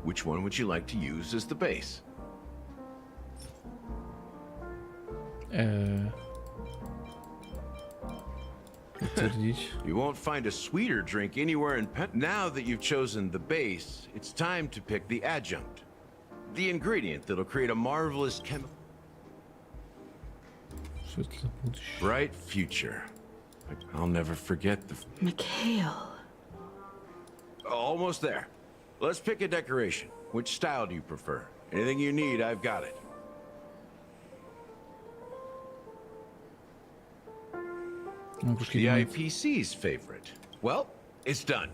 Speaker 9: which one would you like to use as the base? You won't find a sweeter drink anywhere in Pen. Now that you've chosen the base, it's time to pick the adjunct. The ingredient that'll create a marvelous chemical. Bright future. I'll never forget the...
Speaker 8: Mikhail.
Speaker 9: Almost there. Let's pick a decoration. Which style do you prefer? Anything you need, I've got it. The IPC's favorite. Well, it's done.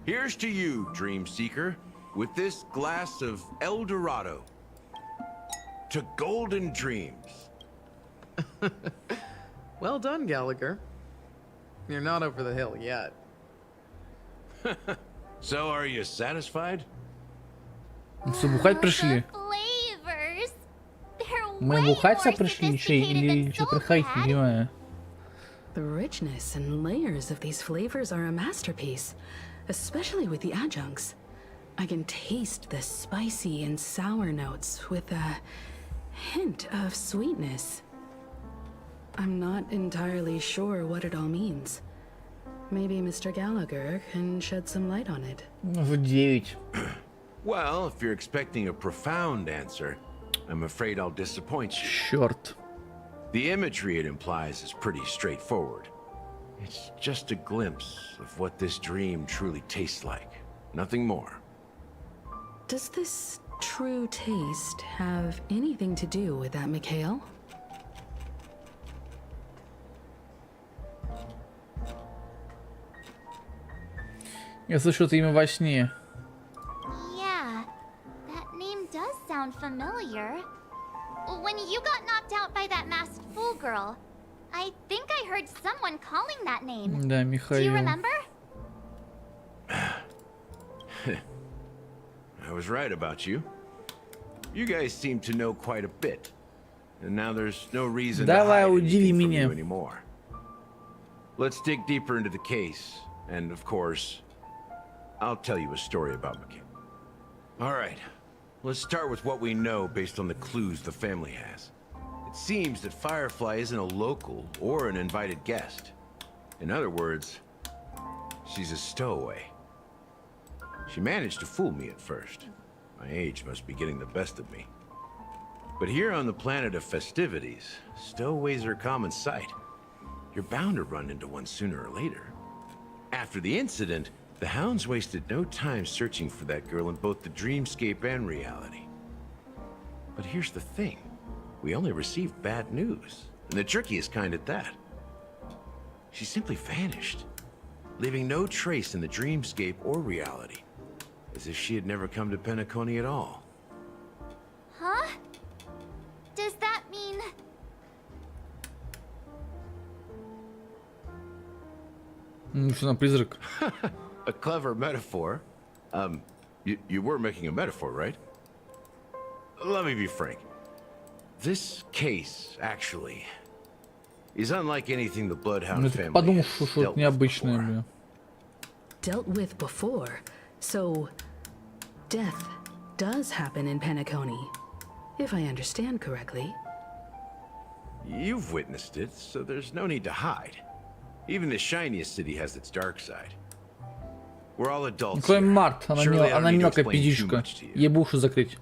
Speaker 9: Here's to you, Dream Seeker, with this glass of El Dorado. To golden dreams.
Speaker 17: Well done, Gallagher. You're not over the hill yet.
Speaker 9: So, are you satisfied?
Speaker 1: Все, бухать пришли. Мы бухаться пришли или что приходить, не понимаю.
Speaker 8: The richness and layers of these flavors are a masterpiece, especially with the adjuncts. I can taste the spicy and sour notes with a hint of sweetness. I'm not entirely sure what it all means. Maybe Mr. Gallagher can shed some light on it.
Speaker 1: В 9.
Speaker 9: Well, if you're expecting a profound answer, I'm afraid I'll disappoint you.
Speaker 1: Черт.
Speaker 9: The imagery it implies is pretty straightforward. It's just a glimpse of what this dream truly tastes like. Nothing more.
Speaker 8: Does this true taste have anything to do with that, Mikhail?
Speaker 1: Я слышу это имя во сне.
Speaker 23: Yeah, that name does sound familiar. When you got knocked out by that masked fool girl, I think I heard someone calling that name.
Speaker 1: Да,
Speaker 23: Do you
Speaker 1: Михаил.
Speaker 23: remember?
Speaker 9: I was right about you. You guys seem to know quite a bit. And now there's no reason to
Speaker 1: Давай,
Speaker 9: hide
Speaker 1: удиви
Speaker 9: anything from you
Speaker 1: меня.
Speaker 9: anymore. Let's dig deeper into the case. And of course, I'll tell you a story about McKay. All right. Let's start with what we know based on the clues the family has. It seems that Firefly isn't a local or an invited guest. In other words, she's a stowaway. She managed to fool me at first. My age must be getting the best of me. But here on the planet of festivities, stowaways are a common sight. You're bound to run into one sooner or later. After the incident, the hounds wasted no time searching for that girl in both the dreamscape and reality. But here's the thing. We only received bad news, and the trickiest kind at that. She simply vanished, leaving no trace in the dreamscape or reality, as if she had never come to Penacony at all.
Speaker 23: Huh? Does that mean...
Speaker 1: Что там, призрак?
Speaker 9: A clever metaphor. You were making a metaphor, right? Let me be frank. This case, actually, is unlike anything the Bloodhound family
Speaker 1: Подумал,
Speaker 9: has
Speaker 1: что это
Speaker 9: dealt with
Speaker 1: необычное,
Speaker 9: before.
Speaker 1: бля.
Speaker 8: Dealt with before, so death does happen in Penacony, if I understand correctly.
Speaker 9: You've witnessed it, so there's no need to hide. Even the shiniest city has its dark side. We're all adults
Speaker 1: Какой
Speaker 9: here.
Speaker 1: Март? Она
Speaker 9: Surely I don't need to
Speaker 1: мелкая
Speaker 9: explain too
Speaker 1: пиздючка.
Speaker 9: much to you.
Speaker 1: Ей бы уши закрыть.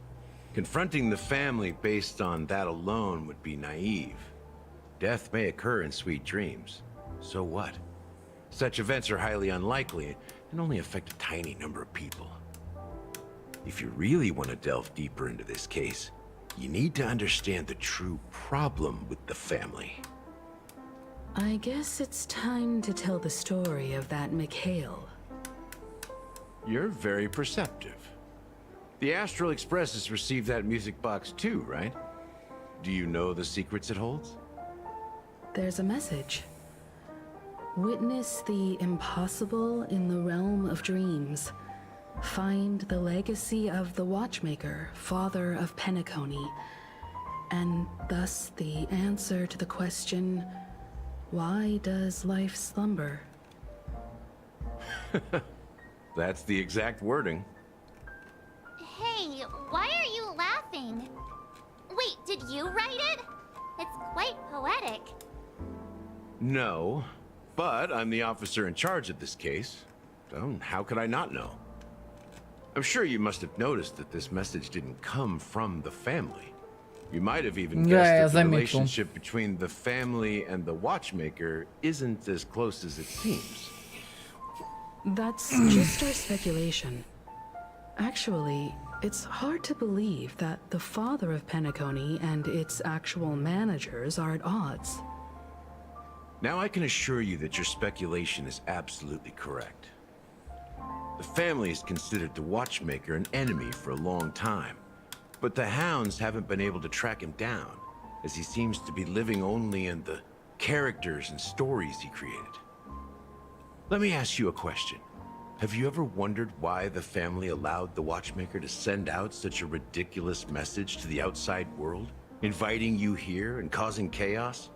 Speaker 9: Confronting the family based on that alone would be naive. Death may occur in sweet dreams. So what? Such events are highly unlikely and only affect a tiny number of people. If you really want to delve deeper into this case, you need to understand the true problem with the family.
Speaker 8: I guess it's time to tell the story of that Mikhail.
Speaker 4: You're very perceptive. The Astral Express has received that music box too, right? Do you know the secrets it holds?
Speaker 8: There's a message. Witness the impossible in the realm of dreams. Find the legacy of the Watchmaker, father of Penacony, and thus the answer to the question, why does life slumber?
Speaker 4: That's the exact wording.
Speaker 23: Hey, why are you laughing? Wait, did you write it? It's quite poetic.
Speaker 4: No, but I'm the officer in charge of this case. So how could I not know? I'm sure you must have noticed that this message didn't come from the family. You might have even guessed that the relationship between the family and the Watchmaker isn't as close as it seems.
Speaker 8: That's just our speculation. Actually, it's hard to believe that the father of Penacony and its actual managers are at odds.
Speaker 4: Now I can assure you that your speculation is absolutely correct. The family has considered the Watchmaker an enemy for a long time, but the Hounds haven't been able to track him down, as he seems to be living only in the characters and stories he created. Let me ask you a question. Have you ever wondered why the family allowed the Watchmaker to send out such a ridiculous message to the outside world, inviting you here and causing chaos?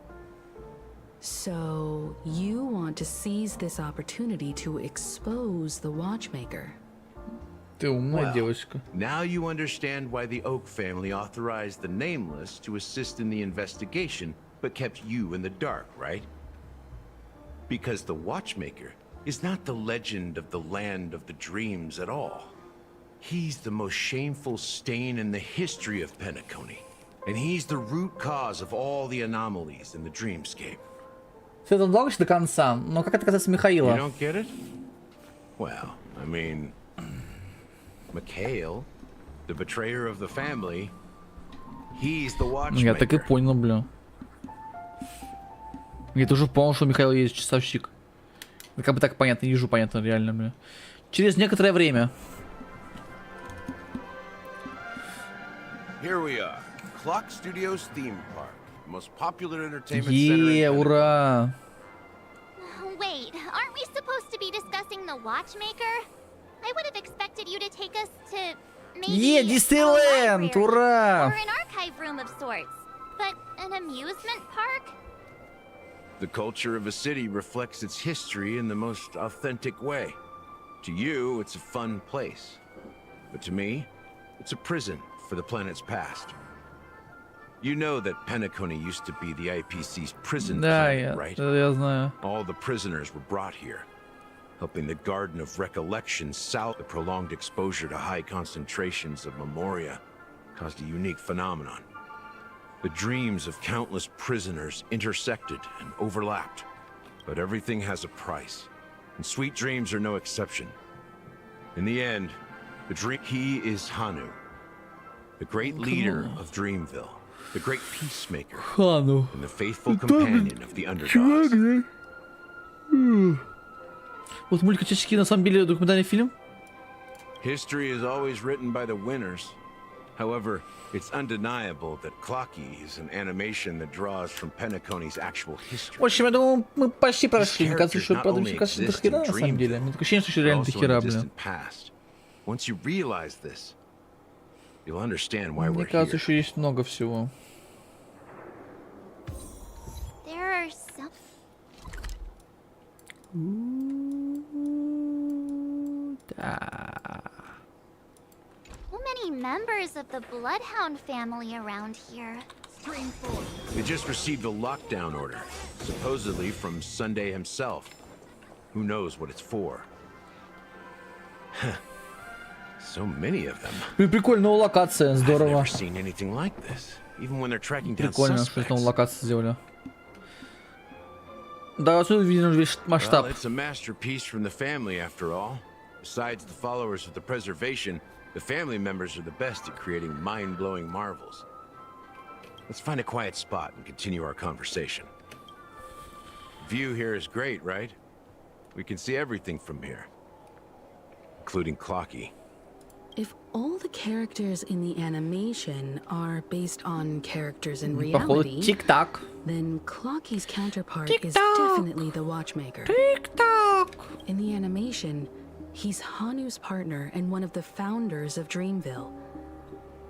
Speaker 8: So, you want to seize this opportunity to expose the Watchmaker?
Speaker 4: Well, now you understand why the Oak family authorized the Nameless to assist in the investigation, but kept you in the dark, right? Because the Watchmaker is not the legend of the land of the dreams at all. He's the most shameful stain in the history of Penacony, and he's the root cause of all the anomalies in the dreamscape.
Speaker 1: Все это долго до конца, но как это касается Михаила?
Speaker 4: You don't get it? Well, I mean, Mikhail, the betrayer of the family, he's the Watchmaker.
Speaker 1: Я так и понял, бля. Я тоже понял, что Михаил есть часовщик. Это как бы так понятно, ежу понятно, реально, бля. Через некоторое время.
Speaker 4: Here we are, Clock Studios theme park, most popular entertainment center.
Speaker 1: Ура!
Speaker 23: Wait, aren't we supposed to be discussing the Watchmaker? I would have expected you to take us to maybe
Speaker 1: Disneyland! Ура!
Speaker 23: or an archive room of sorts. But an amusement park?
Speaker 4: The culture of a city reflects its history in the most authentic way. To you, it's a fun place. But to me, it's a prison for the planet's past. You know that Penacony used to be the IPC's prison planet, right?
Speaker 1: Я знаю.
Speaker 4: All the prisoners were brought here, helping the Garden of Recollection south. The prolonged exposure to high concentrations of memoria caused a unique phenomenon. The dreams of countless prisoners intersected and overlapped. But everything has a price, and sweet dreams are no exception. In the end, he is Hanu, the great leader of Dreamville, the great peacemaker, and the faithful companion of the underdogs.
Speaker 1: Вот мультики на самом деле документальный фильм.
Speaker 4: History is always written by the winners. However, it's undeniable that Clocky is an animation that draws from Penacony's actual history.
Speaker 1: В общем, я думаю, мы почти прошли. Мне кажется, что правда, мне кажется, до хера на самом деле. Мне такое ощущение, что еще реально до хера, бля.
Speaker 4: Once you realize this, you'll understand why we're
Speaker 1: Мне кажется, еще есть много всего.
Speaker 23: There are some...
Speaker 1: Да.
Speaker 23: So many members of the Bloodhound family around here.
Speaker 4: They just received a lockdown order, supposedly from Sunday himself. Who knows what it's for? So many of them.
Speaker 1: Прикольная локация, здорово.
Speaker 4: I've never seen anything like this, even when they're tracking down
Speaker 1: Прикольно, что там локацию сделали. Да, отсюда видно весь масштаб.
Speaker 4: Well, it's a masterpiece from the family, after all. Besides the followers of the preservation, the family members are the best at creating mind-blowing marvels. Let's find a quiet spot and continue our conversation. View here is great, right? We can see everything from here, including Clocky.
Speaker 8: If all the characters in the animation are based on characters in
Speaker 1: Походу,
Speaker 8: reality,
Speaker 1: тик-так.
Speaker 8: then Clocky's counterpart is
Speaker 1: Tick-tock.
Speaker 8: definitely the Watchmaker.
Speaker 1: Tick-tock.
Speaker 8: In the animation, he's Hanu's partner and one of the founders of Dreamville.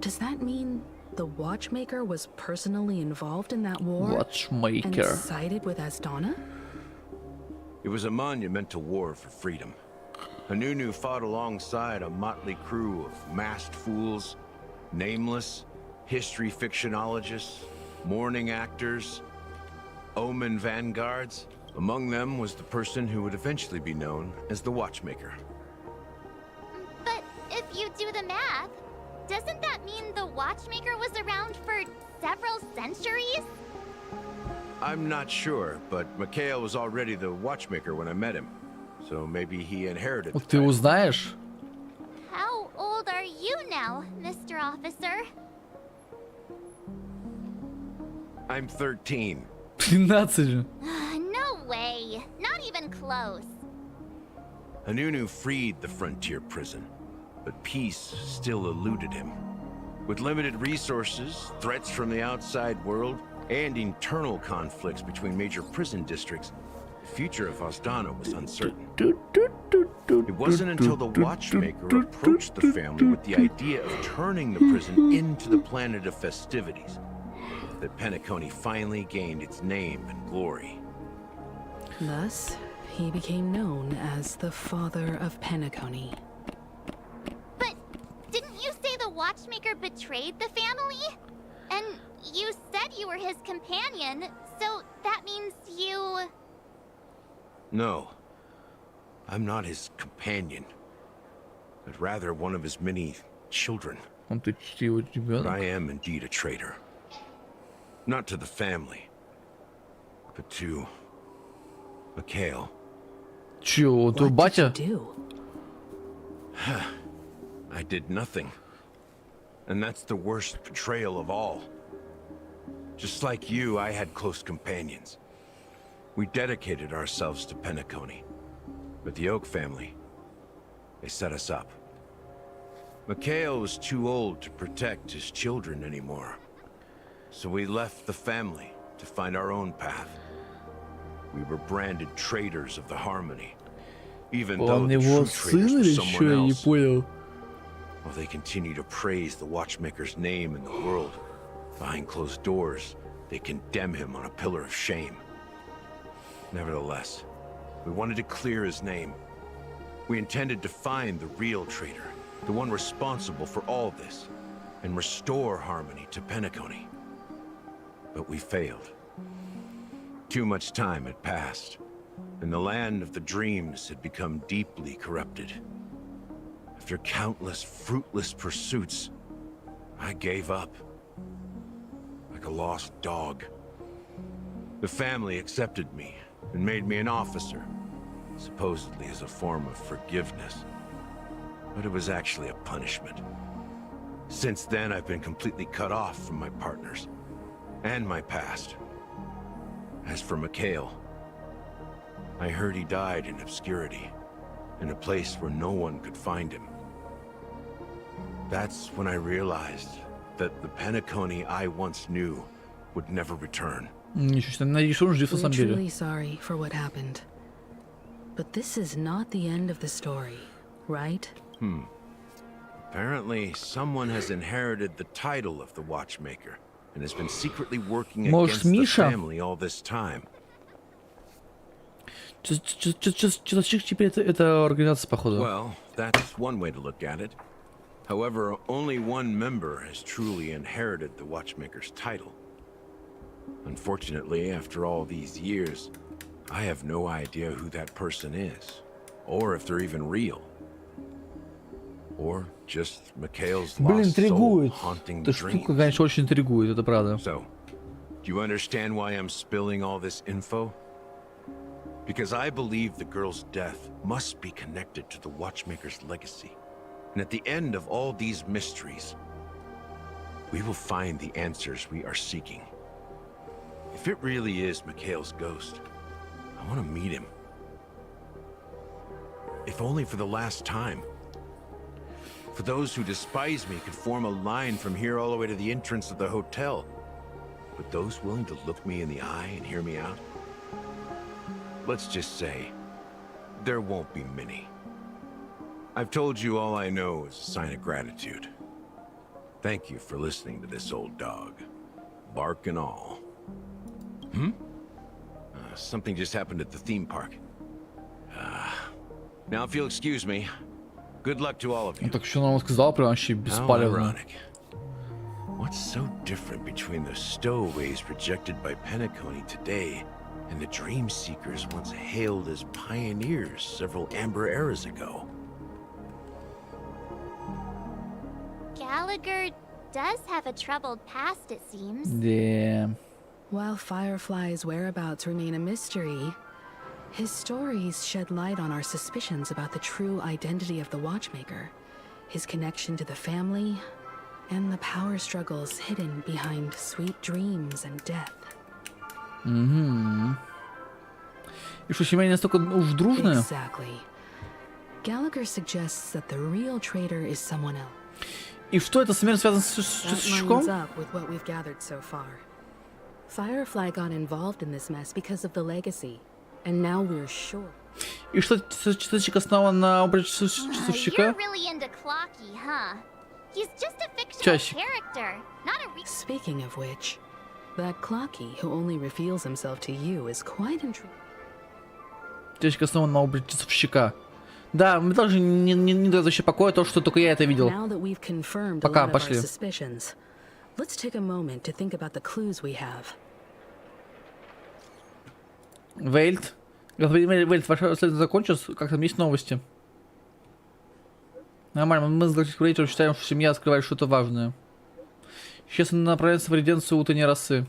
Speaker 8: Does that mean the Watchmaker was personally involved in that war?
Speaker 1: Watchmaker.
Speaker 8: And sided with Asdana?
Speaker 4: It was a monumental war for freedom. Hanunu fought alongside a motley crew of masked fools, nameless, history fictionologists, mourning actors, omen vanguards. Among them was the person who would eventually be known as the Watchmaker.
Speaker 19: But if you do the math, doesn't that mean the Watchmaker was around for several centuries?
Speaker 4: I'm not sure, but Mikhail was already the Watchmaker when I met him. So maybe he inherited the
Speaker 1: Ты его знаешь?
Speaker 19: How old are you now, Mr. Officer?
Speaker 4: I'm 13.
Speaker 1: 13.
Speaker 19: No way. Not even close.
Speaker 4: Hanunu freed the frontier prison, but peace still eluded him. With limited resources, threats from the outside world, and internal conflicts between major prison districts, the future of Asdana was uncertain. It wasn't until the Watchmaker approached the family with the idea of turning the prison into the planet of festivities that Penacony finally gained its name and glory.
Speaker 8: Thus, he became known as the father of Penacony.
Speaker 19: But didn't you say the Watchmaker betrayed the family? And you said you were his companion, so that means you...
Speaker 4: No, I'm not his companion, but rather one of his many children. But I am indeed a traitor. Not to the family, but to Mikhail.
Speaker 1: Чё, твой батя?
Speaker 4: I did nothing. And that's the worst betrayal of all. Just like you, I had close companions. We dedicated ourselves to Penacony. But the Oak family, they set us up. Mikhail was too old to protect his children anymore. So we left the family to find our own path. We were branded traitors of the Harmony. Even though the true traitors were someone else. While they continue to praise the Watchmaker's name in the world, behind closed doors, they condemn him on a pillar of shame. Nevertheless, we wanted to clear his name. We intended to find the real traitor, the one responsible for all this, and restore harmony to Penacony. But we failed. Too much time had passed, and the land of the dreams had become deeply corrupted. After countless fruitless pursuits, I gave up. Like a lost dog. The family accepted me and made me an officer, supposedly as a form of forgiveness. But it was actually a punishment. Since then, I've been completely cut off from my partners and my past. As for Mikhail, I heard he died in obscurity, in a place where no one could find him. That's when I realized that the Penacony I once knew would never return.
Speaker 8: We're truly sorry for what happened. But this is not the end of the story, right?
Speaker 4: Apparently, someone has inherited the title of the Watchmaker and has been secretly working against the family all this time. Well, that's one way to look at it. However, only one member has truly inherited the Watchmaker's title. Unfortunately, after all these years, I have no idea who that person is, or if they're even real. Or just Mikhail's lost soul haunting the dreams.
Speaker 1: Штука, конечно, очень интригует, это правда.
Speaker 4: So, do you understand why I'm spilling all this info? Because I believe the girl's death must be connected to the Watchmaker's legacy. And at the end of all these mysteries, we will find the answers we are seeking. If it really is Mikhail's ghost, I want to meet him. If only for the last time. For those who despise me could form a line from here all the way to the entrance of the hotel. But those willing to look me in the eye and hear me out? Let's just say, there won't be many. I've told you all I know is a sign of gratitude. Thank you for listening to this old dog. Bark and all. Something just happened at the theme park. Now if you'll excuse me, good luck to all of you.
Speaker 1: Так что он сказал, прям вообще беспалевно.
Speaker 4: What's so different between the stowaways rejected by Penacony today and the dream seekers once hailed as pioneers several amber eras ago?
Speaker 19: Gallagher does have a troubled past, it seems.
Speaker 1: Damn.
Speaker 8: While Firefly's whereabouts remain a mystery, his stories shed light on our suspicions about the true identity of the Watchmaker, his connection to the family, and the power struggles hidden behind sweet dreams and death.
Speaker 1: И что, семья настолько уж дружная?
Speaker 8: Exactly. Gallagher suggests that the real traitor is someone else.
Speaker 1: И что это смерть связана с
Speaker 8: That lines up with what we've gathered so far. Firefly got involved in this mess because of the legacy, and now we're sure.
Speaker 1: И что часовщик основан на образе часовщика?
Speaker 19: You're really into Clocky, huh? He's just a fictional
Speaker 1: Часик.
Speaker 19: character, not a real.
Speaker 8: Speaking of which, that Clocky who only reveals himself to you is quite intriguing.
Speaker 1: Часовщик основан на образе часовщика. Да, мы также не дает вообще покоя то, что только я это видел.
Speaker 8: Now that we've confirmed
Speaker 1: Пока,
Speaker 8: a lot of our
Speaker 1: пошли.
Speaker 8: suspicions, let's take a moment to think about the clues we have.
Speaker 1: Вейлд. Господин Вейлд, ваше расследование закончилось? Как там есть новости? Нормально, мы с Галактиком считаем, что семья скрывает что-то важное. Сейчас она направляется в резиденцию утренней росы.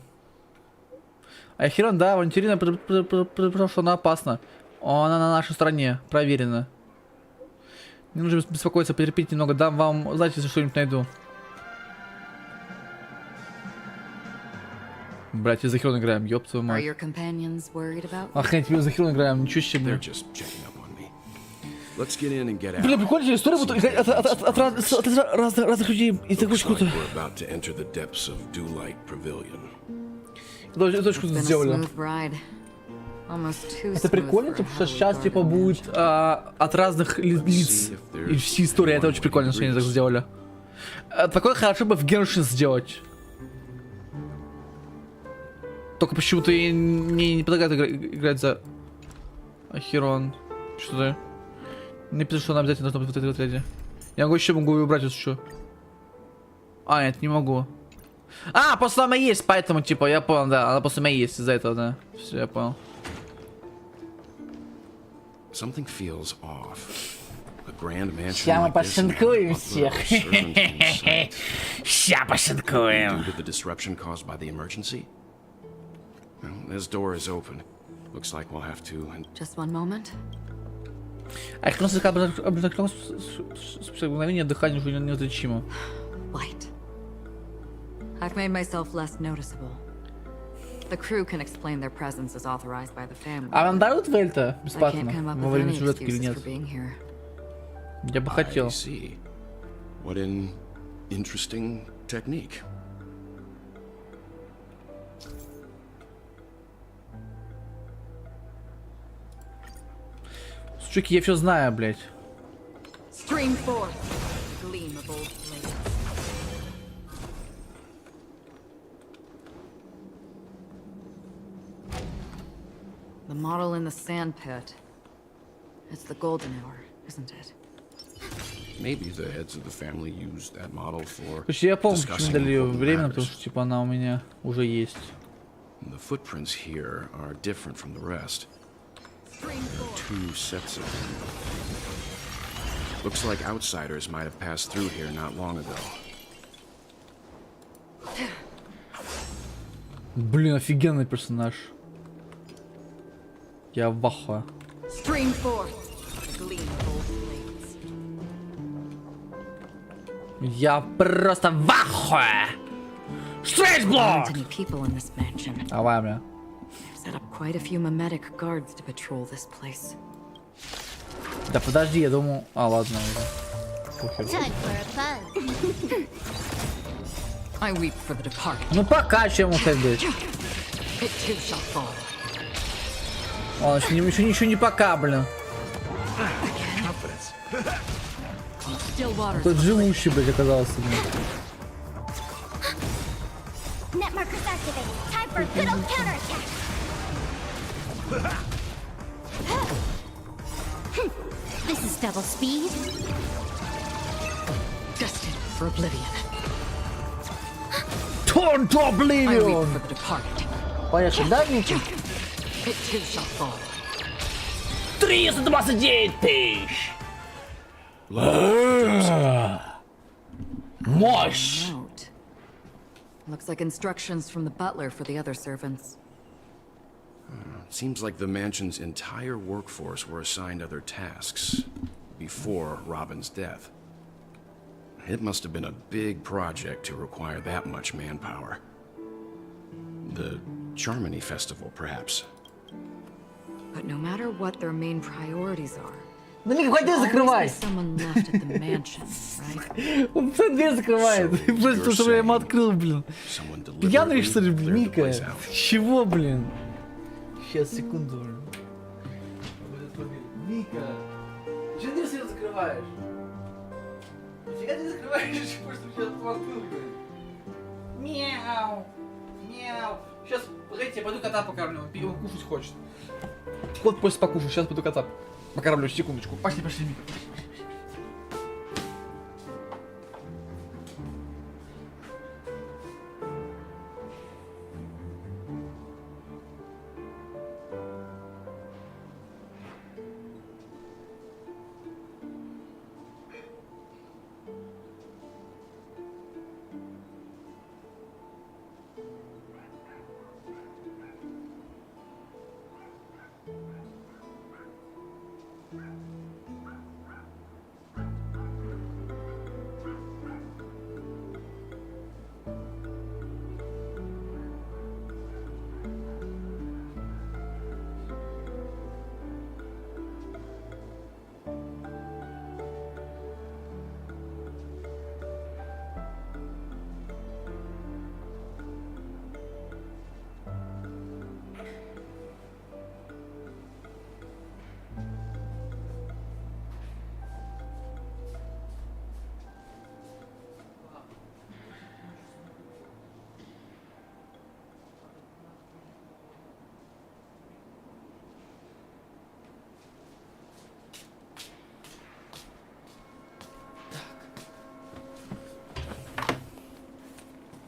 Speaker 1: А Хирон, да, Валентирина предупреждала, что она опасна. Она на нашей стороне, проверено. Не нужно беспокоиться, потерпите немного, дам вам, знаете, если что-нибудь найду. Блять, за Хирон играем, ёб твою мать. Охренеть, мы за Хирон играем, ничего себе. Бля, прикольная история, вот от разных людей, и так очень круто. Это очень круто сделали. Это прикольно, типа, что сейчас типа будет от разных лиц и все истории. Это очень прикольно, что они так сделали. Такое хорошо бы в Геншин сделать. Только почему-то мне не предлагают играть за Хирон. Что-то. Не пишу, что она обязательно должна быть в этой отряде. Я могу убрать вот что. А, нет, не могу. А, просто она есть, поэтому, типа, я понял, да. Она просто у меня есть из-за этого, да. Все, я понял.
Speaker 9: Something feels off. A grand mansion
Speaker 1: Ща мы
Speaker 9: like this and
Speaker 1: пошинкуем
Speaker 9: a
Speaker 1: всех.
Speaker 9: butler or servant inside.
Speaker 1: Ща пошинкуем.
Speaker 9: Due to the disruption caused by the emergency? Well, this door is open. Looks like we'll have to.
Speaker 5: Just one moment.
Speaker 1: А их просто обнаружено спустя мгновение дыхание уже неразличимо.
Speaker 5: Light. I've made myself less noticeable. The crew can explain their presence as authorized by the family.
Speaker 1: А вам дают Вельта
Speaker 5: I
Speaker 1: бесплатно
Speaker 5: can't come up
Speaker 1: во
Speaker 5: with
Speaker 1: время
Speaker 5: any
Speaker 1: сюжетки или
Speaker 5: excuses
Speaker 1: нет?
Speaker 5: for being here.
Speaker 1: Я бы хотел.
Speaker 9: I see. What an interesting technique.
Speaker 1: Чуки, я все знаю, блядь.
Speaker 5: Stream forth, gleam of old blades. The model in the sand pit. It's the golden hour, isn't it?
Speaker 9: Maybe the heads of the family used that model for
Speaker 1: Почти я помню, почему
Speaker 9: discussing
Speaker 1: дали ее
Speaker 9: important
Speaker 1: временно,
Speaker 9: matters.
Speaker 1: потому что типа она у меня уже есть.
Speaker 9: The footprints here are different from the rest. There are two sets of them. Looks like outsiders might have passed through here not long ago.
Speaker 1: Блин, офигенный персонаж. Я в ахуе.
Speaker 5: Stream forth, gleam of old blades.
Speaker 1: Я просто в ахуе. Стрейт блок!
Speaker 5: People in this mansion.
Speaker 1: Давай, бля.
Speaker 5: There's set up quite a few mimetic guards to patrol this place.
Speaker 1: Да подожди, я думал... А, ладно. Похер.
Speaker 5: I weep for the departed.
Speaker 1: Ну пока чем вот это.
Speaker 5: It too shall fall.
Speaker 1: Ладно, еще ничего не пока, блин. Тот живущий, блядь, оказался, блин.
Speaker 23: Net markers activated. Time for a good old counterattack.
Speaker 11: This is double speed.
Speaker 5: Destined for oblivion.
Speaker 1: Turn to
Speaker 5: I weep
Speaker 1: oblivion!
Speaker 5: for the departed.
Speaker 1: Поехали, да, Ники?
Speaker 5: It too shall fall.
Speaker 1: 329 тысяч! Мощь!
Speaker 5: Note. Looks like instructions from the butler for the other servants.
Speaker 9: It seems like the mansion's entire workforce were assigned other tasks before Robin's death. It must have been a big project to require that much manpower. The Charmony Festival, perhaps.
Speaker 5: But no matter what their main priorities are,
Speaker 1: Ну не ходи закрывай!
Speaker 5: someone left at the mansion, right?
Speaker 1: Он дверь закрывает. Просто потому что я ему открыл, блин. Пьяный, что ли, блин, Ника? Чего, блин? Сейчас, секунду, блин. Ника, чего ты дверь закрываешь? Нифига ты не закрываешь, просто сейчас открыл, блин. Мяу, мяу. Сейчас, погодите, я пойду кота покормлю, он кушать хочет. Кот просит покушать, сейчас пойду кота покормлю, секундочку. Пошли, пошли, Ника.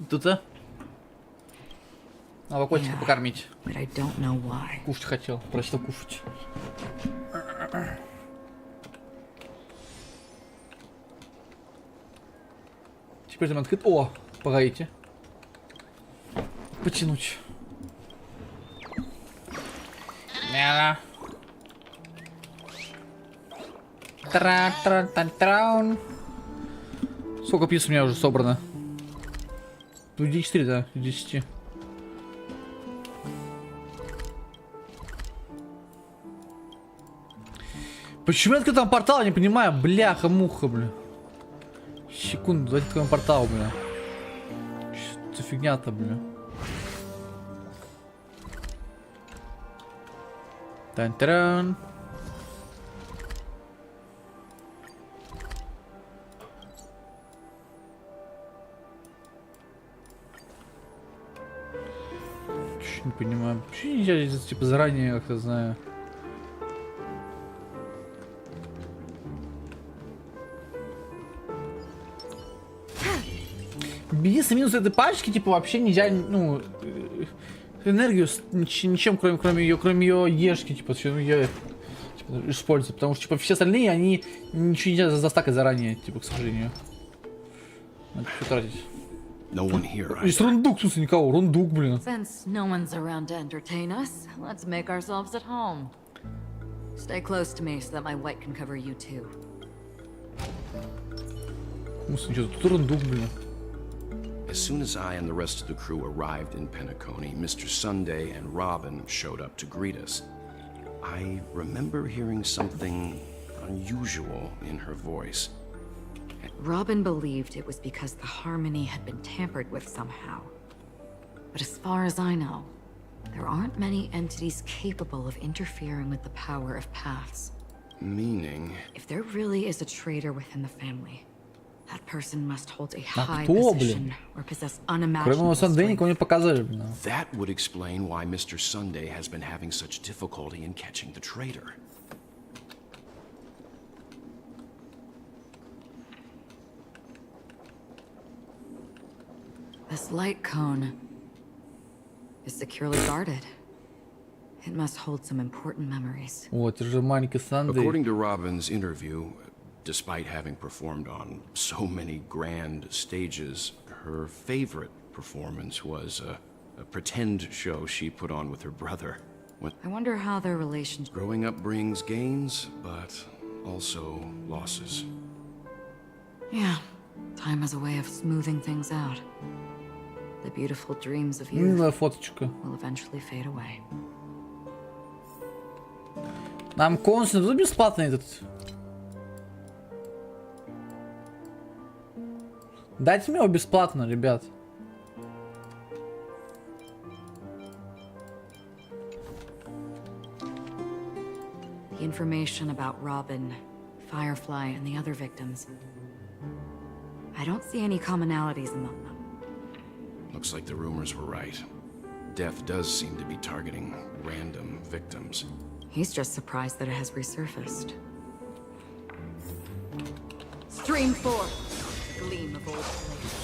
Speaker 1: Тут-то? Надо котика покормить.
Speaker 5: But I don't know why.
Speaker 1: Кушать хотел, просил кушать. Теперь там открыт. О, погодите. Потянуть. Мяла. Тра-тра-тра-траун. Сколько пиц у меня уже собрано? 4, да, 10. Почему я открыл там портал, я не понимаю, бляха-муха, бля. Секунду, давайте откроем портал, бля. Что за фигня-то, бля. Тан-таран. Не понимаю. Почему нельзя здесь, типа, заранее, как-то знаю. Единственный минус этой пачки, типа, вообще нельзя, ну, энергию ничем, кроме ее ешки, типа, ее типа, использовать. Потому что, типа, все остальные, они ничего нельзя застакать заранее, типа, к сожалению. Надо все тратить.
Speaker 9: No one here.
Speaker 1: Есть рундук, в смысле, никого. Рундук, блин.
Speaker 5: Since no one's around to entertain us, let's make ourselves at home. Stay close to me so that my white can cover you too.
Speaker 1: В смысле, что тут рундук, блин.
Speaker 9: As soon as I and the rest of the crew arrived in Penacony, Mr. Sunday and Robin showed up to greet us. I remember hearing something unusual in her voice.
Speaker 5: Robin believed it was because the harmony had been tampered with somehow. But as far as I know, there aren't many entities capable of interfering with the power of paths.
Speaker 9: Meaning?
Speaker 5: If there really is a traitor within the family, that person must hold a high
Speaker 1: кто,
Speaker 5: position or possess
Speaker 1: Кроме
Speaker 5: unimaginable
Speaker 1: Sunday
Speaker 5: strength.
Speaker 1: никого не показали, блин.
Speaker 9: That would explain why Mr. Sunday has been having such difficulty in catching the traitor.
Speaker 5: This light cone is securely guarded. It must hold some important memories.
Speaker 1: Вот, это же маленький Sunday.
Speaker 9: According to Robin's interview, despite having performed on so many grand stages, her favorite performance was a pretend show she put on with her brother.
Speaker 5: I wonder how their relationship...
Speaker 9: Growing up brings gains, but also losses.
Speaker 5: Yeah, time has a way of smoothing things out. The beautiful dreams of youth
Speaker 1: Милая фоточка.
Speaker 5: will eventually fade away.
Speaker 1: Нам консул тут бесплатный этот. Дайте мне его бесплатно, ребят.
Speaker 5: The information about Robin, Firefly, and the other victims. I don't see any commonalities among them.
Speaker 9: Looks like the rumors were right. Death does seem to be targeting random victims.
Speaker 5: He's just surprised that it has resurfaced. Stream forth, gleam of old place.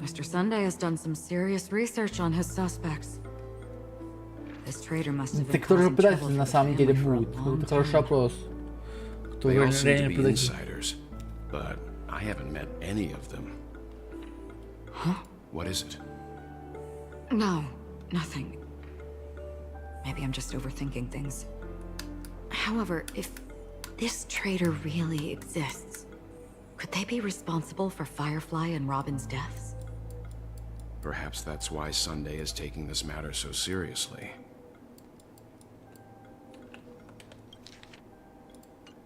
Speaker 5: Mr. Sunday has done some serious research on his suspects. This traitor must have
Speaker 1: Ты
Speaker 5: been
Speaker 1: кто же
Speaker 5: causing trouble
Speaker 1: предатель
Speaker 5: for
Speaker 1: на
Speaker 5: the
Speaker 1: самом деле
Speaker 5: family for a
Speaker 1: будет?
Speaker 5: long
Speaker 1: Это хороший
Speaker 5: time.
Speaker 1: вопрос. Кто
Speaker 9: They all seem to
Speaker 1: реально
Speaker 9: be
Speaker 1: предатель?
Speaker 9: insiders, but I haven't met any of them.
Speaker 5: Huh?
Speaker 9: What is it?
Speaker 5: No, nothing. Maybe I'm just overthinking things. However, if this traitor really exists, could they be responsible for Firefly and Robin's deaths?
Speaker 9: Perhaps that's why Sunday is taking this matter so seriously.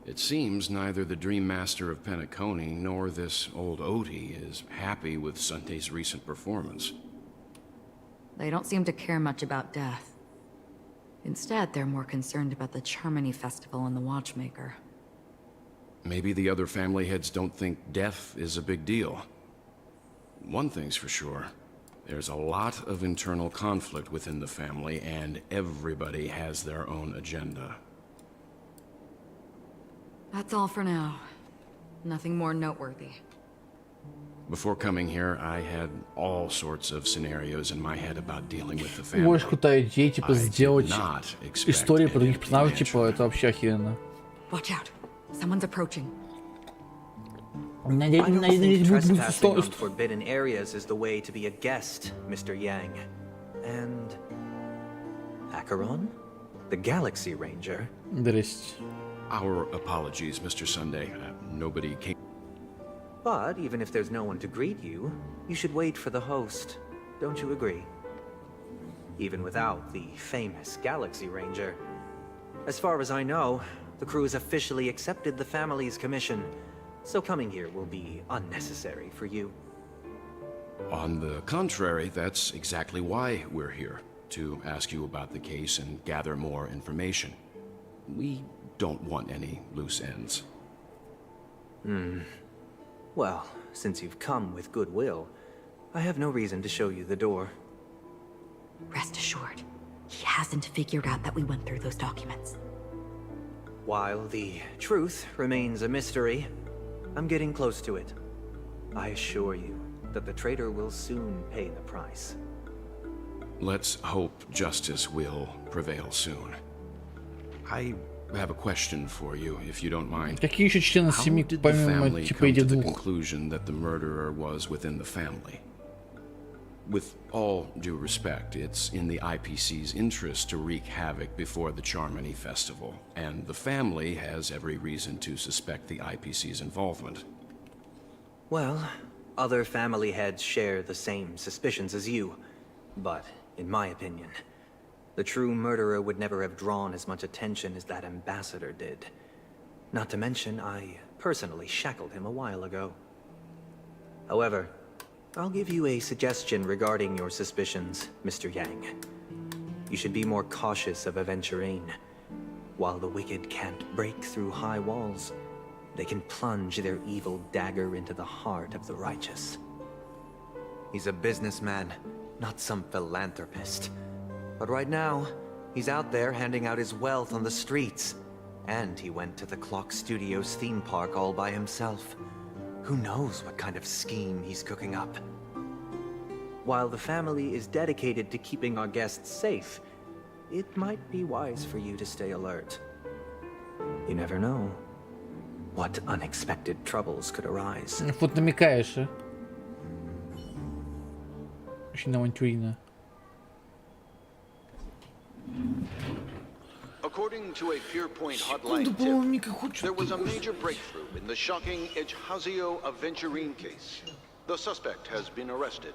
Speaker 9: It seems neither the Dream Master of Penacony nor this old Odie is happy with Sunday's recent performance.
Speaker 5: They don't seem to care much about death. Instead, they're more concerned about the Charmony Festival and the Watchmaker.
Speaker 9: Maybe the other family heads don't think death is a big deal. One thing's for sure. There's a lot of internal conflict within the family, and everybody has their own agenda.
Speaker 5: That's all for now. Nothing more noteworthy.
Speaker 9: Before coming here, I had all sorts of scenarios in my head about dealing with the family.
Speaker 1: Очень крутая идея, типа, сделать истории про других персонажей, типа, это вообще охеренно.
Speaker 5: Watch out. Someone's approaching.
Speaker 12: I don't think trespassing on forbidden areas is the way to be a guest, Mr. Yang. And... Acheron? The Galaxy Ranger?
Speaker 1: Здрасте.
Speaker 9: Our apologies, Mr. Sunday. Nobody came...
Speaker 12: But even if there's no one to greet you, you should wait for the host. Don't you agree? Even without the famous Galaxy Ranger. As far as I know, the crew has officially accepted the family's commission, so coming here will be unnecessary for you.
Speaker 9: On the contrary, that's exactly why we're here. To ask you about the case and gather more information. We don't want any loose ends.
Speaker 12: Well, since you've come with goodwill, I have no reason to show you the door.
Speaker 5: Rest assured, he hasn't figured out that we went through those documents.
Speaker 12: While the truth remains a mystery, I'm getting close to it. I assure you that the traitor will soon pay the price.
Speaker 9: Let's hope justice will prevail soon. I have a question for you, if you don't mind.
Speaker 1: Какие еще члены
Speaker 9: How
Speaker 1: семьи,
Speaker 9: did the
Speaker 1: помимо
Speaker 9: family
Speaker 1: типа
Speaker 9: come to
Speaker 1: этих
Speaker 9: the
Speaker 1: двух?
Speaker 9: conclusion that the murderer was within the family? With all due respect, it's in the IPC's interest to wreak havoc before the Charmony Festival, and the family has every reason to suspect the IPC's involvement.
Speaker 12: Well, other family heads share the same suspicions as you, but in my opinion, the true murderer would never have drawn as much attention as that ambassador did. Not to mention, I personally shackled him a while ago. However, I'll give you a suggestion regarding your suspicions, Mr. Yang. You should be more cautious of Aventurine. While the wicked can't break through high walls, they can plunge their evil dagger into the heart of the righteous. He's a businessman, not some philanthropist. But right now, he's out there handing out his wealth on the streets. And he went to the Clock Studios theme park all by himself. Who knows what kind of scheme he's cooking up? While the family is dedicated to keeping our guests safe, it might be wise for you to stay alert. You never know what unexpected troubles could arise.
Speaker 1: Вот намекаешь, а? Очень авантюрина.
Speaker 3: According to a Pierpoint hotline tip, there was a major breakthrough in the shocking Ejhazio Aventurine case. The suspect has been arrested.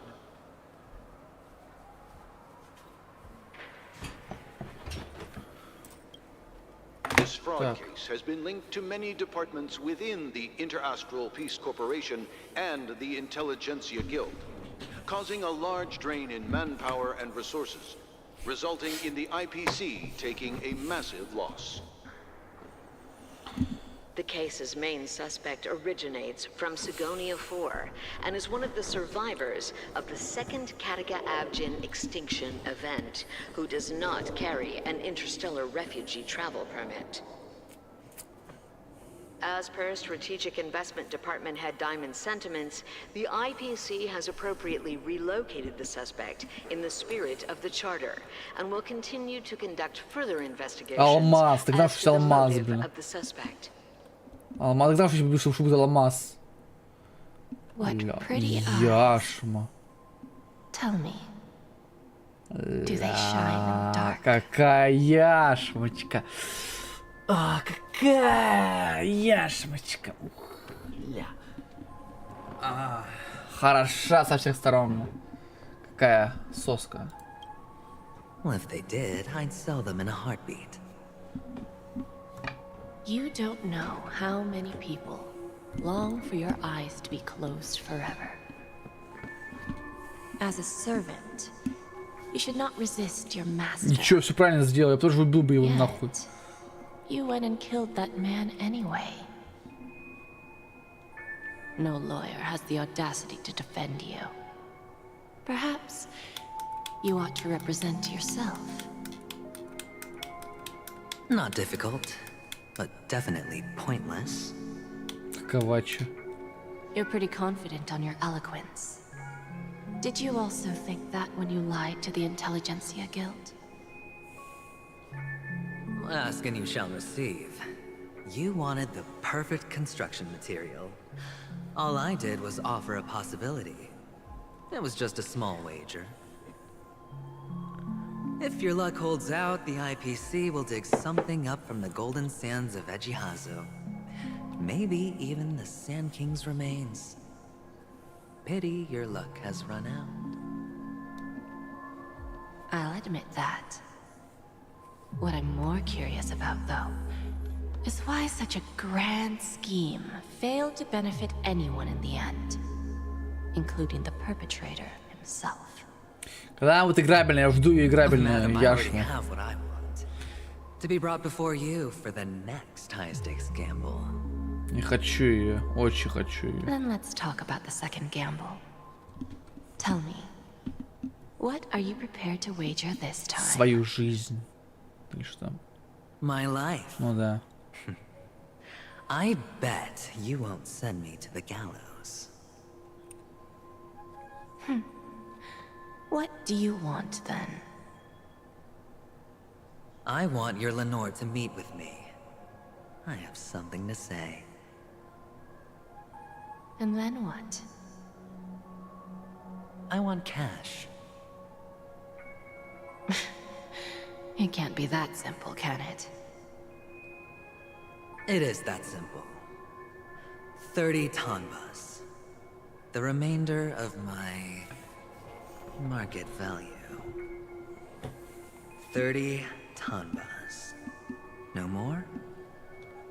Speaker 3: This fraud case has been linked to many departments within the Interastral Peace Corporation and the Intelligentsia Guild, causing a large drain in manpower and resources, resulting in the IPC taking a massive loss.
Speaker 18: The case's main suspect originates from Sigonia 4 and is one of the survivors of the second Katega Abjin extinction event, who does not carry an interstellar refugee travel permit. As per Strategic Investment Department head Diamond's sentiments, the IPC has appropriately relocated the suspect in the spirit of the Charter and will continue to conduct further investigations
Speaker 1: Алмаз, ты знаешь,
Speaker 18: as to
Speaker 1: что
Speaker 18: the
Speaker 1: алмаз,
Speaker 18: motive
Speaker 1: блин.
Speaker 18: of the suspect.
Speaker 1: Алмаз, ты знаешь, что будет алмаз.
Speaker 20: What
Speaker 1: Бля,
Speaker 20: pretty eyes.
Speaker 1: яшма.
Speaker 20: Tell me, do they shine in the dark?
Speaker 1: Какая яшмочка. А, какая яшмочка. Ух, ля. Хороша со всех сторон. Какая соска.
Speaker 2: Well, if they did, I'd sell them in a heartbeat.
Speaker 20: You don't know how many people long for your eyes to be closed forever. As a servant, you should not resist your master.
Speaker 1: Ничего, все правильно сделал. Я тоже убил бы его нахуй.
Speaker 20: You went and killed that man anyway. No lawyer has the audacity to defend you. Perhaps you ought to represent yourself.
Speaker 2: Not difficult, but definitely pointless.
Speaker 1: Ковача.
Speaker 20: You're pretty confident on your eloquence. Did you also think that when you lied to the Intelligentsia Guild?
Speaker 2: Ask and you shall receive. You wanted the perfect construction material. All I did was offer a possibility. It was just a small wager. If your luck holds out, the IPC will dig something up from the golden sands of Ejhazio. Maybe even the Sand King's remains. Pity your luck has run out.
Speaker 20: I'll admit that. What I'm more curious about, though, is why such a grand scheme failed to benefit anyone in the end, including the perpetrator himself.
Speaker 1: Когда вот играбельная, я жду ее играбельная
Speaker 2: Madam, I already
Speaker 1: яшма.
Speaker 2: have what I want. To be brought before you for the next high-stakes gamble.
Speaker 1: Не хочу ее, очень хочу ее.
Speaker 20: Then let's talk about the second gamble. Tell me, what are you prepared to wager this time?
Speaker 1: Свою жизнь. Или что?
Speaker 2: My life.
Speaker 1: Ну да.
Speaker 2: I bet you won't send me to the gallows.
Speaker 20: What do you want then?
Speaker 2: I want your Lenore to meet with me I have something to say.
Speaker 20: And then what?
Speaker 2: I want cash.
Speaker 20: It can't be that simple, can it?
Speaker 2: It is that simple. 30 tanbas. The remainder of my market value. 30 tanbas. No more,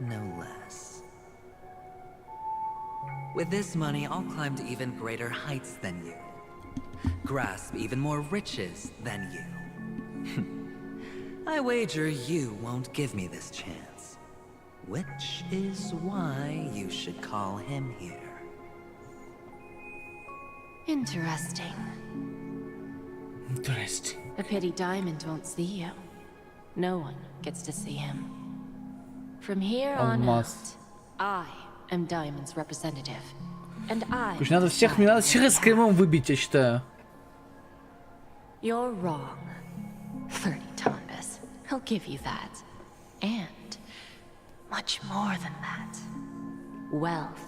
Speaker 2: no less. With this money, I'll climb to even greater heights than you. Grasp even more riches than you. I wager you won't give me this chance. Which is why you should call him here.
Speaker 20: Interesting.
Speaker 1: Interesting.
Speaker 20: A pity Diamond won't see you. No one gets to see him. From here on out, I am Diamond's representative. And I...
Speaker 1: Мне надо всех из Кремом выбить, я считаю.
Speaker 20: You're wrong. 30 tanbas. He'll give you that. And much more than that. Wealth,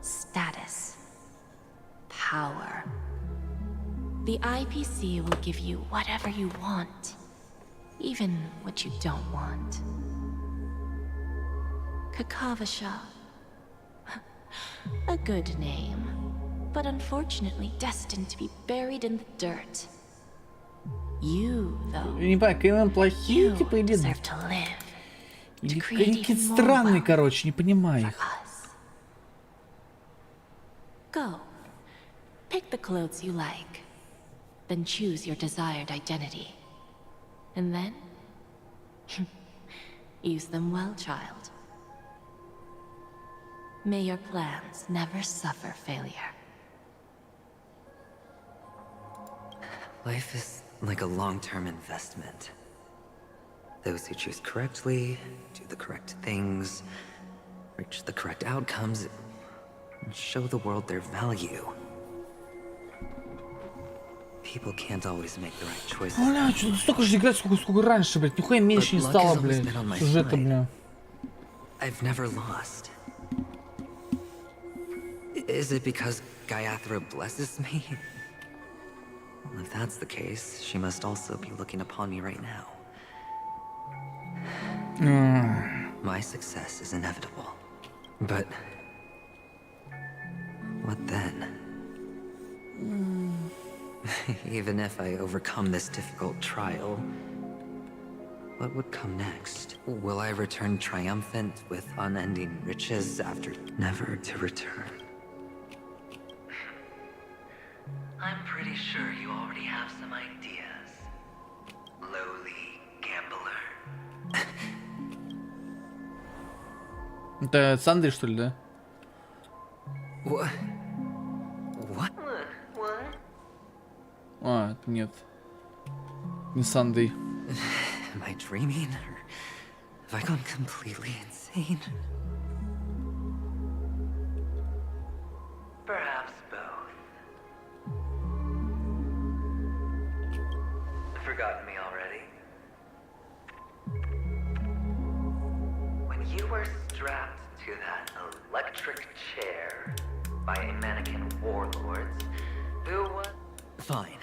Speaker 20: status, power. The IPC will give you whatever you want. Even what you don't want. Kakavasha. A good name, but unfortunately destined to be buried in the dirt. You, though,
Speaker 1: Я не понимаю, КМ плохие, типа, или... Или какие-то странные, короче, не понимаю их.
Speaker 20: Go. Pick the clothes you like. Then choose your desired identity. And then... use them well, child. May your plans never suffer failure.
Speaker 2: Life is like a long-term investment. Those who choose correctly, do the correct things, reach the correct outcomes, and show the world their value. People can't always make the right choices.
Speaker 1: Бля, что-то столько же играть, сколько раньше, блядь. Нихуя меньше не стало, блядь. Сюжета, бля.
Speaker 2: I've never lost. Is it because Gayatri blesses me? Well, if that's the case, she must also be looking upon me right now. My success is inevitable. But... what then? Even if I overcome this difficult trial, what would come next? Will I return triumphant with unending riches after never to return? I'm pretty sure you already have some ideas, lowly gambler.
Speaker 1: Это Сандей, что ли, да?
Speaker 2: What?
Speaker 1: А, это нет. Не Сандей.
Speaker 2: Am I dreaming, or have I gone completely insane? Perhaps both. Forgotten me already? When you were strapped to that electric chair by a mannequin warlords, who was... Fine.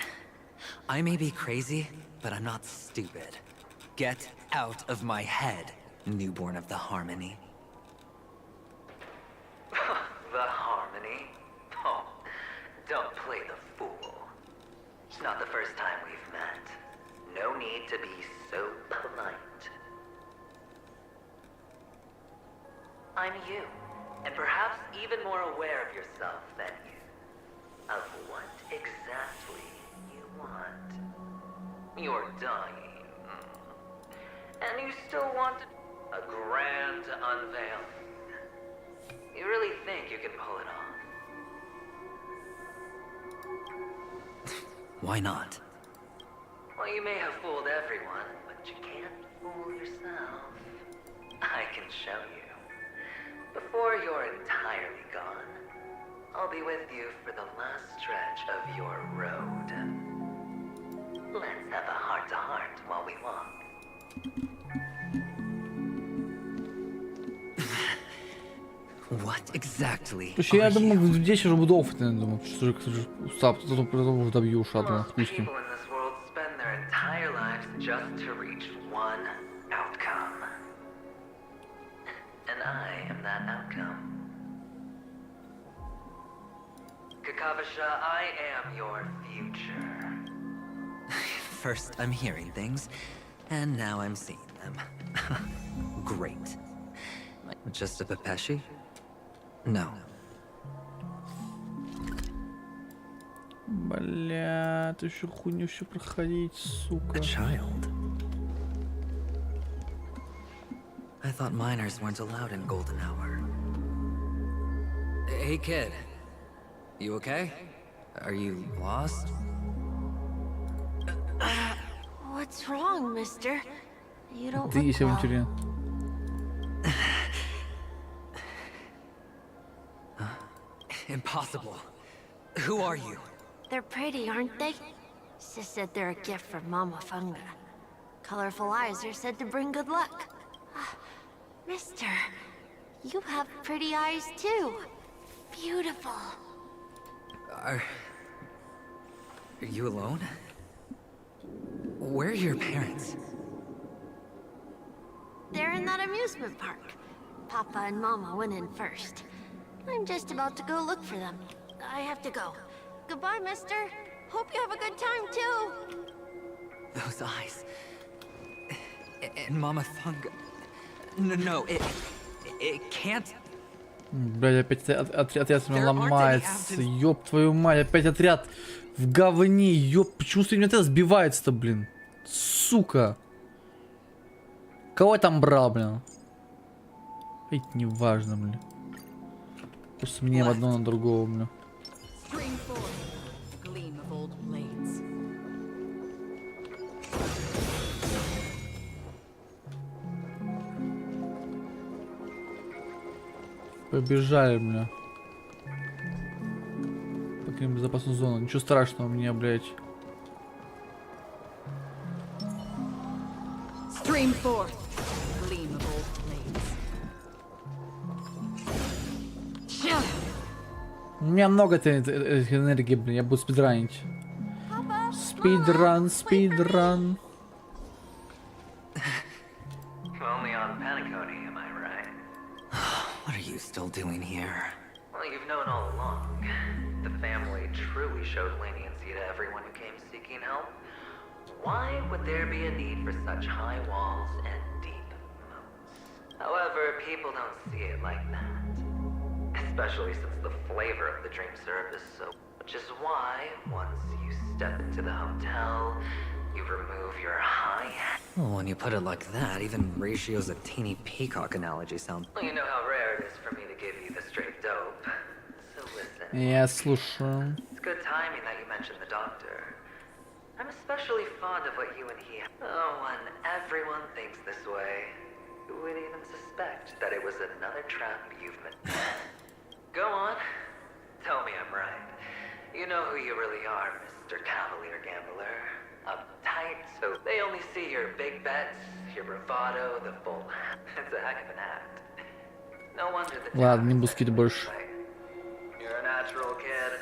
Speaker 2: I may be crazy, but I'm not stupid. Get out of my head, newborn of the Harmony. The Harmony? Oh, don't play the fool. It's not the first time we've met. No need to be so polite. I'm you, and perhaps even more aware of yourself than you. Of what exactly you want. You're dying. And you still want a grand unveiling. You really think you can pull it off? Why not? Well, you may have fooled everyone, but you can't fool yourself. I can show you. Before you're entirely gone, I'll be with you for the last stretch of your road. Let's have a heart-to-heart while we walk. What exactly?
Speaker 1: Слушай, я думаю, здесь уже буду оффать, я думаю, что же устав, потом добью шатла, спички.
Speaker 2: People in this world spend their entire lives just to reach one outcome. And I am that outcome. Kakavasha, I am your future. First, I'm hearing things, and now I'm seeing them. Great. Just a Pepeshi? No.
Speaker 1: Бля, ты еще хуйню все проходить, сука.
Speaker 2: A child. I thought minors weren't allowed in Golden Hour. Hey kid, you okay? Are you lost?
Speaker 7: What's wrong, mister? You don't
Speaker 1: Ты
Speaker 7: look
Speaker 1: есть
Speaker 7: well.
Speaker 1: авантюре.
Speaker 2: Impossible. Who are you?
Speaker 7: They're pretty, aren't they? Sis said they're a gift from Mama Funga. Colorful eyes are said to bring good luck. Mister, you have pretty eyes too. Beautiful.
Speaker 2: Are you alone? Where are your parents?
Speaker 7: They're in that amusement park. Papa and Mama went in first. I'm just about to go look for them. I have to go. Goodbye, mister. Hope you have a good time, too.
Speaker 2: Those eyes. And Mama Funga. No, it can't.
Speaker 1: Блядь, опять отряд ломается. Ёб твою мать, опять отряд в говне. Ёб, почему с отряд сбивается-то, блин? Сука. Кого я там брал, блин? Это не важно, блин. Просто мне одно на другого, блин. Побежали, бля. Покинем безопасную зону. Ничего страшного мне, блядь.
Speaker 8: Stream forth, gleam of old blades.
Speaker 1: У меня много этой энергии, блин. Я буду спидранить. Спидран, спидран.
Speaker 2: Only on Paniconi, am I right? What are you still doing here? Well, you've known all along. The family truly showed leniency to everyone who came seeking help. Why would there be a need for such high walls and deep moats? However, people don't see it like that. Especially since the flavor of the dream syrup is so... Which is why, once you step into the hotel, you remove your high hat. Well, when you put it like that, even Ratio's a teeny peacock analogy sounds... Well, you know how rare it is for me to give you the straight dope. So listen.
Speaker 1: Я слушаю.
Speaker 2: It's good timing that you mentioned the doctor. I'm especially fond of what you and he... Oh, when everyone thinks this way, who would even suspect that it was another trap you've been... Go on. Tell me I'm right. You know who you really are, Mr. Cavalier Gambler. Uptight, so they only see your big bets, your bravado, the full... It's a heck of an act. No wonder the...
Speaker 1: Ладно, не буду скидывать больше.
Speaker 2: You're a natural kid.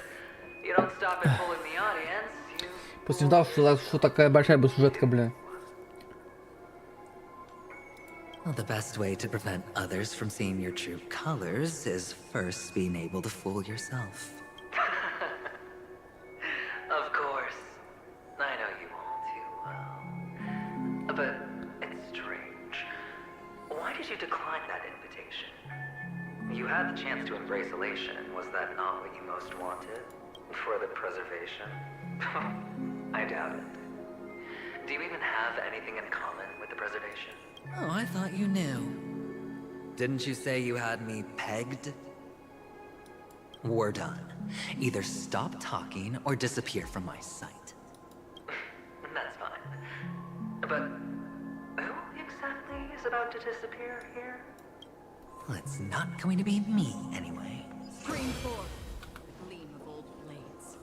Speaker 2: You don't stop at fooling the audience.
Speaker 1: Просто не знал, что такая большая будет сюжетка, бля.
Speaker 2: Well, the best way to prevent others from seeing your true colors is first being able to fool yourself. Of course. I know you all too well. But it's strange. Why did you decline that invitation? You had the chance to embrace elation. Was that not what you most wanted? For the preservation? I doubt it. Do you even have anything in common with the preservation? Oh, I thought you knew. Didn't you say you had me pegged? We're done. Either stop talking or disappear from my sight. That's fine. But who exactly is about to disappear here? Well, it's not going to be me, anyway.
Speaker 8: Scream forth, the gleam of old blades.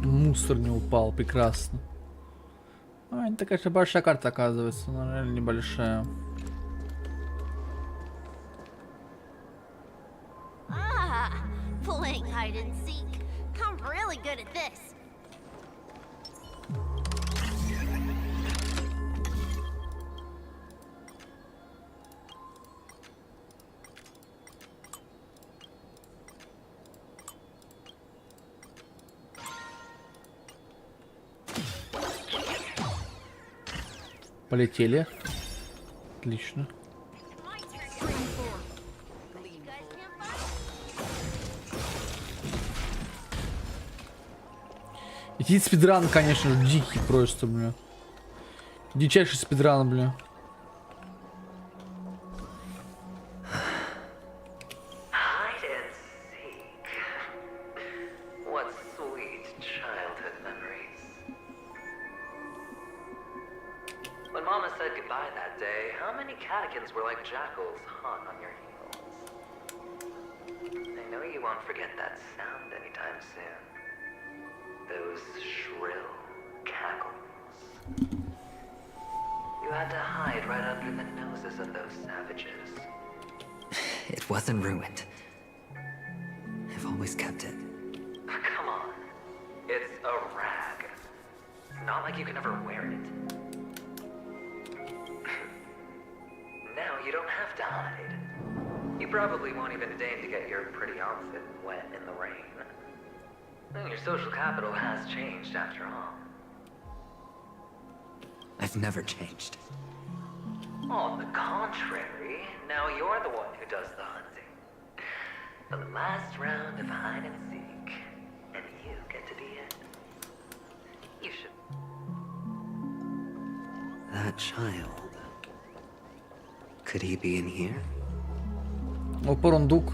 Speaker 1: Мусор не упал, прекрасно. А, это, конечно, большая карта, оказывается, но реально небольшая.
Speaker 14: Ah, playing hide and seek. I'm really good at this.
Speaker 1: Полетели. Отлично. Эти спидран, конечно же, дикий просто, бля. Дичайший спидран, бля.
Speaker 2: Hide and seek. What sweet childhood memories. When Mama said goodbye that day, how many catechins were like jackals hung on your heels? I know you won't forget that sound anytime soon. Those shrill cackles. You had to hide right under the noses of those savages.
Speaker 12: It wasn't ruined. I've always kept it.
Speaker 2: Come on. It's a rag. Not like you can ever wear it. Now you don't have to hide. You probably won't even deign to get your pretty outfit wet in the rain. And your social capital has changed after all.
Speaker 12: I've never changed.
Speaker 2: On the contrary, now you're the one who does the hunting. The last round of hide and seek, and you get to be it. You should...
Speaker 12: That child. Could he be in here?
Speaker 1: О, порундук.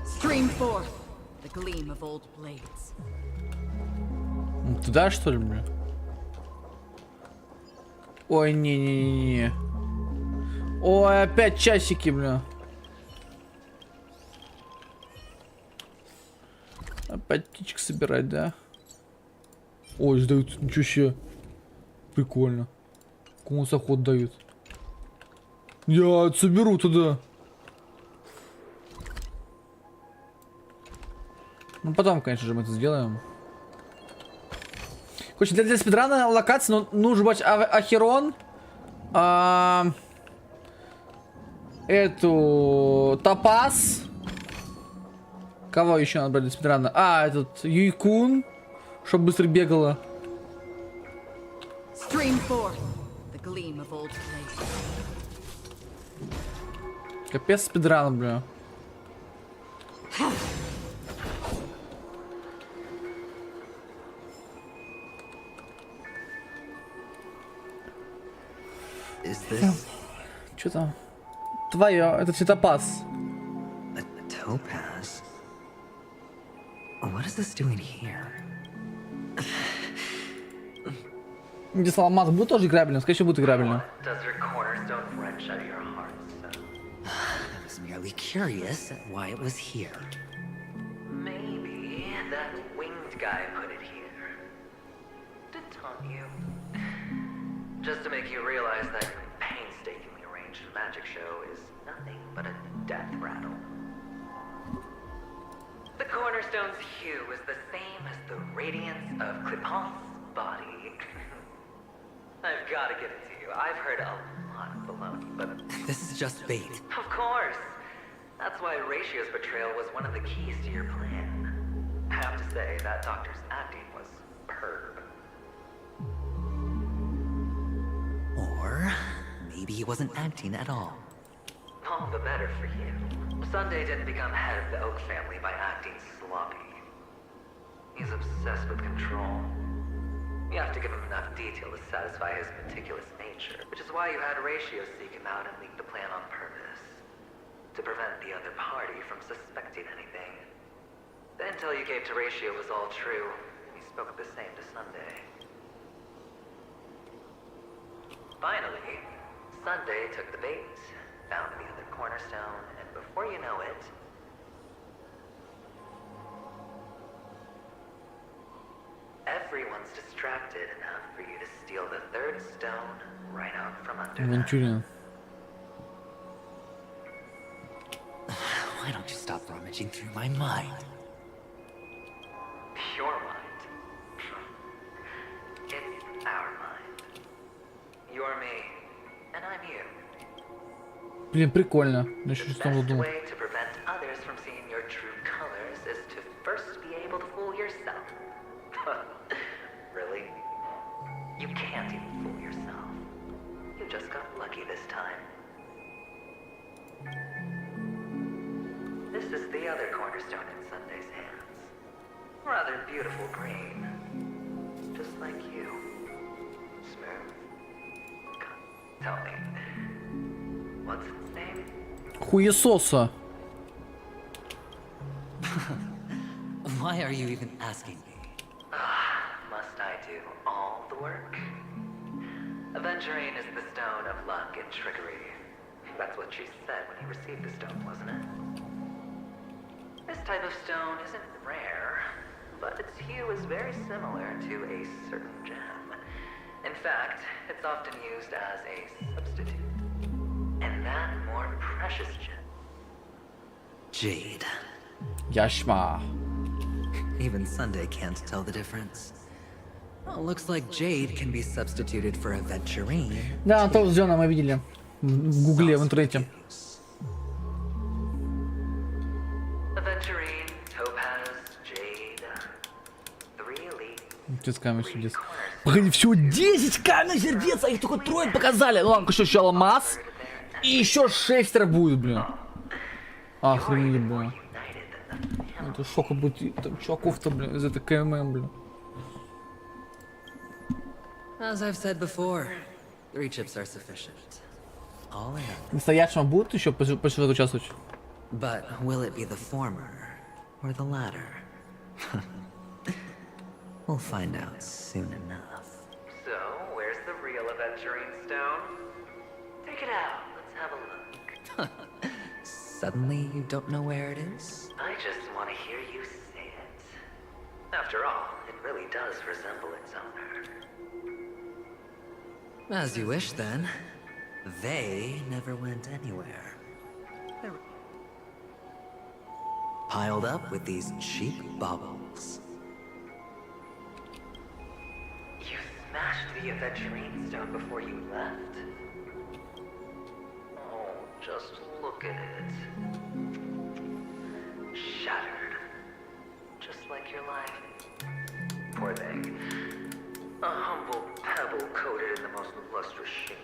Speaker 5: Stream forth the gleam of old blades.
Speaker 1: Туда, что ли, бля? Ой, не-не-не-не. Ой, опять часики, бля. Опять птичек собирать, да? Ой, сдают, ничего себе. Прикольно. Конусоход дают. Я соберу туда. Ну потом, конечно же, мы это сделаем. Короче, для спидрана локации нужно быть Ахерон. Эту Топаз. Кого еще надо брать для спидрана? А, этот Юйкун. Чтоб быстро бегала.
Speaker 5: Stream forth the gleam of old blades.
Speaker 1: Капец спидран, бля. Что там? Твое, это цветопас.
Speaker 12: A topaz? What is this doing here?
Speaker 1: Если алмаз будет тоже играбельным, скорее всего будет играбельным.
Speaker 2: Does your cornerstone wrench out of your heart, so?
Speaker 12: I was merely curious at why it was here.
Speaker 2: Maybe that winged guy put it here. To taunt you. Just to make you realize that painstakingly arranged magic show is nothing but a death rattle. The cornerstone's hue is the same as the radiance of Clipon's body. I've got to give it to you. I've heard a lot of baloney, but...
Speaker 12: This is just bait.
Speaker 2: Of course! That's why Ratio's betrayal was one of the keys to your plan. I have to say, that doctor's acting was superb.
Speaker 12: Or maybe he wasn't acting at all.
Speaker 2: All the better for you. Sunday didn't become head of the Oak family by acting sloppy. He's obsessed with control. You have to give him enough detail to satisfy his meticulous nature, which is why you had Ratio seek him out and leak the plan on purpose. To prevent the other party from suspecting anything. The intel you gave to Ratio was all true. He spoke of the same to Sunday. Finally, Sunday took the bait, found the other cornerstone, and before you know it... everyone's distracted enough for you to steal the third stone right out from under them.
Speaker 1: Авантюрин.
Speaker 2: Why don't you stop rummaging through my mind? Your mind? It's our mind. You're me, and I'm you.
Speaker 1: Блин, прикольно. Я еще
Speaker 2: The
Speaker 1: что-то
Speaker 2: best
Speaker 1: думал.
Speaker 2: way to prevent others from seeing your true colors is to first be able to fool yourself. Really? You can't even fool yourself. You just got lucky this time. This is the other cornerstone in Sunday's hands. Rather beautiful green. Just like you. Smooth. Tell me. What's its name?
Speaker 1: Хуесоса.
Speaker 2: Why are you even asking me? Must I do all the work? Aventurine is the stone of luck and trickery. That's what she said when you received the stone, wasn't it? This type of stone isn't rare, but its hue is very similar to a certain gem. In fact, it's often used as a substitute. And that more precious gem. Jade.
Speaker 1: Яшма.
Speaker 2: Even Sunday can't tell the difference. Well, looks like jade can be substituted for aventurine.
Speaker 1: Да, то сделано, мы видели. В гугле, в интернете.
Speaker 2: Aventurine, topaz, jade. 3 elite.
Speaker 1: 10 камень сердец. Погоди, всего 10 камень сердец, а их только трое показали. Ну ладно, еще алмаз. И еще 6 будет, блин. Охренеть, блин. Это сколько будет там чуваков-то, блин, из этой КММ, блин.
Speaker 2: As I've said before, 3 chips are sufficient. All in.
Speaker 1: Настоящего будут еще участвовать?
Speaker 2: But will it be the former or the latter? We'll find out soon enough. So, where's the real aventurine stone? Take it out. Let's have a look. Suddenly, you don't know where it is? I just want to hear you say it. After all, it really does resemble its owner. As you wish, then. They never went anywhere. They're piled up with these cheap baubles. You smashed the aventurine stone before you left? Oh, just look at it. Shattered. Just like your life. Poor thing. A humble pebble coated in the most lustrous sheen.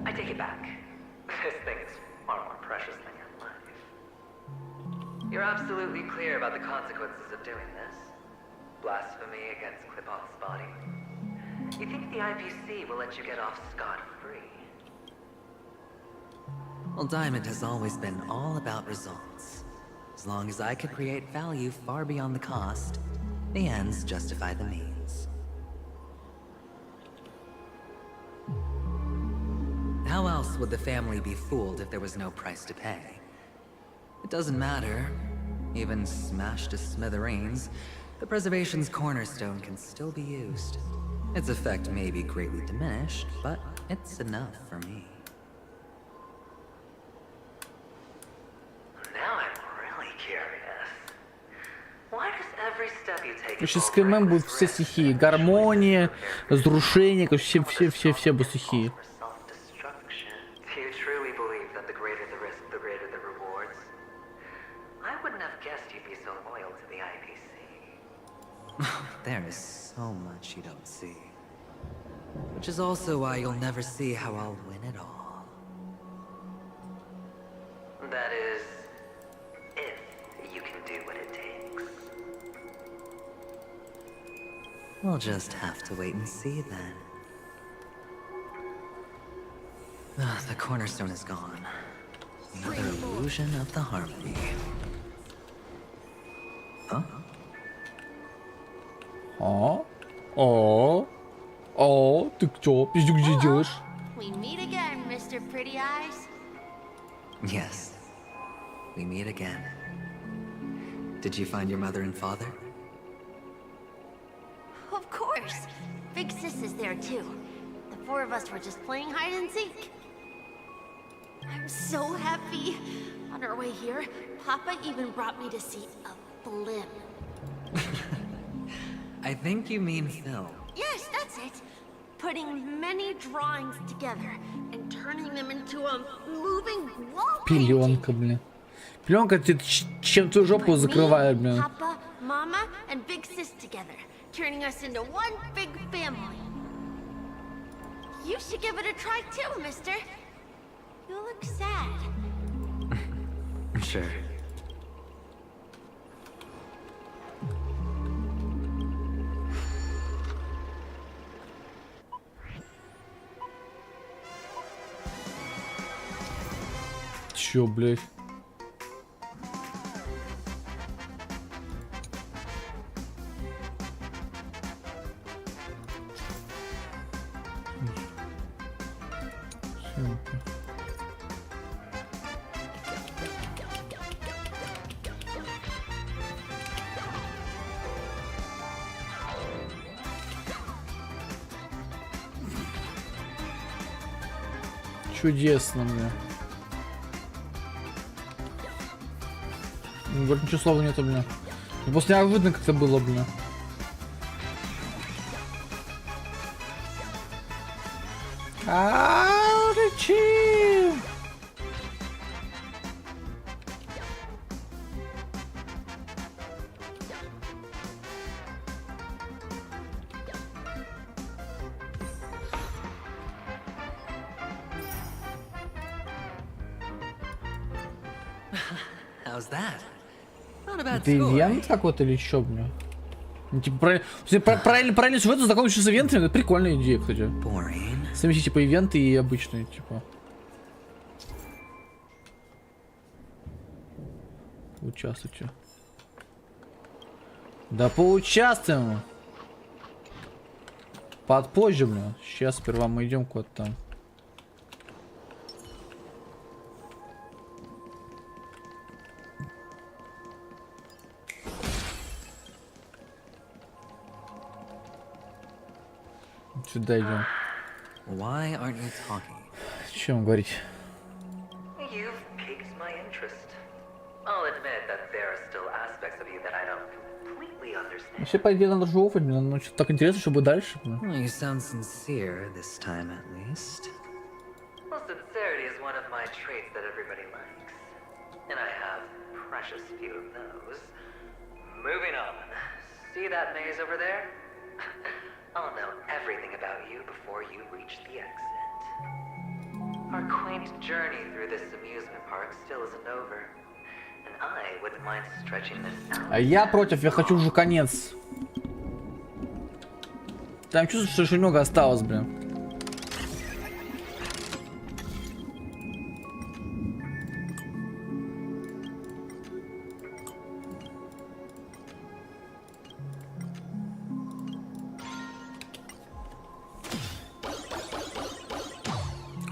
Speaker 2: I take it back. This thing is far more precious than your life. You're absolutely clear about the consequences of doing this. Blasphemy against Klipoth's body. You think the IPC will let you get off scot-free? Well, Diamond has always been all about results. As long as I could create value far beyond the cost, the ends justify the means. How else would the family be fooled if there was no price to pay? It doesn't matter. Even smashed to smithereens, the preservation's cornerstone can still be used. Its effect may be greatly diminished, but it's enough for me. Now I'm really curious. Why does every step you take...
Speaker 1: Короче, с КММ будут все стихии. Гармония, разрушение, короче, все будут стихии.
Speaker 2: Do you truly believe that the greater the risk, the greater the rewards? I wouldn't have guessed you'd be so loyal to the IPC. There is so much you don't see. Which is also why you'll never see how I'll win it all. That is, if you can do what it takes. We'll just have to wait and see then. The cornerstone is gone. Another illusion of the harmony. Huh?
Speaker 1: Ты чё? Пиздюк, где делаешь?
Speaker 7: We meet again, Mr. Pretty Eyes.
Speaker 2: Yes. We meet again. Did you find your mother and father?
Speaker 6: Big Sis is there too. The four of us were just playing hide and seek. I'm so happy. On our way here, Papa even brought me to see a blimp.
Speaker 2: I think you mean Phil.
Speaker 6: Yes, that's it. Putting many drawings together and turning them into a moving wall.
Speaker 1: Пеленка, блин. Пеленка чем твою жопу закрывает, блин.
Speaker 6: Papa, Mama, and Big Sis together, turning us into one big family. You should give it a try too, mister. You look sad.
Speaker 2: Sure.
Speaker 1: Чё, блядь? Чудесно, бля. Больше ничего слова нету, бля. После неожиданно как-то было, бля. Рычи!
Speaker 2: How's that? Not a bad
Speaker 1: Это
Speaker 2: score.
Speaker 1: ивент какой-то или чё, бля? Ну, типа, правильно сюжет знакомишься с ивентами, это прикольная идея, кстати. Совместить, типа, ивенты и обычные, типа. Участвуйте. Да поучаствуем! Подпозже, бля. Сейчас сперва мы идем куда-то там. Сюда идем.
Speaker 2: Why aren't you talking?
Speaker 1: Чем говорить?
Speaker 12: You've piqued my interest. I'll admit that there are still aspects of you that I don't completely understand.
Speaker 1: Вообще, по идее, надо же офать, блин. Ну, что-то так интересно, чтобы дальше, блин.
Speaker 2: Well, you sound sincere this time, at least.
Speaker 12: Well, sincerity is one of my traits that everybody likes. And I have precious few of those. Moving on. See that maze over there? I'll know everything about you before you reach the exit. Our quaint journey through this amusement park still isn't over. And I wouldn't mind stretching this out.
Speaker 1: А я против, я хочу уже конец. Там чувствую, что еще немного осталось, блин.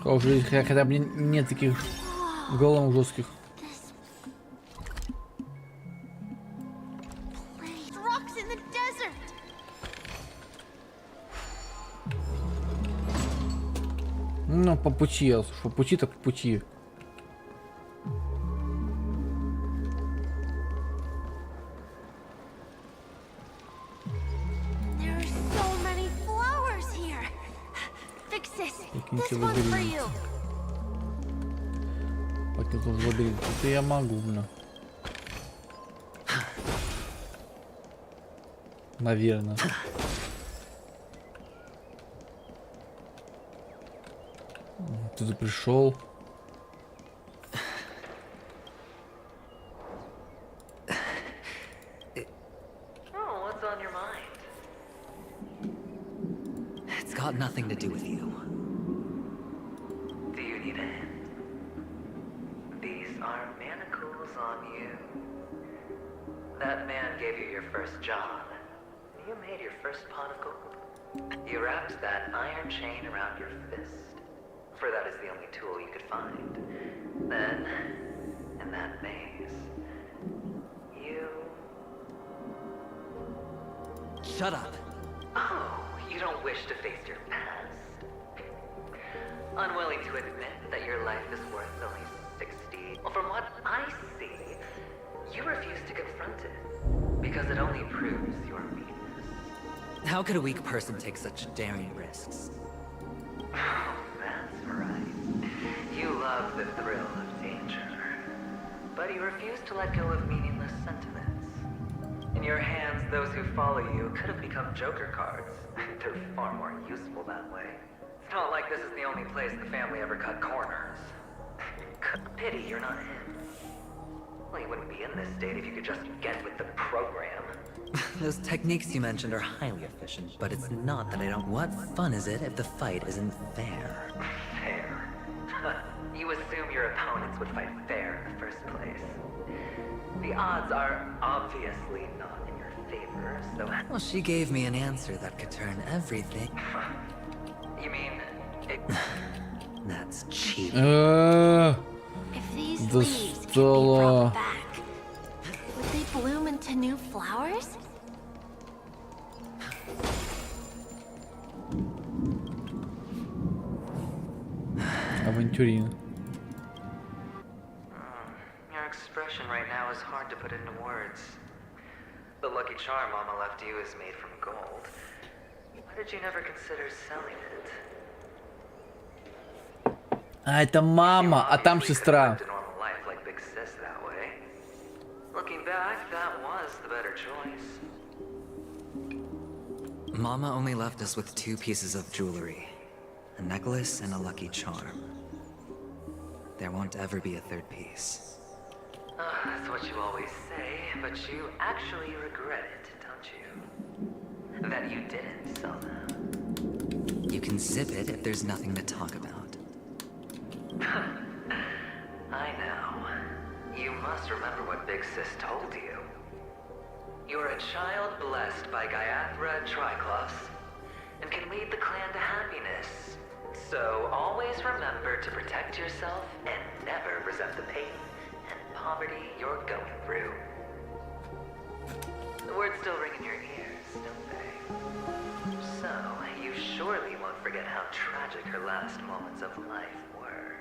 Speaker 1: Уже хотя бы нет таких голов жестких. Ну, по пути, по пути так по пути. Покиньте лабиринт. Покиньте лабиринт. Это я могу, бля. Наверное. Ты пришел.
Speaker 12: Oh, what's on your mind?
Speaker 2: It's got nothing to do with you.
Speaker 12: Do you need a hint? These are manacles on you. That man gave you your first job. You made your first pot of gold. You wrapped that iron chain around your fist, for that is the only tool you could find. Then, in that maze, you...
Speaker 2: Shut up.
Speaker 12: Oh, you don't
Speaker 2: wish to face your past. Unwilling to admit that your life is worth only 60. Well, from what I see, you refuse to confront it because it only proves your weakness. How could a weak person take such daring risks? That's right. You love the thrill of danger, but you refuse to let go of meaningless sentiments. In your hands, those who follow you could have become joker cards. They're far more useful that way. It's not like this is the only place the family ever cut corners. Pity you're not him. Well, you wouldn't be in this state if you could just get with the program. Those techniques you mentioned are highly efficient, but it's not that I don't... What fun is it if the fight isn't fair? Fair? You assume your opponents would fight fair in the first place. The odds are obviously not in your favor, so... Well, she gave me an answer that could turn everything... You mean... That's cheap.
Speaker 6: If these leaves can be brought back, would they bloom into new flowers?
Speaker 1: Авантюрин.
Speaker 2: Your expression right now is hard to put into words. The lucky charm Mama left you is made from gold. Why did you never consider selling it?
Speaker 1: А, это мама, а там сестра.
Speaker 2: Mama only left us with 2 pieces of jewelry. A necklace and a lucky charm. There won't ever be a 3rd piece. That's what you always say, but you actually regret it, don't you? That you didn't sell them. You can zip it if there's nothing to talk about. I know. You must remember what Big Sis told you. You're a child blessed by Gaiathra Triclops, and can lead the clan to happiness. So always remember to protect yourself and never resent the pain and poverty you're going through. The words still ring in your ears, don't they? So, you surely won't forget how tragic her last moments of life were.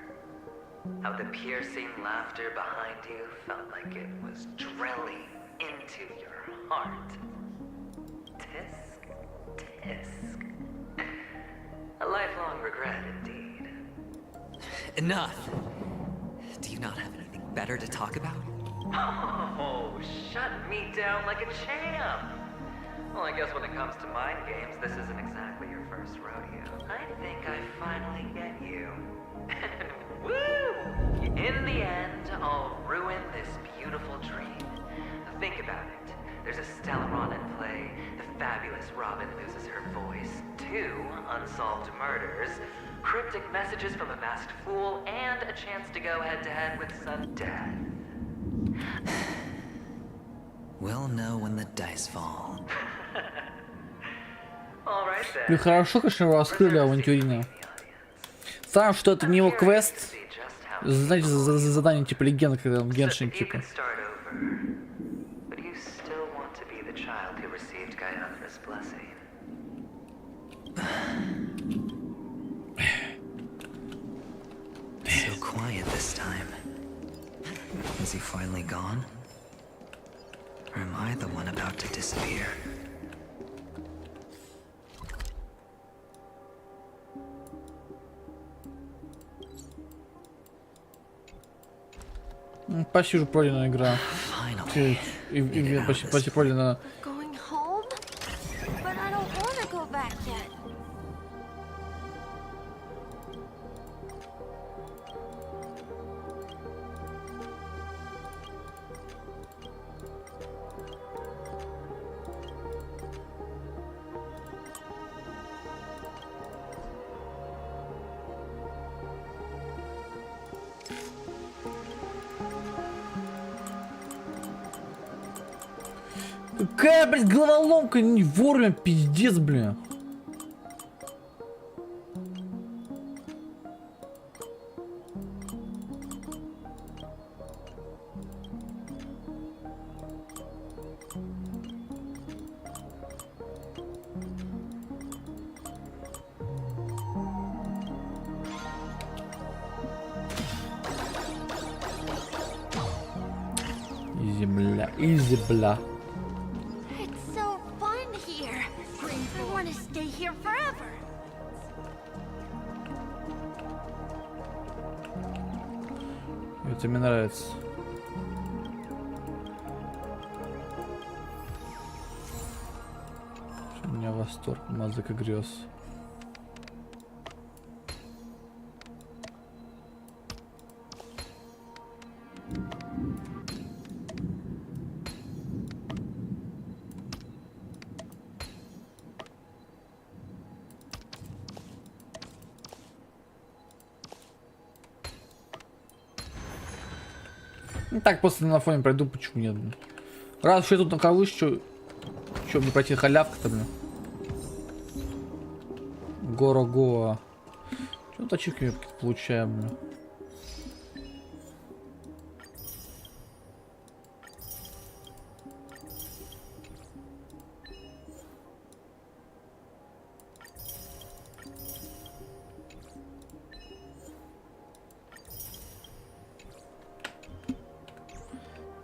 Speaker 2: How the piercing laughter behind you felt like it was drilling into your heart. Tisk, tisk. A lifelong regret indeed. Enough! Do you not have anything better to talk about? Oh, shut me down like a champ! Well, I guess when it comes to mind games, this isn't exactly your first rodeo. I think I finally get you. And woo! In the end, I'll ruin this beautiful dream. Think about it. There's a Stellaron in play, the fabulous Robin loses her voice, 2 unsolved murders, cryptic messages from a masked fool, and a chance to go head-to-head with some death. We'll know when the dice fall.
Speaker 1: Блин, хорошо, конечно, его раскрыли авантюрина. Странно, что это не его квест. Знаете, задание типа легенда, когда он Геншин типа.
Speaker 2: So quiet this time. Is he finally gone? Or am I the one about to disappear?
Speaker 1: Почти уже пройденная игра. И почти пройдена.
Speaker 6: Going home? But I don't want to go back yet.
Speaker 1: Какая, блядь, головоломка не вовремя, пиздец, бля. Земля, и земля.
Speaker 6: It's so fun here. I want to stay here forever.
Speaker 1: Это мне нравится. У меня восторг, мозг и грез. Ну, так просто на фоне пройду, почему нет, блин. Раз уж я тут наколыш, чё мне пройти халявка-то, блин. Горо-гоа. Чё тут ачивки получаем, блин.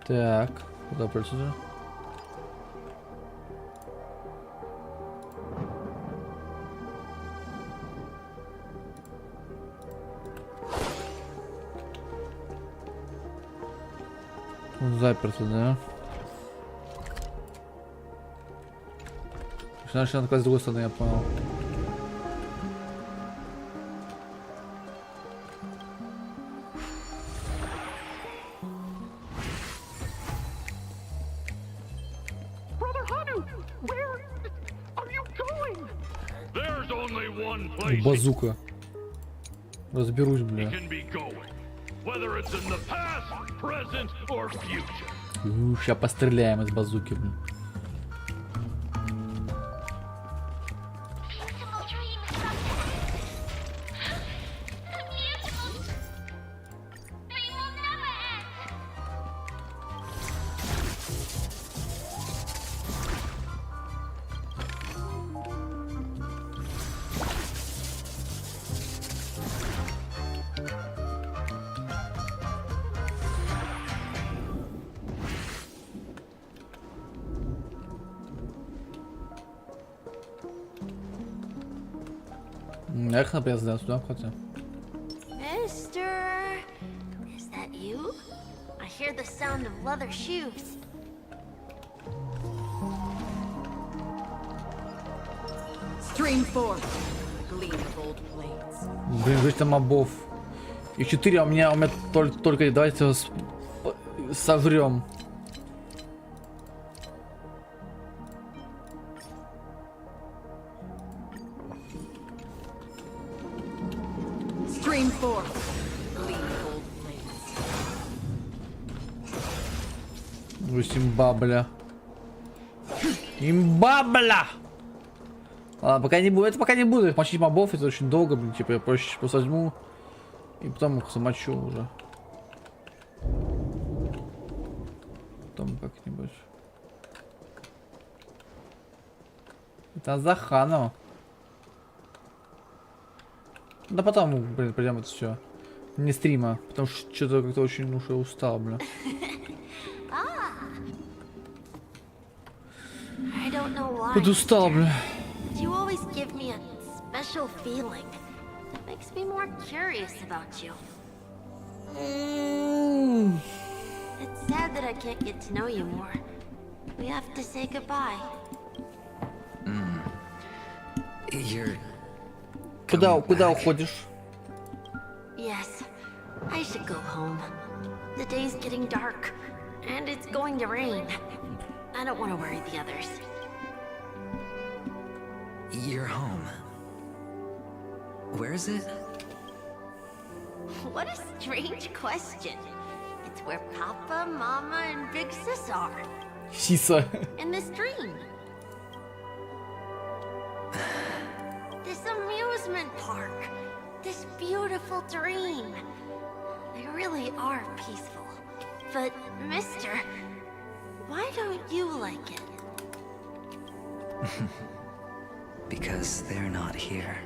Speaker 1: Так, куда пройти? Он заперто, да? Значит, надо с другой стороны, я понял. Базука. Разберусь, бля. Ща постреляем из базуки, блин. Як написано сюда, хотя.
Speaker 6: Mister, is that you? I hear the sound of leather shoes.
Speaker 8: Stream 4. Gleam of old blades.
Speaker 1: Блин, здесь там мобов. И 4, а у меня только давайте соврем.
Speaker 8: Stream 4. Gleam of old blades.
Speaker 1: Имба, бля. Имба, бля! Ладно, пока не буду. Это пока не буду мочить мобов, это очень долго, блин. Типа я проще просто возьму и потом их замочу уже. Потом как-нибудь. Это Заханова. Да потом, блин, придем это все. Не стрима, потому что что-то как-то очень уж устал, бля.
Speaker 6: I don't know why.
Speaker 1: Подустал, бля.
Speaker 6: You always give me a special feeling. It makes me more curious about you. It's sad that I can't get to know you more. We have to say goodbye.
Speaker 2: You're...
Speaker 1: Куда уходишь?
Speaker 6: Yes, I should go home. The day's getting dark, and it's going to rain. I don't want to worry the others.
Speaker 2: You're home. Where is it?
Speaker 6: What a strange question. It's where Papa, Mama, and Big Sis are.
Speaker 1: Сиса.
Speaker 6: In this dream. This amusement park. This beautiful dream. They really are peaceful. But, mister, why don't you like it?
Speaker 2: Because they're not here.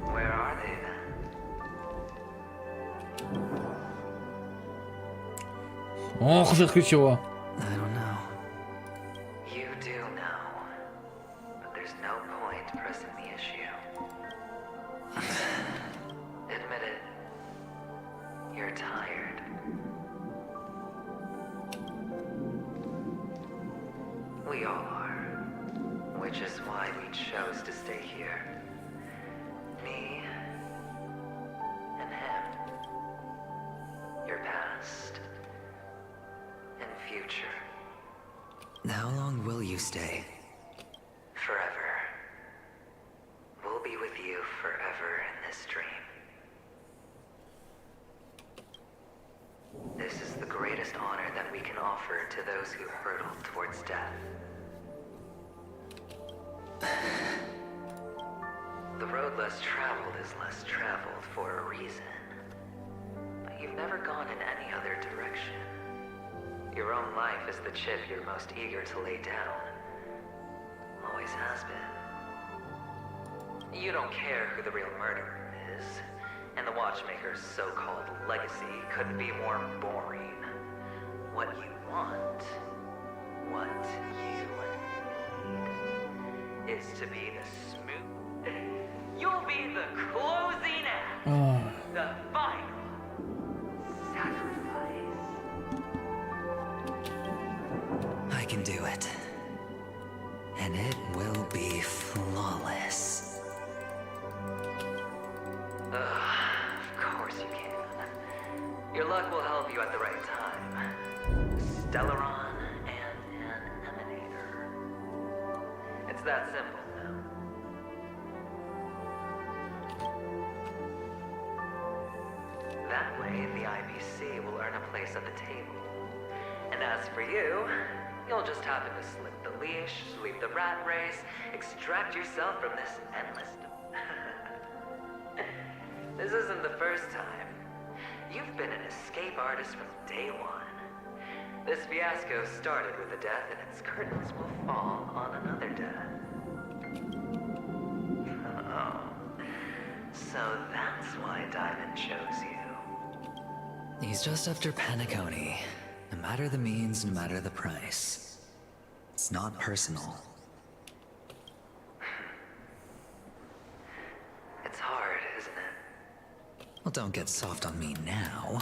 Speaker 2: Where are they?
Speaker 1: Ох, уже ключево.
Speaker 2: I don't know. You do know. But there's no point pressing the issue. Admit it. You're tired. We all are. Which is why we chose to stay here. Me and him. Your past and future. How long will you stay? Forever. We'll be with you forever in this dream. This is the greatest honor that we can offer to those who hurtle towards death. The road less traveled is less traveled for a reason. But you've never gone in any other direction. Your own life is the chip you're most eager to lay down. Always has been. You don't care who the real murderer is, and the Watchmaker's so-called legacy couldn't be more boring. What you want, what you need, is to be the smooth. You'll be the closing act, the final sacrifice. I can do it. And it will be flawless. Of course you can. Your luck will help you at the right time. Stellaron and an emanator. It's that simple now. That way, the IBC will earn a place at the table. And as for you, you'll just happen to slip the leash, sweep the rat race, extract yourself from this endless... This isn't the first time. You've been an escape artist from day one. This fiasco started with a death, and its curtains will fall on another death. Oh. So that's why Diamond chose you. He's just after Penacony. No matter the means, no matter the price. It's not personal. It's hard, isn't it? Well, don't get soft on me now.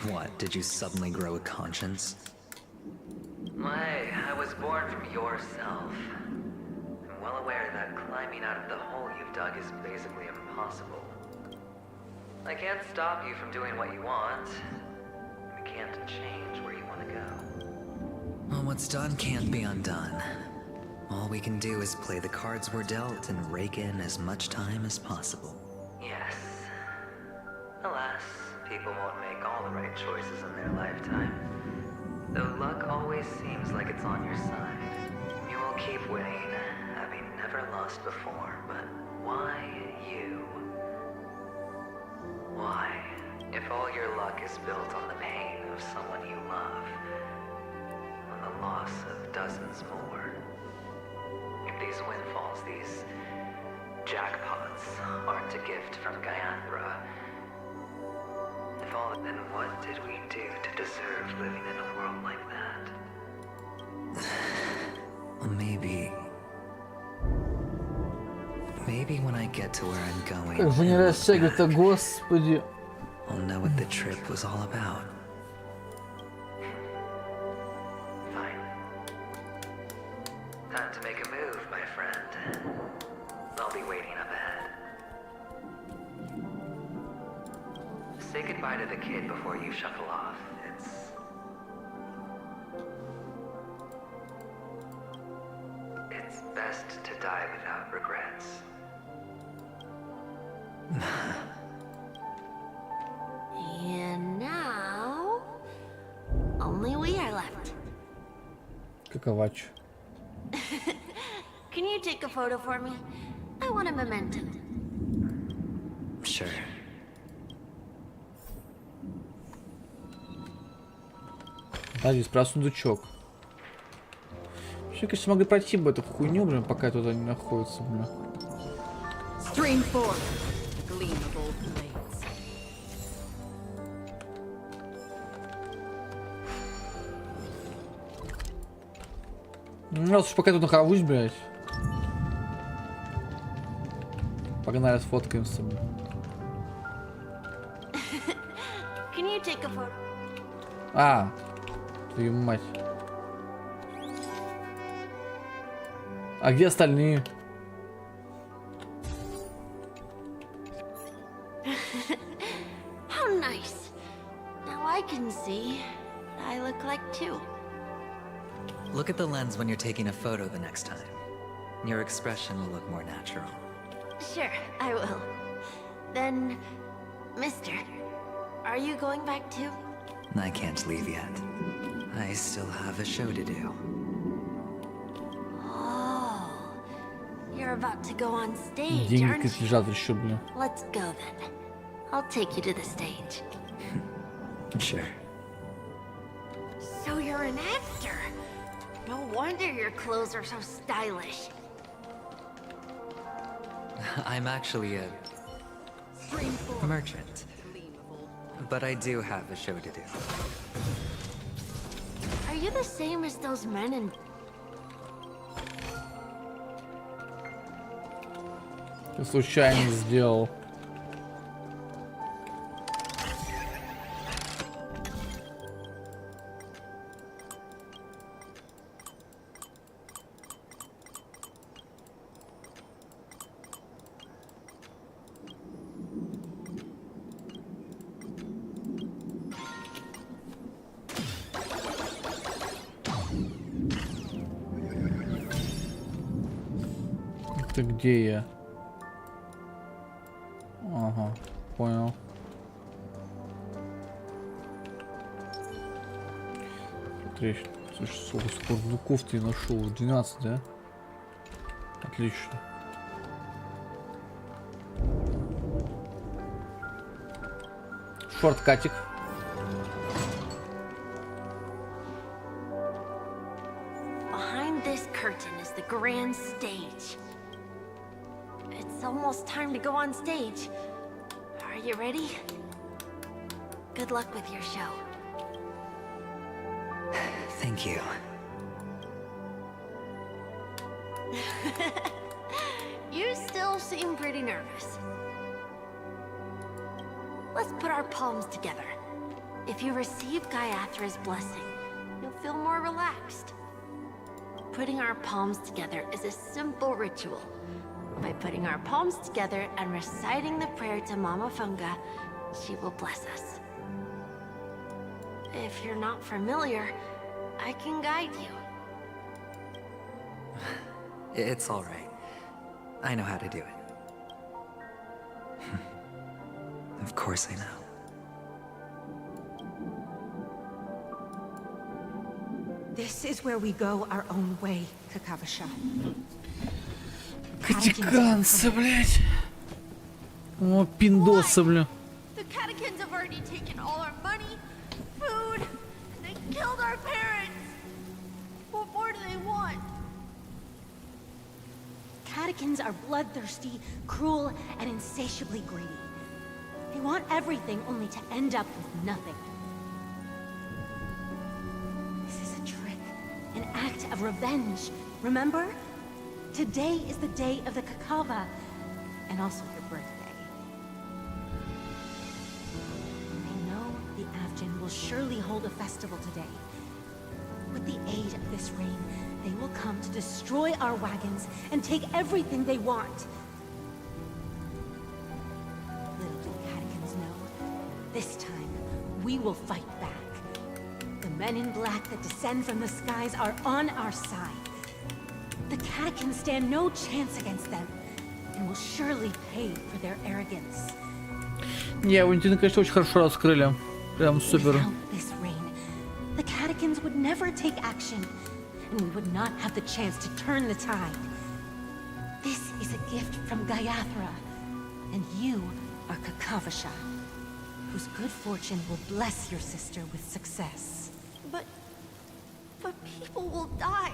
Speaker 2: What, did you suddenly grow a conscience? I was born from yourself. I'm well aware that climbing out of the hole you've dug is basically impossible. I can't stop you from doing what you want. I can't change where you want to go. Well, what's done can't be undone. All we can do is play the cards we're dealt and rake in as much time as possible. Yes. Alas, people won't make all the right choices in their lifetime. Though luck always seems like it's on your side. You will keep winning, having never lost before, but why you? Why? If all your luck is built on the pain of someone you love, on the loss of dozens more. If these windfalls, these jackpots, aren't a gift from Gaianthra, if all, then what did we do to deserve living in a world like that? Well, maybe when I get to where I'm going,
Speaker 1: Как же не растягивать-то, господи.
Speaker 2: I'll know what the trip was all about. Fine. Time to make a move, my friend. I'll be waiting up ahead. Say goodbye to the kid before you shuffle off. It's best to die without regrets.
Speaker 6: And now, only we are left.
Speaker 1: Каковач.
Speaker 6: Can you take a photo for me? I want a memento.
Speaker 2: Sure.
Speaker 1: Да, здесь про сундучок. Все, конечно, могли пройти бы эту хуйню, блин, пока туда не находится, блин.
Speaker 8: Stream forth, gleam of old blades.
Speaker 1: Ну, раз уж пока тут нахожусь, блядь. Погнали, сфоткаемся.
Speaker 6: Can you take a photo?
Speaker 1: А, твою мать. А где остальные?
Speaker 6: How nice. Now I can see what I look like too.
Speaker 2: Look at the lens when you're taking a photo the next time. Your expression will look more natural.
Speaker 6: Sure, I will. Then, mister, are you going back too?
Speaker 2: I can't leave yet. I still have a show to do.
Speaker 6: Oh, you're about to go on stage,
Speaker 1: Деньги
Speaker 6: aren't
Speaker 1: как
Speaker 6: you?
Speaker 1: лежат еще, блин.
Speaker 6: Let's go then. I'll take you to the stage.
Speaker 2: Sure.
Speaker 6: So you're an actor. No wonder your clothes are so stylish.
Speaker 2: I'm actually a merchant. But I do have a show to do.
Speaker 6: Are you the same as those men in...
Speaker 1: Ты случайно сделал. Ты где я? Ага, понял. Смотри, слушай, сколько сундуков ты нашел? 12, да? Отлично. Шорткатик.
Speaker 6: Behind this curtain is the grand stage. It's almost time to go on stage. Are you ready? Good luck with your show.
Speaker 2: Thank you.
Speaker 6: You still seem pretty nervous. Let's put our palms together. If you receive Gaiathra's blessing, you'll feel more relaxed. Putting our palms together is a simple ritual. By putting our palms together and reciting the prayer to Mama Funga, she will bless us. If you're not familiar, I can guide you.
Speaker 2: It's all right. I know how to do it. Of course I know.
Speaker 13: This is where we go our own way, Kakavasha.
Speaker 1: Катиканцы, блядь. О, пиндосы, бля.
Speaker 6: The catechins have already taken all our money, food, and they killed our parents. What more do they want?
Speaker 13: Catechins are bloodthirsty, cruel, and insatiably greedy. They want everything only to end up with nothing. This is a trick, an act of revenge. Remember? Today is the day of the Kakava, and also your birthday. They know the Avgin will surely hold a festival today. With the aid of this rain, they will come to destroy our wagons and take everything they want. Little do the Catechins know, this time we will fight back. The men in black that descend from the skies are on our side. The Catechins stand no chance against them, and will surely pay for their arrogance.
Speaker 1: Не, Валентина, конечно, очень хорошо раскрыли. Прям супер.
Speaker 13: Without this rain, the Catechins would never take action, and we would not have the chance to turn the tide. This is a gift from Gaiathra, and you are Kakavasha, whose good fortune will bless your sister with success.
Speaker 6: But people will die,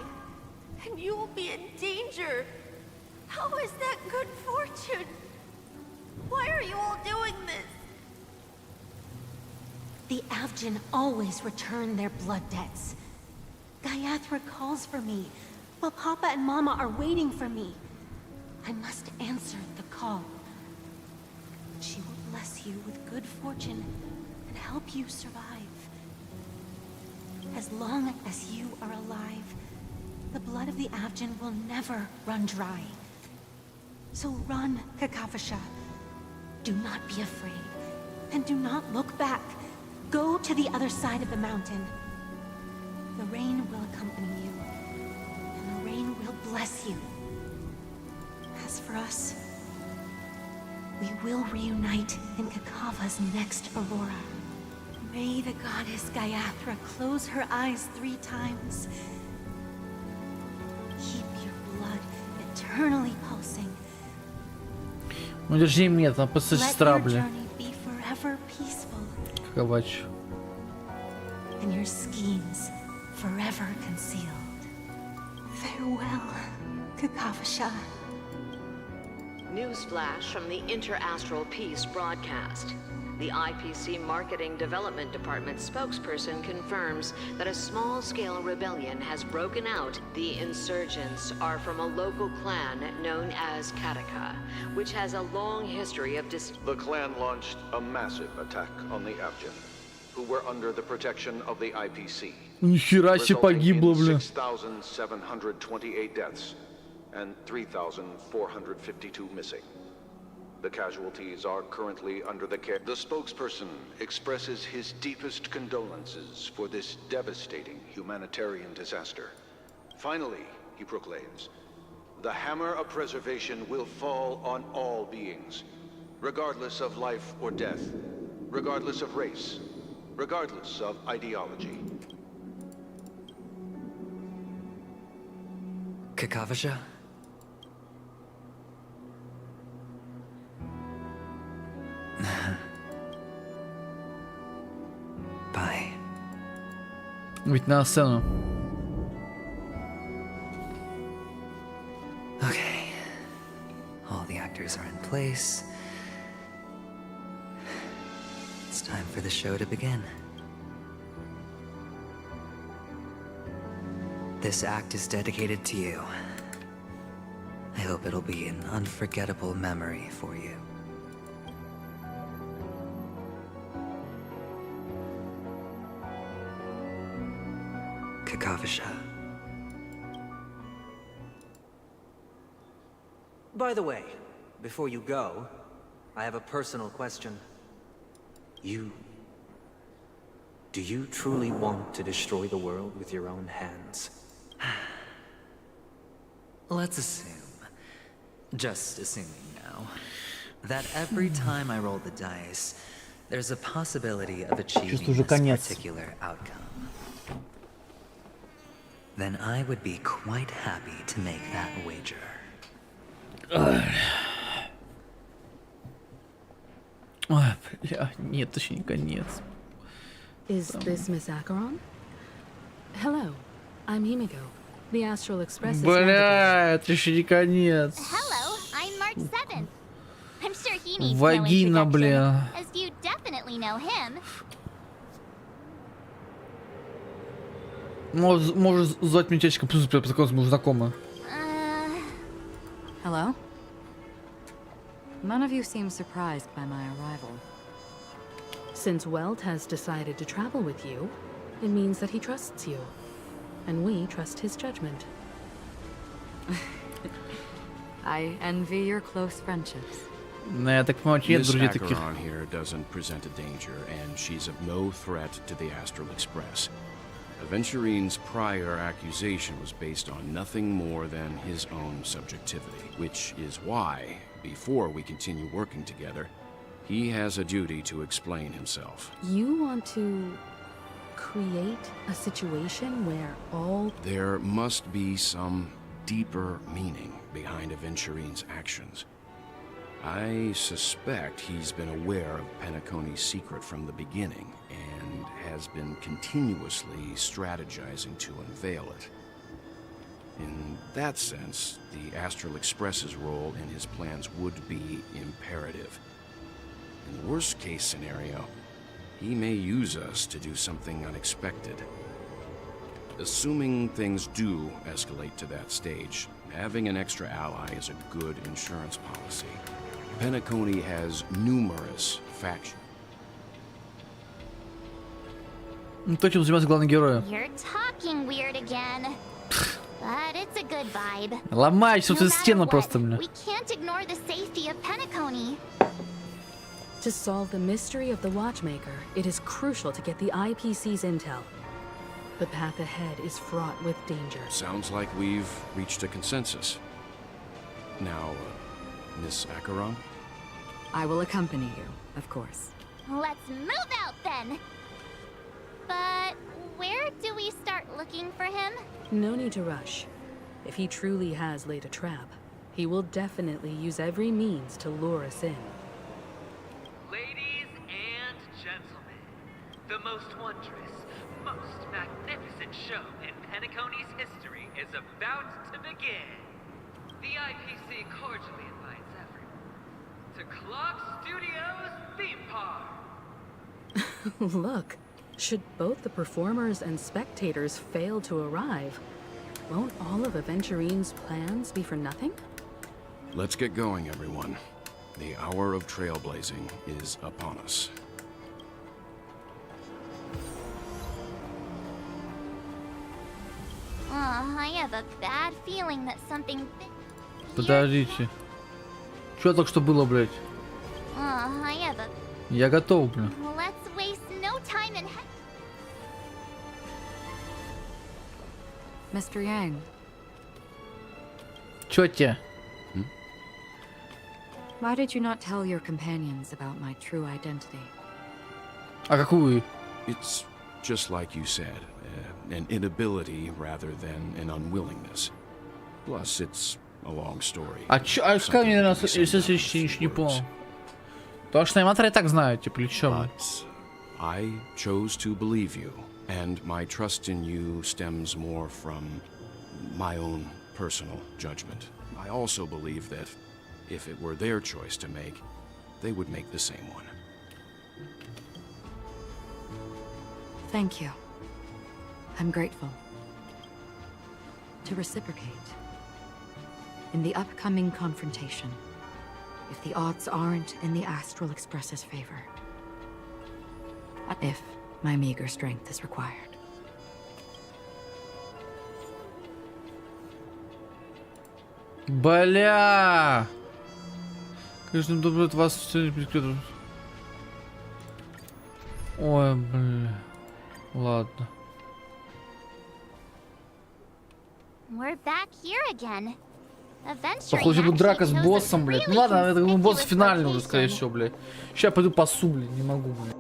Speaker 6: and you will be in danger. How is that good fortune? Why are you all doing this?
Speaker 13: The Avgin always return their blood debts. Gaiathra calls for me, while Papa and Mama are waiting for me. I must answer the call. She will bless you with good fortune and help you survive. As long as you are alive, the blood of the Avgin will never run dry. So run, Kakavasha. Do not be afraid, and do not look back. Go to the other side of the mountain. The rain will accompany you, and the rain will bless you. As for us, we will reunite in Kakava's next aurora. May the goddess Gaiathra close her eyes 3 times. Keep your blood eternally pulsing.
Speaker 1: Ну держи мне, там по сестра, бля.
Speaker 13: Be forever peaceful.
Speaker 1: Кавач.
Speaker 13: And your schemes forever concealed. Farewell, Kakavasha.
Speaker 18: Newsflash from the Inter-Astral Peace broadcast. The IPC Marketing Development Department spokesperson confirms that a small-scale rebellion has broken out. The insurgents are from a local clan known as Kataka, which has a long history of
Speaker 3: The clan launched a massive attack on the Avgin, who were under the protection of the IPC,
Speaker 1: Нихера себе погибло, бля.
Speaker 3: 6,728 deaths and 3,452 missing. The casualties are currently under the care. The spokesperson expresses his deepest condolences for this devastating humanitarian disaster. Finally, he proclaims, the hammer of preservation will fall on all beings, regardless of life or death, regardless of race, regardless of ideology.
Speaker 2: Kakavasha? Bye.
Speaker 1: Ведь на сцену.
Speaker 2: Okay. All the actors are in place. It's time for the show to begin. This act is dedicated to you. I hope it'll be an unforgettable memory for you. Kakavasha.
Speaker 12: By the way, before you go, I have a personal question. Do you truly want to destroy the world with your own hands?
Speaker 2: Let's assume, just assuming now, that every time I roll the dice, there's a possibility of achieving this particular outcome. Then I would be quite happy to make that wager.
Speaker 1: Бля, нет, это еще не конец.
Speaker 8: Is this Miss Acheron? Hello, I'm Himiko. The Astral Express is
Speaker 1: Бля, это еще не конец.
Speaker 23: Hello, I'm March 7th. I'm sure he needs
Speaker 1: Вагина,
Speaker 23: no
Speaker 1: бля.
Speaker 23: introduction, as you definitely know him.
Speaker 1: Может звать меня часиком, потому что мы уже знакомы.
Speaker 5: Hello? None of you seem surprised by my arrival.
Speaker 8: Since Welt has decided to travel with you, it means that he trusts you. And we trust his judgment.
Speaker 5: I envy your close friendships.
Speaker 1: Я так понимаю, нет
Speaker 9: Miss
Speaker 1: друзей таких.
Speaker 9: Acheron here doesn't present a danger, and she's of no threat to the Astral Express. Aventurine's prior accusation was based on nothing more than his own subjectivity, which is why, before we continue working together, he has a duty to explain himself.
Speaker 8: You want to create a situation where all...
Speaker 9: There must be some deeper meaning behind Aventurine's actions. I suspect he's been aware of Penacony's secret from the beginning, and has been continuously strategizing to unveil it. In that sense, the Astral Express's role in his plans would be imperative. In the worst-case scenario, he may use us to do something unexpected. Assuming things do escalate to that stage, having an extra ally is a good insurance policy. Penacony has numerous factions.
Speaker 1: Ну, то, чем занимается главный герой.
Speaker 23: You're talking weird again. But it's a good vibe.
Speaker 1: Ломай что-то стену
Speaker 23: No matter
Speaker 1: просто,
Speaker 23: what,
Speaker 1: бля.
Speaker 23: we can't ignore the safety of Penacony.
Speaker 8: To solve the mystery of the Watchmaker, it is crucial to get the IPC's intel. The path ahead is fraught with danger.
Speaker 9: Sounds like we've reached a consensus. Now, Miss Acheron?
Speaker 5: I will accompany you, of course.
Speaker 23: Let's move out then. But where do we start looking for him?
Speaker 8: No need to rush. If he truly has laid a trap, he will definitely use every means to lure us in.
Speaker 16: Ladies and gentlemen, the most wondrous, most magnificent show in Penacony's history is about to begin. The IPC cordially invites everyone to Clock Studios Theme Park.
Speaker 8: Look, should both the performers and spectators fail to arrive, won't all of Aventurine's plans be for nothing?
Speaker 9: Let's get going, everyone. The hour of trailblazing is upon us.
Speaker 23: I have a bad feeling that something
Speaker 1: Подождите. Что только что было, блядь?
Speaker 23: I have a
Speaker 1: Я готов, бля.
Speaker 23: Let's waste no time and
Speaker 5: Mr. Yang,
Speaker 1: Чё тебе?
Speaker 5: why did you not tell your companions about my true identity?
Speaker 1: А какую?
Speaker 9: It's just like you said, an inability rather than an unwillingness. Plus, it's a long story.
Speaker 1: А чё, а как мне, наверное, если я ничего не понял? Потому что аниматоры и так знают, типа, или чё?
Speaker 9: But I chose to believe you, and my trust in you stems more from my own personal judgment. I also believe that if it were their choice to make, they would make the same one.
Speaker 5: Thank you. I'm grateful. To reciprocate. In the upcoming confrontation, if the odds aren't in the Astral Express's favor, if my meager strength is required.
Speaker 1: Бля! Конечно, добрый от вас все перекрыто. Ой, бля. Ладно.
Speaker 23: we're back here again.
Speaker 1: Похоже, будет драка с боссом, блядь. Ну ладно, это босс финальный уже, скорее всего, блядь. Сейчас пойду пасу, блядь, не могу, блядь.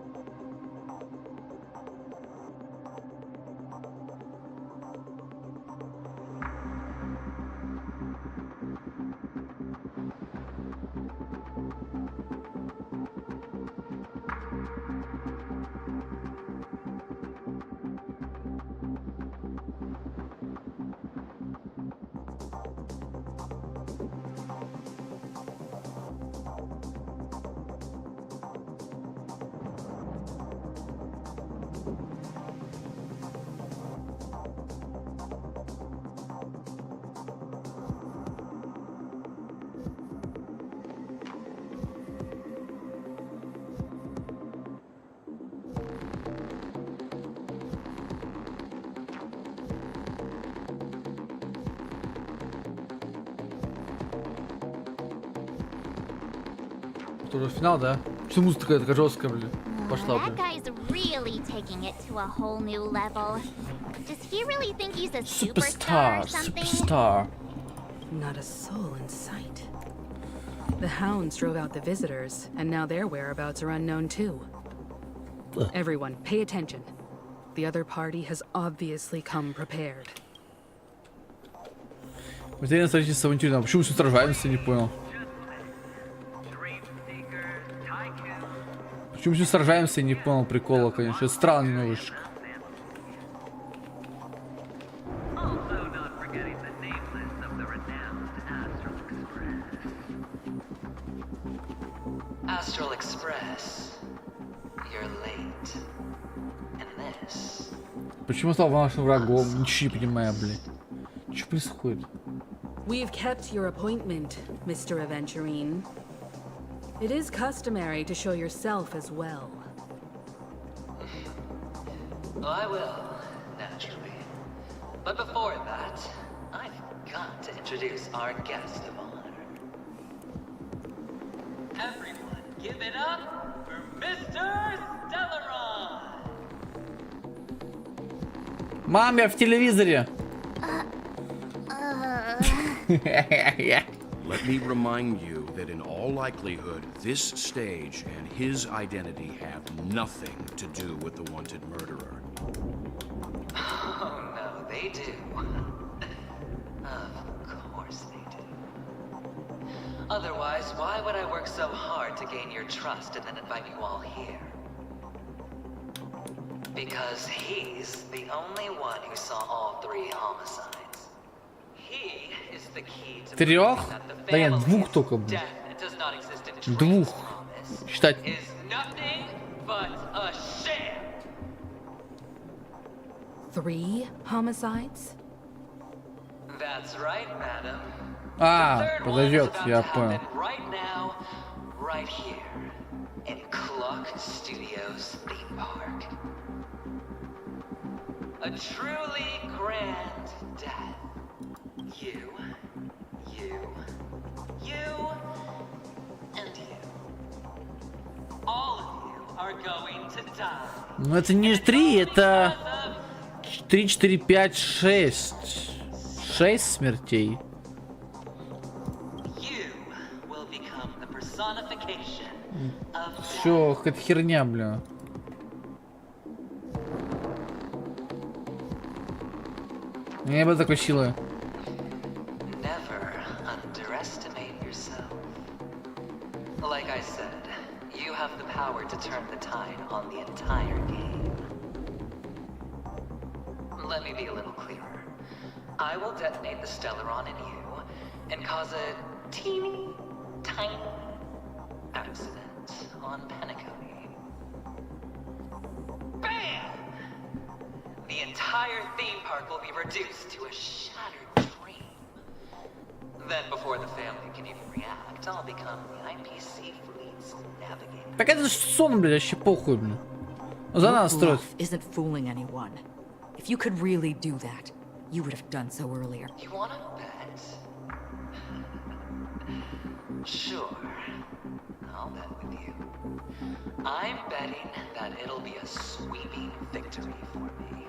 Speaker 1: Это уже финал, да? Что музыка такая жесткая, блин? Пошла,
Speaker 23: That
Speaker 1: блин.
Speaker 23: guy's really taking it to a whole new level. Does he really think he's a superstar or something?
Speaker 1: Superstar.
Speaker 8: Not a soul in sight. The hounds drove out the visitors, and now their whereabouts are unknown too. Everyone, pay attention. The other party has obviously come prepared.
Speaker 1: Потерянное строительство авантюрного. Почему мы сражаемся, не понял. Почему мы сражаемся, не понял прикола, конечно. Странно немножечко.
Speaker 2: Astral Express, you're late. And this
Speaker 1: Почему стал вашим врагом? Ничего не понимаю, блядь. Что происходит?
Speaker 8: We've kept your appointment, Mr. Aventurine. It is customary to show yourself as well.
Speaker 2: I will, naturally. But before that, I've got to introduce our guest of honor. Everyone, give it up for Mr. Stellaron!
Speaker 1: Мам, я в телевизоре.
Speaker 9: Let me remind you that in all likelihood, this stage and his identity have nothing to do with the wanted murderer.
Speaker 2: Oh no, they do. Of course they do. Otherwise, why would I work so hard to gain your trust and then invite you all here? Because he's the only one who saw all 3 homicides. He is the key to
Speaker 1: Трех?
Speaker 2: proving that the
Speaker 1: Да нет,
Speaker 2: family's
Speaker 1: двух только, блин.
Speaker 2: death does not exist in Dream's
Speaker 1: Двух.
Speaker 2: promise
Speaker 1: Считать.
Speaker 2: is nothing but a sham.
Speaker 8: 3 homicides?
Speaker 2: That's right, madam.
Speaker 1: А,
Speaker 2: The third one is
Speaker 1: подойдет,
Speaker 2: about
Speaker 1: я
Speaker 2: to
Speaker 1: понял.
Speaker 2: happen right now, right here, in Clock Studios theme park. A truly grand death. You, and you. All of you are going to die.
Speaker 1: Ну это не 3, это 3, 4, 5, 6. 6 смертей.
Speaker 2: You will become the personification of
Speaker 1: Все, какая-то херня, бля. Не было такой силы.
Speaker 2: Never underestimate yourself. Like I said, you have the power to turn the tide on the entire game. Let me be a little clearer. I will detonate the Stellaron in you and cause a teeny, tiny accident on Penacony. Bam! The entire theme park will be reduced to a shattered dream. Then, before the family can even react, I'll become the IPC fleet's navigator.
Speaker 1: Так это же сон, бля, вообще похуй, бля. За нас строят.
Speaker 5: Isn't fooling anyone. If you could really do that, you would have done so earlier.
Speaker 2: You wanna bet? Sure. I'll bet with you. I'm betting that it'll be a sweeping victory for me.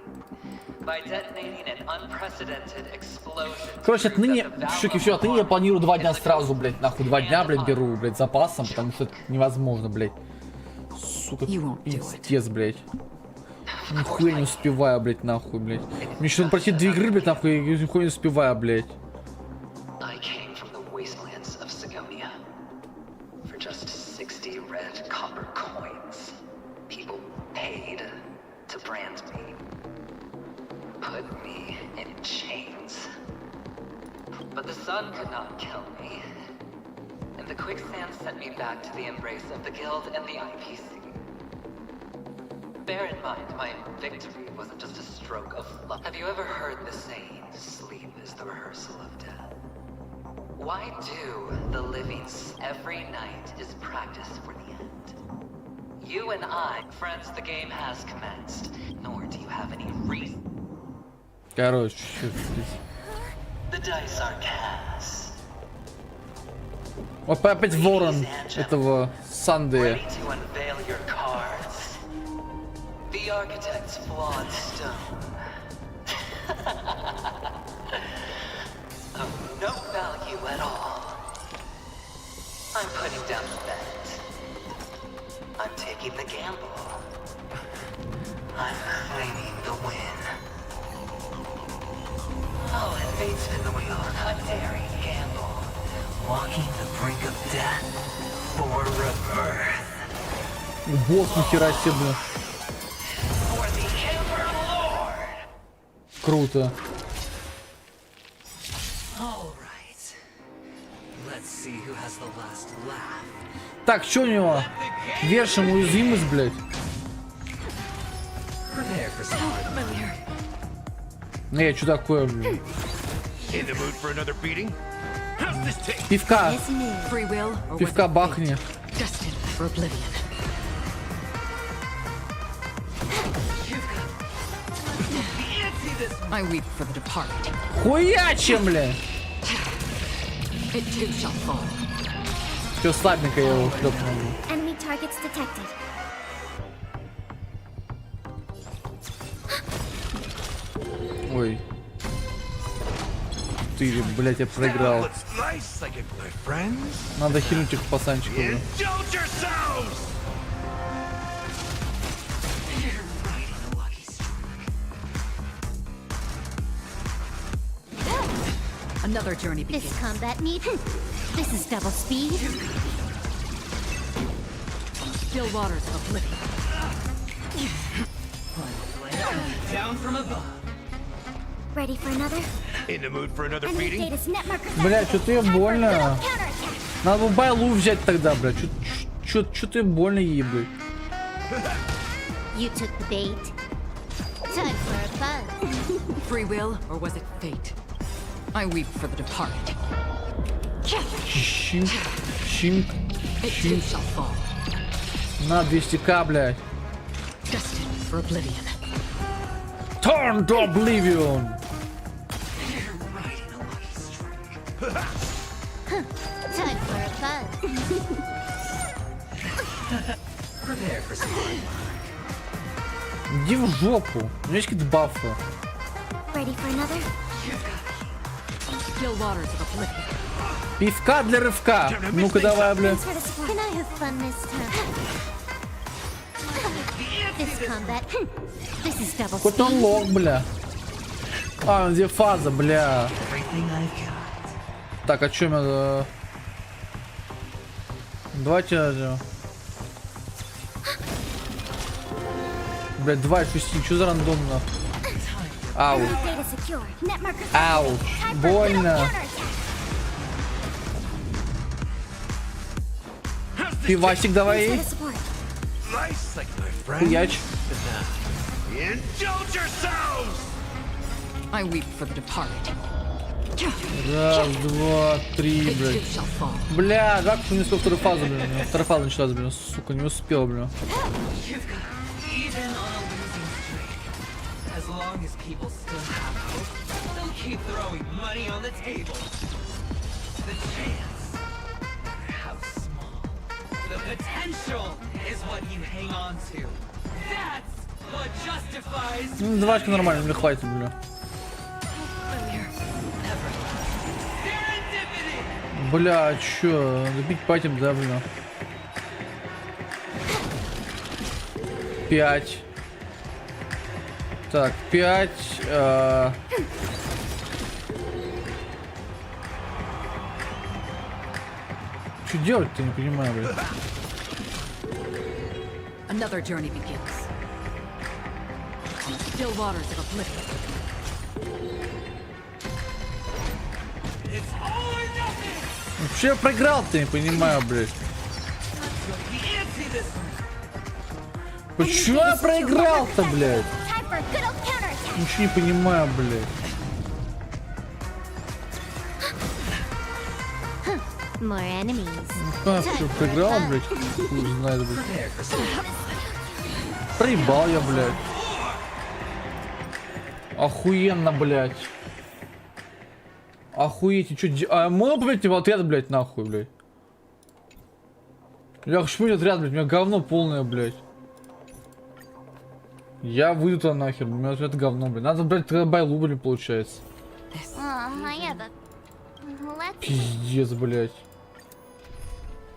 Speaker 2: By detonating an unprecedented explosion.
Speaker 1: Короче, отныне, щуки, все, отныне я планирую 2 дня сразу, блядь, нахуй. 2 дня, блядь, беру, блядь, запасом, потому что это невозможно, блядь. Сука, пиздец, блядь. Нихуя не успеваю, блядь, нахуй, блядь. Мне еще надо пройти 2 игры, блядь, нахуй, я нихуя не успеваю, блядь.
Speaker 2: I came from the wastelands of Sigonia. For just 60 red copper coins, people paid to brand me. Put me in chains. But the sun could not kill me. And the quicksand sent me back to the embrace of the guild and the IPC. Bear in mind, my victory wasn't just a stroke of luck. Have you ever heard the saying, sleep is the rehearsal of death? Why do the living every night is practice for the end? You and I, friends, the game has commenced. Nor do you have any reason.
Speaker 1: Короче,
Speaker 2: The dice are cast.
Speaker 1: вот опять ворон этого Сандея.
Speaker 2: Ready to unveil your cards. The architect's flawed stone. Of no value at all. I'm putting down the bet. I'm taking the gamble. I'm claiming the win. I'll invade spin the wheel, a daring gamble. Walking the brink of death for rebirth.
Speaker 1: Босс, нихера себе, бля.
Speaker 2: For the Emperor Lord.
Speaker 1: Круто.
Speaker 2: All right. Let's see who has the last laugh.
Speaker 1: Так, что у него? Вешаем уязвимость, блядь. Не, что такое, блин? Пивка. Пивка бахни. Хуячим, бля! Все слабенько я его шлепнул.
Speaker 23: Enemy targets detected.
Speaker 1: Ой. Ты, блядь, я проиграл. Надо хилить их пацанчиков.
Speaker 5: Another journey begins.
Speaker 23: This combat need. This is double speed.
Speaker 5: Still waters of oblivion.
Speaker 16: Down from above.
Speaker 23: Ready for another?
Speaker 4: In the mood for another
Speaker 23: Enemy
Speaker 4: beating?
Speaker 23: data's net marker.
Speaker 1: Бля, что-то ей больно. Надо бы байлу взять тогда, бля. Что-то ей больно ей, блядь.
Speaker 23: You took the bait. Time for a buzz.
Speaker 5: Free will, or was it fate? I weep for the departed.
Speaker 1: Щинк, щинк,
Speaker 5: It too
Speaker 1: щинк.
Speaker 5: shall fall.
Speaker 1: На 200к, блядь.
Speaker 5: Destined for oblivion.
Speaker 1: Turn to oblivion.
Speaker 23: Time for a buzz.
Speaker 2: Prepare for some fun.
Speaker 1: Иди в жопу. У меня есть какие-то бафы.
Speaker 23: Ready for another?
Speaker 5: Still waters of oblivion.
Speaker 1: Пивка для рывка. Ну-ка давай, бля.
Speaker 23: Can I have fun this time? This combat. This is double
Speaker 1: Какой-то
Speaker 23: speed.
Speaker 1: лог, бля. А, где фаза, бля. Так, а чё надо? Давайте... Блядь, 2 из 6. Чё за рандомно? Ау.
Speaker 23: Data secure. Net marker.
Speaker 1: Ауч. Больно. Пивасик давай.
Speaker 23: Data support.
Speaker 1: Хуяч.
Speaker 5: I weep for the departed.
Speaker 1: Раз, два, три,
Speaker 5: It too
Speaker 1: блядь.
Speaker 5: shall fall.
Speaker 1: Бля, как ты не успел вторую фазу, блин. Вторая фаза началась, блин. Сука, не успел, блин.
Speaker 16: Even on a losing streak, as long as people still have hope, they'll keep throwing money on the table. The chance, how small. The potential is what you hang on to. That's what justifies.
Speaker 1: Ну, двачка нормально, мне хватит, бля. Бля, а чё? Надо бить патим, да, бля. 5. Так, 5. Что делать-то, не понимаю, бля.
Speaker 5: Another journey begins. Still waters of oblivion.
Speaker 16: It's all or nothing.
Speaker 1: Вообще я проиграл-то, не понимаю, блядь. Почему я проиграл-то, блядь?
Speaker 23: Time for a good old counterattack.
Speaker 1: Ничего не понимаю, блядь.
Speaker 23: More enemies.
Speaker 1: А, что, проиграл, блядь? Хуй знает, блядь. Проебал я, блядь. Охуенно, блядь. Охуеть, что а можно поменять его отряд, блядь, нахуй, блядь? Я хочу поменять отряд, блядь, у меня говно полное, блядь. Я выйду туда нахер, у меня отряд говно, блядь. Надо, блядь, тогда байлу, блядь, получается.
Speaker 23: Let's
Speaker 1: Пиздец, блядь.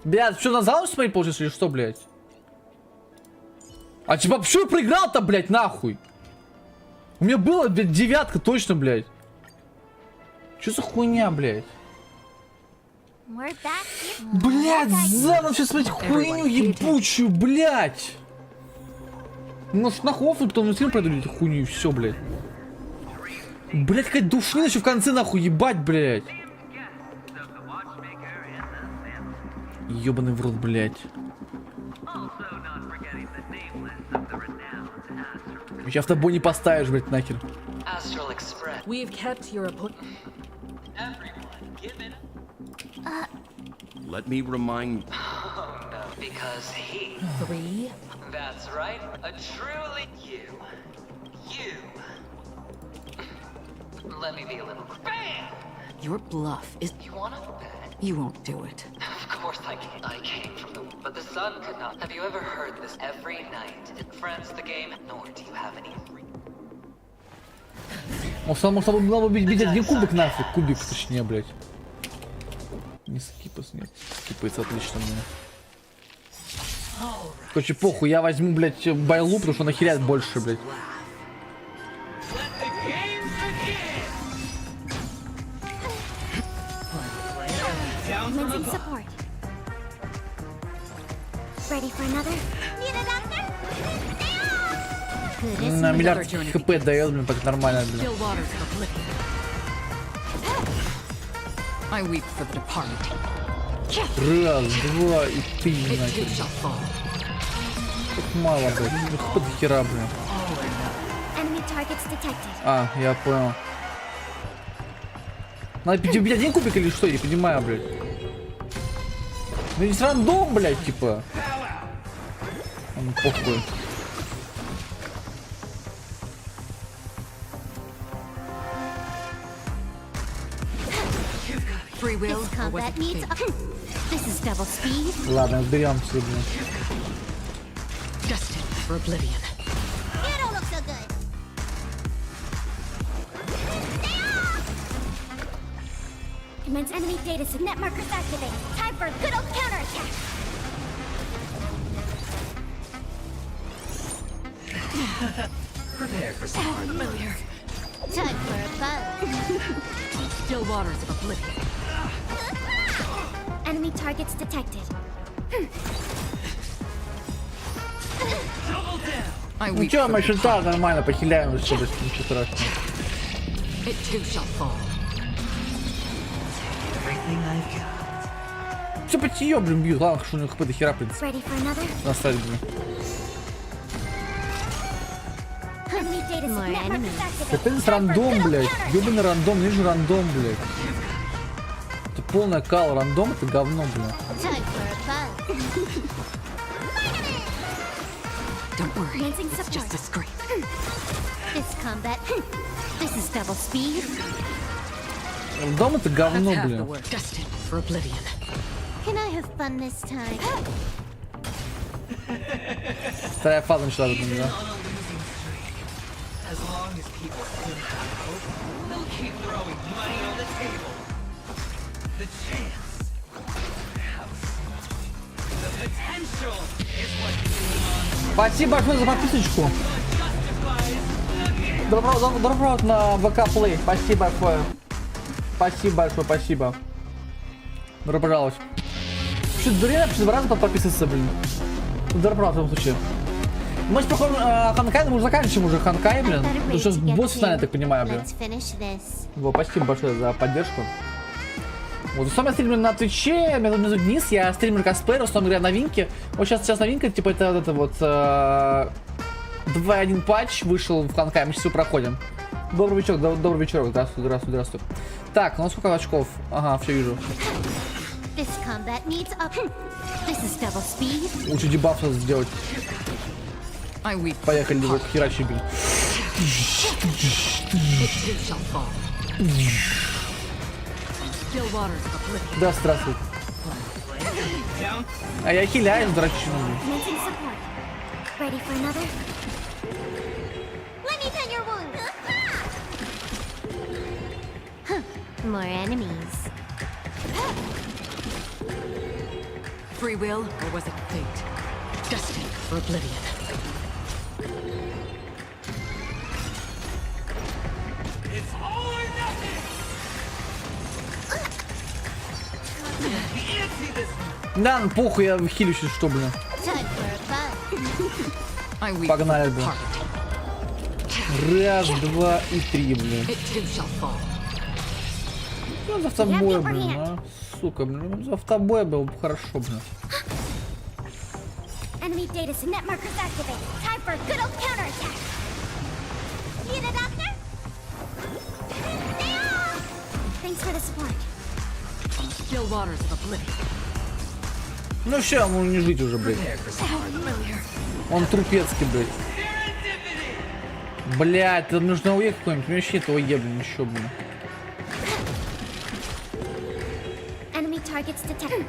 Speaker 1: Блядь, что, на зал смотреть получится или что, блядь? А типа, почему я проиграл-то, блядь, нахуй? У меня было, блядь, 9 точно, блядь. Что за хуйня, блядь?
Speaker 23: We're back here.
Speaker 1: Блядь, заново сейчас смотреть хуйню ебучую, блядь. Может нахуй, потом на стрим пройду эту хуйню и все, блядь. Блядь, какая душнина еще в конце, нахуй, ебать, блядь. Ебаный в рот, блядь. Сейчас автобой не поставишь, блядь, нахер.
Speaker 2: Astral Express.
Speaker 8: We've kept your appointment.
Speaker 2: Everyone, give it
Speaker 9: Let me remind...
Speaker 2: Oh no, because he...
Speaker 8: 3.
Speaker 2: That's right, a truly you. You. Let me be a little... BAM!
Speaker 5: Your bluff is...
Speaker 2: You wanna bet?
Speaker 5: You won't do it.
Speaker 2: Of course I can. I came from the... But the sun could not... Have you ever heard this every night? Friends, the game, nor do you have any...
Speaker 1: Может, надо бить один кубик нафиг. Кубик, точнее, блядь. Не скипас, нет. Скипается отлично мне. Короче, похуй, я возьму, блядь, байлу, потому что нахеряет больше, блядь.
Speaker 23: Commencing support. Ready for another? Need a doctor?
Speaker 1: На миллиард хп дает, блин, так нормально, блин.
Speaker 5: I weep for the departed.
Speaker 1: Раз, два и три, нахер. Как мало, блядь. Хп до хера, блин.
Speaker 23: Enemy targets detected.
Speaker 1: А, я понял. Надо бить один кубик или что? Я не понимаю, блядь. Ну здесь рандом, блядь, типа. Ну похуй.
Speaker 23: Free will. This combat needs This is double speed.
Speaker 1: Ладно, разберемся, блин.
Speaker 5: Destined for oblivion.
Speaker 23: You don't look so good. Commence enemy data set. Net markers activate. Time for a good old counterattack.
Speaker 2: Prepare for some hard
Speaker 5: Familiar.
Speaker 23: Time for a buzz.
Speaker 5: Still waters of oblivion.
Speaker 23: Enemy targets detected.
Speaker 5: I
Speaker 1: Ну
Speaker 5: weep
Speaker 1: чё,
Speaker 5: for
Speaker 1: мы
Speaker 5: the
Speaker 1: еще так
Speaker 5: departed.
Speaker 1: нормально похиляем, все, ничего страшного.
Speaker 5: It too shall fall.
Speaker 2: everything I've got.
Speaker 1: Все по тебе, блин, бьют. Главное, что у них хп до хера, в принципе.
Speaker 23: Ready for another?
Speaker 1: Насрать, блин.
Speaker 23: Enemy data set. Net markers activate.
Speaker 1: Это не рандом, блядь. Ёбаный рандом, не же рандом, блядь. Это полная кал, рандом это говно, блин.
Speaker 23: Time for a buzz.
Speaker 5: Don't worry.
Speaker 23: Commencing
Speaker 5: It's
Speaker 23: support.
Speaker 5: just a scrape.
Speaker 23: This combat. This is double speed.
Speaker 1: Рандом это говно,
Speaker 5: That's half the
Speaker 1: блин.
Speaker 5: work. Destined for oblivion.
Speaker 23: Can I have fun this time?
Speaker 1: Вторая фаза началась, блин, да?
Speaker 2: As long as people still have hope, they'll keep throwing money on the table. The chance. The potential is what you
Speaker 1: Спасибо большое за подписочку. Добро пожаловать на ВК Play. Спасибо большое. Спасибо большое, спасибо. Добро пожаловать. Что-то дурно, вообще 2 раза подписываться, блин. Добро пожаловать в этом случае. Мы сейчас проходим Honkai, но мы уже заканчиваем уже Honkai, блин. Ну сейчас босс финальный, я так понимаю, блин.
Speaker 23: Let's finish this.
Speaker 1: Вот, спасибо большое за поддержку. Вот, сам я стример на Твиче, меня зовут Денис, я стример косплеер, в основном играю новинки. Вот сейчас новинка, типа это вот 2.1 патч вышел в Honkai, мы сейчас его проходим. Добрый вечер, добрый вечер, здравствуй, здравствуй, здравствуй. Так, у нас сколько очков? Ага, все вижу.
Speaker 23: This combat needs up. This is double speed.
Speaker 1: Лучше дебаф сейчас сделать.
Speaker 5: I weep.
Speaker 1: Поехали, его херачи, блин.
Speaker 5: It too shall fall. Still waters of oblivion.
Speaker 1: Да, здравствуй. А я хиляюсь, дрочину, блин.
Speaker 23: Commencing support. Ready for another? Let me pen your wound. More enemies.
Speaker 5: Free will, or was it fate? Destined for oblivion.
Speaker 2: It's all or nothing. Fancy this.
Speaker 1: Да, ну похуй, я хилюсь, что, блин.
Speaker 23: Time for a buzz.
Speaker 5: I weep
Speaker 1: Погнали,
Speaker 5: for the
Speaker 1: блин.
Speaker 5: departed.
Speaker 1: Раз, два и три, блин.
Speaker 5: It too shall fall.
Speaker 1: Ну, за автобой, блин, а. Сука, блин, за автобой был бы хорошо, блин.
Speaker 14: Enemy data net markers activated. Time for a good old counterattack. Need a doctor? Thanks for the support.
Speaker 5: Still waters of oblivion.
Speaker 1: Ну все, ему не жить уже, блядь. Он трупецкий, блядь. Блядь, там нужно уехать какой-нибудь. У меня вообще этого блин, еще, блин.
Speaker 14: Enemy targets detected.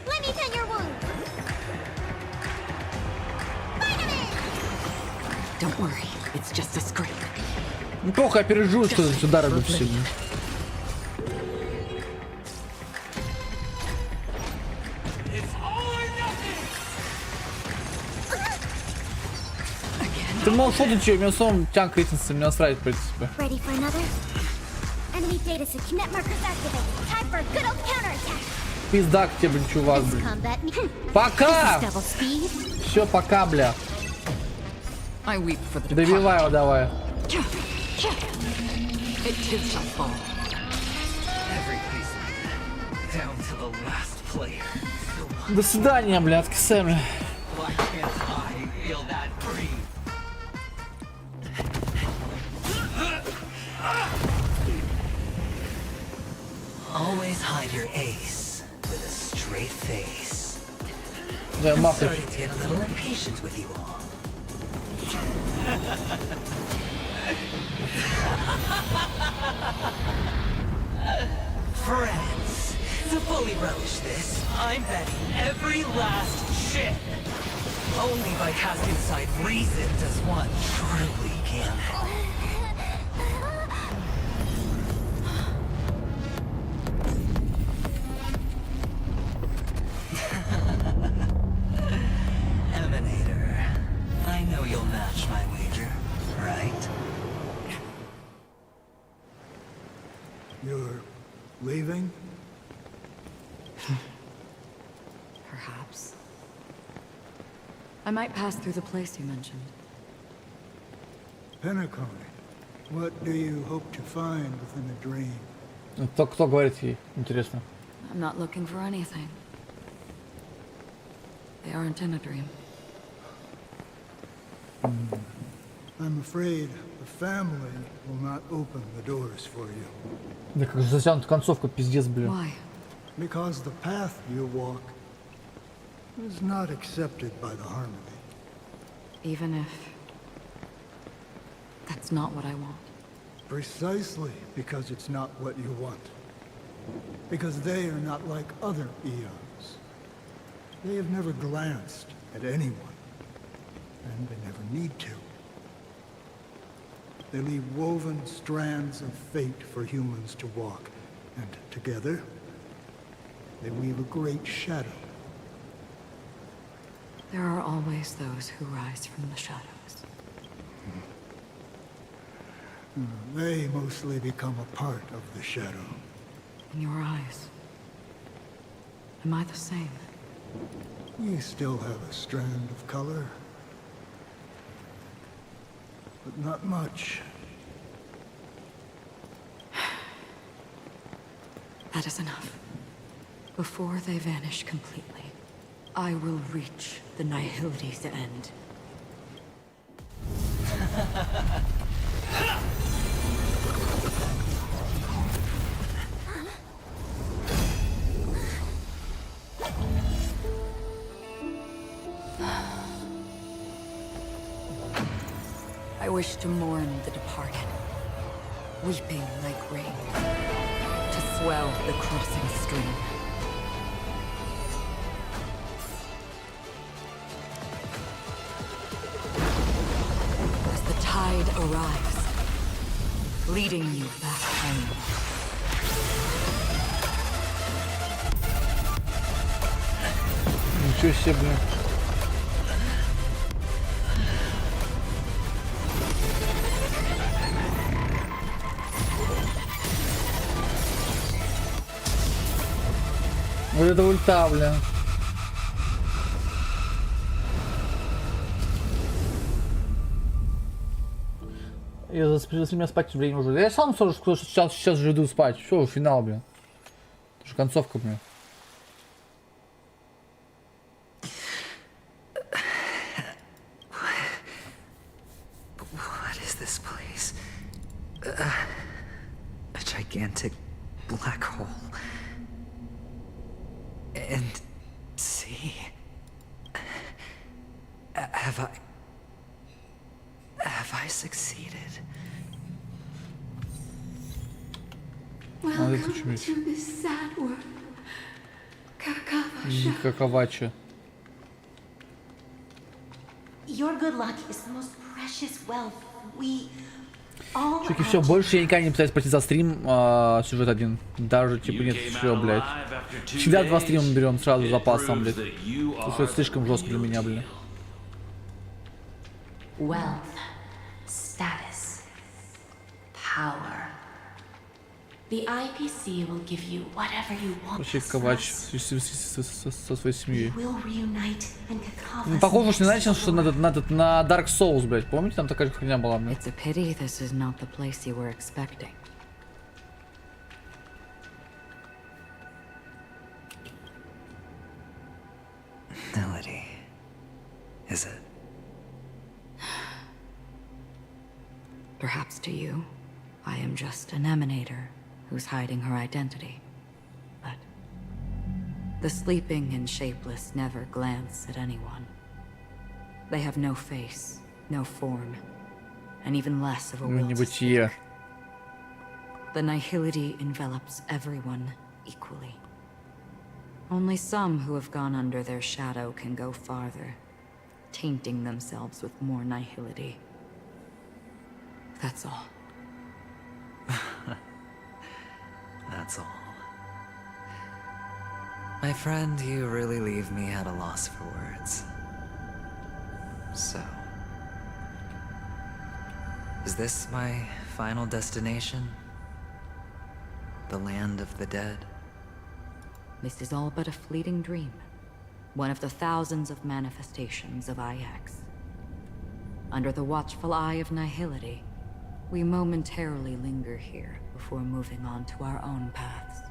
Speaker 14: Let me tend your wound.
Speaker 5: Don't worry, it's just a scrape.
Speaker 1: Неплохо опережу, что сюда идут все. Ты мол, что ты че? У меня сам тянк рейтинг, меня насрать, в принципе.
Speaker 14: Ready for another? Enemy data net markers activated. Time for a good old counterattack.
Speaker 1: Пиздак тебе, блин, чувак, блин. Пока! Все, пока, бля. Добивай его, давай. До свидания, бля, откисай, бля.
Speaker 2: Always hide your ace with a straight face.
Speaker 1: Да,
Speaker 2: I'm
Speaker 1: мапы.
Speaker 2: starting to get a little impatient with you all. Friends, to fully relish this, I'm betting every last shit. Only by casting aside reason does one truly gamble. Emanator, I know you'll match my wager, right?
Speaker 10: You're leaving?
Speaker 5: Perhaps. I might pass through the place you mentioned.
Speaker 10: Penacony. What do you hope to find within a dream?
Speaker 1: Кто говорит ей? Интересно.
Speaker 5: I'm not looking for anything. They aren't in a dream.
Speaker 10: I'm afraid the family will not open the doors for you.
Speaker 1: Да как же затянута концовка, пиздец, блин.
Speaker 5: Why?
Speaker 10: Because the path you walk is not accepted by the Harmony.
Speaker 5: Even if that's not what I want.
Speaker 10: Precisely because it's not what you want. Because they are not like other eons. They have never glanced at anyone. And they never need to. They leave woven strands of fate for humans to walk. And together, they weave a great shadow.
Speaker 5: There are always those who rise from the shadows.
Speaker 10: They mostly become a part of the shadow.
Speaker 5: In your eyes, am I the same?
Speaker 10: You still have a strand of color. But not much.
Speaker 5: That is enough. Before they vanish completely, I will reach the Nihility's end. I wish to mourn the departed, weeping like rain, to swell the crossing stream. As the tide arrives, leading you back home.
Speaker 1: Ничего себе, блин. Вот это ульта, бля. Я заспрятался меня спать время уже. Я сам сейчас же иду спать. Все, финал, бля. Это же концовка, бля.
Speaker 2: a gigantic black hole. And see, have I succeeded?
Speaker 1: Welcome
Speaker 7: to this sad world,
Speaker 1: Каковача.
Speaker 13: Your good luck is the most precious wealth we all
Speaker 1: Чуваки, все, больше я никогда не пытаюсь пройти за стрим сюжет один. Даже типа нет чего, блядь. Всегда 2 стрима берем сразу запасом, блядь. Это слишком жестко для меня, блядь.
Speaker 20: Wealth, status, power. The IPC will give you whatever you want.
Speaker 1: Вообще Ковач со своей семьей.
Speaker 13: will reunite and cacophony.
Speaker 1: Похоже, что не начал, что на Dark Souls, блядь. Помните, там такая же херня была, блядь?
Speaker 5: It's a pity this is not the place you were expecting.
Speaker 2: Melody, is it?
Speaker 5: Perhaps to you, I am just an emanator who's hiding her identity. But the sleeping and shapeless never glance at anyone. They have no face, no form, and even less of a will to speak. The nihility envelops everyone equally. Only some who have gone under their shadow can go farther, tainting themselves with more nihility. That's all.
Speaker 2: That's all. My friend, you really leave me at a loss for words. So, is this my final destination? The land of the dead?
Speaker 5: This is all but a fleeting dream. One of the thousands of manifestations of IX. Under the watchful eye of nihility, we momentarily linger here before moving on to our own paths.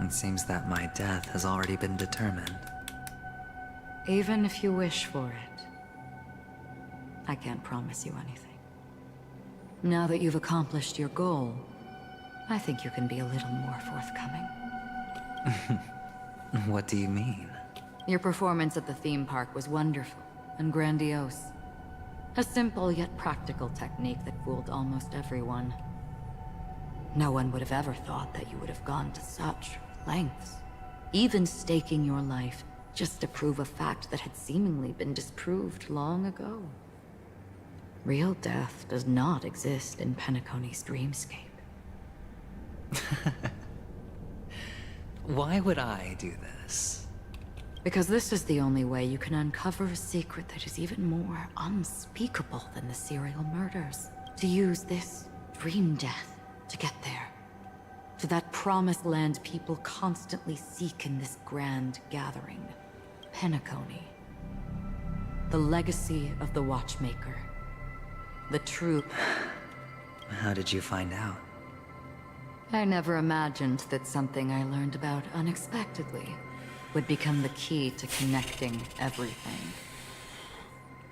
Speaker 2: It seems that my death has already been determined.
Speaker 5: Even if you wish for it, I can't promise you anything. Now that you've accomplished your goal, I think you can be a little more forthcoming.
Speaker 2: What do you mean?
Speaker 5: Your performance at the theme park was wonderful and grandiose. A simple yet practical technique that fooled almost everyone. No one would have ever thought that you would have gone to such lengths, even staking your life just to prove a fact that had seemingly been disproved long ago. Real death does not exist in Penacony's dreamscape.
Speaker 2: Why would I do this?
Speaker 5: Because this is the only way you can uncover a secret that is even more unspeakable than the serial murders. To use this dream death to get there. To that promised land people constantly seek in this grand gathering. Penacony. The legacy of the Watchmaker. The true...
Speaker 2: How did you find out?
Speaker 5: I never imagined that something I learned about unexpectedly would become the key to connecting everything.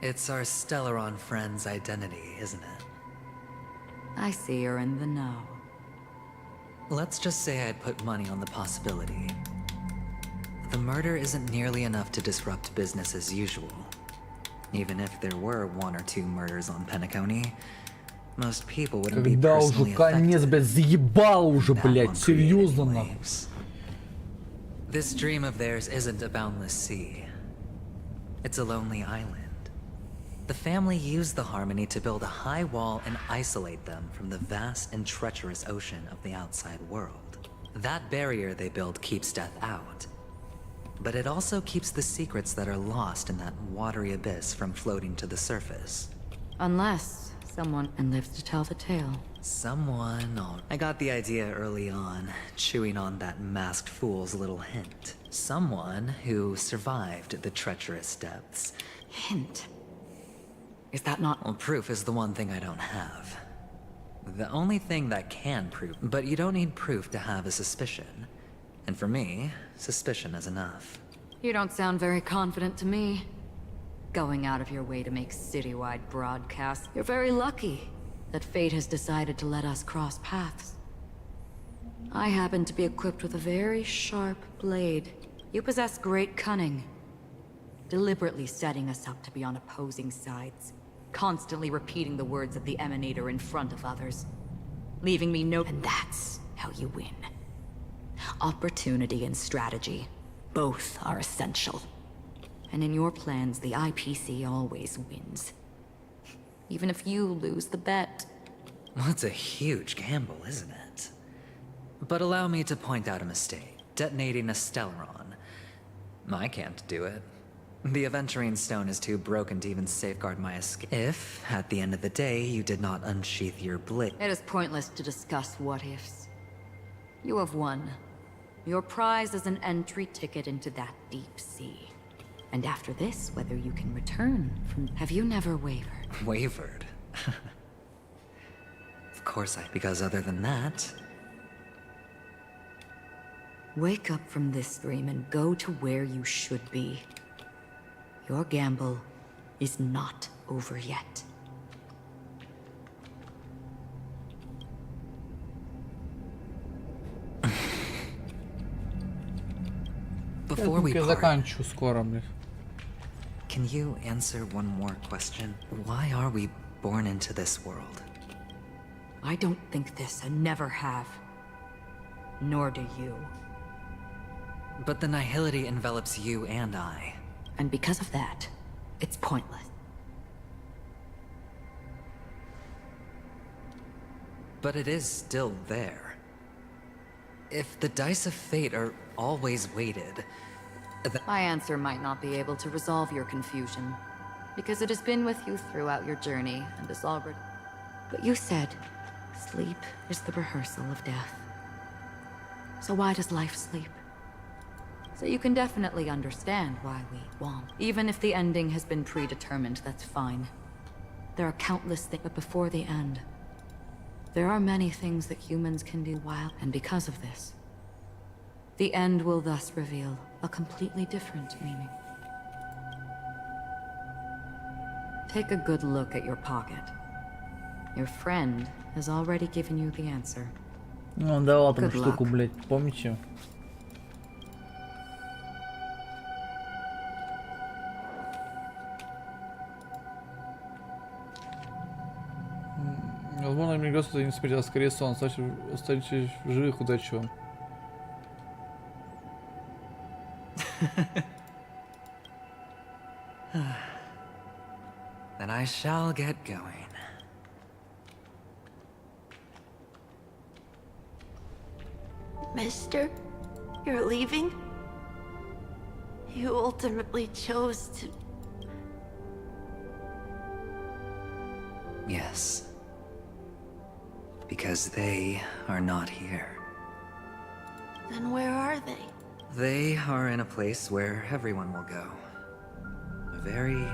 Speaker 2: It's our Stellaron friend's identity, isn't it?
Speaker 5: I see you're in the know.
Speaker 2: Let's just say I'd put money on the possibility. The murder isn't nearly enough to disrupt business as usual. Even if there were 1 or 2 murders on Penacony, most people wouldn't be
Speaker 1: Когда уже
Speaker 2: personally
Speaker 1: конец, блядь, заебал уже, блядь, серьезно нахуй.
Speaker 2: This dream of theirs isn't a boundless sea. It's a lonely island. The family used the Harmony to build a high wall and isolate them from the vast and treacherous ocean of the outside world. That barrier they built keeps death out. But it also keeps the secrets that are lost in that watery abyss from floating to the surface.
Speaker 5: Unless someone lives to tell the tale.
Speaker 2: Someone... I got the idea early on, chewing on that masked fool's little hint. Someone who survived the treacherous depths.
Speaker 5: Hint? Is that not...
Speaker 2: Well, proof is the one thing I don't have. The only thing that can prove... But you don't need proof to have a suspicion. And for me, suspicion is enough.
Speaker 5: You don't sound very confident to me. Going out of your way to make citywide broadcasts. You're very lucky. that fate has decided to let us cross paths. I happen to be equipped with a very sharp blade. You possess great cunning, deliberately setting us up to be on opposing sides, constantly repeating the words of the Emanator in front of others, leaving me no— And that's how you win. Opportunity and strategy, both are essential. And in your plans, the IPC always wins. Even if you lose the bet.
Speaker 2: Well, it's a huge gamble, isn't it? But allow me to point out a mistake. Detonating a Stellaron. I can't do it. The Aventurine Stone is too broken to even safeguard my escape. If, at the end of the day, you did not unsheath your blade.
Speaker 5: It is pointless to discuss what-ifs. You have won. Your prize is an entry ticket into that deep sea. And after this, whether you can return from— Have you never wavered?
Speaker 2: Wavered? Of course because other than that...
Speaker 5: Wake up from this dream and go to where you should be. Your gamble is not over yet.
Speaker 2: Before we
Speaker 1: Я
Speaker 2: part,
Speaker 1: заканчиваю скоро, блядь.
Speaker 2: can you answer one more question? Why are we born into this world?
Speaker 5: I don't think this and never have. Nor do you.
Speaker 2: But the nihility envelops you and I.
Speaker 5: And because of that, it's pointless.
Speaker 2: But it is still there. If the dice of fate are always weighted,
Speaker 5: My answer might not be able to resolve your confusion, because it has been with you throughout your journey and is already— But you said, sleep is the rehearsal of death. So why does life sleep? So you can definitely understand why we want. Even if the ending has been predetermined, that's fine. There are countless things, but before the end, there are many things that humans can do while— And because of this, the end will thus reveal a completely different meaning. Take a good look at your pocket. Your friend has already given you the answer.
Speaker 1: Ну, он давал там
Speaker 5: Good
Speaker 1: штуку,
Speaker 5: luck.
Speaker 1: блядь, помните? Возможно, мне кажется, это не смерть, а скорее сон. Останьтесь в живых, удачи вам.
Speaker 2: then I shall get going.
Speaker 6: Mister, you're leaving? You ultimately chose to...
Speaker 2: Yes. Because they are not here.
Speaker 6: Then where are they?
Speaker 2: They are in a place where everyone will go. A very,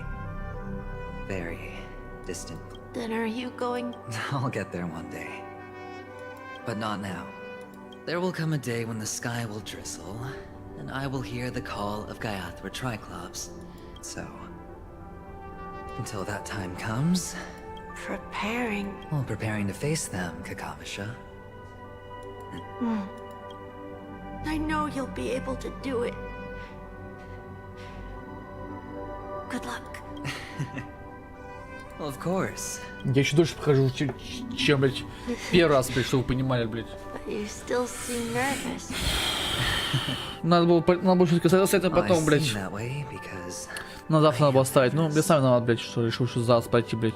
Speaker 2: very distant.
Speaker 6: Then are you going?
Speaker 2: I'll get there one day. But not now. There will come a day when the sky will drizzle, and I will hear the call of Gaiathra Triclops. So, until that time comes...
Speaker 6: Preparing.
Speaker 2: Well, preparing to face them, Kakavasha.
Speaker 6: I know you'll be able to do it. Good luck.
Speaker 2: Of course.
Speaker 1: Я еще дольше прохожу, чем, блядь, первый раз, блядь, чтобы вы понимали, блядь.
Speaker 6: But you still seem nervous.
Speaker 1: Надо было все-таки согласиться потом, блядь. На завтра надо было оставить. Ну, я сам виноват, блядь, что решил еще за раз пройти, блядь.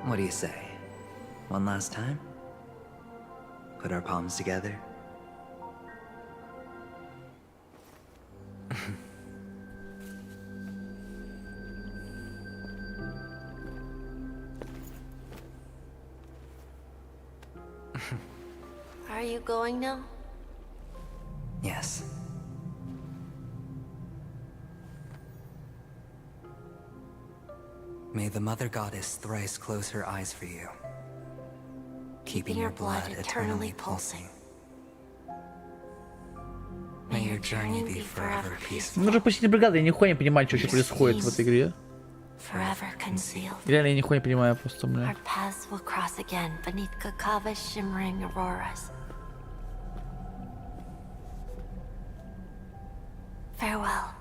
Speaker 2: What do you say? One last time? Put our palms together?
Speaker 6: Are you going now?
Speaker 2: Yes. May the Mother Goddess thrice close her eyes for you, keeping your blood eternally pulsing. May your journey be forever peaceful.
Speaker 1: Ну, уже почти бригада, я нихуя не понимаю, что вообще происходит в этой игре.
Speaker 6: forever concealed.
Speaker 1: Реально, я нихуя не понимаю просто, бля.
Speaker 6: Our paths will cross again beneath Kakava's shimmering auroras. Farewell,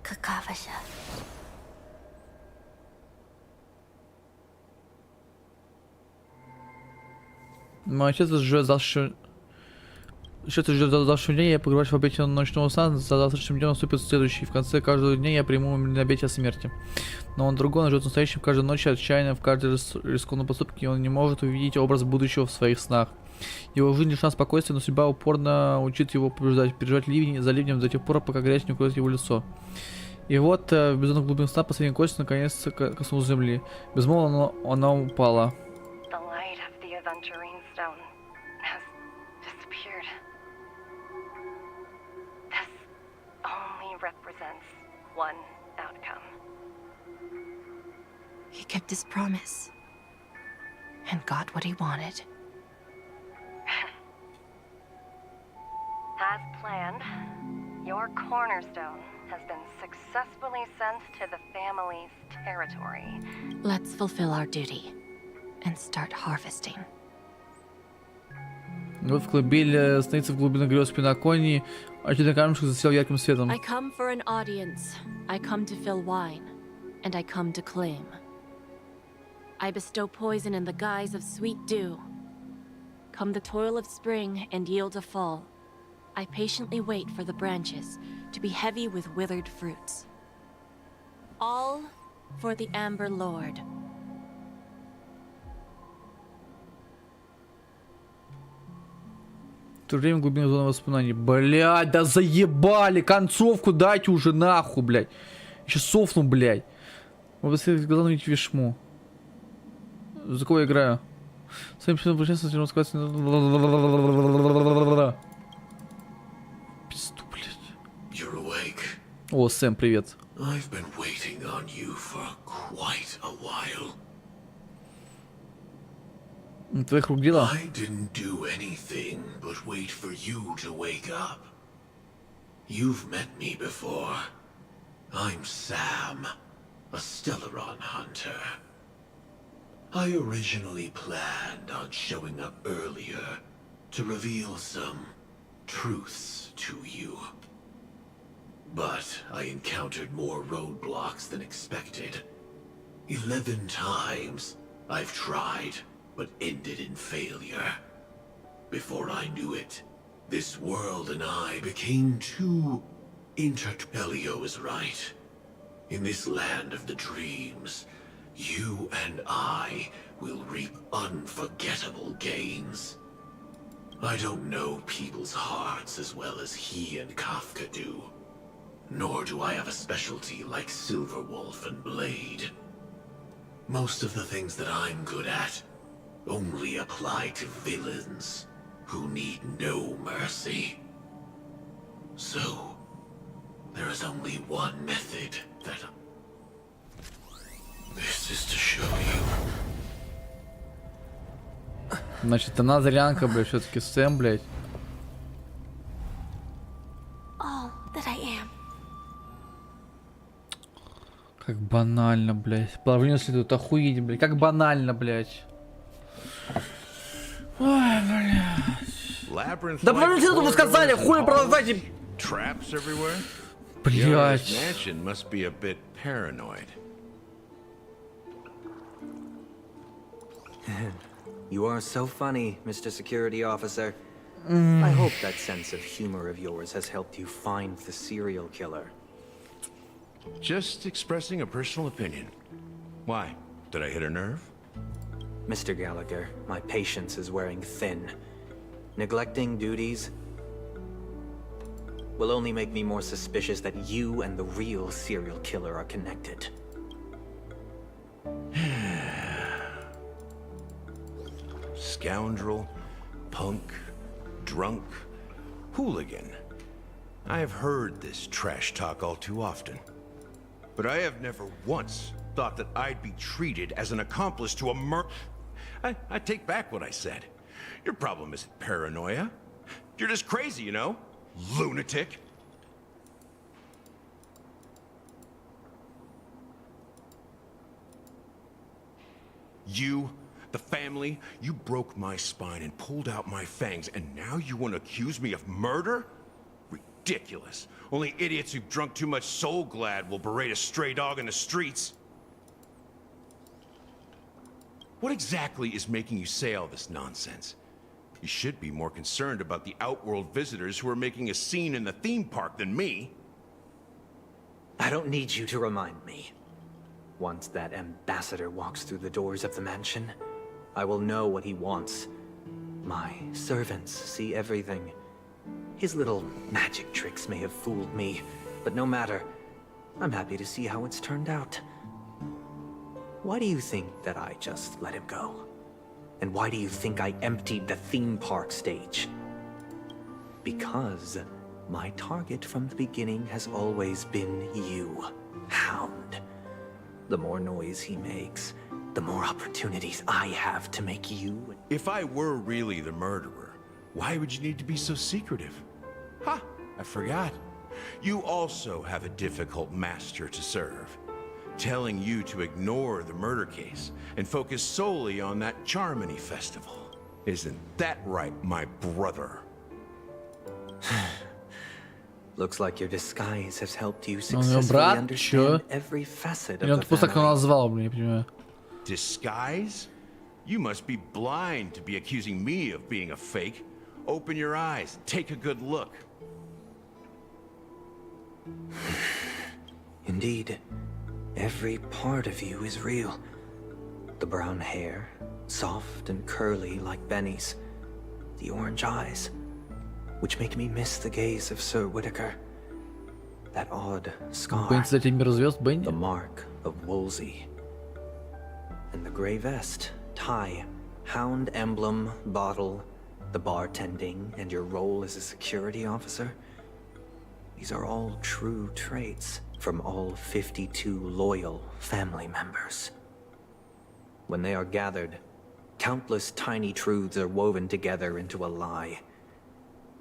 Speaker 6: Kakavasha.
Speaker 1: Мой отец ждет завтрашнего... Отец ждет завтрашнего дня, я погружаюсь в объятия ночного сна, за завтрашним днем наступит следующий. В конце каждого дня я приму объятия смерти. Но он другой, он живет настоящим в каждой ночи, отчаянно, в каждой рискованной поступке, и он не может увидеть образ будущего в своих снах. Его жизнь лишена спокойствия, но судьба упорно учит его побеждать, переживать ливень за ливнем до тех пор, пока грязь не укроет его лицо. И вот в бездонных глубинах сна последняя кость наконец коснулась земли. Безмолвно она упала.
Speaker 20: One outcome. He kept his promise and got what he wanted. As planned, your cornerstone has been successfully sent to the family's territory. Let's fulfill our duty and start harvesting.
Speaker 1: Вот в колыбель становится в глубинах грез спина кони, очередной камешек засиял ярким светом.
Speaker 20: I come for an audience. I come to fill wine, and I come to claim. I bestow poison in the guise of sweet dew. Come the toil of spring and yield a fall. I patiently wait for the branches to be heavy with withered fruits. All for the Amber Lord.
Speaker 1: В то же время глубина зоны воспоминаний. Блядь, да заебали! Концовку дайте уже нахуй, блядь. Еще софну, блядь. Вы быстрее глаза увидите вишму. За кого я играю? Своим писанием получается, что сказать... Пизду, блядь.
Speaker 4: You're awake.
Speaker 1: О, Сэм, привет.
Speaker 4: I've been waiting on you for quite a while.
Speaker 1: Твоих рук дело?
Speaker 4: I didn't do anything but wait for you to wake up. You've met me before. I'm Sam, a Stellaron hunter. I originally planned on showing up earlier to reveal some truths to you. But I encountered more roadblocks than expected. 11 times I've tried, but ended in failure. Before I knew it, this world and I became too Elio is right. In this land of the dreams, you and I will reap unforgettable gains. I don't know people's hearts as well as he and Kafka do. Nor do I have a specialty like Silverwolf and Blade. Most of the things that I'm good at only apply to villains who need no mercy. So, there is only one method that... This is to show you.
Speaker 1: Значит, она зрянка, блядь, все-таки Сэм, блядь.
Speaker 6: All that I am.
Speaker 1: Как банально, блядь. Половину следует охуеть, блядь. Как банально, блядь. Ой, блядь. Да половину следует вы сказали, хуй продолжайте.
Speaker 4: Traps everywhere?
Speaker 1: Блядь.
Speaker 4: Your mansion must be a bit paranoid.
Speaker 12: You are so funny, Mr. Security Officer. I hope that sense of humor of yours has helped you find the serial killer.
Speaker 4: Just expressing a personal opinion. Why? Did I hit a nerve?
Speaker 12: Mr. Gallagher, my patience is wearing thin. Neglecting duties will only make me more suspicious that you and the real serial killer are connected.
Speaker 4: Scoundrel, punk, drunk, hooligan. I have heard this trash talk all too often. But I have never once thought that I'd be treated as an accomplice to a murder. I take back what I said. Your problem isn't paranoia. You're just crazy, you know? Lunatic. You, the family, you broke my spine and pulled out my fangs, and now you want to accuse me of murder? Ridiculous. Only idiots who've drunk too much Soul Glad will berate a stray dog in the streets. What exactly is making you say all this nonsense? You should be more concerned about the Outworld visitors who are making a scene in the theme park than me.
Speaker 12: I don't need you to remind me. Once that ambassador walks through the doors of the mansion, I will know what he wants. My servants see everything. His little magic tricks may have fooled me, but no matter. I'm happy to see how it's turned out. Why do you think that I just let him go? And why do you think I emptied the theme park stage? Because my target from the beginning has always been you, Hound. The more noise he makes, the more opportunities I have to make you...
Speaker 4: If I were really the murderer, why would you need to be so secretive? Ha! I forgot. You also have a difficult master to serve. Telling you to ignore the murder case and focus solely on that Charmony festival. Isn't that right, my brother?
Speaker 12: Looks like your disguise has helped you
Speaker 1: Он ее
Speaker 12: successfully
Speaker 1: брат,
Speaker 12: understand
Speaker 1: чё?
Speaker 12: every facet
Speaker 1: Или
Speaker 12: of
Speaker 1: он
Speaker 12: the
Speaker 1: просто так его
Speaker 12: family.
Speaker 1: назвал, блин, я понимаю.
Speaker 4: Disguise? You must be blind to be accusing me of being a fake. Open your eyes, take a good look.
Speaker 12: Indeed, every part of you is real. The brown hair, soft and curly like Benny's. The orange eyes, which make me miss the gaze of Sir Whitaker. That odd scar,
Speaker 1: Бенни, кстати, мир звезд, Бенни.
Speaker 12: the mark of Wolsey. And the gray vest, tie, hound emblem, bottle, the bartending, and your role as a security officer. These are all true traits from all 52 loyal family members. When they are gathered, countless tiny truths are woven together into a lie.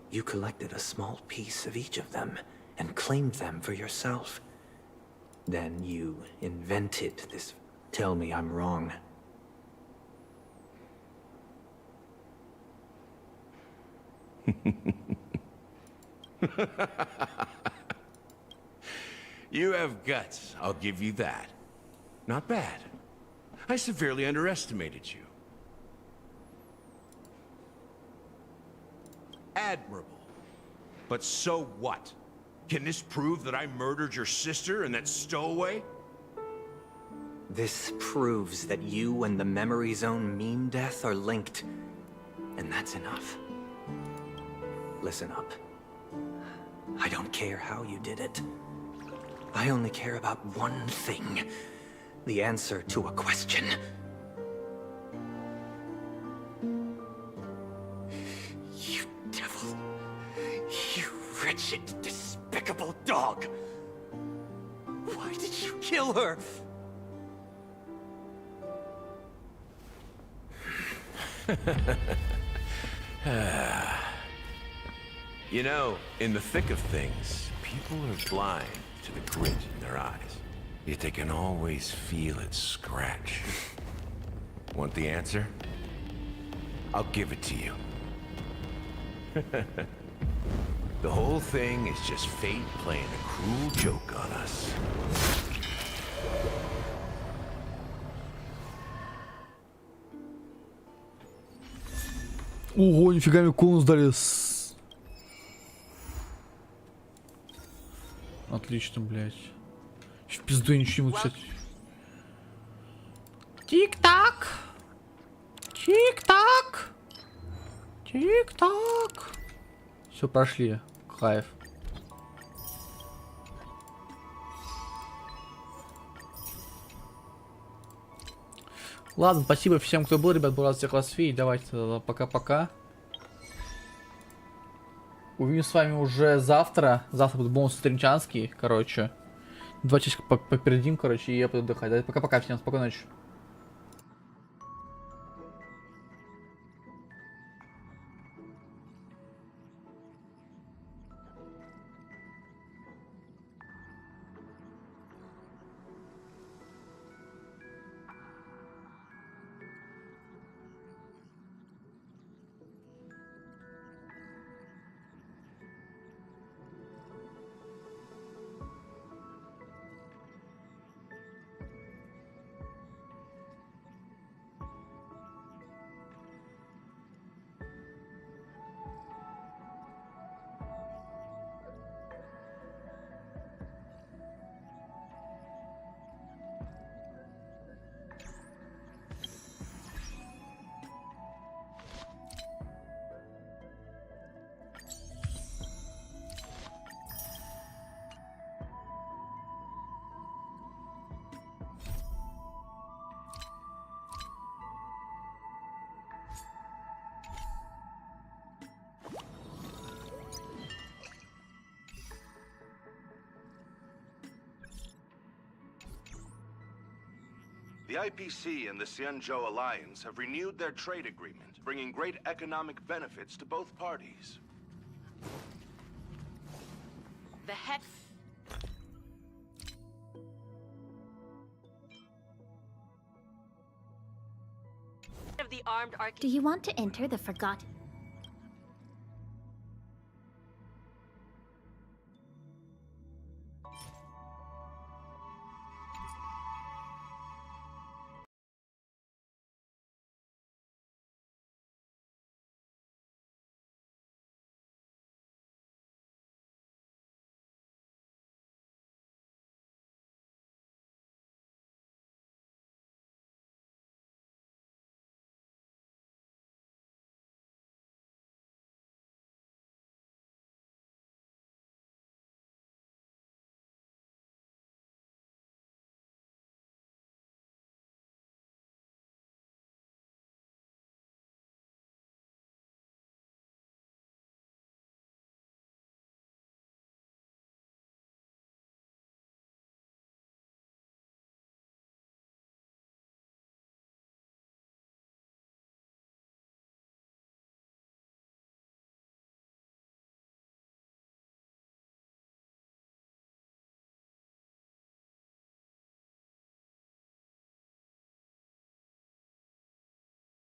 Speaker 12: You collected a small piece of each of them and claimed them for yourself. Then you invented this. Tell me I'm wrong.
Speaker 4: You have guts, I'll give you that. Not bad. I severely underestimated you. Admirable. But so what? Can this prove that I murdered your sister and that stowaway?
Speaker 12: This proves that you and the Memory Zone meme death are linked. And that's enough. Listen up. I don't care how you did it. I only care about one thing. The answer to a question. You devil. You wretched, despicable dog. Why did you kill her?
Speaker 4: You know, in the thick of things, people are blind to the grit in their eyes. Yet they can always feel it scratch. Want the answer? I'll give it to you. The whole thing is just fate playing a cruel joke on us.
Speaker 1: Ого, нифига мне комнату сдали. Отлично, блядь. В пизду я ничего не могу писать. Тик-так! Тик-так! Тик-так! Все, прошли. Кайф. Ладно, спасибо всем, кто был, ребят. Был рад всех вас видеть. Давайте пока-пока. Увидимся с вами уже завтра. Завтра будет бонус стринчанский, короче. 2 часика попередим, короче, и я пойду отдыхать. Давайте пока-пока всем. Спокойной ночи.
Speaker 15: The IPC and the Xianzhou Alliance have renewed their trade agreement, bringing great economic benefits to both parties.
Speaker 18: The head of the armed
Speaker 11: Do you want to enter the Forgotten?